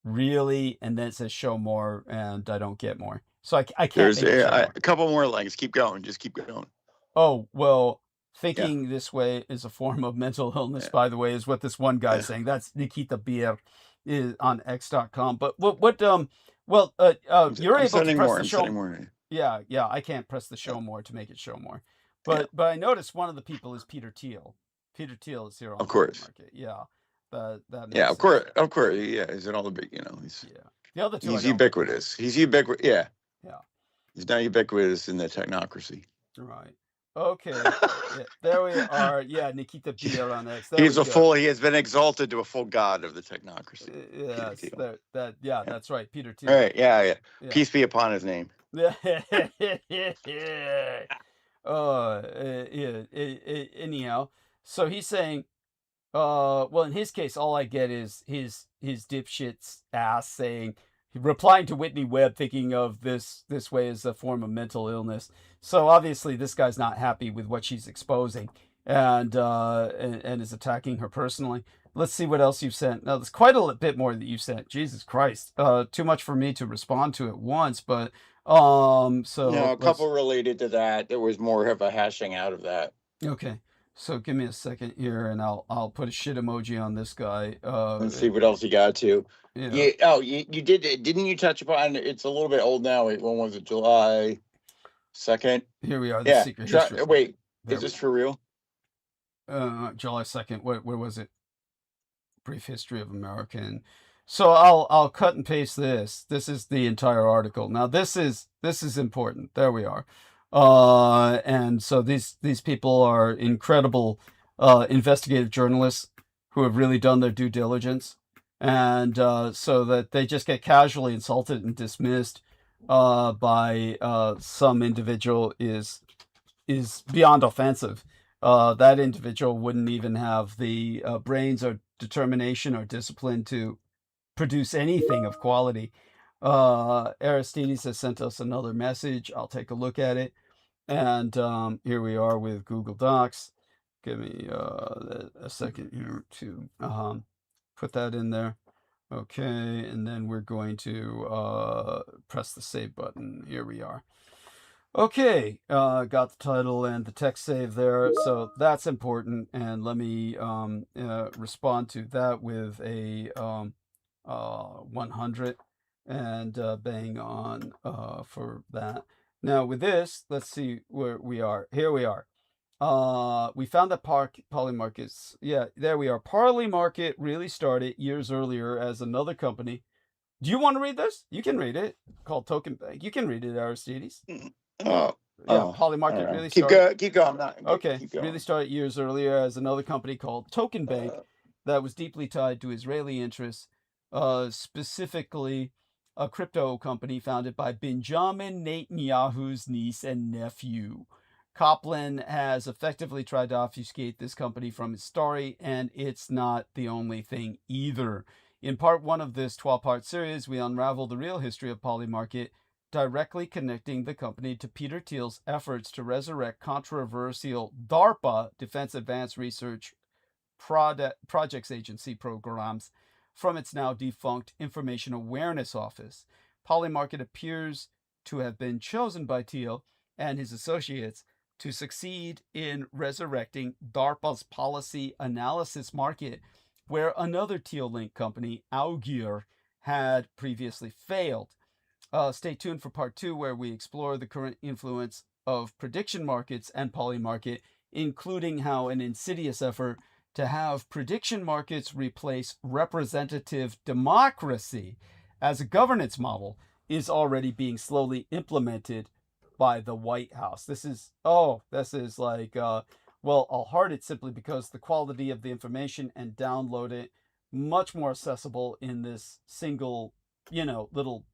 really, and then it says show more, and I don't get more. So I can't. There's a couple more links. Keep going. Just keep going. Oh, well, thinking this way is a form of mental illness, by the way, is what this one guy's saying. That's Nikita Bier is on x.com. But you're able to press the show. Yeah, I can't press the show more to make it show more. But I noticed one of the people is Peter Thiel. Peter Thiel is here on of course. Market. Yeah. That yeah, of course. Yeah, he's in all the big, he's the other two. He's ubiquitous. He's ubiquitous. Yeah. Yeah. He's not ubiquitous in the technocracy. Right. Okay. There we are. Yeah, Nikita Bier on X. He has been exalted to a full god of the technocracy. Yes. That's right. Peter Thiel. Right. Yeah. Peace be upon his name. Anyhow, so he's saying, well, in his case, all I get is his dipshit's ass replying to Whitney Webb, thinking of this way as a form of mental illness. So obviously this guy's not happy with what she's exposing, and is attacking her personally. Let's see what else you've sent. Now, there's quite a bit more that you've sent. Jesus Christ. Too much for me to respond to at once, but so a couple related to that. There was more of a hashing out of that. Okay. So give me a second here, and I'll put a shit emoji on this guy. Let's see what else you got to. Yeah. You did. Didn't you touch upon? It's a little bit old now. Wait, when was it? July 2nd. Here we are. The secret history. Wait, is this for real? July 2nd. Where was it? Brief history of American. So I'll cut and paste this. This is the entire article. Now this is important. There we are. And so these people are incredible investigative journalists who have really done their due diligence, and so that they just get casually insulted and dismissed by some individual is beyond offensive. That individual wouldn't even have the brains or determination or discipline to produce anything of quality. Aristides has sent us another message. I'll take a look at it. And here we are with Google Docs. Give me a second here to put that in there. Okay, and then we're going to press the save button. Here we are. Okay, got the title and the text save there, so that's important. And let me respond to that with a 100 and bang on for that. Now with this, let's see where we are. Here we are. We found that Polymarket's, yeah, there we are. Polymarket really started years earlier as another company. Do you want to read this? You can read it. Called Token Bank. You can read it, Aristides. Yeah, Polymarket really started. Keep going. Okay, keep going. really started years earlier as another company called Token Bank that was deeply tied to Israeli interests, specifically a crypto company founded by Benjamin Netanyahu's niece and nephew. Kaplan has effectively tried to obfuscate this company from its story, and it's not the only thing either. In part one of this 12-part series, we unravel the real history of Polymarket, directly connecting the company to Peter Thiel's efforts to resurrect controversial DARPA, Defense Advanced Research Projects Agency programs, from its now defunct Information Awareness Office. Polymarket appears to have been chosen by Thiel and his associates to succeed in resurrecting DARPA's policy analysis market, where another Thiel-linked company, Augur, had previously failed. Stay tuned for part 2, where we explore the current influence of prediction markets and Polymarket, including how an insidious effort to have prediction markets replace representative democracy as a governance model is already being slowly implemented by the White House. This is like, well, I'll heart it simply because the quality of the information and download it much more accessible in this single, little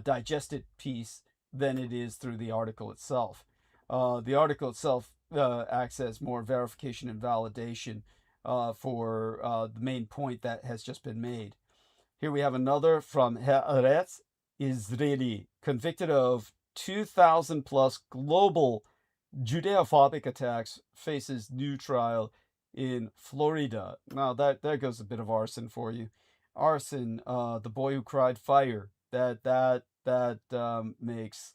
digested piece than it is through the article itself. The article itself acts as more verification and validation for the main point that has just been made. Here we have another from Haaretz Israeli, convicted of 2,000 plus global Judeophobic attacks, faces new trial in Florida. Now there goes a bit of arson for you. Arson, the boy who cried fire. That makes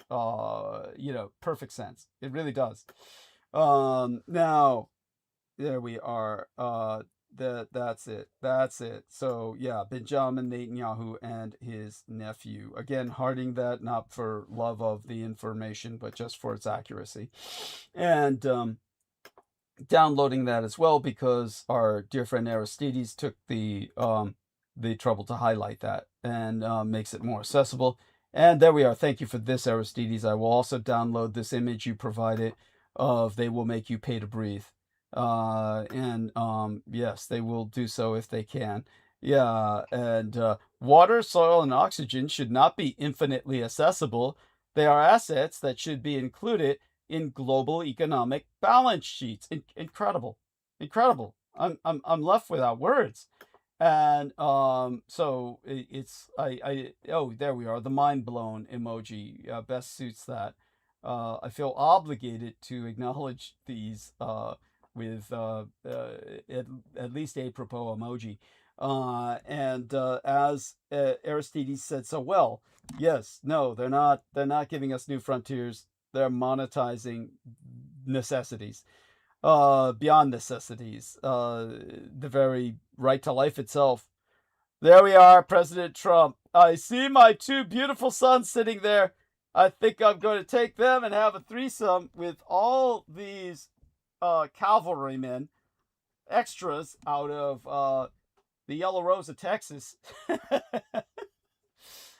perfect sense. It really does. Now there we are. That's it. So yeah, Benjamin Netanyahu and his nephew. Again, hearting that not for love of the information, but just for its accuracy. And downloading that as well because our dear friend Aristides took the trouble to highlight that and makes it more accessible. And there we are. Thank you for this, Aristides. I will also download this image you provided of "They Will Make You Pay to Breathe." Yes, they will do so if they can. Yeah, and water, soil, and oxygen should not be infinitely accessible. They are assets that should be included in global economic balance sheets. Incredible. I'm left without words. And so it's there we are, the mind blown emoji best suits that. I feel obligated to acknowledge these with at least a propos emoji. As Aristides said so well, yes, no, they're not giving us new frontiers. They're monetizing necessities, beyond necessities, the very right to life itself. There we are, President Trump. I see my 2 beautiful sons sitting there. I think I'm going to take them and have a threesome with all these cavalrymen, extras out of the Yellow Rose of Texas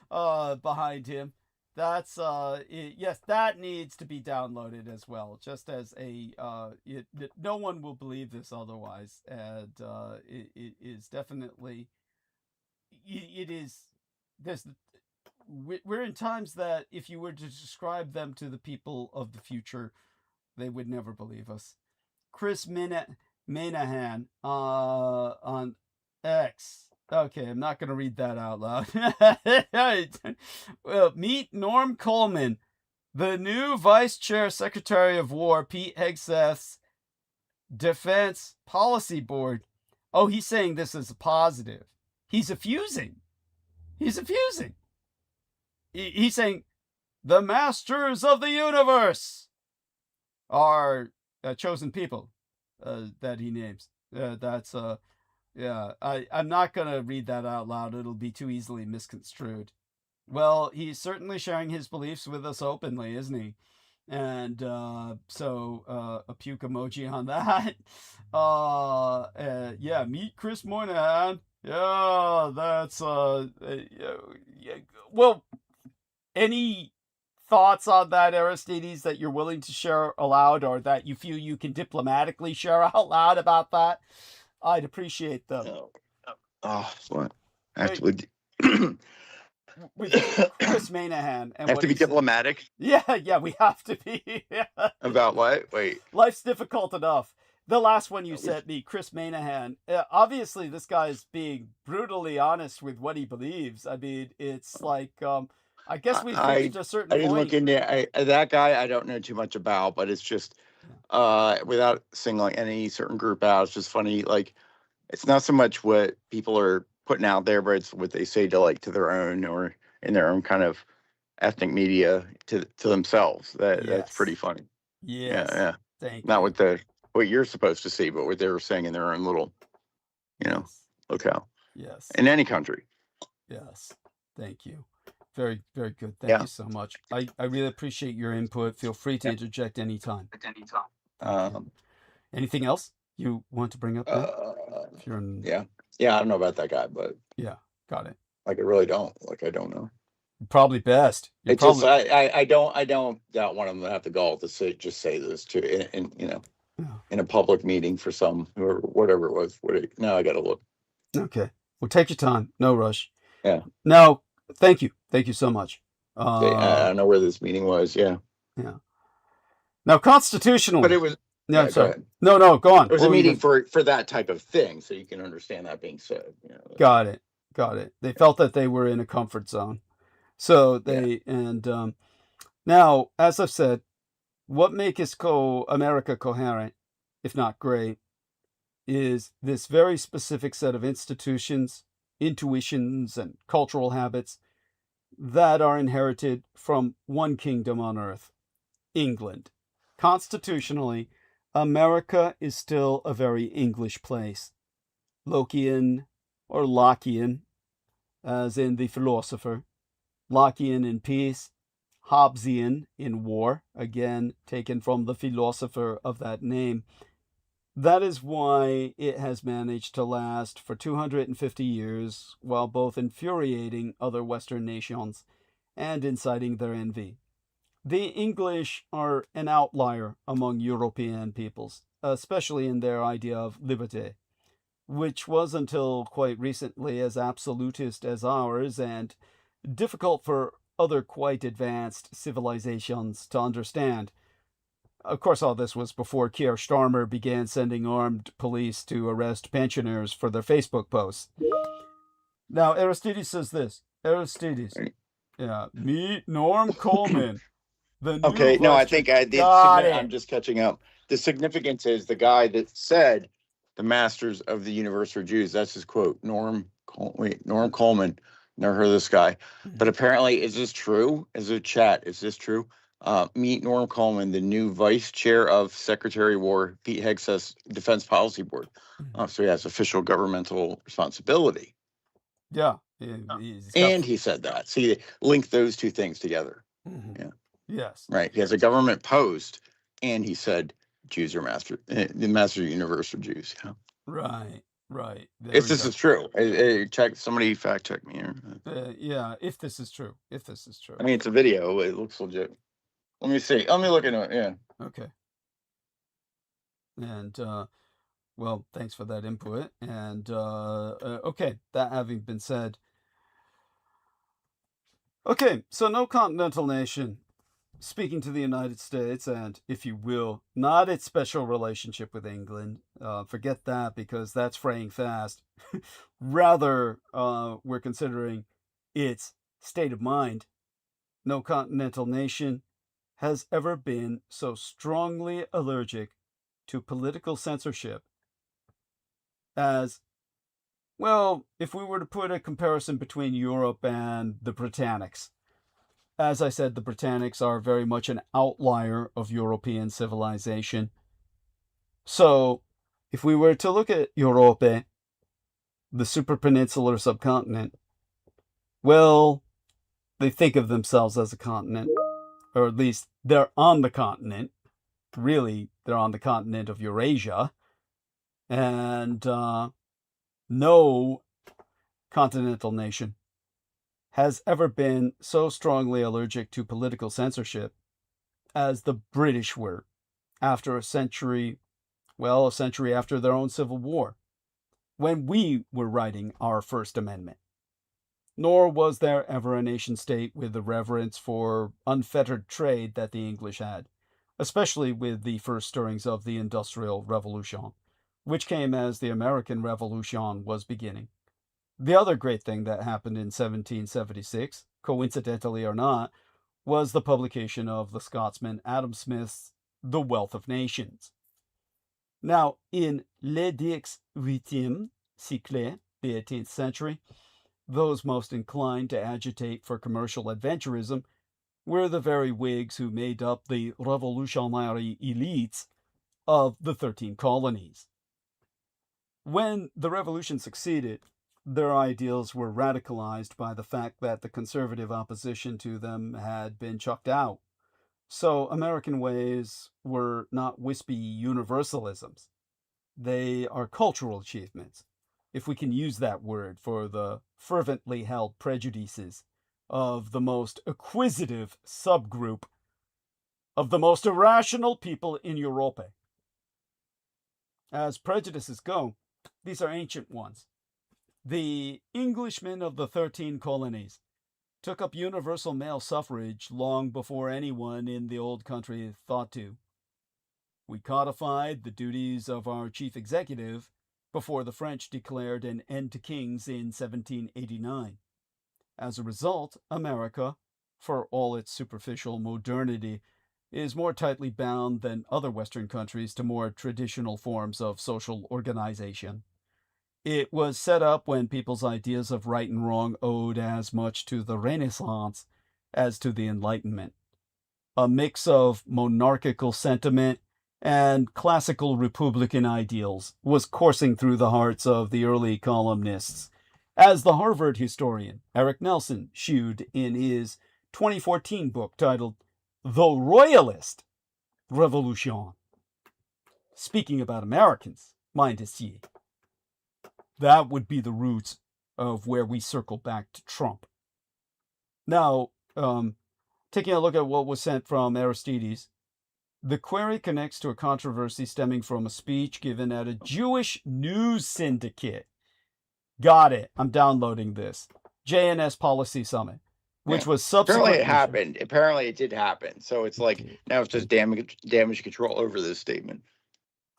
behind him. That's yes, that needs to be downloaded as well, just as a no one will believe this otherwise, and it is definitely it is there's we're in times that if you were to describe them to the people of the future, they would never believe us. Chris Minahan on X. Okay, I'm not going to read that out loud. Well, meet Norm Coleman, the new Vice Chair Secretary of War, Pete Hegseth's Defense Policy Board. Oh, he's saying this is a positive. He's effusing. He's effusing. He's saying the masters of the universe are chosen people that he names. That's yeah, I'm not going to read that out loud. It'll be too easily misconstrued. Well, he's certainly sharing his beliefs with us openly, isn't he? And so a puke emoji on that. Yeah, meet Chris Moynihan. Yeah, that's well, any thoughts on that, Aristides, that you're willing to share aloud, or that you feel you can diplomatically share out loud about that? I'd appreciate them. Oh, what? Actually, With Chris Minahan. And have to be diplomatic? Yeah, we have to be. About what? Wait. Life's difficult enough. The last one you sent me, Chris Minahan. Obviously, this guy's being brutally honest with what he believes. I mean, it's like, I guess we've reached a certain I didn't point. look into that guy. I don't know too much about, but it's just, without singling any certain group out, it's just funny. Like, it's not so much what people are putting out there, but it's what they say to their own, or in their own kind of ethnic media to themselves. That's pretty funny. Yes. Yeah. Thank Not you. what you're supposed to see, but what they were saying in their own little, locale. Yes. In any country. Yes. Thank you. Very, very good. Thank you so much. I really appreciate your input. Feel free to interject anytime. Anything else you want to bring up? If you're in... Yeah, I don't know about that guy, but yeah, got it. Like, I really don't. Like, I don't know. Probably best. It's just I don't want him to have the gall to say this to in a public meeting for some, or whatever it was. Now I got to look. Okay, well, take your time. No rush. Yeah. No, thank you so much. I don't know where this meeting was. Yeah. Now, constitutionally, but it was. No, I'm sorry. No, go on. It was a meeting for that type of thing, so you can understand that being said. Got it. They felt that they were in a comfort zone. So they, and now, as I've said, what makes America coherent, if not great, is this very specific set of institutions, intuitions, and cultural habits that are inherited from one kingdom on earth, England. Constitutionally, America is still a very English place. Lockean or Lockean, as in the philosopher. Lockean in peace, Hobbesian in war, again taken from the philosopher of that name. That is why it has managed to last for 250 years, while both infuriating other Western nations and inciting their envy. The English are an outlier among European peoples, especially in their idea of liberté, which was until quite recently as absolutist as ours and difficult for other quite advanced civilizations to understand. Of course, all this was before Keir Starmer began sending armed police to arrest pensioners for their Facebook posts. Now, Aristides says this. Meet Norm Coleman. I think I'm just catching up. The significance is the guy that said the masters of the universe are Jews. That's his quote. Norm Coleman. Never heard of this guy. But apparently, is this true? Is this true? Meet Norm Coleman, the new vice chair of Secretary of War, Pete Hegseth's Defense Policy Board. So he has official governmental responsibility. Yeah. And he said that. See, link those two things together. Mm-hmm. Yeah. Yes. Right. He has a government post, and he said Jews are the master of the universe are Jews. Yeah. Right. Right. There If we this go. is true, somebody fact check me here. Yeah, if this is true. If this is true. I mean, it's a video. It looks legit. Let me see. Let me look into it. Yeah. Okay. And well, thanks for that input. And okay, that having been said, okay, so no continental nation speaking to the United States, and if you will, not its special relationship with England. Forget that, because that's fraying fast. Rather, we're considering its state of mind. No continental nation has ever been so strongly allergic to political censorship as, well, if we were to put a comparison between Europe and the Britannics. As I said, the Britannics are very much an outlier of European civilization. So, if we were to look at Europe, the superpeninsular subcontinent, well, they think of themselves as a continent, or at least they're on the continent. Really, they're on the continent of Eurasia. And no continental nation has ever been so strongly allergic to political censorship as the British were after a century after their own Civil War, when we were writing our First Amendment. Nor was there ever a nation state with the reverence for unfettered trade that the English had, especially with the first stirrings of the Industrial Revolution, which came as the American Revolution was beginning. The other great thing that happened in 1776, coincidentally or not, was the publication of the Scotsman Adam Smith's The Wealth of Nations. Now, in le XVIIIe siècle, the 18th century, those most inclined to agitate for commercial adventurism were the very Whigs who made up the revolutionary elites of the 13 colonies. When the revolution succeeded, their ideals were radicalized by the fact that the conservative opposition to them had been chucked out. So American ways were not wispy universalisms. They are cultural achievements, if we can use that word for the fervently held prejudices of the most acquisitive subgroup of the most irrational people in Europe. As prejudices go, these are ancient ones. The Englishmen of the 13 colonies took up universal male suffrage long before anyone in the old country thought to. We codified the duties of our chief executive before the French declared an end to kings in 1789. As a result, America, for all its superficial modernity, is more tightly bound than other Western countries to more traditional forms of social organization. It was set up when people's ideas of right and wrong owed as much to the Renaissance as to the Enlightenment. A mix of monarchical sentiment and classical Republican ideals was coursing through the hearts of the early columnists, as the Harvard historian Eric Nelson shewed in his 2014 book titled The Royalist Revolution. Speaking about Americans, mind ye, that would be the roots of where we circle back to Trump. Now, taking a look at what was sent from Aristides, the query connects to a controversy stemming from a speech given at a Jewish news syndicate. Got it. I'm downloading this. JNS Policy Summit, which was subsequently... Apparently it happened. Apparently it did happen. So it's like, now it's just damage control over this statement.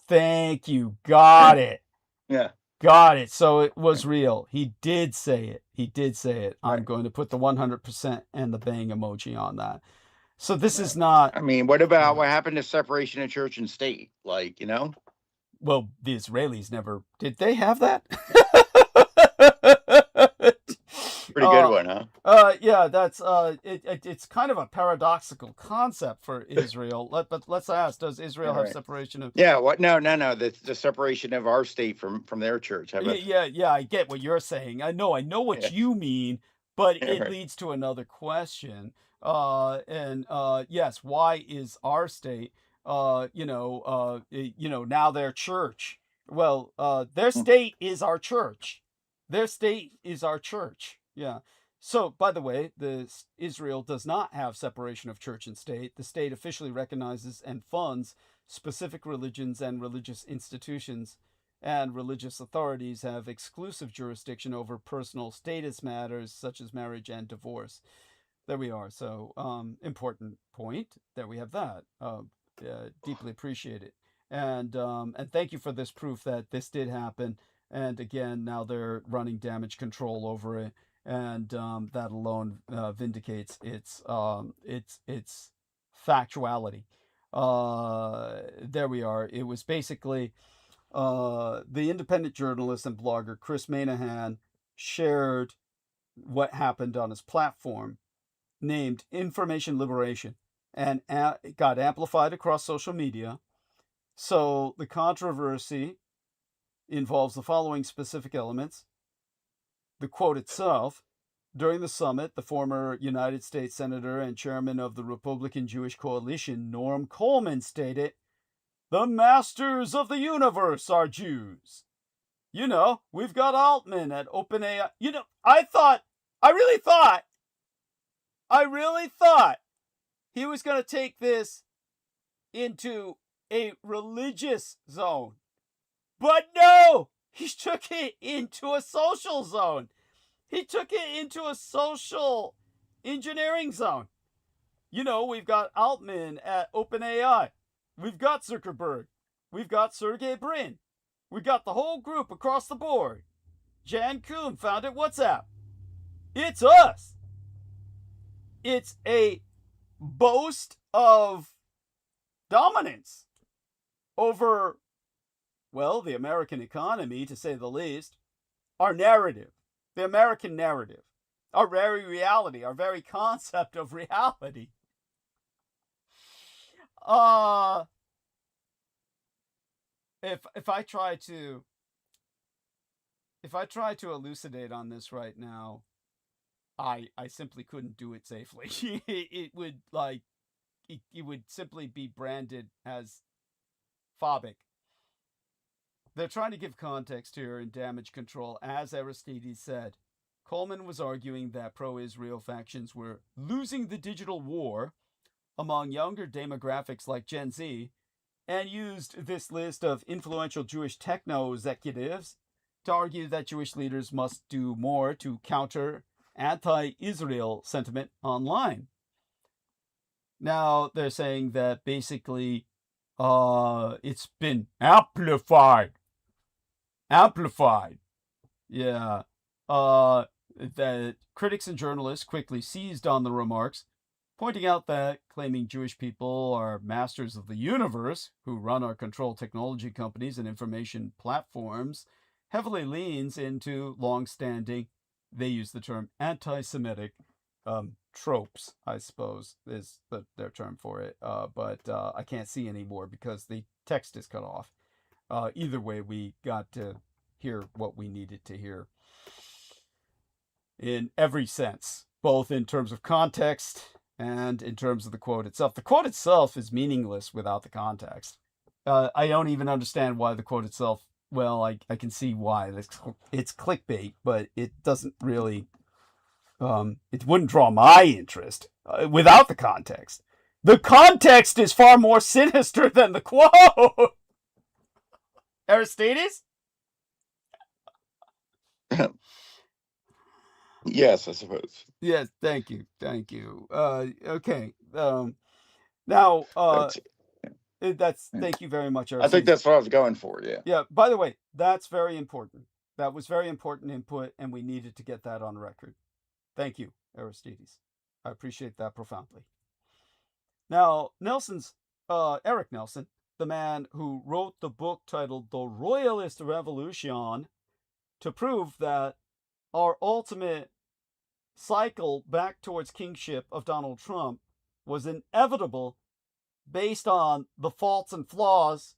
Thank you. Got it. Yeah. Got it. So it was real. He did say it. Right. I'm going to put the 100% and the bang emoji on that. So this is not... I mean, what happened to separation of church and state? Like, Well, the Israelis never... Did they have that? Pretty good one, huh? Yeah, that's it's kind of a paradoxical concept for Israel. But let's ask: does Israel have separation of? Yeah. What? No. The separation of our state from their church. How about... Yeah. I get what you're saying. I know what you mean, but it right. leads to another question. Yes, why is our state, now their church? Well, their state is our church. Their state is our church. Yeah. So, by the way, Israel does not have separation of church and state. The state officially recognizes and funds specific religions and religious institutions, and religious authorities have exclusive jurisdiction over personal status matters such as marriage and divorce. There we are. So, important point. There we have that. Deeply appreciate it. And thank you for this proof that this did happen. And again, now they're running damage control over it, and that alone vindicates its factuality. There we are. It was basically the independent journalist and blogger Chris Manahan shared what happened on his platform named Information Liberation, and it got amplified across social media. So the controversy involves the following specific elements. The quote itself: during the summit, the former United States Senator and chairman of the Republican Jewish Coalition, Norm Coleman, stated, "The masters of the universe are Jews. You know, we've got Altman at OpenAI." You know, I really thought he was going to take this into a religious zone. But no, he took it into a social zone. He took it into a social engineering zone. You know, we've got Altman at OpenAI. We've got Zuckerberg. We've got Sergey Brin. We've got the whole group across the board. Jan Koum founded WhatsApp. It's us. It's a boast of dominance over, well, the American economy, to say the least, our narrative, the American narrative, our very reality, our very concept of reality. If I try to elucidate on this right now, I simply couldn't do it safely. It would simply be branded as phobic. They're trying to give context here in damage control. As Aristides said, Coleman was arguing that pro-Israel factions were losing the digital war among younger demographics like Gen Z, and used this list of influential Jewish techno executives to argue that Jewish leaders must do more to counter anti-Israel sentiment online. Now they're saying that basically it's been amplified. Yeah. That critics and journalists quickly seized on the remarks, pointing out that claiming Jewish people are masters of the universe who run our control technology companies and information platforms heavily leans into long-standing, they use the term anti-Semitic tropes, I suppose, is their term for it. But I can't see anymore because the text is cut off. Either way, we got to hear what we needed to hear in every sense, both in terms of context and in terms of the quote itself. The quote itself is meaningless without the context. I don't even understand why the quote itself, well, I can see why. It's clickbait, but it doesn't really, it wouldn't draw my interest without the context. The context is far more sinister than the quote. Aristides? Yes, I suppose. Yes, thank you. Okay. Now, thank you very much, I think Aristides. that's what I was going for. Yeah. Yeah, by the way, that's very important. That was very important input, and we needed to get that on record. Thank you, Aristides. I appreciate that profoundly. Now, Eric Nelson, the man who wrote the book titled The Royalist Revolution, to prove that our ultimate cycle back towards kingship of Donald Trump was inevitable based on the faults and flaws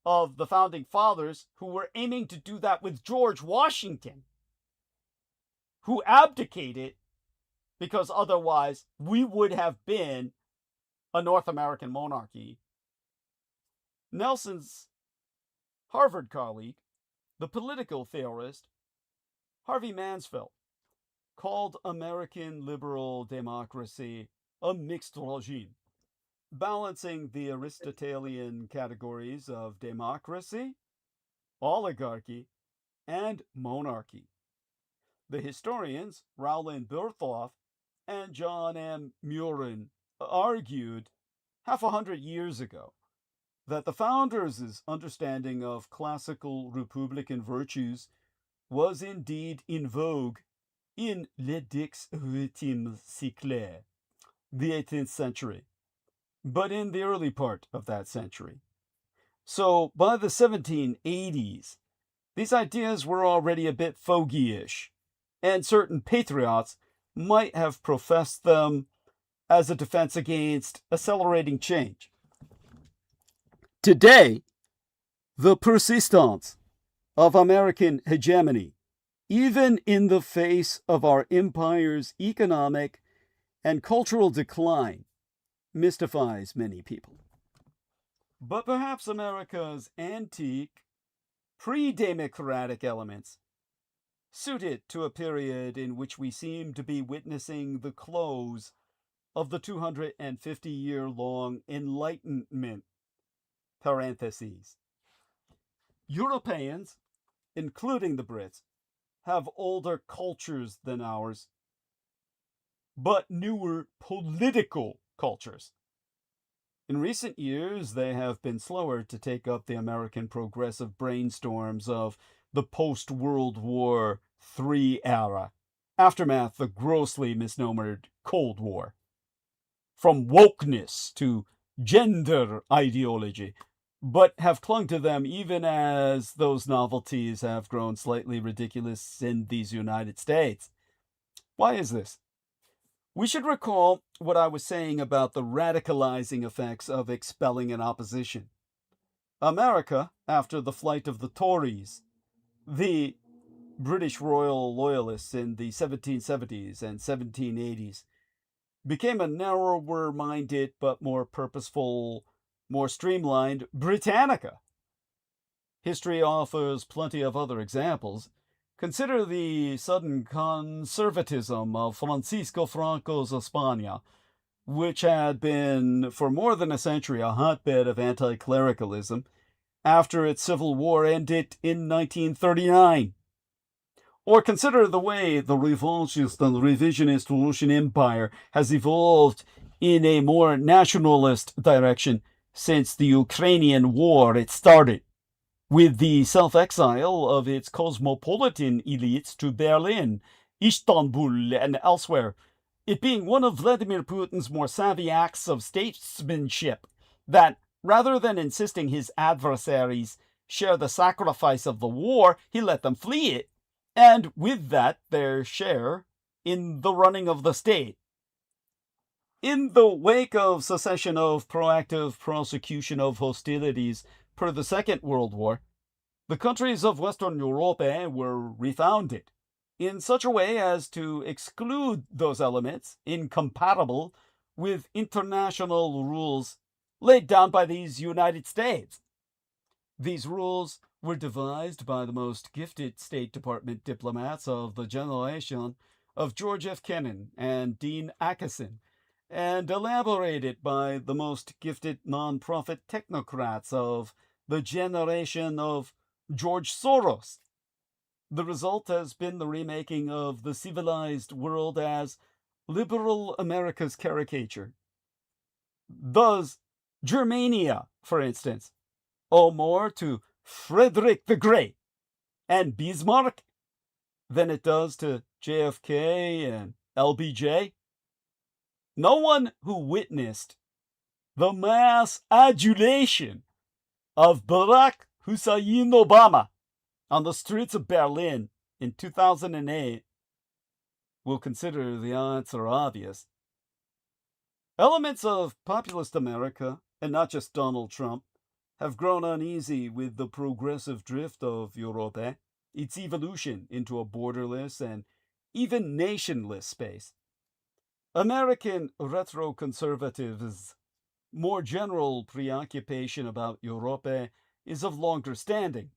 of the founding fathers, who were aiming to do that with George Washington, who abdicated because otherwise we would have been a North American monarchy. Nelson's Harvard colleague, the political theorist Harvey Mansfield, called American liberal democracy a mixed regime, balancing the Aristotelian categories of democracy, oligarchy, and monarchy. The historians Rowland Berthoff and John M. Murin argued 500 years ago that the founders' understanding of classical republican virtues was indeed in vogue in le 18e siècle, the 18th century, but in the early part of that century. So by the 1780s, these ideas were already a bit fogey-ish, and certain patriots might have professed them as a defense against accelerating change. Today, the persistence of American hegemony, even in the face of our empire's economic and cultural decline, mystifies many people. But perhaps America's antique, pre-democratic elements suit it to a period in which we seem to be witnessing the close of the 250-year-long Enlightenment, parentheses. Europeans, including the Brits, have older cultures than ours, but newer political cultures. In recent years, they have been slower to take up the American progressive brainstorms of the post-World War III era, aftermath the grossly misnomered Cold War. From wokeness to gender ideology, but have clung to them even as those novelties have grown slightly ridiculous in these United States. Why is this? We should recall what I was saying about the radicalizing effects of expelling an opposition. America, after the flight of the Tories, the British royal loyalists in the 1770s and 1780s, became a narrower-minded but more purposeful, more streamlined Britannica. History offers plenty of other examples. Consider the sudden conservatism of Francisco Franco's España, which had been for more than a century a hotbed of anti-clericalism after its civil war ended in 1939. Or consider the way the revanchist and revisionist Russian Empire has evolved in a more nationalist direction since the Ukrainian war it started, with the self-exile of its cosmopolitan elites to Berlin, Istanbul, and elsewhere, it being one of Vladimir Putin's more savvy acts of statesmanship that, rather than insisting his adversaries share the sacrifice of the war, he let them flee it, and with that their share in the running of the state. In the wake of cessation of proactive prosecution of hostilities per the Second World War, the countries of Western Europe were refounded in such a way as to exclude those elements incompatible with international rules laid down by these United States. These rules were devised by the most gifted State Department diplomats of the generation of George F. Kennan and Dean Acheson, and elaborated by the most gifted non-profit technocrats of the generation of George Soros. The result has been the remaking of the civilized world as liberal America's caricature. Thus, Germania, for instance, owe more to Frederick the Great and Bismarck than it does to JFK and LBJ. No one who witnessed the mass adulation of Barack Hussein Obama on the streets of Berlin in 2008 will consider the answer obvious. Elements of populist America, and not just Donald Trump, have grown uneasy with the progressive drift of Europe, its evolution into a borderless and even nationless space. American retro-conservatives' more general preoccupation about Europe is of longer standing.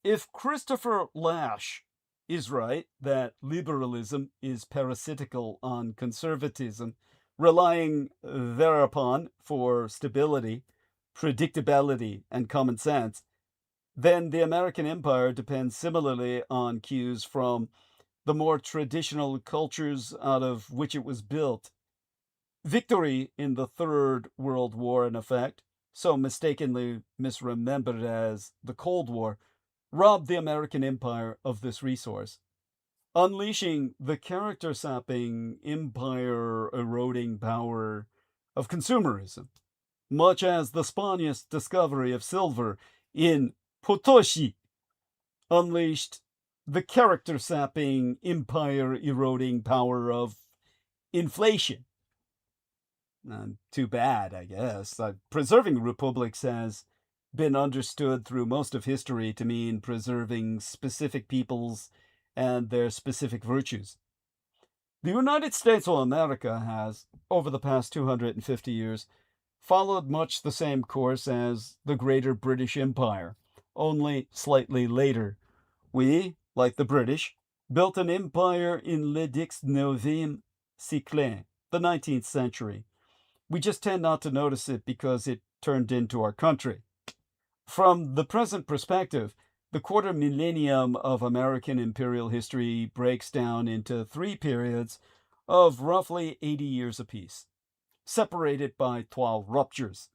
If Christopher Lasch is right that liberalism is parasitical on conservatism, relying thereupon for stability, predictability, and common sense, then the American empire depends similarly on cues from the more traditional cultures out of which it was built. Victory in the Third World War, in effect, so mistakenly misremembered as the Cold War, robbed the American empire of this resource, unleashing the character-sapping, empire-eroding power of consumerism, much as the Spanish discovery of silver in Potosi unleashed the character-sapping, empire-eroding power of inflation. Too bad, I guess. Preserving republics has been understood through most of history to mean preserving specific peoples and their specific virtues. The United States of America has, over the past 250 years, followed much the same course as the Greater British Empire, only slightly later. We, like the British, built an empire in le 19e siècle, the 19th century. We just tend not to notice it because it turned into our country. From the present perspective, the quarter millennium of American imperial history breaks down into 3 periods of roughly 80 years apiece, separated by 12 ruptures.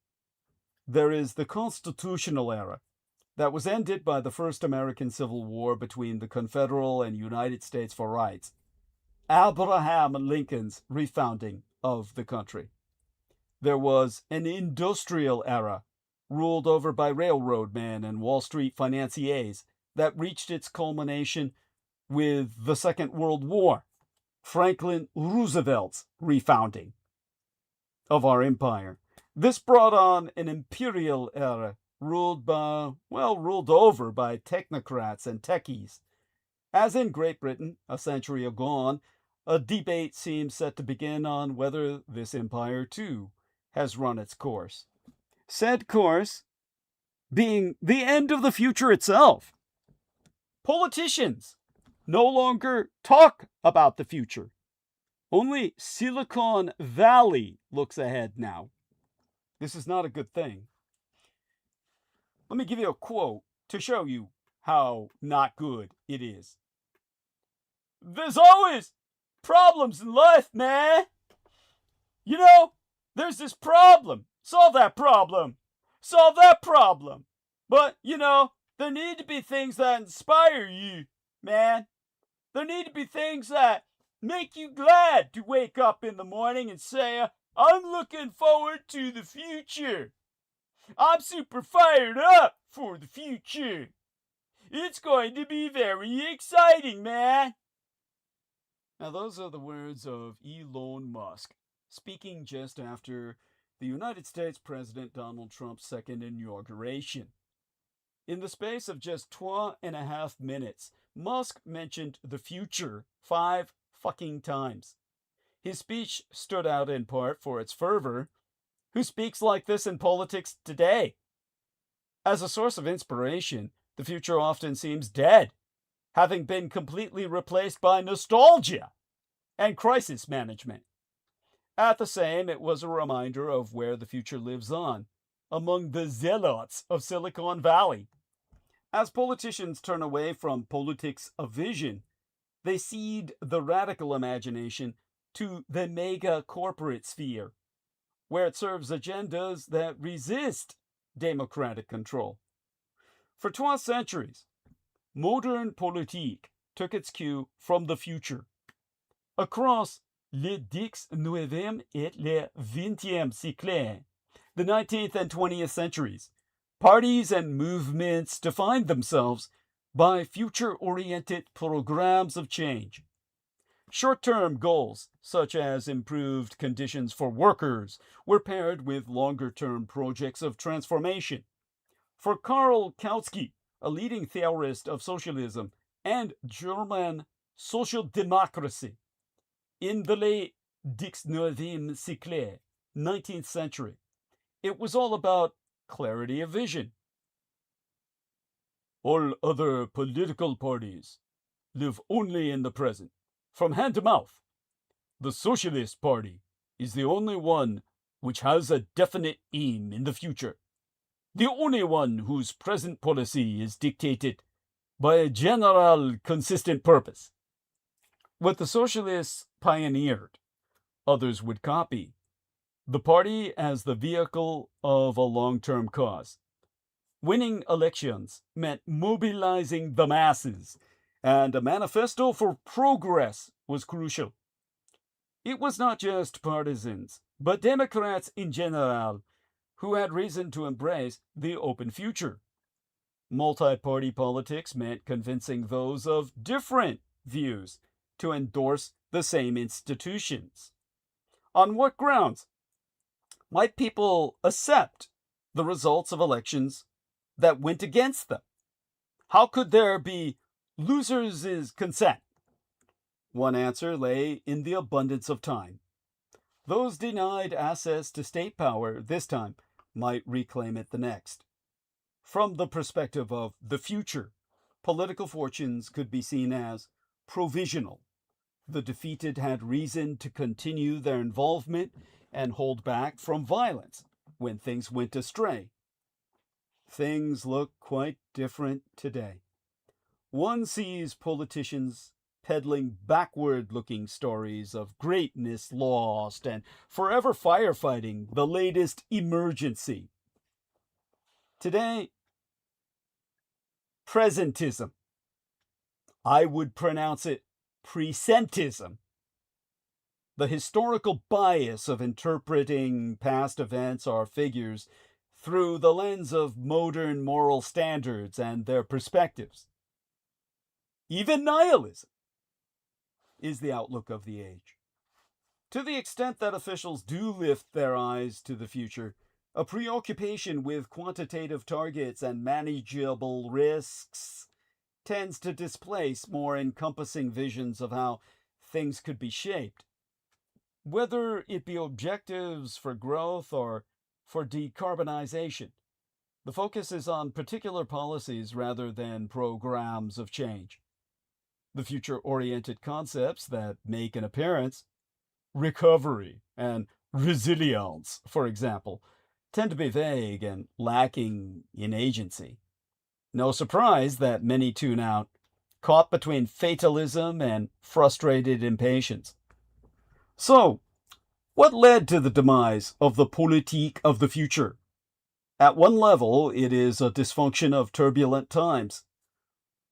There is the constitutional era, that was ended by the first American Civil War between the Confederate and United States for rights, Abraham Lincoln's refounding of the country. There was an industrial era, ruled over by railroad men and Wall Street financiers, that reached its culmination with the Second World War, Franklin Roosevelt's refounding of our empire. This brought on an imperial era, ruled over by technocrats and techies. As in Great Britain, a century ago, a debate seems set to begin on whether this empire, too, has run its course. Said course being the end of the future itself. Politicians no longer talk about the future. Only Silicon Valley looks ahead now. This is not a good thing. Let me give you a quote to show you how not good it is. There's always problems in life, man. You know, there's this problem. Solve that problem. Solve that problem. But, you know, there need to be things that inspire you, man. There need to be things that make you glad to wake up in the morning and say, I'm looking forward to the future. I'm super fired up for the future. It's going to be very exciting, man. Now, those are the words of Elon Musk, speaking just after the United States President Donald Trump's second inauguration. In the space of just 2.5 minutes, Musk mentioned the future 5 fucking times. His speech stood out in part for its fervor. Who speaks like this in politics today? As a source of inspiration, the future often seems dead, having been completely replaced by nostalgia and crisis management. At the same, it was a reminder of where the future lives on, among the zealots of Silicon Valley. As politicians turn away from politics of vision, they cede the radical imagination to the mega corporate sphere, where it serves agendas that resist democratic control. For 12 centuries, modern politique took its cue from the future. Across le 19e et le 20e siècle, the 19th and 20th centuries, parties and movements defined themselves by future-oriented programs of change. Short-term goals, such as improved conditions for workers, were paired with longer-term projects of transformation. For Karl Kautsky, a leading theorist of socialism and German social democracy, in the late 19e siècle, 19th century, it was all about clarity of vision, All other political parties live only in the present, from hand to mouth. The Socialist Party is the only one which has a definite aim in the future. The only one whose present policy is dictated by a general consistent purpose. What the socialists pioneered, others would copy. The party as the vehicle of a long-term cause. Winning elections meant mobilizing the masses, and a manifesto for progress was crucial. It was not just partisans, but Democrats in general, who had reason to embrace the open future. Multi-party politics meant convincing those of different views to endorse the same institutions. On what grounds might people accept the results of elections that went against them? How could there be losers' consent? One answer lay in the abundance of time. Those denied access to state power this time might reclaim it the next. From the perspective of the future, political fortunes could be seen as provisional. The defeated had reason to continue their involvement and hold back from violence when things went astray. Things look quite different today. One sees politicians peddling backward-looking stories of greatness lost and forever firefighting the latest emergency. Today, presentism. I would pronounce it presentism. The historical bias of interpreting past events or figures through the lens of modern moral standards and their perspectives. Even nihilism is the outlook of the age. To the extent that officials do lift their eyes to the future, a preoccupation with quantitative targets and manageable risks tends to displace more encompassing visions of how things could be shaped. Whether it be objectives for growth or for decarbonization, the focus is on particular policies rather than programs of change. The future-oriented concepts that make an appearance, recovery and resilience, for example, tend to be vague and lacking in agency. No surprise that many tune out, caught between fatalism and frustrated impatience. So, what led to the demise of the politik of the future? At one level, it is a dysfunction of turbulent times.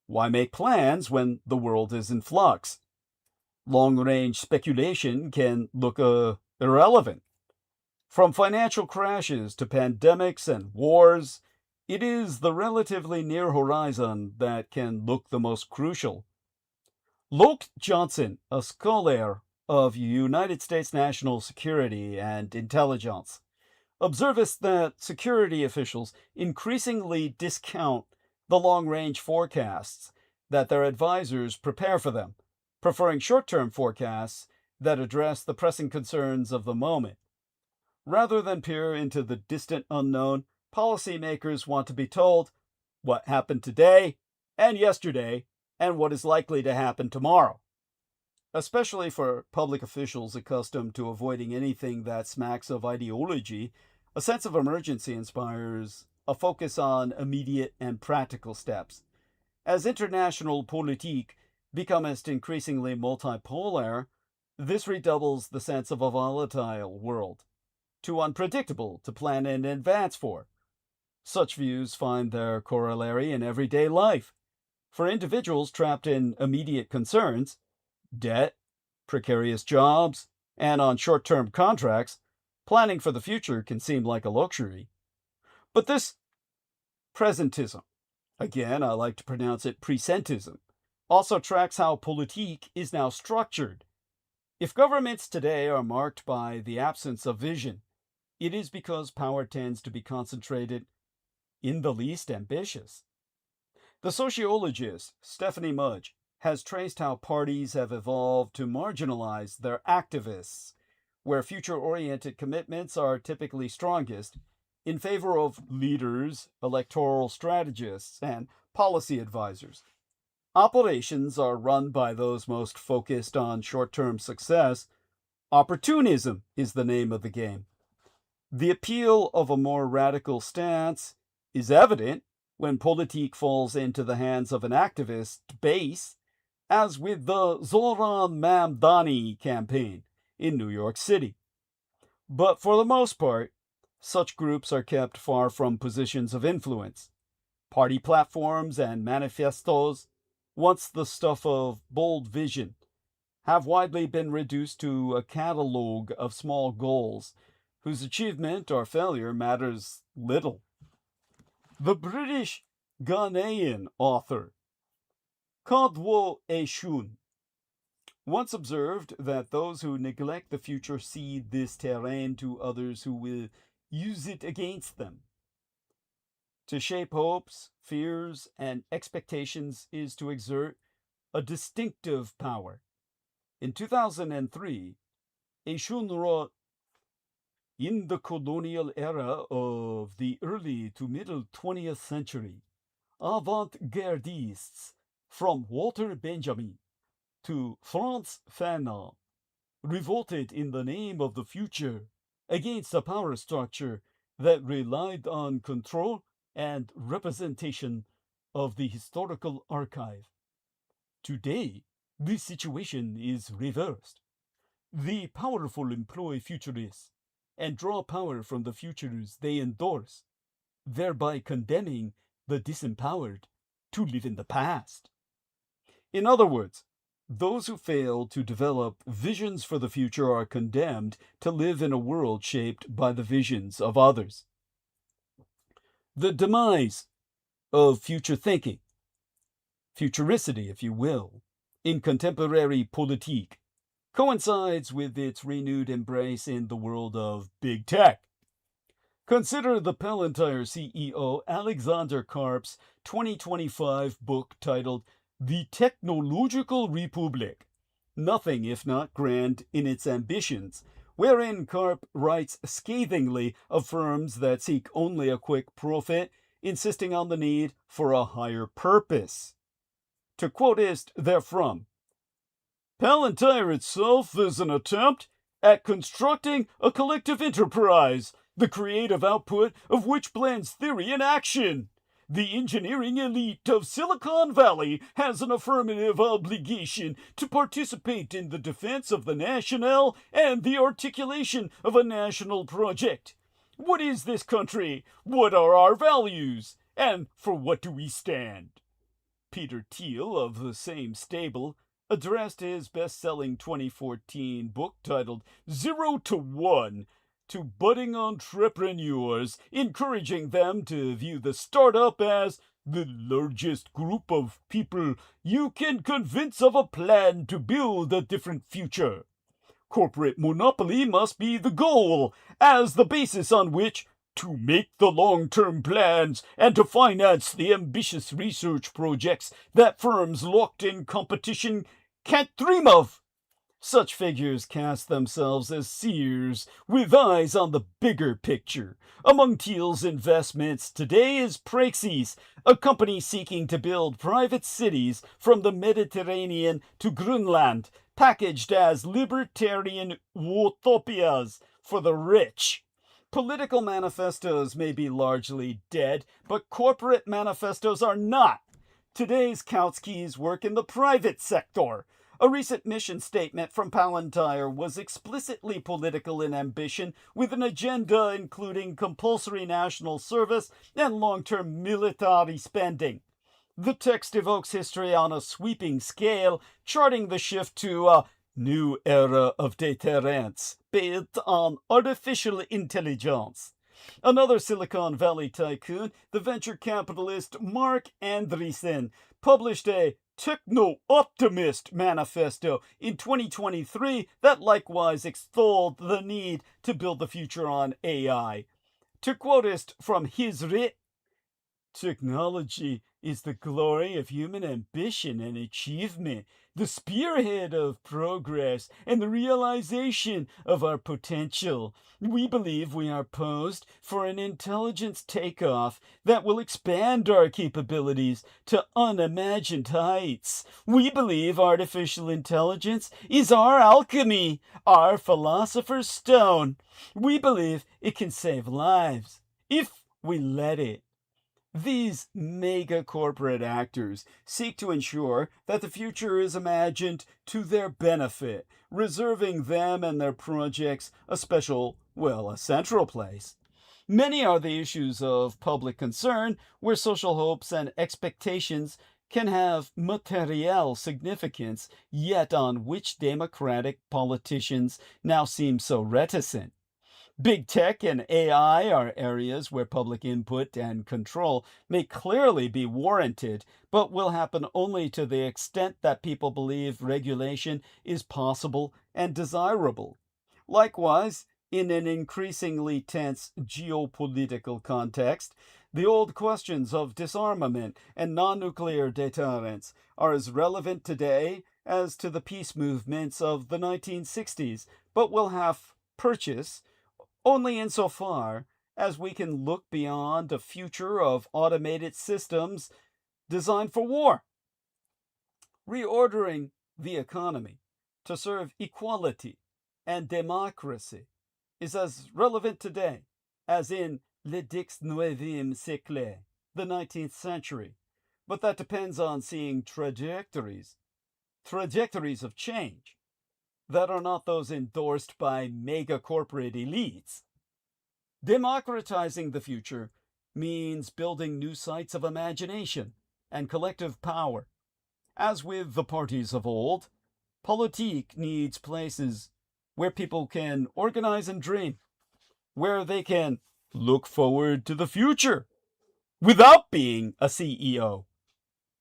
Why make plans when the world is in flux? Long-range speculation can look irrelevant. From financial crashes to pandemics and wars, it is the relatively near horizon that can look the most crucial. Locke Johnson, a scholar of United States national security and intelligence, observeth that security officials increasingly discount the long-range forecasts that their advisors prepare for them, preferring short-term forecasts that address the pressing concerns of the moment. Rather than peer into the distant unknown, policymakers want to be told what happened today and yesterday and what is likely to happen tomorrow. Especially for public officials accustomed to avoiding anything that smacks of ideology, a sense of emergency inspires a focus on immediate and practical steps. As international politik becometh increasingly multipolar, this redoubles the sense of a volatile world, too unpredictable to plan in advance for. Such views find their corollary in everyday life. For individuals trapped in immediate concerns, debt, precarious jobs, and on short-term contracts, planning for the future can seem like a luxury. But this presentism, again I like to pronounce it presentism, also tracks how politik is now structured. If governments today are marked by the absence of vision, it is because power tends to be concentrated in the least ambitious. The sociologist Stephanie Mudge has traced how parties have evolved to marginalize their activists, where future-oriented commitments are typically strongest, in favor of leaders, electoral strategists, and policy advisors. Operations are run by those most focused on short-term success. Opportunism is the name of the game. The appeal of a more radical stance is evident when POLITIK falls into the hands of an activist base, as with the Zoran Mamdani campaign in New York City. But for the most part, such groups are kept far from positions of influence. Party platforms and manifestos, once the stuff of bold vision, have widely been reduced to a catalogue of small goals whose achievement or failure matters little. The British Ghanaian author Twa-and-a-Half once observed that those who neglect the future cede this terrain to others who will use it against them. To shape hopes, fears, and expectations is to exert a distinctive power. In 2003, Eshun wrote, "In the colonial era of the early to middle 20th century, avant-gardists from Walter Benjamin to Frantz Fanon revolted in the name of the future against a power structure that relied on control and representation of the historical archive. Today, this situation is reversed. The powerful employ futurists and draw power from the futures they endorse, thereby condemning the disempowered to live in the past." In other words, those who fail to develop visions for the future are condemned to live in a world shaped by the visions of others. The demise of future thinking, futuricity if you will, in contemporary politique coincides with its renewed embrace in the world of big tech. Consider the Palantir CEO Alexander Karp's 2025 book titled The Technological Republic, nothing if not grand in its ambitions, wherein Karp writes scathingly of firms that seek only a quick profit, insisting on the need for a higher purpose. To quotist therefrom, "Palantir itself is an attempt at constructing a collective enterprise, the creative output of which blends theory and action. The engineering elite of Silicon Valley has an affirmative obligation to participate in the defense of the national and the articulation of a national project. What is this country? What are our values? And for what do we stand?" Peter Thiel, of the same stable, addressed his best-selling 2014 book titled 0 to 1 to budding entrepreneurs, encouraging them to view the startup as the largest group of people you can convince of a plan to build a different future. Corporate monopoly must be the goal, as the basis on which to make the long-term plans and to finance the ambitious research projects that firms locked in competition can't dream of. Such figures cast themselves as seers with eyes on the bigger picture. Among Thiel's investments today is Praxis, a company seeking to build private cities from the Mediterranean to Greenland, packaged as libertarian utopias for the rich. Political manifestos may be largely dead, but corporate manifestos are not. Today's Kautsky's work in the private sector. A recent mission statement from Palantir was explicitly political in ambition, with an agenda including compulsory national service and long-term military spending. The text evokes history on a sweeping scale, charting the shift to a new era of deterrence, built on artificial intelligence. Another Silicon Valley tycoon, the venture capitalist Mark Andreessen, published a Techno-Optimist manifesto in 2023 that likewise extolled the need to build the future on AI. To quotist from his writ, "Technology is the glory of human ambition and achievement, the spearhead of progress, and the realization of our potential. We believe we are posed for an intelligence takeoff that will expand our capabilities to unimagined heights. We believe artificial intelligence is our alchemy, our philosopher's stone. We believe it can save lives if we let it. These mega corporate actors seek to ensure that the future is imagined to their benefit, reserving them and their projects a central place. Many are the issues of public concern where social hopes and expectations can have material significance, yet on which democratic politicians now seem so reticent. Big tech and AI are areas where public input and control may clearly be warranted, but will happen only to the extent that people believe regulation is possible and desirable. Likewise, in an increasingly tense geopolitical context, the old questions of disarmament and non-nuclear deterrence are as relevant today as to the peace movements of the 1960s, but will have purchase only insofar as we can look beyond a future of automated systems designed for war. Reordering the economy to serve equality and democracy is as relevant today as in le 19e siècle, the 19th century, but that depends on seeing trajectories of change that are not those endorsed by mega corporate elites. Democratizing the future means building new sites of imagination and collective power. As with the parties of old, POLITIK needs places where people can organize and dream, where they can look forward to the future without being a CEO.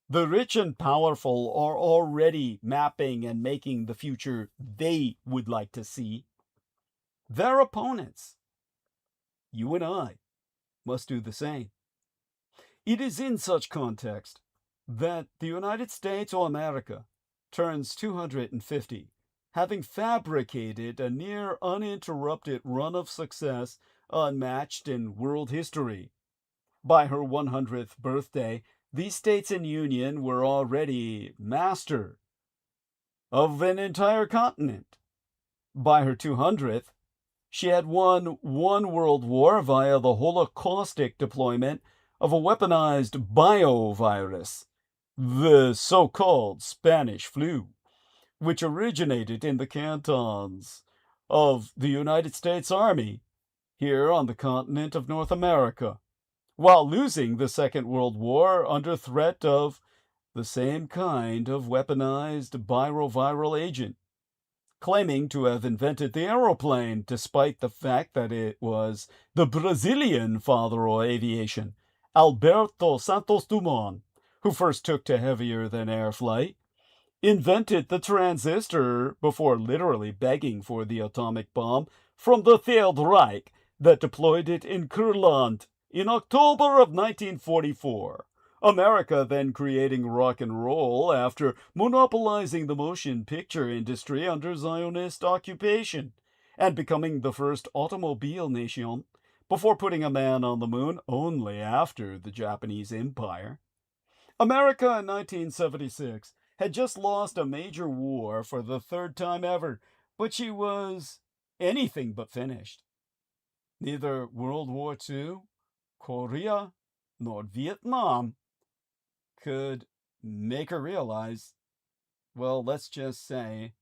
The rich and powerful are already mapping and making the future they would like to see. Their opponents, you and I, must do the same. It is in such context that the United States of America turns 250, having fabricated a near uninterrupted run of success unmatched in world history. By her 100th birthday, these states in union were already master of an entire continent. By her 200th, she had won one world war via the holocaustic deployment of a weaponized biovirus, the so-called Spanish flu, which originated in the cantons of the United States Army here on the continent of North America, while losing the Second World War under threat of the same kind of weaponized viral agent, claiming to have invented the aeroplane despite the fact that it was the Brazilian father of aviation, Alberto Santos Dumont, who first took to heavier-than-air flight, invented the transistor before literally begging for the atomic bomb from the Third Reich that deployed it in Kurland in October of 1944. America then creating rock and roll after monopolizing the motion picture industry under Zionist occupation, and becoming the first automobile nation before putting a man on the moon only after the Japanese Empire. America in 1976 had just lost a major war for the third time ever, but she was anything but finished. Neither World War II, Korea, nor Vietnam could make her realize, well, let's just say,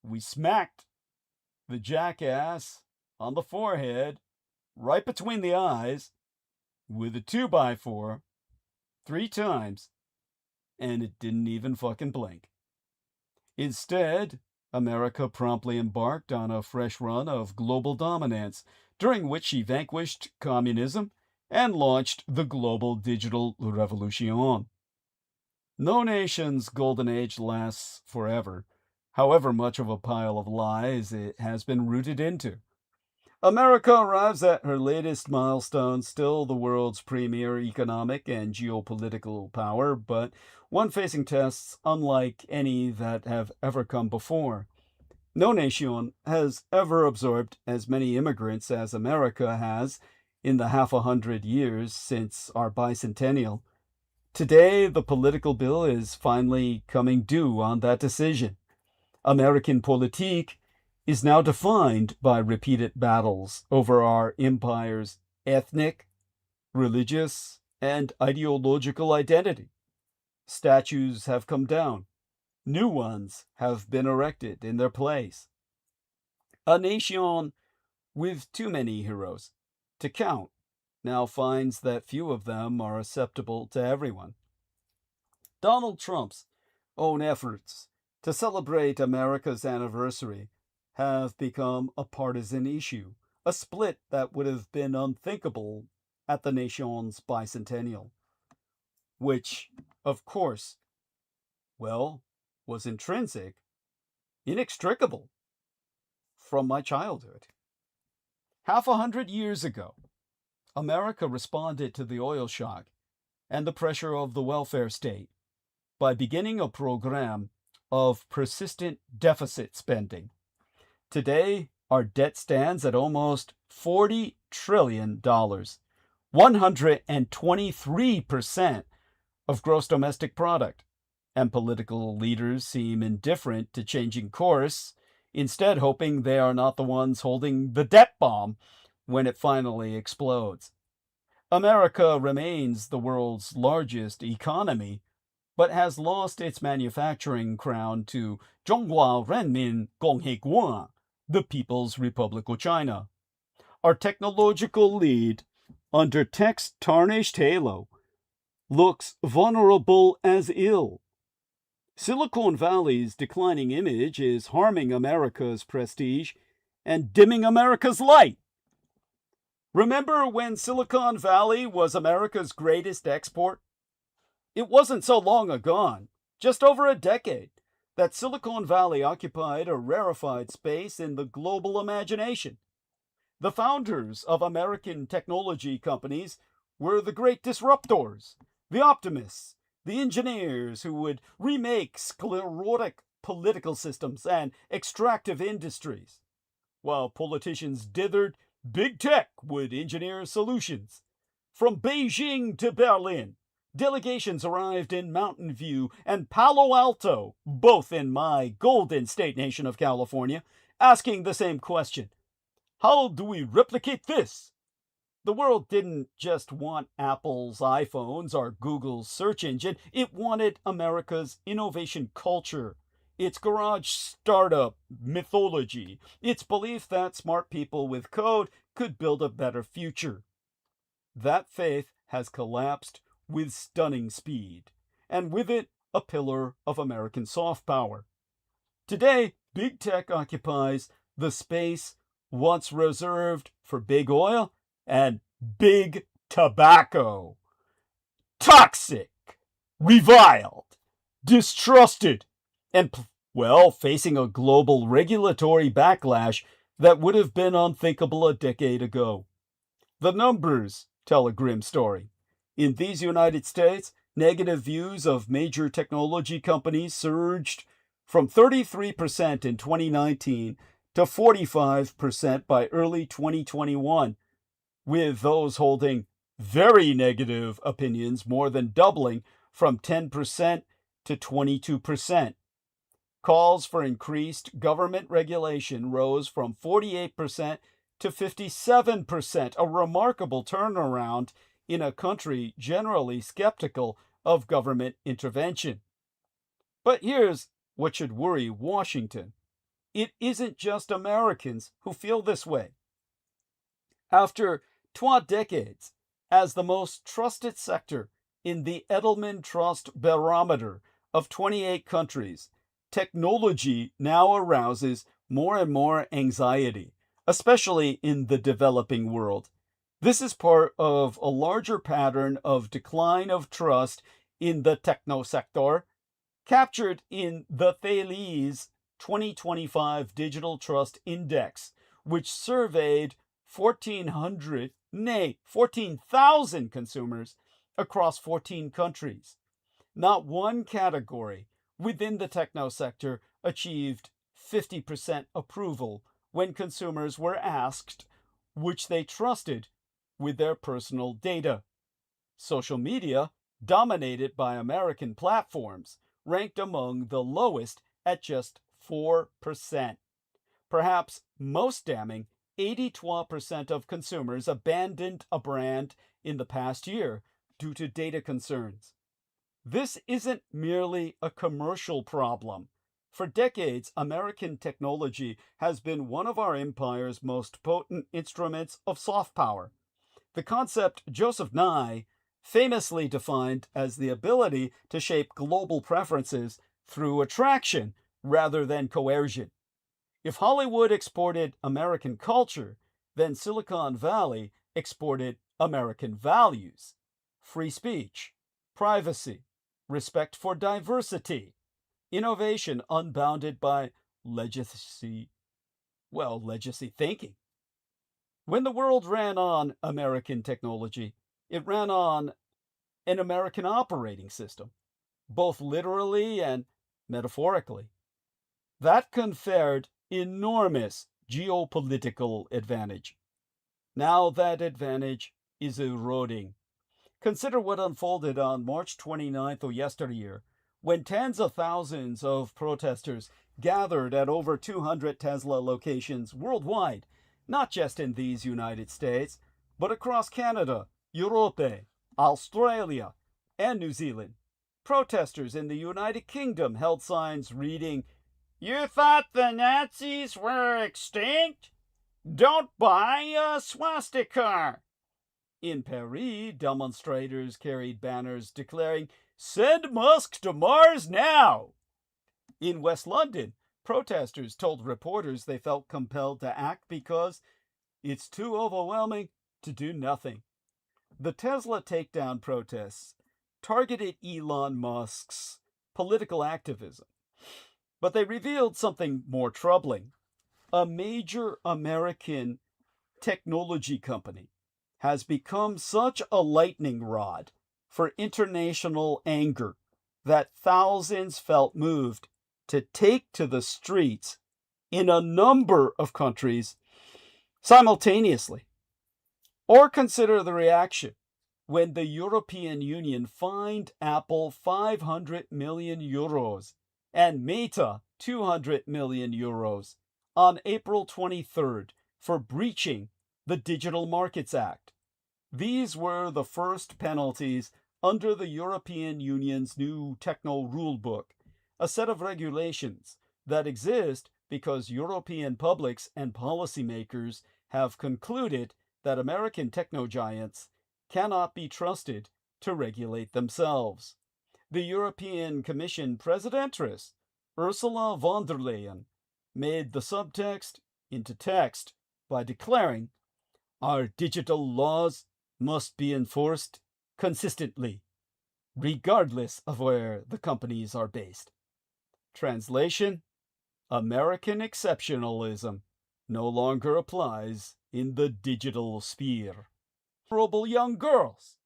we smacked the jackass on the forehead, right between the eyes, with a 2x4, 3 times, and it didn't even fucking blink. Instead, America promptly embarked on a fresh run of global dominance, during which she vanquished communism and launched the global digital revolution. No nation's golden age lasts forever, however much of a pile of lies it has been rooted into. America arrives at her latest milestone, still the world's premier economic and geopolitical power, but one facing tests unlike any that have ever come before. No nation has ever absorbed as many immigrants as America has in the 500 years since our bicentennial. Today, the political bill is finally coming due on that decision. American politik is now defined by repeated battles over our empire's ethnic, religious, and ideological identity. Statues have come down. New ones have been erected in their place. A nation with too many heroes to count now finds that few of them are acceptable to everyone. Donald Trump's own efforts to celebrate America's anniversary have become a partisan issue, a split that would have been unthinkable at the nation's bicentennial, which, of course, well, was intrinsic, inextricable from my childhood. 500 years ago, America responded to the oil shock and the pressure of the welfare state by beginning a program of persistent deficit spending. Today, our debt stands at almost $40 trillion, 123% of gross domestic product, and political leaders seem indifferent to changing course, instead hoping they are not the ones holding the debt bomb when it finally explodes. America remains the world's largest economy, but has lost its manufacturing crown to 中华人民共和国, the People's Republic of China. Our technological lead, under tech's tarnished halo, looks vulnerable as ill. Silicon Valley's declining image is harming America's prestige and dimming America's light. Remember when Silicon Valley was America's greatest export? It wasn't so long ago, just over a decade, that Silicon Valley occupied a rarefied space in the global imagination. The founders of American technology companies were the great disruptors, the optimists, the engineers who would remake sclerotic political systems and extractive industries. While politicians dithered, big tech would engineer solutions. From Beijing to Berlin, delegations arrived in Mountain View and Palo Alto, both in my Golden State nation of California, asking the same question. How do we replicate this? The world didn't just want Apple's iPhones or Google's search engine. It wanted America's innovation culture, its garage startup mythology, its belief that smart people with code could build a better future. That faith has collapsed with stunning speed, and with it, a pillar of American soft power. Today, big tech occupies the space once reserved for big oil and big tobacco. Toxic, reviled, distrusted, and, facing a global regulatory backlash that would have been unthinkable a decade ago. The numbers tell a grim story. In these United States, negative views of major technology companies surged from 33% in 2019 to 45% by early 2021, with those holding very negative opinions more than doubling from 10% to 22%. Calls for increased government regulation rose from 48% to 57%, a remarkable turnaround in a country generally skeptical of government intervention. But here's what should worry Washington. It isn't just Americans who feel this way. After 2 decades as the most trusted sector in the Edelman Trust Barometer of 28 countries, technology now arouses more and more anxiety, especially in the developing world. This is part of a larger pattern of decline of trust in the techno sector, captured in the Thales 2025 Digital Trust Index, which surveyed 14,000 consumers across 14 countries. Not one category within the techno sector achieved 50% approval when consumers were asked which they trusted with their personal data. Social media, dominated by American platforms, ranked among the lowest at just 4%. Perhaps most damning, 82% of consumers abandoned a brand in the past year due to data concerns. This isn't merely a commercial problem. For decades, American technology has been one of our empire's most potent instruments of soft power. The concept Joseph Nye famously defined as the ability to shape global preferences through attraction rather than coercion. If Hollywood exported American culture, then Silicon Valley exported American values: free speech, privacy, respect for diversity, innovation unbounded by legacy thinking. When the world ran on American technology, it ran on an American operating system, both literally and metaphorically. That conferred enormous geopolitical advantage. Now that advantage is eroding. Consider what unfolded on March 29th or yesteryear, when tens of thousands of protesters gathered at over 200 Tesla locations worldwide, not just in these United States, but across Canada, Europe, Australia, and New Zealand. Protesters in the United Kingdom held signs reading, "You thought the Nazis were extinct? Don't buy a swastika." In Paris, demonstrators carried banners declaring, "Send Musk to Mars now." In West London, protesters told reporters they felt compelled to act because it's too overwhelming to do nothing. The Tesla takedown protests targeted Elon Musk's political activism, but they revealed something more troubling. A major American technology company has become such a lightning rod for international anger that thousands felt moved to take to the streets in a number of countries simultaneously. Or consider the reaction when the European Union fined Apple 500 million euros and Meta 200 million euros on April 23rd for breaching the Digital Markets Act. These were the first penalties under the European Union's new techno rulebook, a set of regulations that exist because European publics and policymakers have concluded that American techno giants cannot be trusted to regulate themselves. The European Commission Presidentress, Ursula von der Leyen, made the subtext into text by declaring, "Our digital laws must be enforced consistently, regardless of where the companies are based." Translation: American exceptionalism no longer applies in the digital sphere. Vulnerable young girls.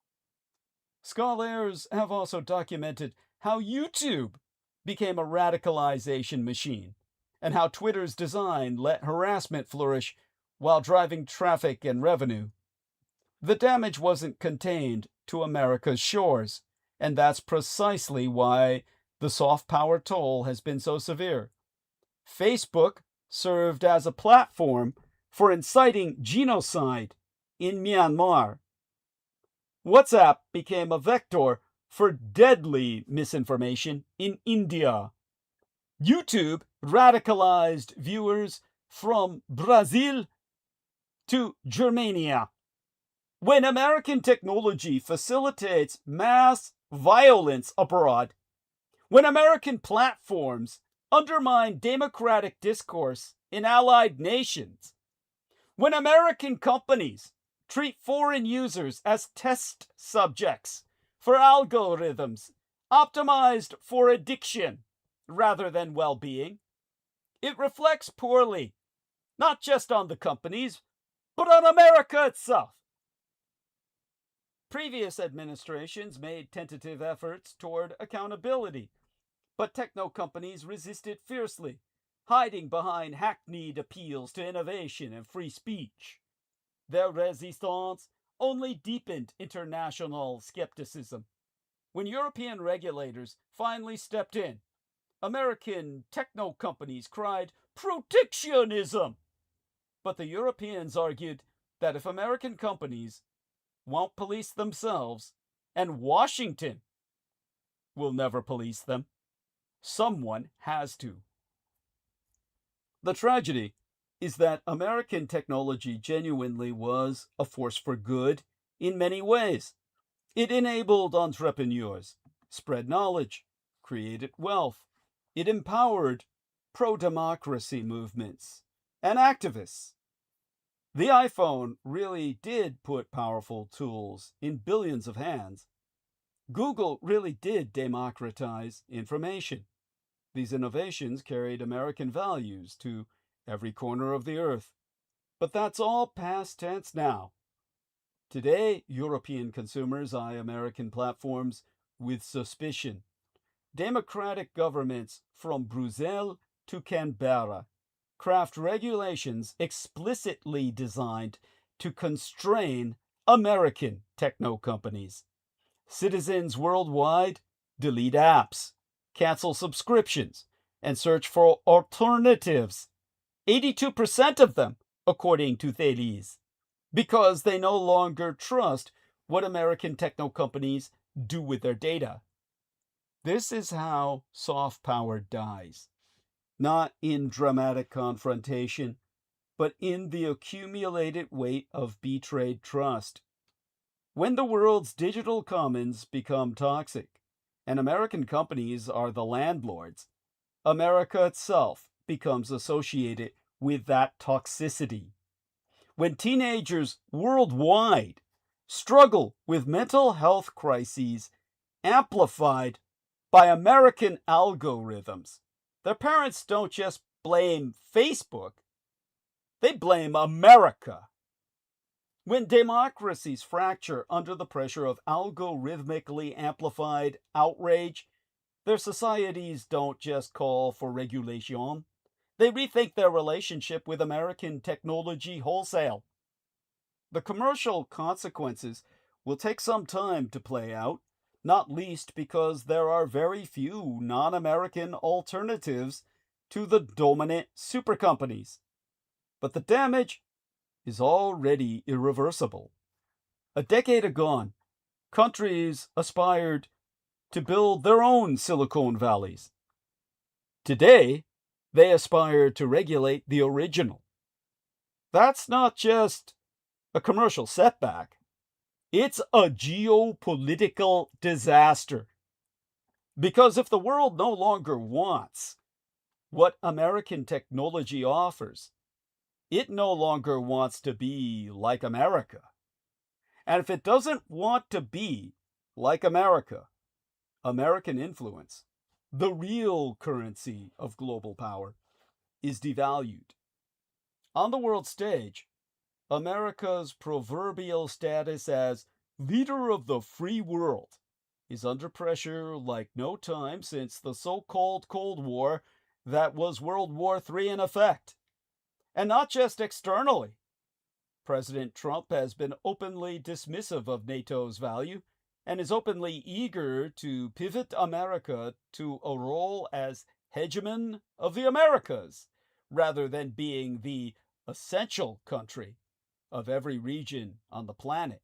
Scholars have also documented how YouTube became a radicalization machine, and how Twitter's design let harassment flourish while driving traffic and revenue. The damage wasn't contained to America's shores, and that's precisely why the soft power toll has been so severe. Facebook served as a platform for inciting genocide in Myanmar. WhatsApp became a vector for deadly misinformation in India. YouTube radicalized viewers from Brazil to Germania. When American technology facilitates mass violence abroad, when American platforms undermine democratic discourse in allied nations, when American companies treat foreign users as test subjects for algorithms optimized for addiction rather than well-being, it reflects poorly, not just on the companies, but on America itself. Previous administrations made tentative efforts toward accountability, but techno companies resisted fiercely, hiding behind hackneyed appeals to innovation and free speech. Their resistance only deepened international skepticism. When European regulators finally stepped in, American techno companies cried protectionism. But the Europeans argued that if American companies won't police themselves, and Washington will never police them, someone has to. The tragedy is that American technology genuinely was a force for good in many ways. It enabled entrepreneurs, spread knowledge, created wealth. It empowered pro-democracy movements and activists. The iPhone really did put powerful tools in billions of hands. Google really did democratize information. These innovations carried American values to every corner of the earth. But that's all past tense now. Today, European consumers eye American platforms with suspicion. Democratic governments from Brussels to Canberra craft regulations explicitly designed to constrain American techno companies. Citizens worldwide delete apps, cancel subscriptions, and search for alternatives. 82% of them, according to Thales, because they no longer trust what American techno companies do with their data. This is how soft power dies. Not in dramatic confrontation, but in the accumulated weight of betrayed trust. When the world's digital commons become toxic, and American companies are the landlords, America itself becomes associated with that toxicity. When teenagers worldwide struggle with mental health crises amplified by American algorithms, their parents don't just blame Facebook, they blame America. When democracies fracture under the pressure of algorithmically amplified outrage, their societies don't just call for regulation, they rethink their relationship with American technology wholesale. The commercial consequences will take some time to play out, not least because there are very few non-American alternatives to the dominant super companies. But the damage is already irreversible. A decade ago, countries aspired to build their own Silicon Valleys. Today, they aspire to regulate the original. That's not just a commercial setback. It's a geopolitical disaster. Because if the world no longer wants what American technology offers, it no longer wants to be like America. And if it doesn't want to be like America, American influence, the real currency of global power, is devalued. On the world stage, America's proverbial status as leader of the free world is under pressure like no time since the so-called Cold War that was World War III in effect. And not just externally. President Trump has been openly dismissive of NATO's value and is openly eager to pivot America to a role as hegemon of the Americas, rather than being the essential country of every region on the planet.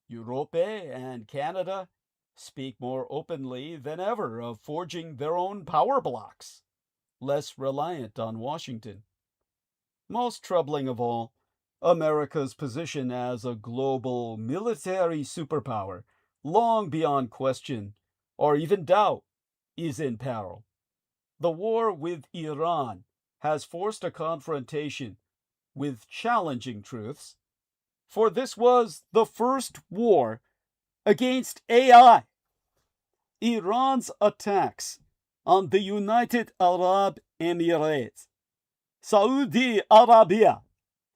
Europe and Canada speak more openly than ever of forging their own power blocks, less reliant on Washington. Most troubling of all, America's position as a global military superpower, long beyond question or even doubt, is in peril. The war with Iran has forced a confrontation with challenging truths, for this was the first war against AI. Iran's attacks on the United Arab Emirates, Saudi Arabia,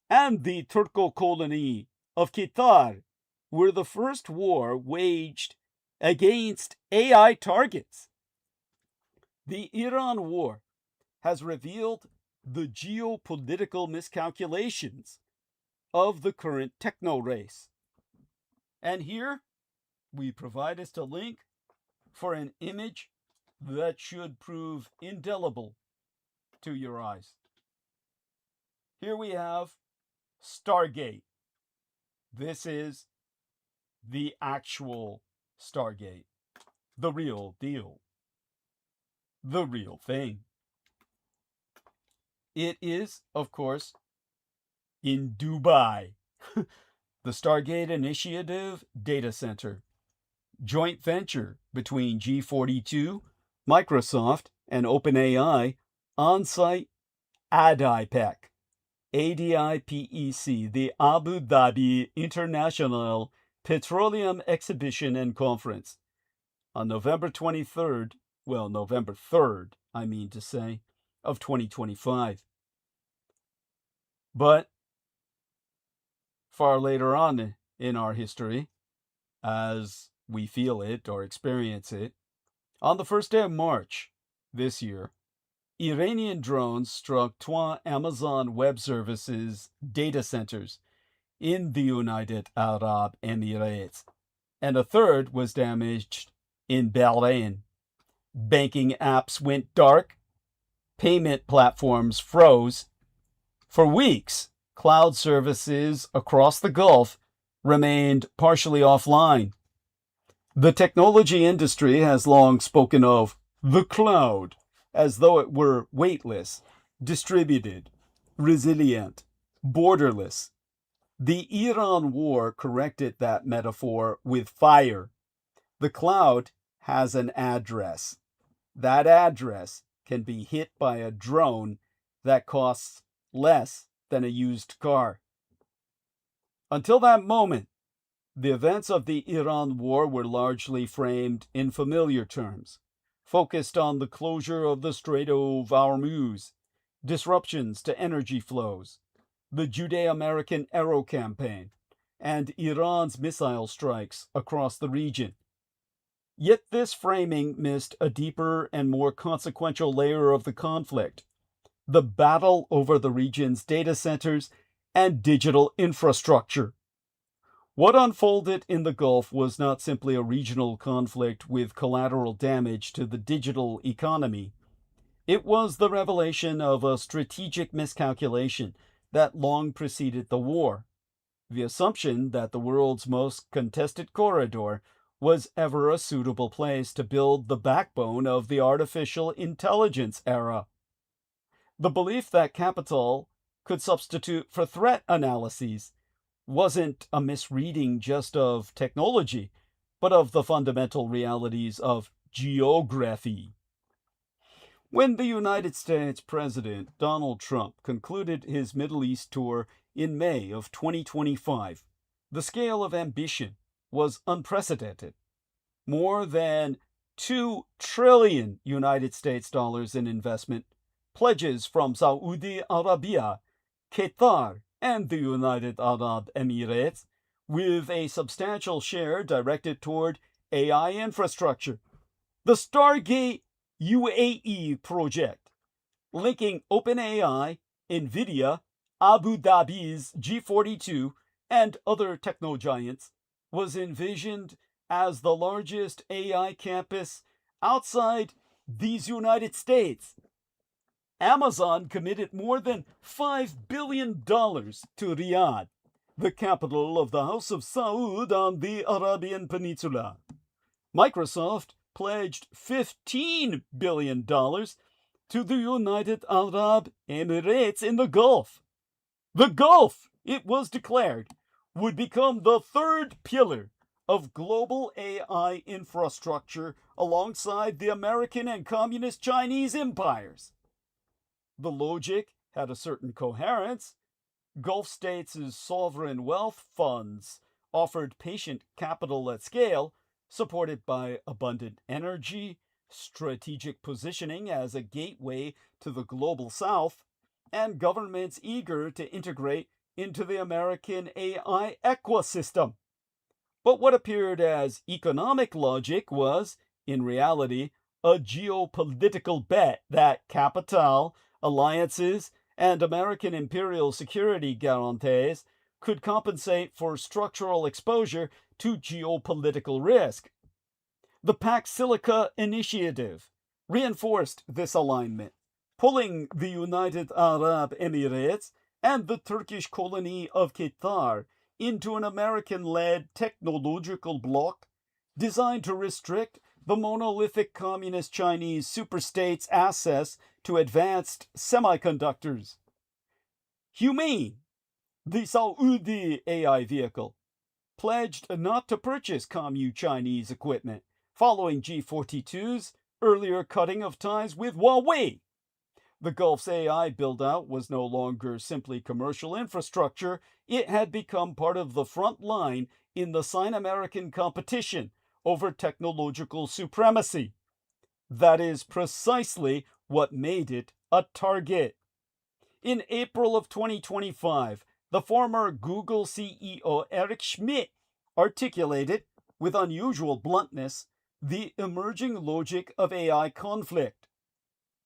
and the Turco colony of Qatar were the first war waged against AI targets. The Iran war has revealed the geopolitical miscalculations of the current techno race. And here we provide us a link for an image that should prove indelible to your eyes. Here we have Stargate. This is the actual Stargate, the real deal, the real thing. It is, of course, in Dubai. The Stargate Initiative Data Center, joint venture between G42, Microsoft, and OpenAI, on-site ADIPEC, ADIPEC, the Abu Dhabi International Petroleum Exhibition and Conference, on November 23rd, November 3rd, I mean to say, of 2025. But far later on in our history, as we feel it or experience it, on the first day of March this year, Iranian drones struck Amazon Web Services data centers in the United Arab Emirates, and a third was damaged in Bahrain. Banking apps went dark, payment platforms froze. For weeks, cloud services across the Gulf remained partially offline. The technology industry has long spoken of the cloud as though it were weightless, distributed, resilient, borderless. The Iran war corrected that metaphor with fire. The cloud has an address. That address can be hit by a drone that costs less than a used car. Until that moment, the events of the Iran war were largely framed in familiar terms, focused on the closure of the Strait of Hormuz, disruptions to energy flows, the Judeo-American Arrow campaign, and Iran's missile strikes across the region. Yet this framing missed a deeper and more consequential layer of the conflict: the battle over the region's data centers and digital infrastructure. What unfolded in the Gulf was not simply a regional conflict with collateral damage to the digital economy. It was the revelation of a strategic miscalculation that long preceded the war: the assumption that the world's most contested corridor was ever a suitable place to build the backbone of the artificial intelligence era. The belief that capital could substitute for threat analyses wasn't a misreading just of technology, but of the fundamental realities of geography. When the United States President Donald Trump concluded his Middle East tour in May of 2025, the scale of ambition was unprecedented. More than $2 trillion United States dollars in investment, pledges from Saudi Arabia, Qatar, and the United Arab Emirates, with a substantial share directed toward AI infrastructure. The Stargate UAE project, linking OpenAI, NVIDIA, Abu Dhabi's G42, and other techno giants, was envisioned as the largest AI campus outside these United States. Amazon committed more than $5 billion to Riyadh, the capital of the House of Saud on the Arabian Peninsula. Microsoft pledged $15 billion to the United Arab Emirates in the Gulf. The Gulf, it was declared, would become the third pillar of global AI infrastructure alongside the American and Communist Chinese empires. The logic had a certain coherence. Gulf states' sovereign wealth funds offered patient capital at scale, supported by abundant energy, strategic positioning as a gateway to the global south, and governments eager to integrate into the American AI ecosystem. But what appeared as economic logic was, in reality, a geopolitical bet that capital, alliances, and American imperial security guarantees could compensate for structural exposure to geopolitical risk. The Pax Silica initiative reinforced this alignment, pulling the United Arab Emirates and the Turkish colony of Qatar into an American-led technological bloc designed to restrict the monolithic communist Chinese superstate's access to advanced semiconductors. Humane, the Saudi AI vehicle, pledged not to purchase Commu Chinese equipment following G42's earlier cutting of ties with Huawei. The Gulf's AI build-out was no longer simply commercial infrastructure. It had become part of the front line in the Sino-American competition over technological supremacy. That is precisely what made it a target. In April of 2025, the former Google CEO Eric Schmidt articulated, with unusual bluntness, the emerging logic of AI conflict.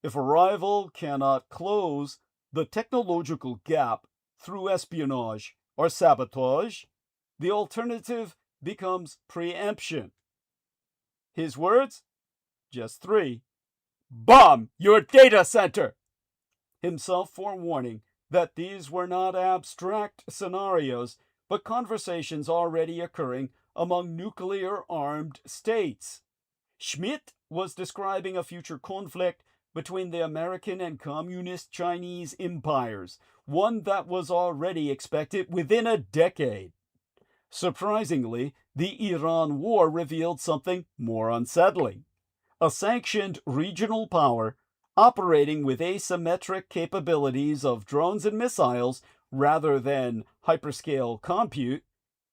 If a rival cannot close the technological gap through espionage or sabotage, the alternative becomes preemption. His words? Just 3. Bomb your data center! Himself forewarning that these were not abstract scenarios, but conversations already occurring among nuclear-armed states. Schmidt was describing a future conflict between the American and communist Chinese empires, one that was already expected within a decade. Surprisingly, the Iran war revealed something more unsettling. A sanctioned regional power operating with asymmetric capabilities of drones and missiles rather than hyperscale compute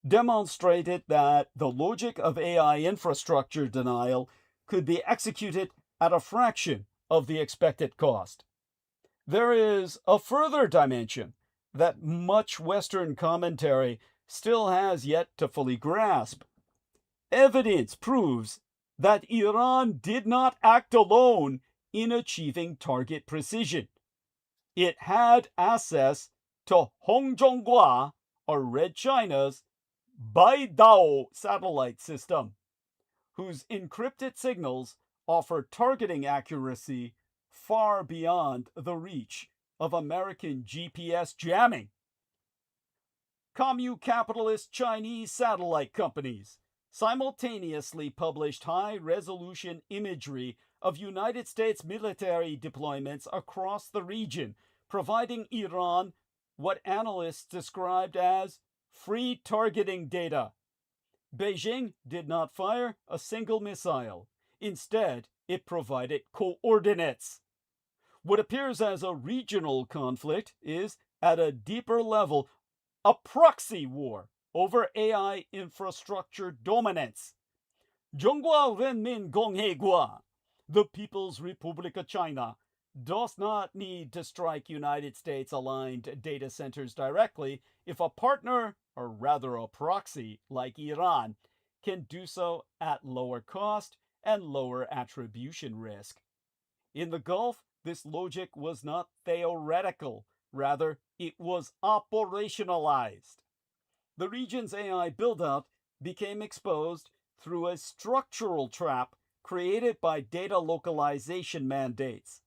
demonstrated that the logic of AI infrastructure denial could be executed at a fraction of the expected cost. There is a further dimension that much Western commentary still has yet to fully grasp. Evidence proves that Iran did not act alone in achieving target precision. It had access to Hongzhonghua, or Red China's, BeiDao satellite system, whose encrypted signals offer targeting accuracy far beyond the reach of American GPS jamming. Commu capitalist Chinese satellite companies simultaneously published high-resolution imagery of United States military deployments across the region, providing Iran what analysts described as free targeting data. Beijing did not fire a single missile. Instead, it provided coordinates. What appears as a regional conflict is, at a deeper level, a proxy war over AI infrastructure dominance. Zhonghua Renmin Gongheigua, the People's Republic of China, does not need to strike United States-aligned data centers directly if a partner, or rather a proxy, like Iran, can do so at lower cost and lower attribution risk. In the Gulf, this logic was not theoretical, rather, it was operationalized. The region's AI build-out became exposed through a structural trap created by data localization mandates.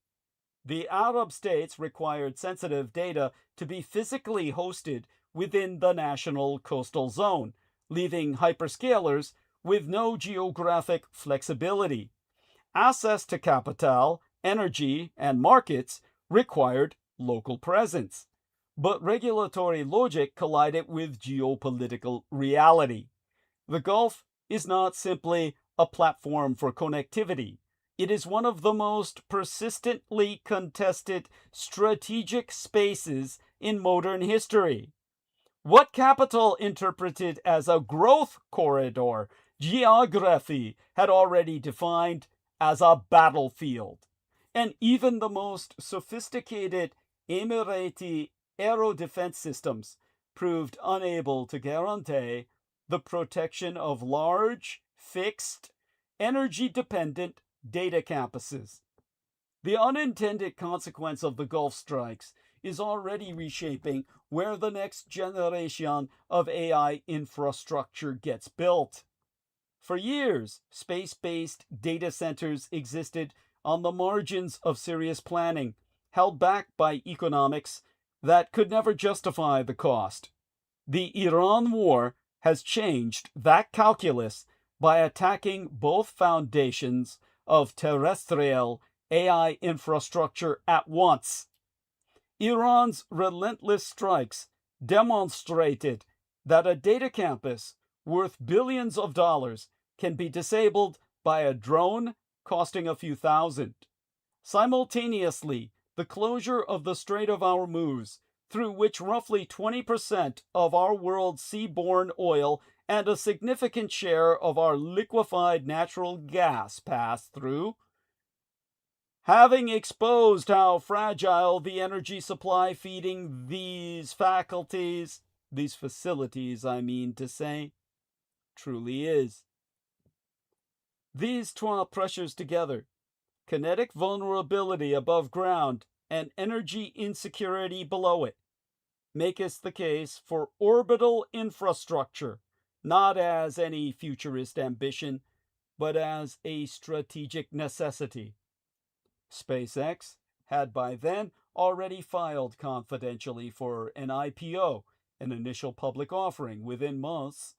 The Arab states required sensitive data to be physically hosted within the national coastal zone, leaving hyperscalers with no geographic flexibility. Access to capital, energy, and markets required local presence. But regulatory logic collided with geopolitical reality. The Gulf is not simply a platform for connectivity. It is one of the most persistently contested strategic spaces in modern history. What capital interpreted as a growth corridor, geography had already defined as a battlefield. And even the most sophisticated Emirati aero defense systems proved unable to guarantee the protection of large, fixed, energy-dependent data campuses. The unintended consequence of the Gulf strikes is already reshaping where the next generation of AI infrastructure gets built. For years, space-based data centers existed on the margins of serious planning, held back by economics that could never justify the cost. The Iran war has changed that calculus by attacking both foundations of terrestrial AI infrastructure at once. Iran's relentless strikes demonstrated that a data campus worth billions of dollars can be disabled by a drone costing a few thousand. Simultaneously, the closure of the Strait of Hormuz, through which roughly 20% of our world's seaborne oil and a significant share of our liquefied natural gas pass through, having exposed how fragile the energy supply feeding these facilities, I mean to say, truly is. These two pressures together, kinetic vulnerability above ground and energy insecurity below it, make us the case for orbital infrastructure, not as any futurist ambition, but as a strategic necessity. SpaceX had by then already filed confidentially for an IPO, an initial public offering, within months,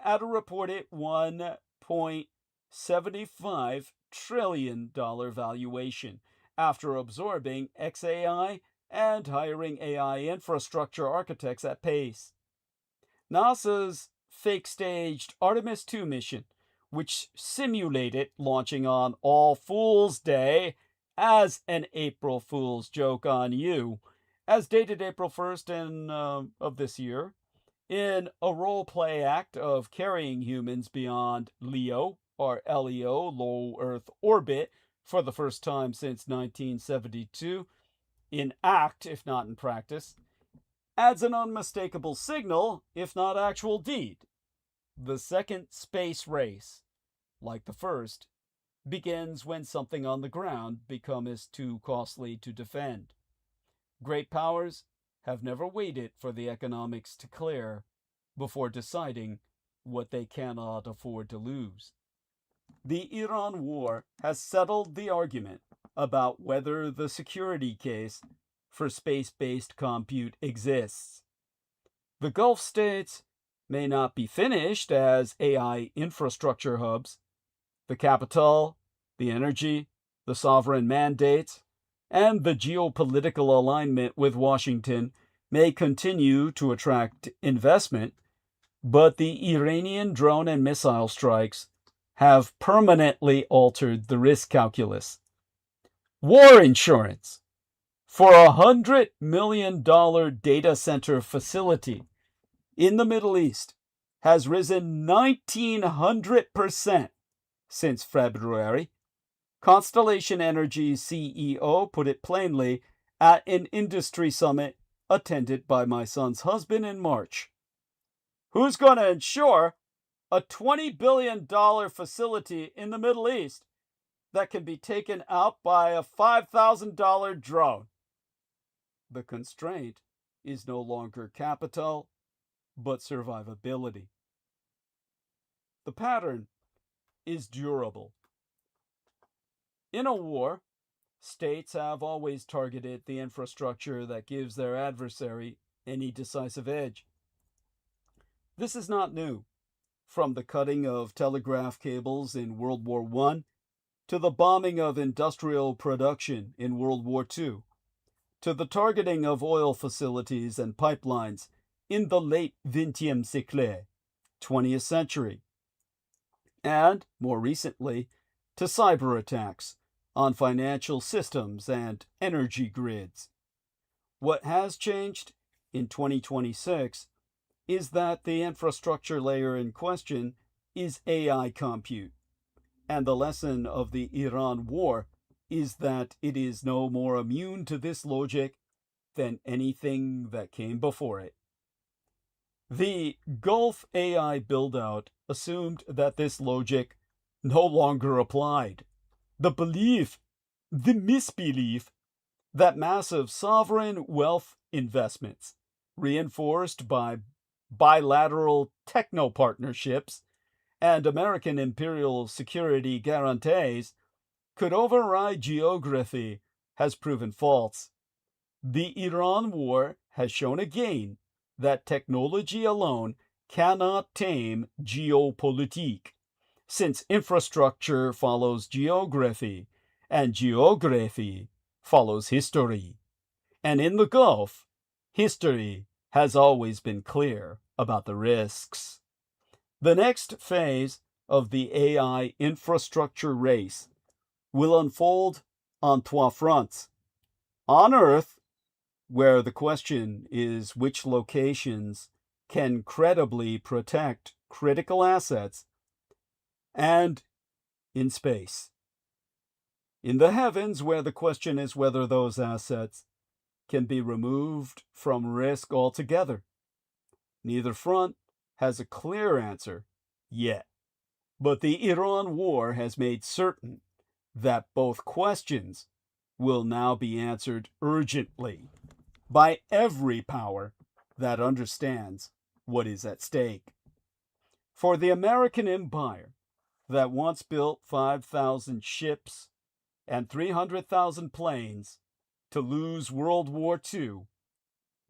at a reported $1.75 trillion valuation, after absorbing xAI and hiring AI infrastructure architects at pace. NASA's fake-staged Artemis II mission, which simulated launching on All Fool's Day as an April Fool's joke on you, as dated April 1st of this year, in a role-play act of carrying humans beyond LEO, or LEO, low Earth orbit, for the first time since 1972, in act, if not in practice, adds an unmistakable signal, if not actual deed. The second space race, like the first, begins when something on the ground becomes too costly to defend. Great powers have never waited for the economics to clear before deciding what they cannot afford to lose. The Iran war has settled the argument about whether the security case for space-based compute exists. The Gulf states may not be finished as AI infrastructure hubs. The capital, the energy, the sovereign mandates, and the geopolitical alignment with Washington may continue to attract investment, but the Iranian drone and missile strikes have permanently altered the risk calculus. War insurance for a $100 million data center facility in the Middle East has risen 1,900% since February. Constellation Energy's CEO put it plainly at an industry summit attended by my son's husband in March. Who's going to insure a $20 billion facility in the Middle East that can be taken out by a $5,000 drone? The constraint is no longer capital, but survivability. The pattern is durable. In a war, states have always targeted the infrastructure that gives their adversary any decisive edge. This is not new. From the cutting of telegraph cables in World War I to the bombing of industrial production in World War II, to the targeting of oil facilities and pipelines in the late 20e siècle, 20th century, and, more recently, to cyber attacks on financial systems and energy grids. What has changed in 2026 is that the infrastructure layer in question is AI compute, and the lesson of the Iran war is that it is no more immune to this logic than anything that came before it. The Gulf AI build-out assumed that this logic no longer applied. The misbelief that massive sovereign wealth investments, reinforced by bilateral techno-partnerships and American imperial security guarantees, could override geography has proven false. The Iran war has shown again that technology alone cannot tame geopolitik, since infrastructure follows geography, and geography follows history. And in the Gulf, history has always been clear about the risks. The next phase of the AI infrastructure race will unfold on trois fronts. On Earth, where the question is which locations can credibly protect critical assets, and in space. In the heavens, where the question is whether those assets can be removed from risk altogether. Neither front has a clear answer yet, but the Iran war has made certain that both questions will now be answered urgently by every power that understands what is at stake. For the American empire that once built 5,000 ships and 300,000 planes to lose World War II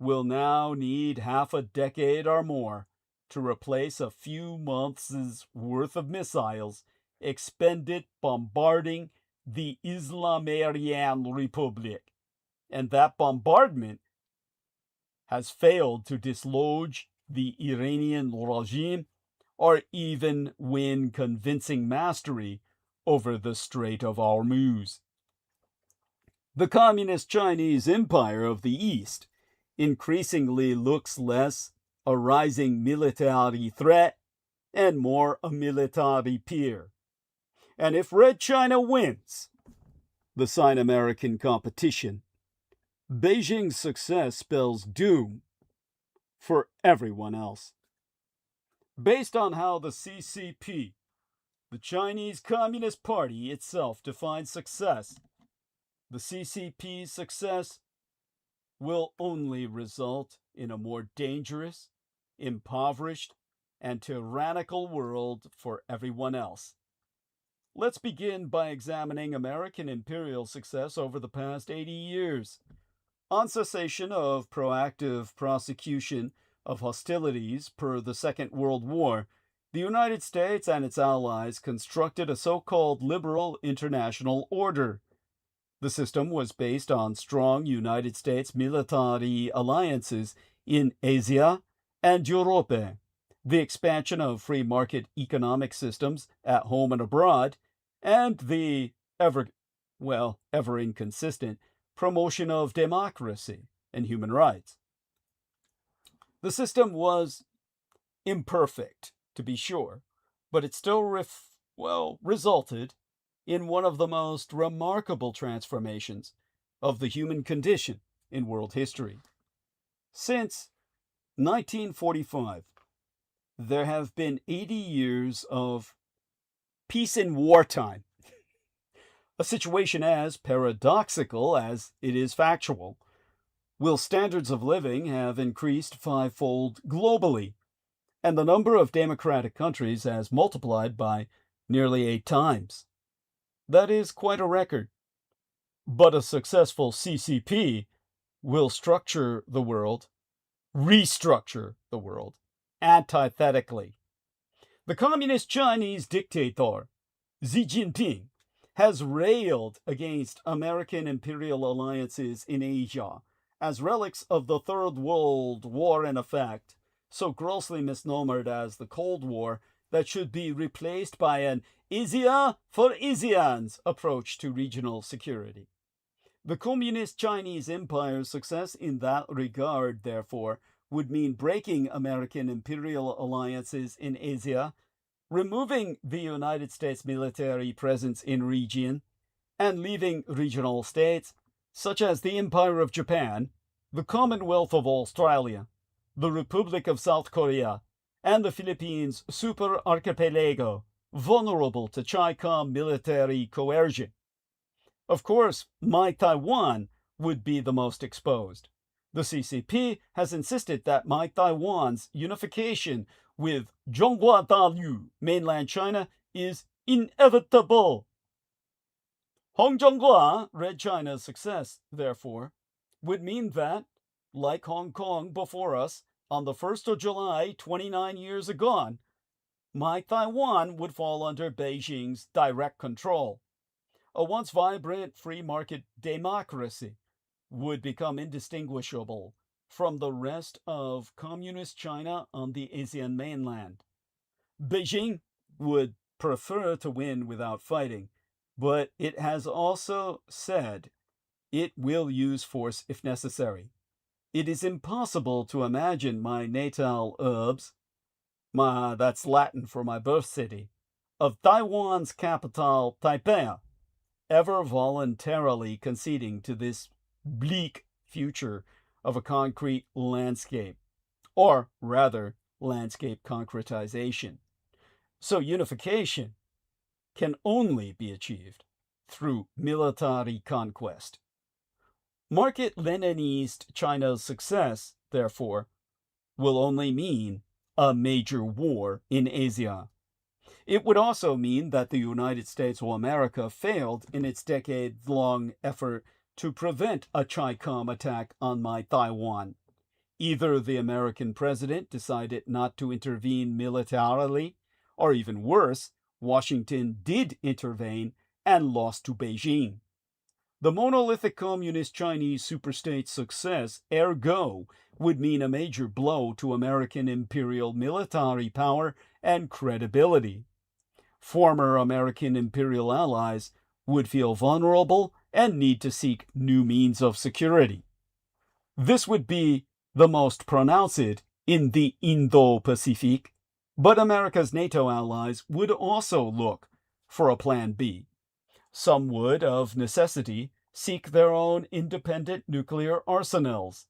will now need half a decade or more to replace a few months' worth of missiles expended bombarding the Islamic Republic. And that bombardment has failed to dislodge the Iranian regime or even win convincing mastery over the Strait of Hormuz. The Communist Chinese Empire of the East increasingly looks less a rising military threat and more a military peer. And if Red China wins the Sino-American competition, Beijing's success spells doom for everyone else. Based on how the CCP, the Chinese Communist Party itself, defines success, the CCP's success will only result in a more dangerous, impoverished, and tyrannical world for everyone else. Let's begin by examining American imperial success over the past 80 years. On cessation of proactive prosecution of hostilities per the Second World War, the United States and its allies constructed a so-called liberal international order. The system was based on strong United States military alliances in Asia and Europe, the expansion of free market economic systems at home and abroad, and the ever inconsistent promotion of democracy and human rights. The system was imperfect, to be sure, but it still resulted in one of the most remarkable transformations of the human condition in world history. Since 1945, there have been 80 years of peace in wartime, a situation as paradoxical as it is factual. Will standards of living have increased fivefold globally, and the number of democratic countries has multiplied by nearly 8 times. That is quite a record. But a successful CCP will restructure the world, antithetically. The communist Chinese dictator, Xi Jinping, has railed against American imperial alliances in Asia as relics of the Third World War in effect, so grossly misnomered as the Cold War, that should be replaced by an Asia for ASEAN's approach to regional security. The Communist Chinese Empire's success in that regard, therefore, would mean breaking American imperial alliances in Asia, removing the United States military presence in region, and leaving regional states such as the Empire of Japan, the Commonwealth of Australia, the Republic of South Korea, and the Philippines super archipelago vulnerable to Chi-Com military coercion. Of course, my Taiwan would be the most exposed. The CCP has insisted that my Taiwan's unification with Zhonghua-Dalu, mainland China, is inevitable. Hong Zhonghua, Red China's success, therefore, would mean that, like Hong Kong before us, on the 1st of July, 29 years agone, my Taiwan would fall under Beijing's direct control. A once vibrant free market democracy would become indistinguishable from the rest of communist China on the Asian mainland. Beijing would prefer to win without fighting, but it has also said it will use force if necessary. It is impossible to imagine my natal herbs, that's Latin for my birth city, of Taiwan's capital, Taipei, ever voluntarily conceding to this bleak future of a concrete landscape, or rather, landscape concretization. So unification can only be achieved through military conquest. Market Leninist China's success, therefore, will only mean a major war in Asia. It would also mean that the United States of America failed in its decade-long effort to prevent a Chi-Com attack on my Taiwan. Either the American president decided not to intervene militarily, or even worse, Washington did intervene and lost to Beijing. The monolithic communist Chinese superstate's success, ergo, would mean a major blow to American imperial military power and credibility. Former American imperial allies would feel vulnerable and need to seek new means of security. This would be the most pronounced in the Indo-Pacific, but America's NATO allies would also look for a plan B. Some would, of necessity, seek their own independent nuclear arsenals.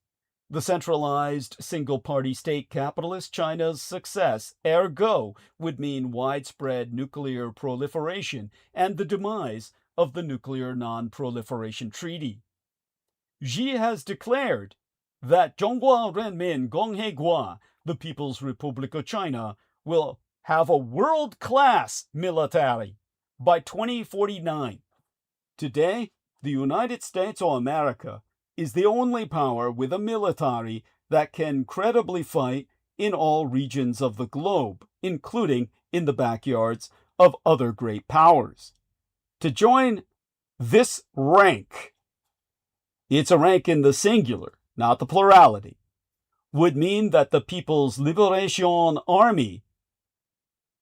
The centralized single-party state capitalist China's success, ergo, would mean widespread nuclear proliferation and the demise of the Nuclear Non-Proliferation Treaty. Xi has declared that Zhonghua Renmin Gonghe, the People's Republic of China, will have a world-class military by 2049. Today, the United States of America is the only power with a military that can credibly fight in all regions of the globe, including in the backyards of other great powers. To join this rank, it's a rank in the singular, not the plurality, would mean that the People's Liberation Army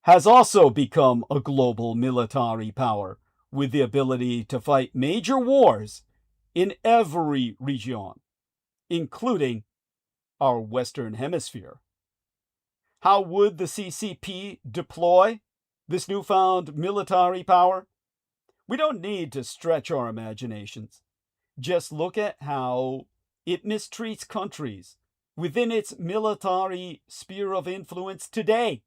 has also become a global military power with the ability to fight major wars in every region, including our Western Hemisphere. How would the CCP deploy this newfound military power? We don't need to stretch our imaginations. Just look at how it mistreats countries within its military sphere of influence today,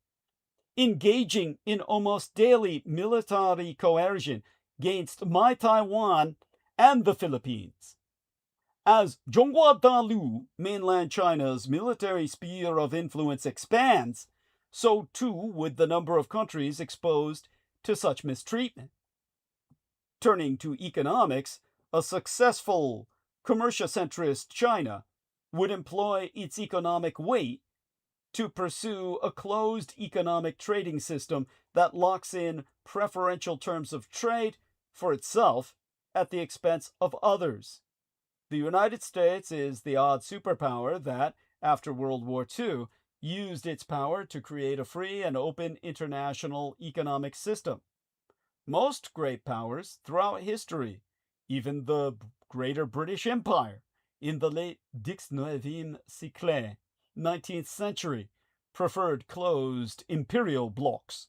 engaging in almost daily military coercion against my Taiwan and the Philippines. As Zhonghua-Dalu, mainland China's military sphere of influence expands, so too would the number of countries exposed to such mistreatment. Turning to economics, a successful commercial-centrist China would employ its economic weight to pursue a closed economic trading system that locks in preferential terms of trade for itself at the expense of others. The United States is the odd superpower that, after World War II, used its power to create a free and open international economic system. Most great powers throughout history, even the Greater British Empire in the late 19e siècle, 19th century, preferred closed imperial blocks.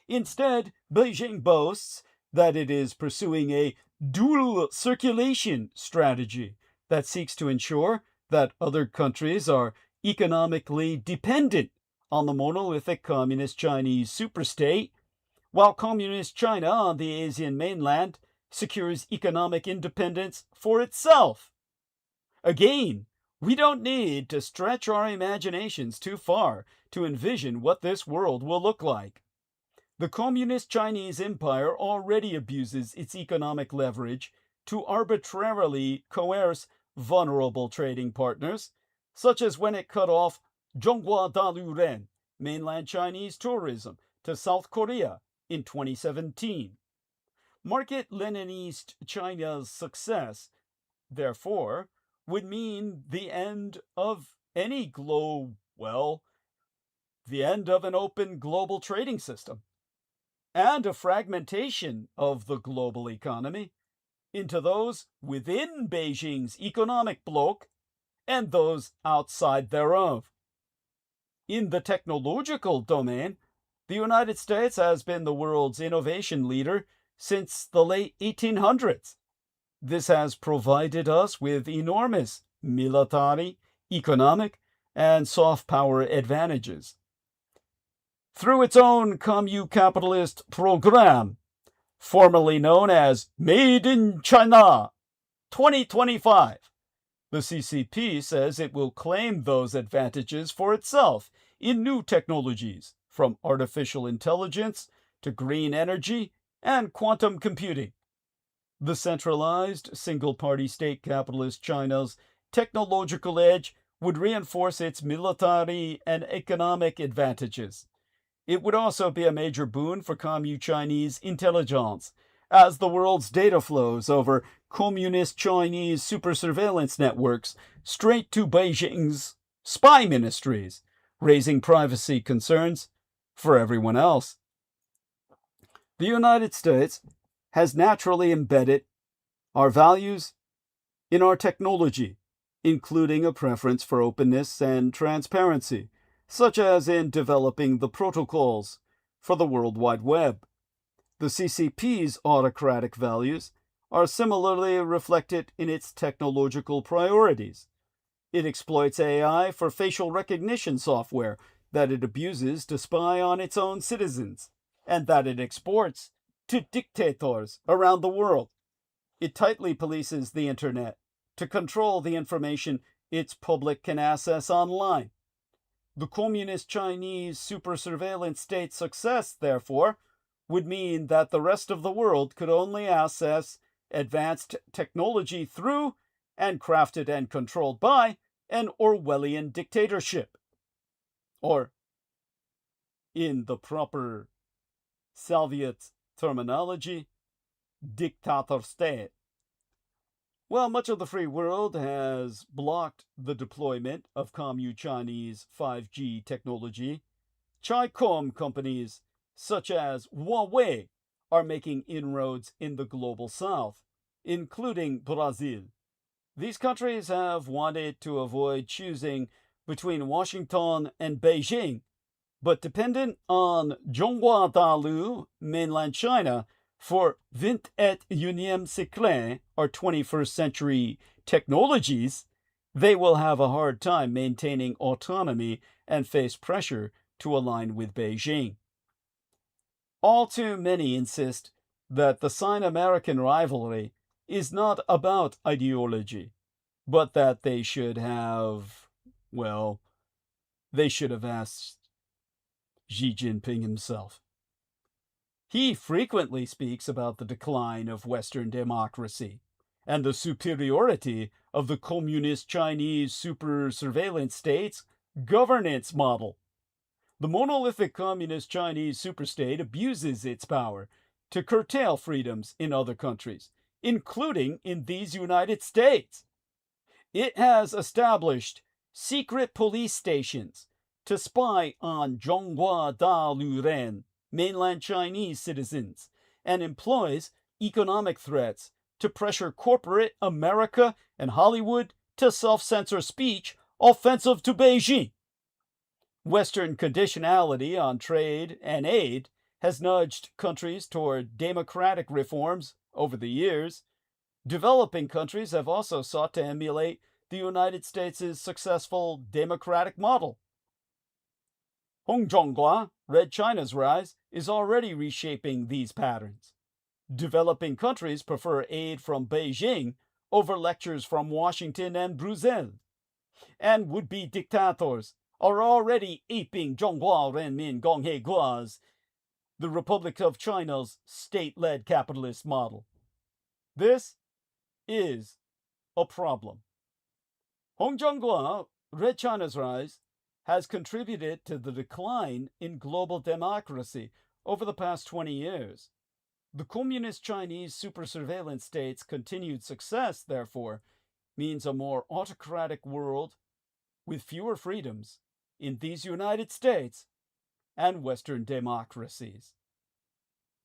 Instead, Beijing boasts that it is pursuing a dual circulation strategy that seeks to ensure that other countries are economically dependent on the monolithic communist Chinese superstate, while communist China on the Asian mainland secures economic independence for itself. Again, we don't need to stretch our imaginations too far to envision what this world will look like. The communist Chinese empire already abuses its economic leverage to arbitrarily coerce vulnerable trading partners, such as when it cut off Zhonghua Dalu-Ren, mainland Chinese tourism, to South Korea in 2017. Market Leninist China's success, therefore, would mean the end of any the end of an open global trading system, and a fragmentation of the global economy into those within Beijing's economic bloc and those outside thereof. In the technological domain, the United States has been the world's innovation leader since the late 1800s. This has provided us with enormous military, economic, and soft power advantages. Through its own commu-capitalist program, formerly known as Made in China 2025, the CCP says it will claim those advantages for itself in new technologies, from artificial intelligence to green energy and quantum computing. The centralized, single-party state capitalist China's technological edge would reinforce its military and economic advantages. It would also be a major boon for Commu-Chinese intelligence, as the world's data flows over communist Chinese super surveillance networks straight to Beijing's spy ministries, raising privacy concerns for everyone else. The United States has naturally embedded our values in our technology, including a preference for openness and transparency, such as in developing the protocols for the World Wide Web. The CCP's autocratic values are similarly reflected in its technological priorities. It exploits AI for facial recognition software that it abuses to spy on its own citizens, and that it exports to dictators around the world. It tightly polices the internet to control the information its public can access online. The communist Chinese super surveillance state's success, therefore, would mean that the rest of the world could only access advanced technology through and crafted and controlled by an Orwellian dictatorship, or, in the proper Soviet terminology, dictator state. While much of the free world has blocked the deployment of Commu-Chinese 5G technology, Chi-Com companies such as Huawei are making inroads in the global south, including Brazil. These countries have wanted to avoid choosing between Washington and Beijing, but dependent on Zhonghua Dalu, mainland China, for 21e siècle, or 21st century technologies, they will have a hard time maintaining autonomy and face pressure to align with Beijing. All too many insist that the Sino-American rivalry is not about ideology, but that they should have asked Xi Jinping himself. He frequently speaks about the decline of Western democracy and the superiority of the communist Chinese super surveillance state's governance model. The monolithic communist Chinese superstate abuses its power to curtail freedoms in other countries, including in these United States. It has established secret police stations to spy on Zhonghua Dalu-Ren, mainland Chinese citizens, and employs economic threats to pressure corporate America and Hollywood to self-censor speech offensive to Beijing. Western conditionality on trade and aid has nudged countries toward democratic reforms over the years. Developing countries have also sought to emulate the United States' successful democratic model. Hong Zhonghua, Red China's rise, is already reshaping these patterns. Developing countries prefer aid from Beijing over lectures from Washington and Brussels. And would-be dictators are already aping Zhonghua Renmin Gonghe Gua's, the Republic of China's state-led capitalist model. This is a problem. Hong Zhonghua, Red China's rise, has contributed to the decline in global democracy over the past 20 years. The communist Chinese super surveillance state's continued success, therefore, means a more autocratic world with fewer freedoms in these United States and Western democracies.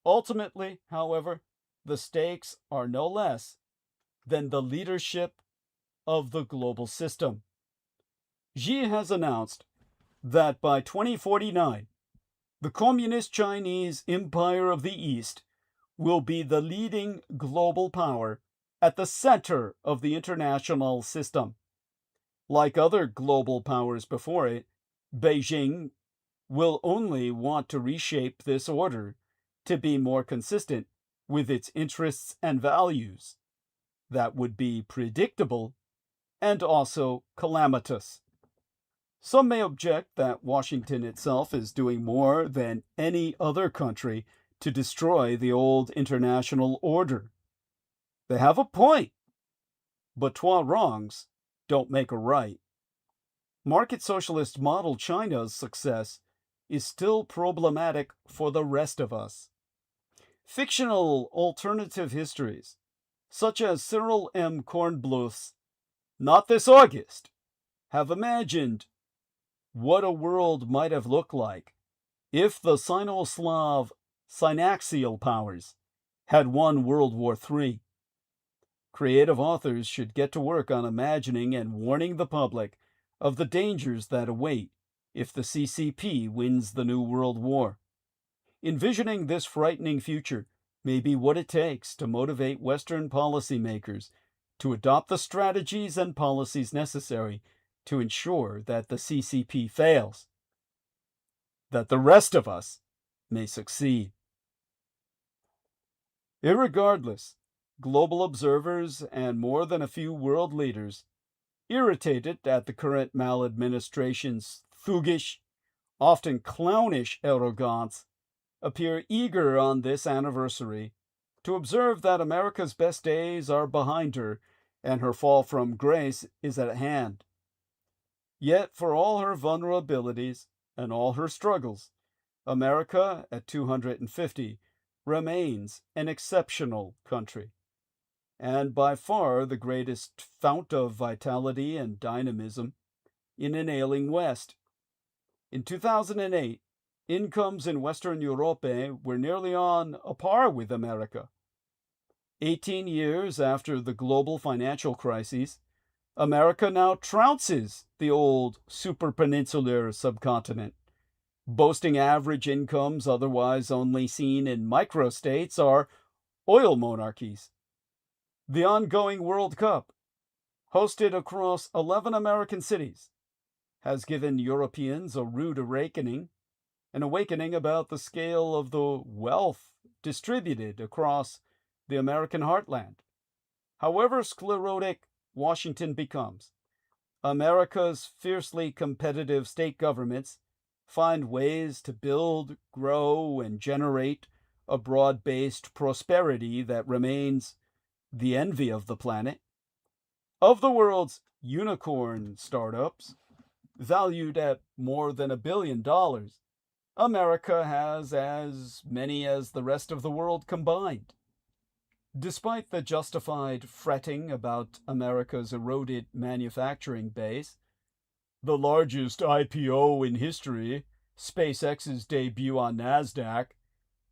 Ultimately, however, the stakes are no less than the leadership of the global system. Xi has announced that by 2049, the Communist Chinese Empire of the East will be the leading global power at the center of the international system. Like other global powers before it, Beijing will only want to reshape this order to be more consistent with its interests and values. That would be predictable and also calamitous. Some may object that Washington itself is doing more than any other country to destroy the old international order. They have a point, but twa wrongs don't make a right. Market socialist model China's success is still problematic for the rest of us. Fictional alternative histories, such as Cyril M. Kornbluth's Not This August, have imagined what a world might have looked like if the Sino-Slav synaxial powers had won World War III. Creative authors should get to work on imagining and warning the public of the dangers that await if the CCP wins the New World War. Envisioning this frightening future may be what it takes to motivate Western policymakers to adopt the strategies and policies necessary to ensure that the CCP fails, that the rest of us may succeed. Irregardless, global observers and more than a few world leaders, irritated at the current maladministration's thuggish, often clownish arrogance, appear eager on this anniversary to observe that America's best days are behind her and her fall from grace is at hand. Yet, for all her vulnerabilities and all her struggles, America at 250 remains an exceptional country, and by far the greatest fount of vitality and dynamism in an ailing West. In 2008, incomes in Western Europe were nearly on a par with America. 18 years after the global financial crisis, America now trounces the old super-peninsular subcontinent, boasting average incomes otherwise only seen in microstates or oil monarchies. The ongoing World Cup, hosted across 11 American cities, has given Europeans a rude awakening, an awakening about the scale of the wealth distributed across the American heartland. However sclerotic Washington becomes, America's fiercely competitive state governments find ways to build, grow, and generate a broad-based prosperity that remains the envy of the planet. Of the world's unicorn startups, valued at more than $1 billion, America has as many as the rest of the world combined. Despite the justified fretting about America's eroded manufacturing base, the largest IPO in history, SpaceX's debut on NASDAQ,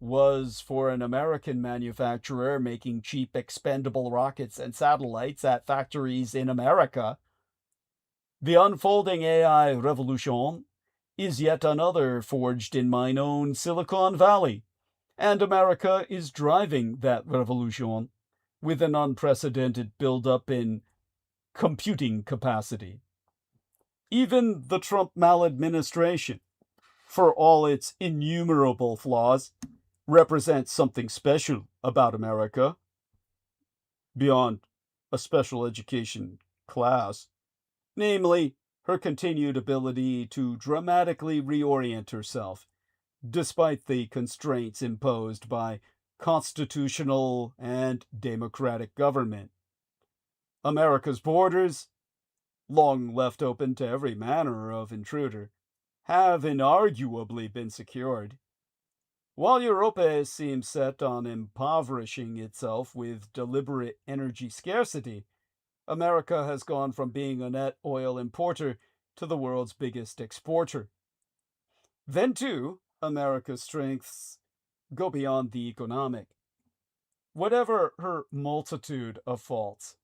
was for an American manufacturer making cheap expendable rockets and satellites at factories in America. The unfolding AI revolution is yet another forged in mine own Silicon Valley, and America is driving that revolution with an unprecedented buildup in computing capacity. Even the Trump maladministration, for all its innumerable flaws, represents something special about America, beyond a special education class, namely her continued ability to dramatically reorient herself, despite the constraints imposed by constitutional and democratic government. America's borders, long left open to every manner of intruder, have inarguably been secured. While Europa seems set on impoverishing itself with deliberate energy scarcity, America has gone from being a net oil importer to the world's biggest exporter. Then, too, America's strengths go beyond the economic. Whatever her multitude of faults,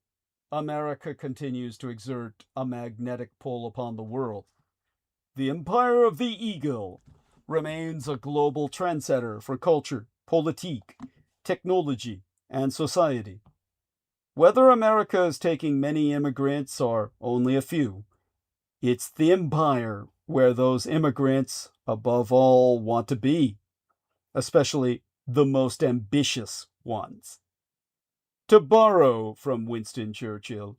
America continues to exert a magnetic pull upon the world. The empire of the eagle remains a global trendsetter for culture, politik, technology, and society. Whether America is taking many immigrants or only a few, it's the empire where those immigrants, above all, want to be, especially the most ambitious ones. To borrow from Winston Churchill,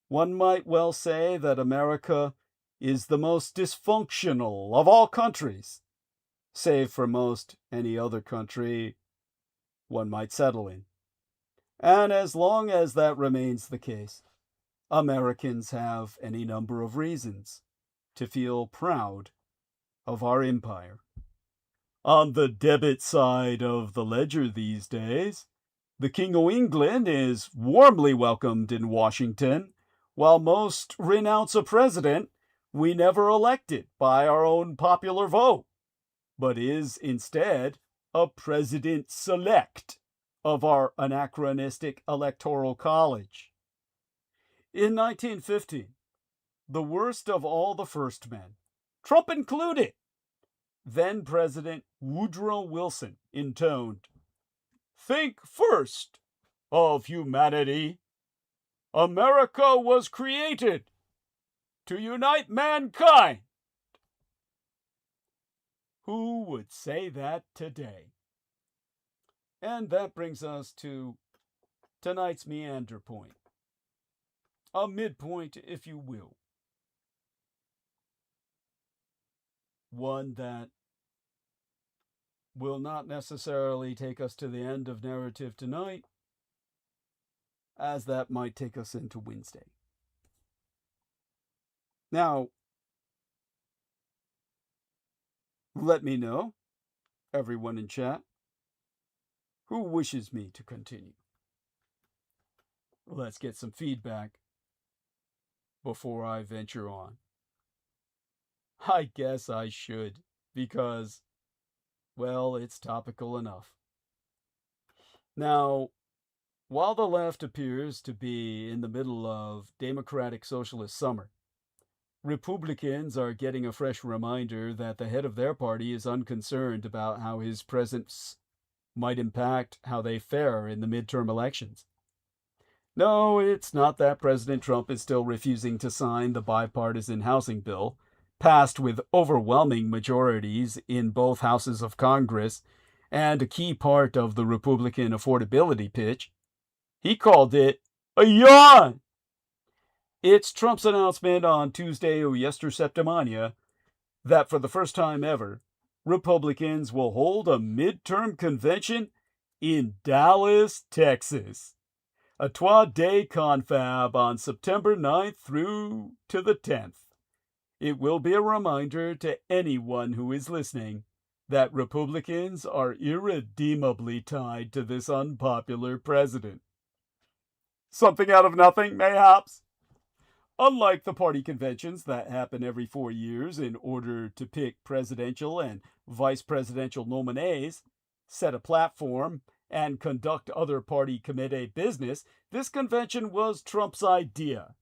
one might well say that America is the most dysfunctional of all countries, save for most any other country one might settle in. And as long as that remains the case, Americans have any number of reasons to feel proud of our empire. On the debit side of the ledger these days, the King of England is warmly welcomed in Washington, while most renounce a president we never elected by our own popular vote, but is instead a president-select of our anachronistic electoral college. In 1950, the worst of all the first men, Trump included, then-President Woodrow Wilson intoned, "Think first of humanity. America was created to unite mankind." Who would say that today? And that brings us to tonight's meander point. A midpoint, if you will. One that will not necessarily take us to the end of narrative tonight, as that might take us into Wednesday. Now, let me know, everyone in chat, who wishes me to continue. Let's get some feedback before I venture on. I guess I should, because, well, it's topical enough. Now, while the left appears to be in the middle of democratic socialist summer, Republicans are getting a fresh reminder that the head of their party is unconcerned about how his presence might impact how they fare in the midterm elections. No, it's not that President Trump is still refusing to sign the bipartisan housing bill, passed with overwhelming majorities in both houses of Congress, and a key part of the Republican affordability pitch. He called it a yawn. It's Trump's announcement on Tuesday or Septimania that for the first time ever, Republicans will hold a midterm convention in Dallas, Texas. A Twa-day confab on September 9th through to the 10th. It will be a reminder to anyone who is listening that Republicans are irredeemably tied to this unpopular president. Something out of nothing, mayhaps? Unlike the party conventions that happen every 4 years in order to pick presidential and vice presidential nominees, set a platform, and conduct other party committee business, this convention was Trump's idea,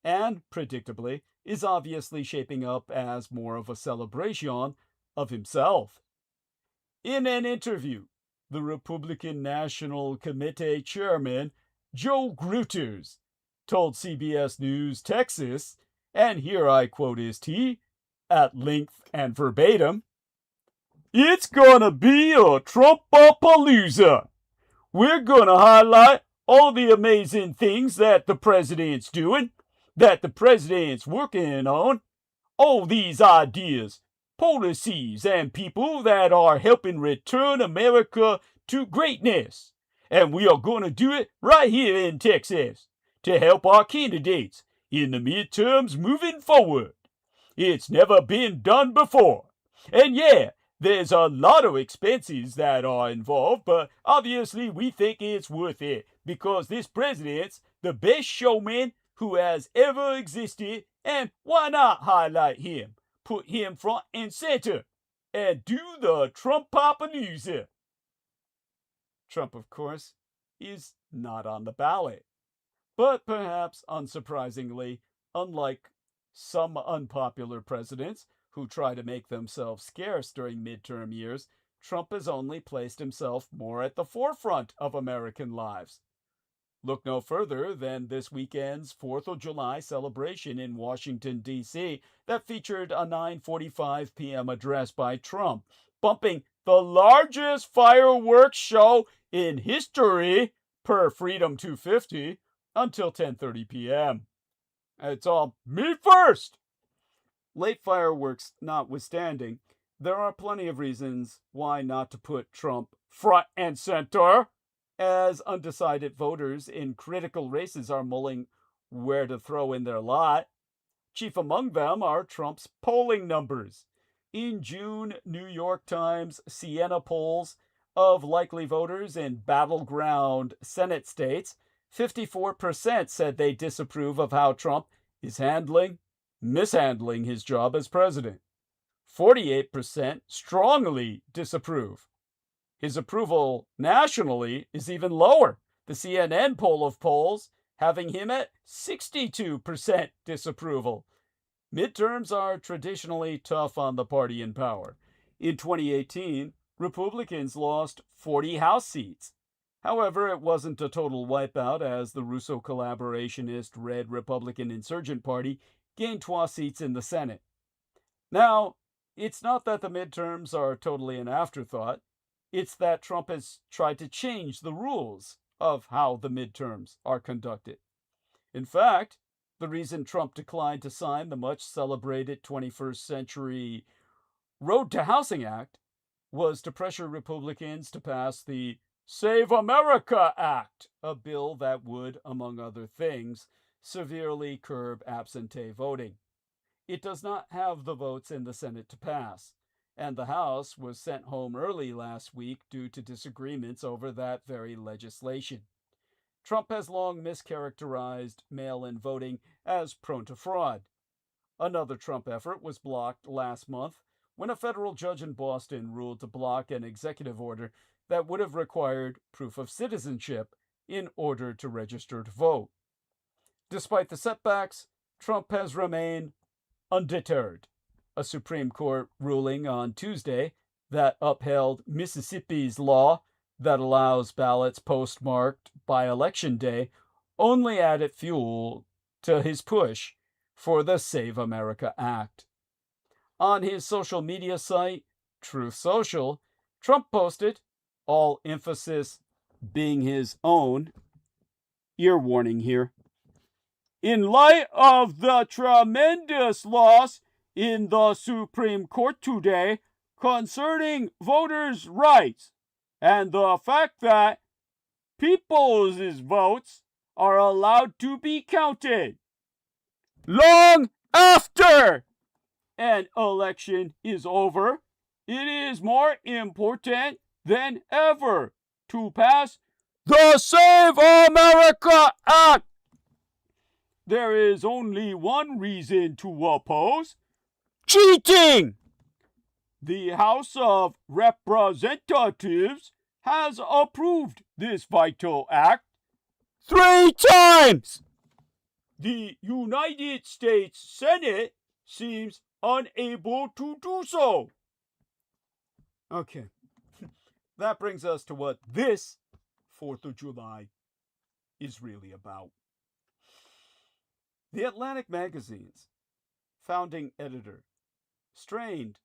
and, predictably, is obviously shaping up as more of a celebration of himself. In an interview, the Republican National Committee Chairman, Joe Gruters, told CBS News Texas, and here I quote his T, at length and verbatim, "It's gonna be a Trump-a-palooza. We're gonna highlight all the amazing things that the president's doing, that the president's working on, all these ideas, policies, and people that are helping return America to greatness. And we are going to do it right here in Texas to help our candidates in the midterms moving forward. It's never been done before. And yeah, there's a lot of expenses that are involved, but obviously we think it's worth it because this president's the best showman who has ever existed, and why not highlight him, put him front and center, and do the Trump-a-palooza." Trump, of course, is not on the ballot. But perhaps unsurprisingly, unlike some unpopular presidents who try to make themselves scarce during midterm years, Trump has only placed himself more at the forefront of American lives. Look no further than this weekend's 4th of July celebration in Washington, D.C. that featured a 9:45 p.m. address by Trump, bumping the largest fireworks show in history per Freedom 250 until 10:30 p.m. It's all me first! Late fireworks notwithstanding, there are plenty of reasons why not to put Trump front and center, as undecided voters in critical races are mulling where to throw in their lot. Chief among them are Trump's polling numbers. In June, New York Times Siena polls of likely voters in battleground Senate states, 54% said they disapprove of how Trump is mishandling his job as president. 48% strongly disapprove. His approval nationally is even lower. The CNN poll of polls having him at 62% disapproval. Midterms are traditionally tough on the party in power. In 2018, Republicans lost 40 House seats. However, it wasn't a total wipeout as the Russo collaborationist Red Republican Insurgent Party gained 12 seats in the Senate. Now, it's not that the midterms are totally an afterthought. It's that Trump has tried to change the rules of how the midterms are conducted. In fact, the reason Trump declined to sign the much celebrated 21st century Road to Housing Act was to pressure Republicans to pass the Save America Act, a bill that would, among other things, severely curb absentee voting. It does not have the votes in the Senate to pass, and the House was sent home early last week due to disagreements over that very legislation. Trump has long mischaracterized mail-in voting as prone to fraud. Another Trump effort was blocked last month when a federal judge in Boston ruled to block an executive order that would have required proof of citizenship in order to register to vote. Despite the setbacks, Trump has remained undeterred. A Supreme Court ruling on Tuesday that upheld Mississippi's law that allows ballots postmarked by Election Day only added fuel to his push for the Save America Act. On his social media site, Truth Social, Trump posted, all emphasis being his own, ear warning here, "In light of the tremendous loss in the Supreme Court today concerning voters' rights and the fact that people's votes are allowed to be counted long after an election is over, it is more important than ever to pass the Save America Act. There is only one reason to oppose: cheating. The House of Representatives has approved this vital act 3 times. The United States Senate seems unable to do so." Okay, that brings us to what this 4th of July is really about. The Atlantic magazine's founding editor strained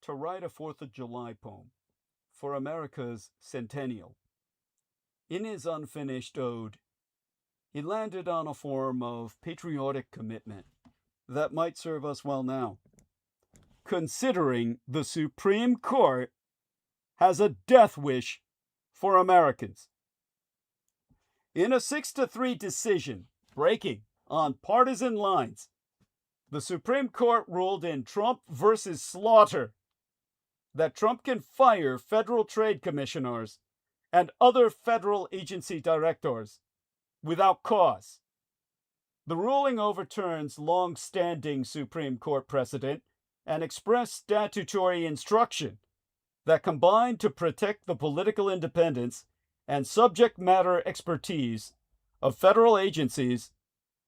to write a 4th of July poem for America's centennial. In his unfinished ode, he landed on a form of patriotic commitment that might serve us well now, considering the Supreme Court has a death wish for Americans. In a 6-3 decision, breaking on partisan lines, the Supreme Court ruled in Trump versus Slaughter that Trump can fire federal trade commissioners and other federal agency directors without cause. The ruling overturns long-standing Supreme Court precedent and express statutory instruction that combine to protect the political independence and subject matter expertise of federal agencies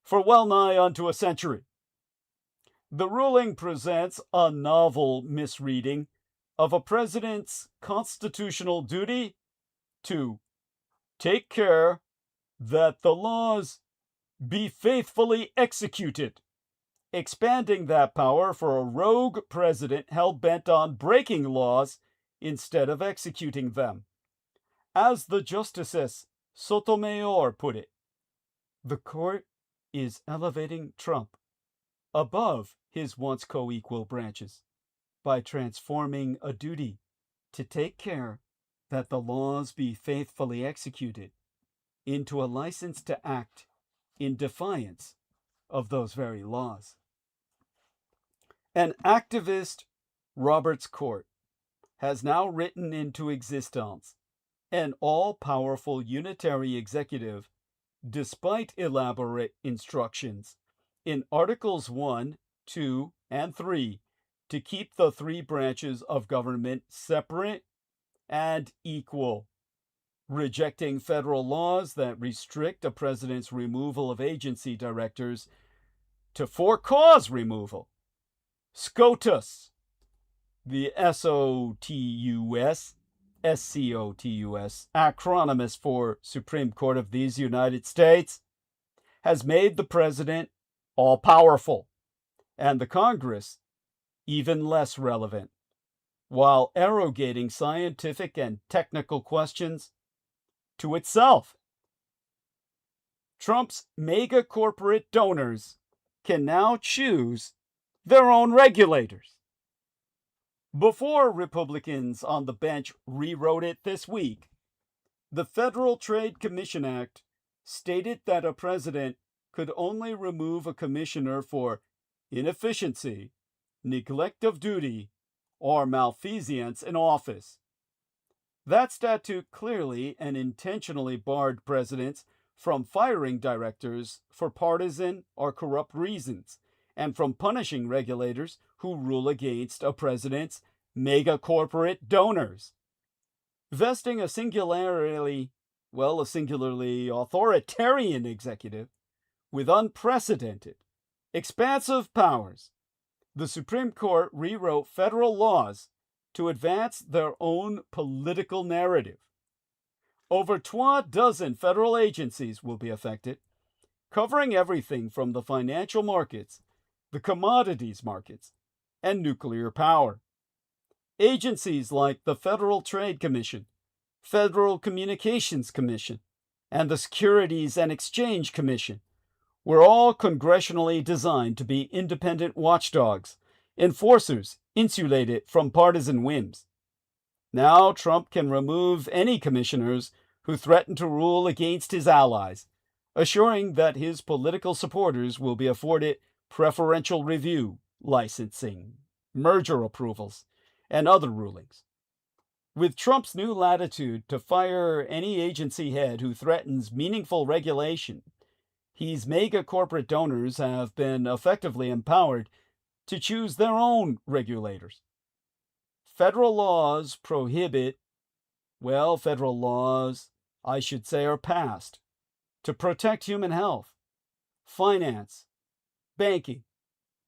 for well nigh unto a century. The ruling presents a novel misreading of a president's constitutional duty to take care that the laws be faithfully executed, expanding that power for a rogue president hell-bent on breaking laws instead of executing them. As the Justices Sotomayor put it, the court is elevating Trump above his once co-equal branches by transforming a duty to take care that the laws be faithfully executed into a license to act in defiance of those very laws. An activist Roberts Court has now written into existence an all-powerful unitary executive despite elaborate instructions in Articles 1, 2, and 3 to keep the three branches of government separate and equal, rejecting federal laws that restrict a president's removal of agency directors to for-cause removal. SCOTUS, the SCOTUS, acronymous for Supreme Court of these United States, has made the president all-powerful and the Congress even less relevant, while arrogating scientific and technical questions to itself. Trump's mega corporate donors can now choose their own regulators. Before Republicans on the bench rewrote it this week, the Federal Trade Commission Act stated that a president could only remove a commissioner for inefficiency, neglect of duty, or malfeasance in office. That statute clearly and intentionally barred presidents from firing directors for partisan or corrupt reasons, and from punishing regulators who rule against a president's mega corporate donors. Vesting a singularly authoritarian executive with unprecedented, expansive powers, the Supreme Court rewrote federal laws to advance their own political narrative. Over 24 federal agencies will be affected, covering everything from the financial markets, the commodities markets, and nuclear power. Agencies like the Federal Trade Commission, Federal Communications Commission, and the Securities and Exchange Commission were all congressionally designed to be independent watchdogs, enforcers insulated from partisan whims. Now Trump can remove any commissioners who threaten to rule against his allies, assuring that his political supporters will be afforded preferential review, licensing, merger approvals, and other rulings. With Trump's new latitude to fire any agency head who threatens meaningful regulation, his mega corporate donors have been effectively empowered to choose their own regulators. Federal laws, are passed to protect human health, finance, banking,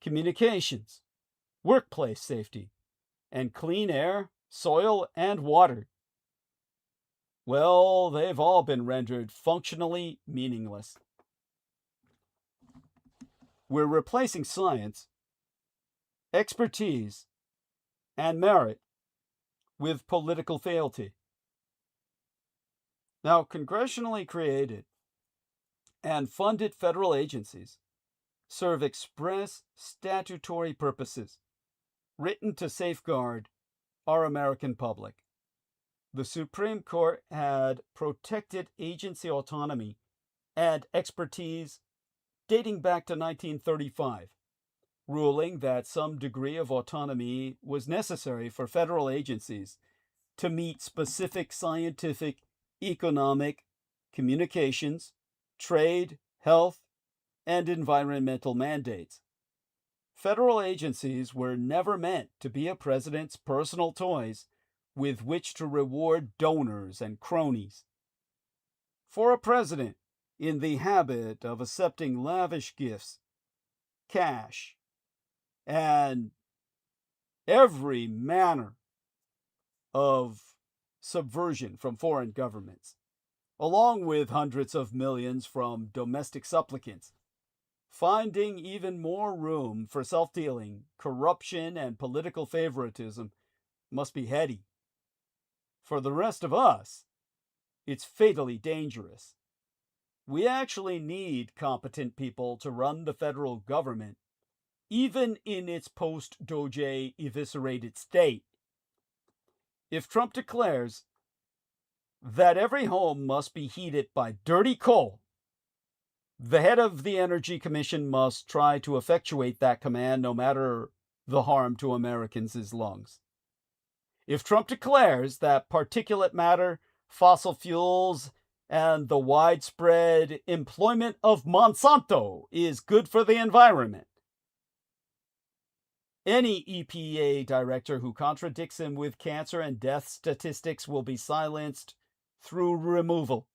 communications, workplace safety, and clean air, soil, and water. Well, they've all been rendered functionally meaningless. We're replacing science, expertise, and merit with political fealty. Now, congressionally created and funded federal agencies serve express statutory purposes written to safeguard our American public. The Supreme Court had protected agency autonomy and expertise dating back to 1935, ruling that some degree of autonomy was necessary for federal agencies to meet specific scientific, economic, communications, trade, health, and environmental mandates. Federal agencies were never meant to be a president's personal toys with which to reward donors and cronies. For a president in the habit of accepting lavish gifts, cash, and every manner of subversion from foreign governments, along with hundreds of millions from domestic supplicants, finding even more room for self-dealing, corruption, and political favoritism must be heady. For the rest of us, it's fatally dangerous. We actually need competent people to run the federal government, even in its post-Doge eviscerated state. If Trump declares that every home must be heated by dirty coal, the head of the Energy Commission must try to effectuate that command no matter the harm to Americans' lungs. If Trump declares that particulate matter, fossil fuels, and the widespread employment of Monsanto is good for the environment, any EPA director who contradicts him with cancer and death statistics will be silenced through removal.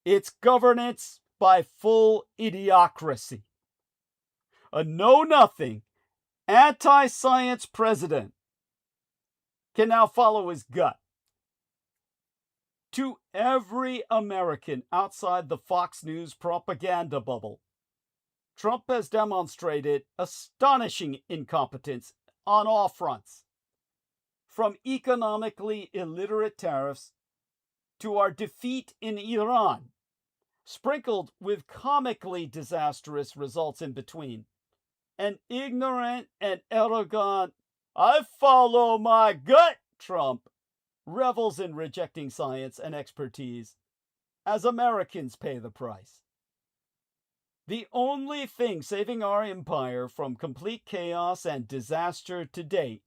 It's governance by full idiocracy. A know-nothing, anti-science president can now follow his gut. To every American outside the Fox News propaganda bubble, Trump has demonstrated astonishing incompetence on all fronts, from economically illiterate tariffs to our defeat in Iran, sprinkled with comically disastrous results in between. An ignorant and arrogant, I follow my gut Trump revels in rejecting science and expertise as Americans pay the price. The only thing saving our empire from complete chaos and disaster to date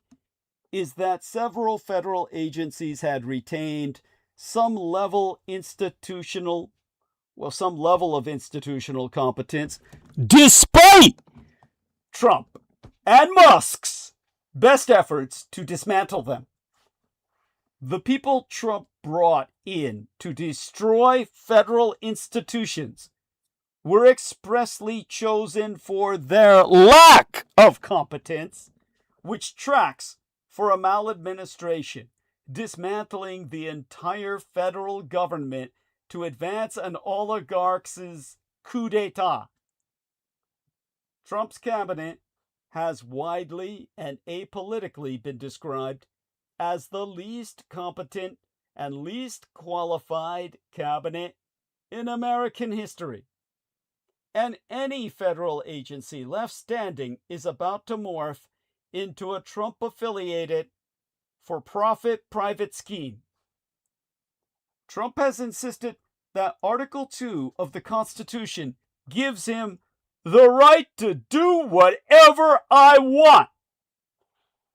is that several federal agencies had retained some level of institutional competence despite Trump and Musk's best efforts to dismantle them. The people Trump brought in to destroy federal institutions were expressly chosen for their lack of competence, which tracks for a maladministration, dismantling the entire federal government to advance an oligarch's coup d'etat. Trump's cabinet has widely and apolitically been described as the least competent and least qualified cabinet in American history. And any federal agency left standing is about to morph into a Trump-affiliated, for-profit private scheme. Trump has insisted that Article 2 of the Constitution gives him the right to do whatever I want.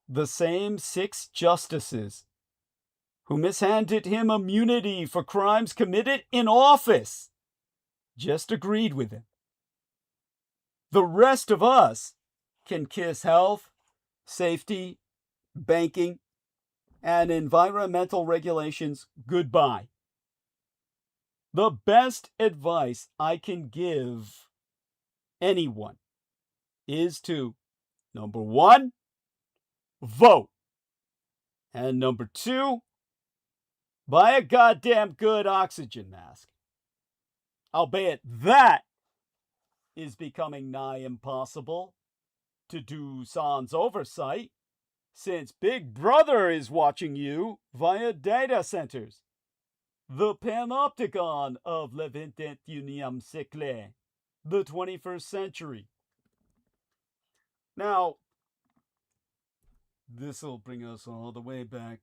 The same 6 justices who mishanded him immunity for crimes committed in office just agreed with him. The rest of us can kiss health, safety, banking, and environmental regulations goodbye. The best advice I can give anyone is to, number 1, vote. And number 2, buy a goddamn good oxygen mask. Albeit that is becoming nigh impossible to do sans oversight, since Big Brother is watching you via data centers. The panopticon of le 21e siècle, the 21st century. Now, this will bring us all the way back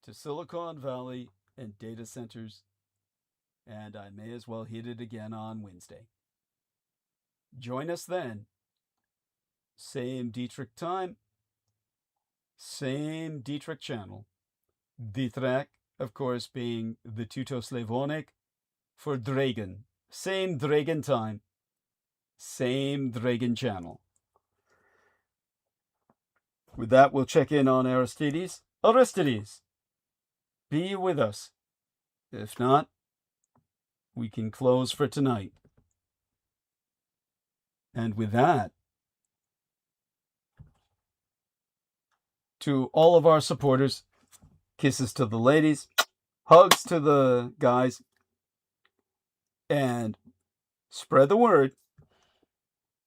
to Silicon Valley and data centers, and I may as well hit it again on Wednesday. Join us then. Same Dietrich time, same Dietrich channel. Dietrich, of course, being the Teuto-Slavonic for dragon. Same dragon time, same dragon channel. With that, we'll check in on Aristides. Aristides, be with us. If not, we can close for tonight. And with that, to all of our supporters, kisses to the ladies, hugs to the guys, and spread the word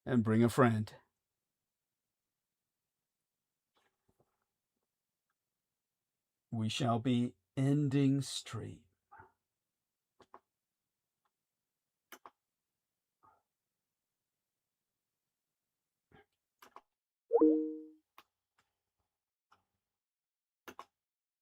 and bring a friend. We shall be ending stream.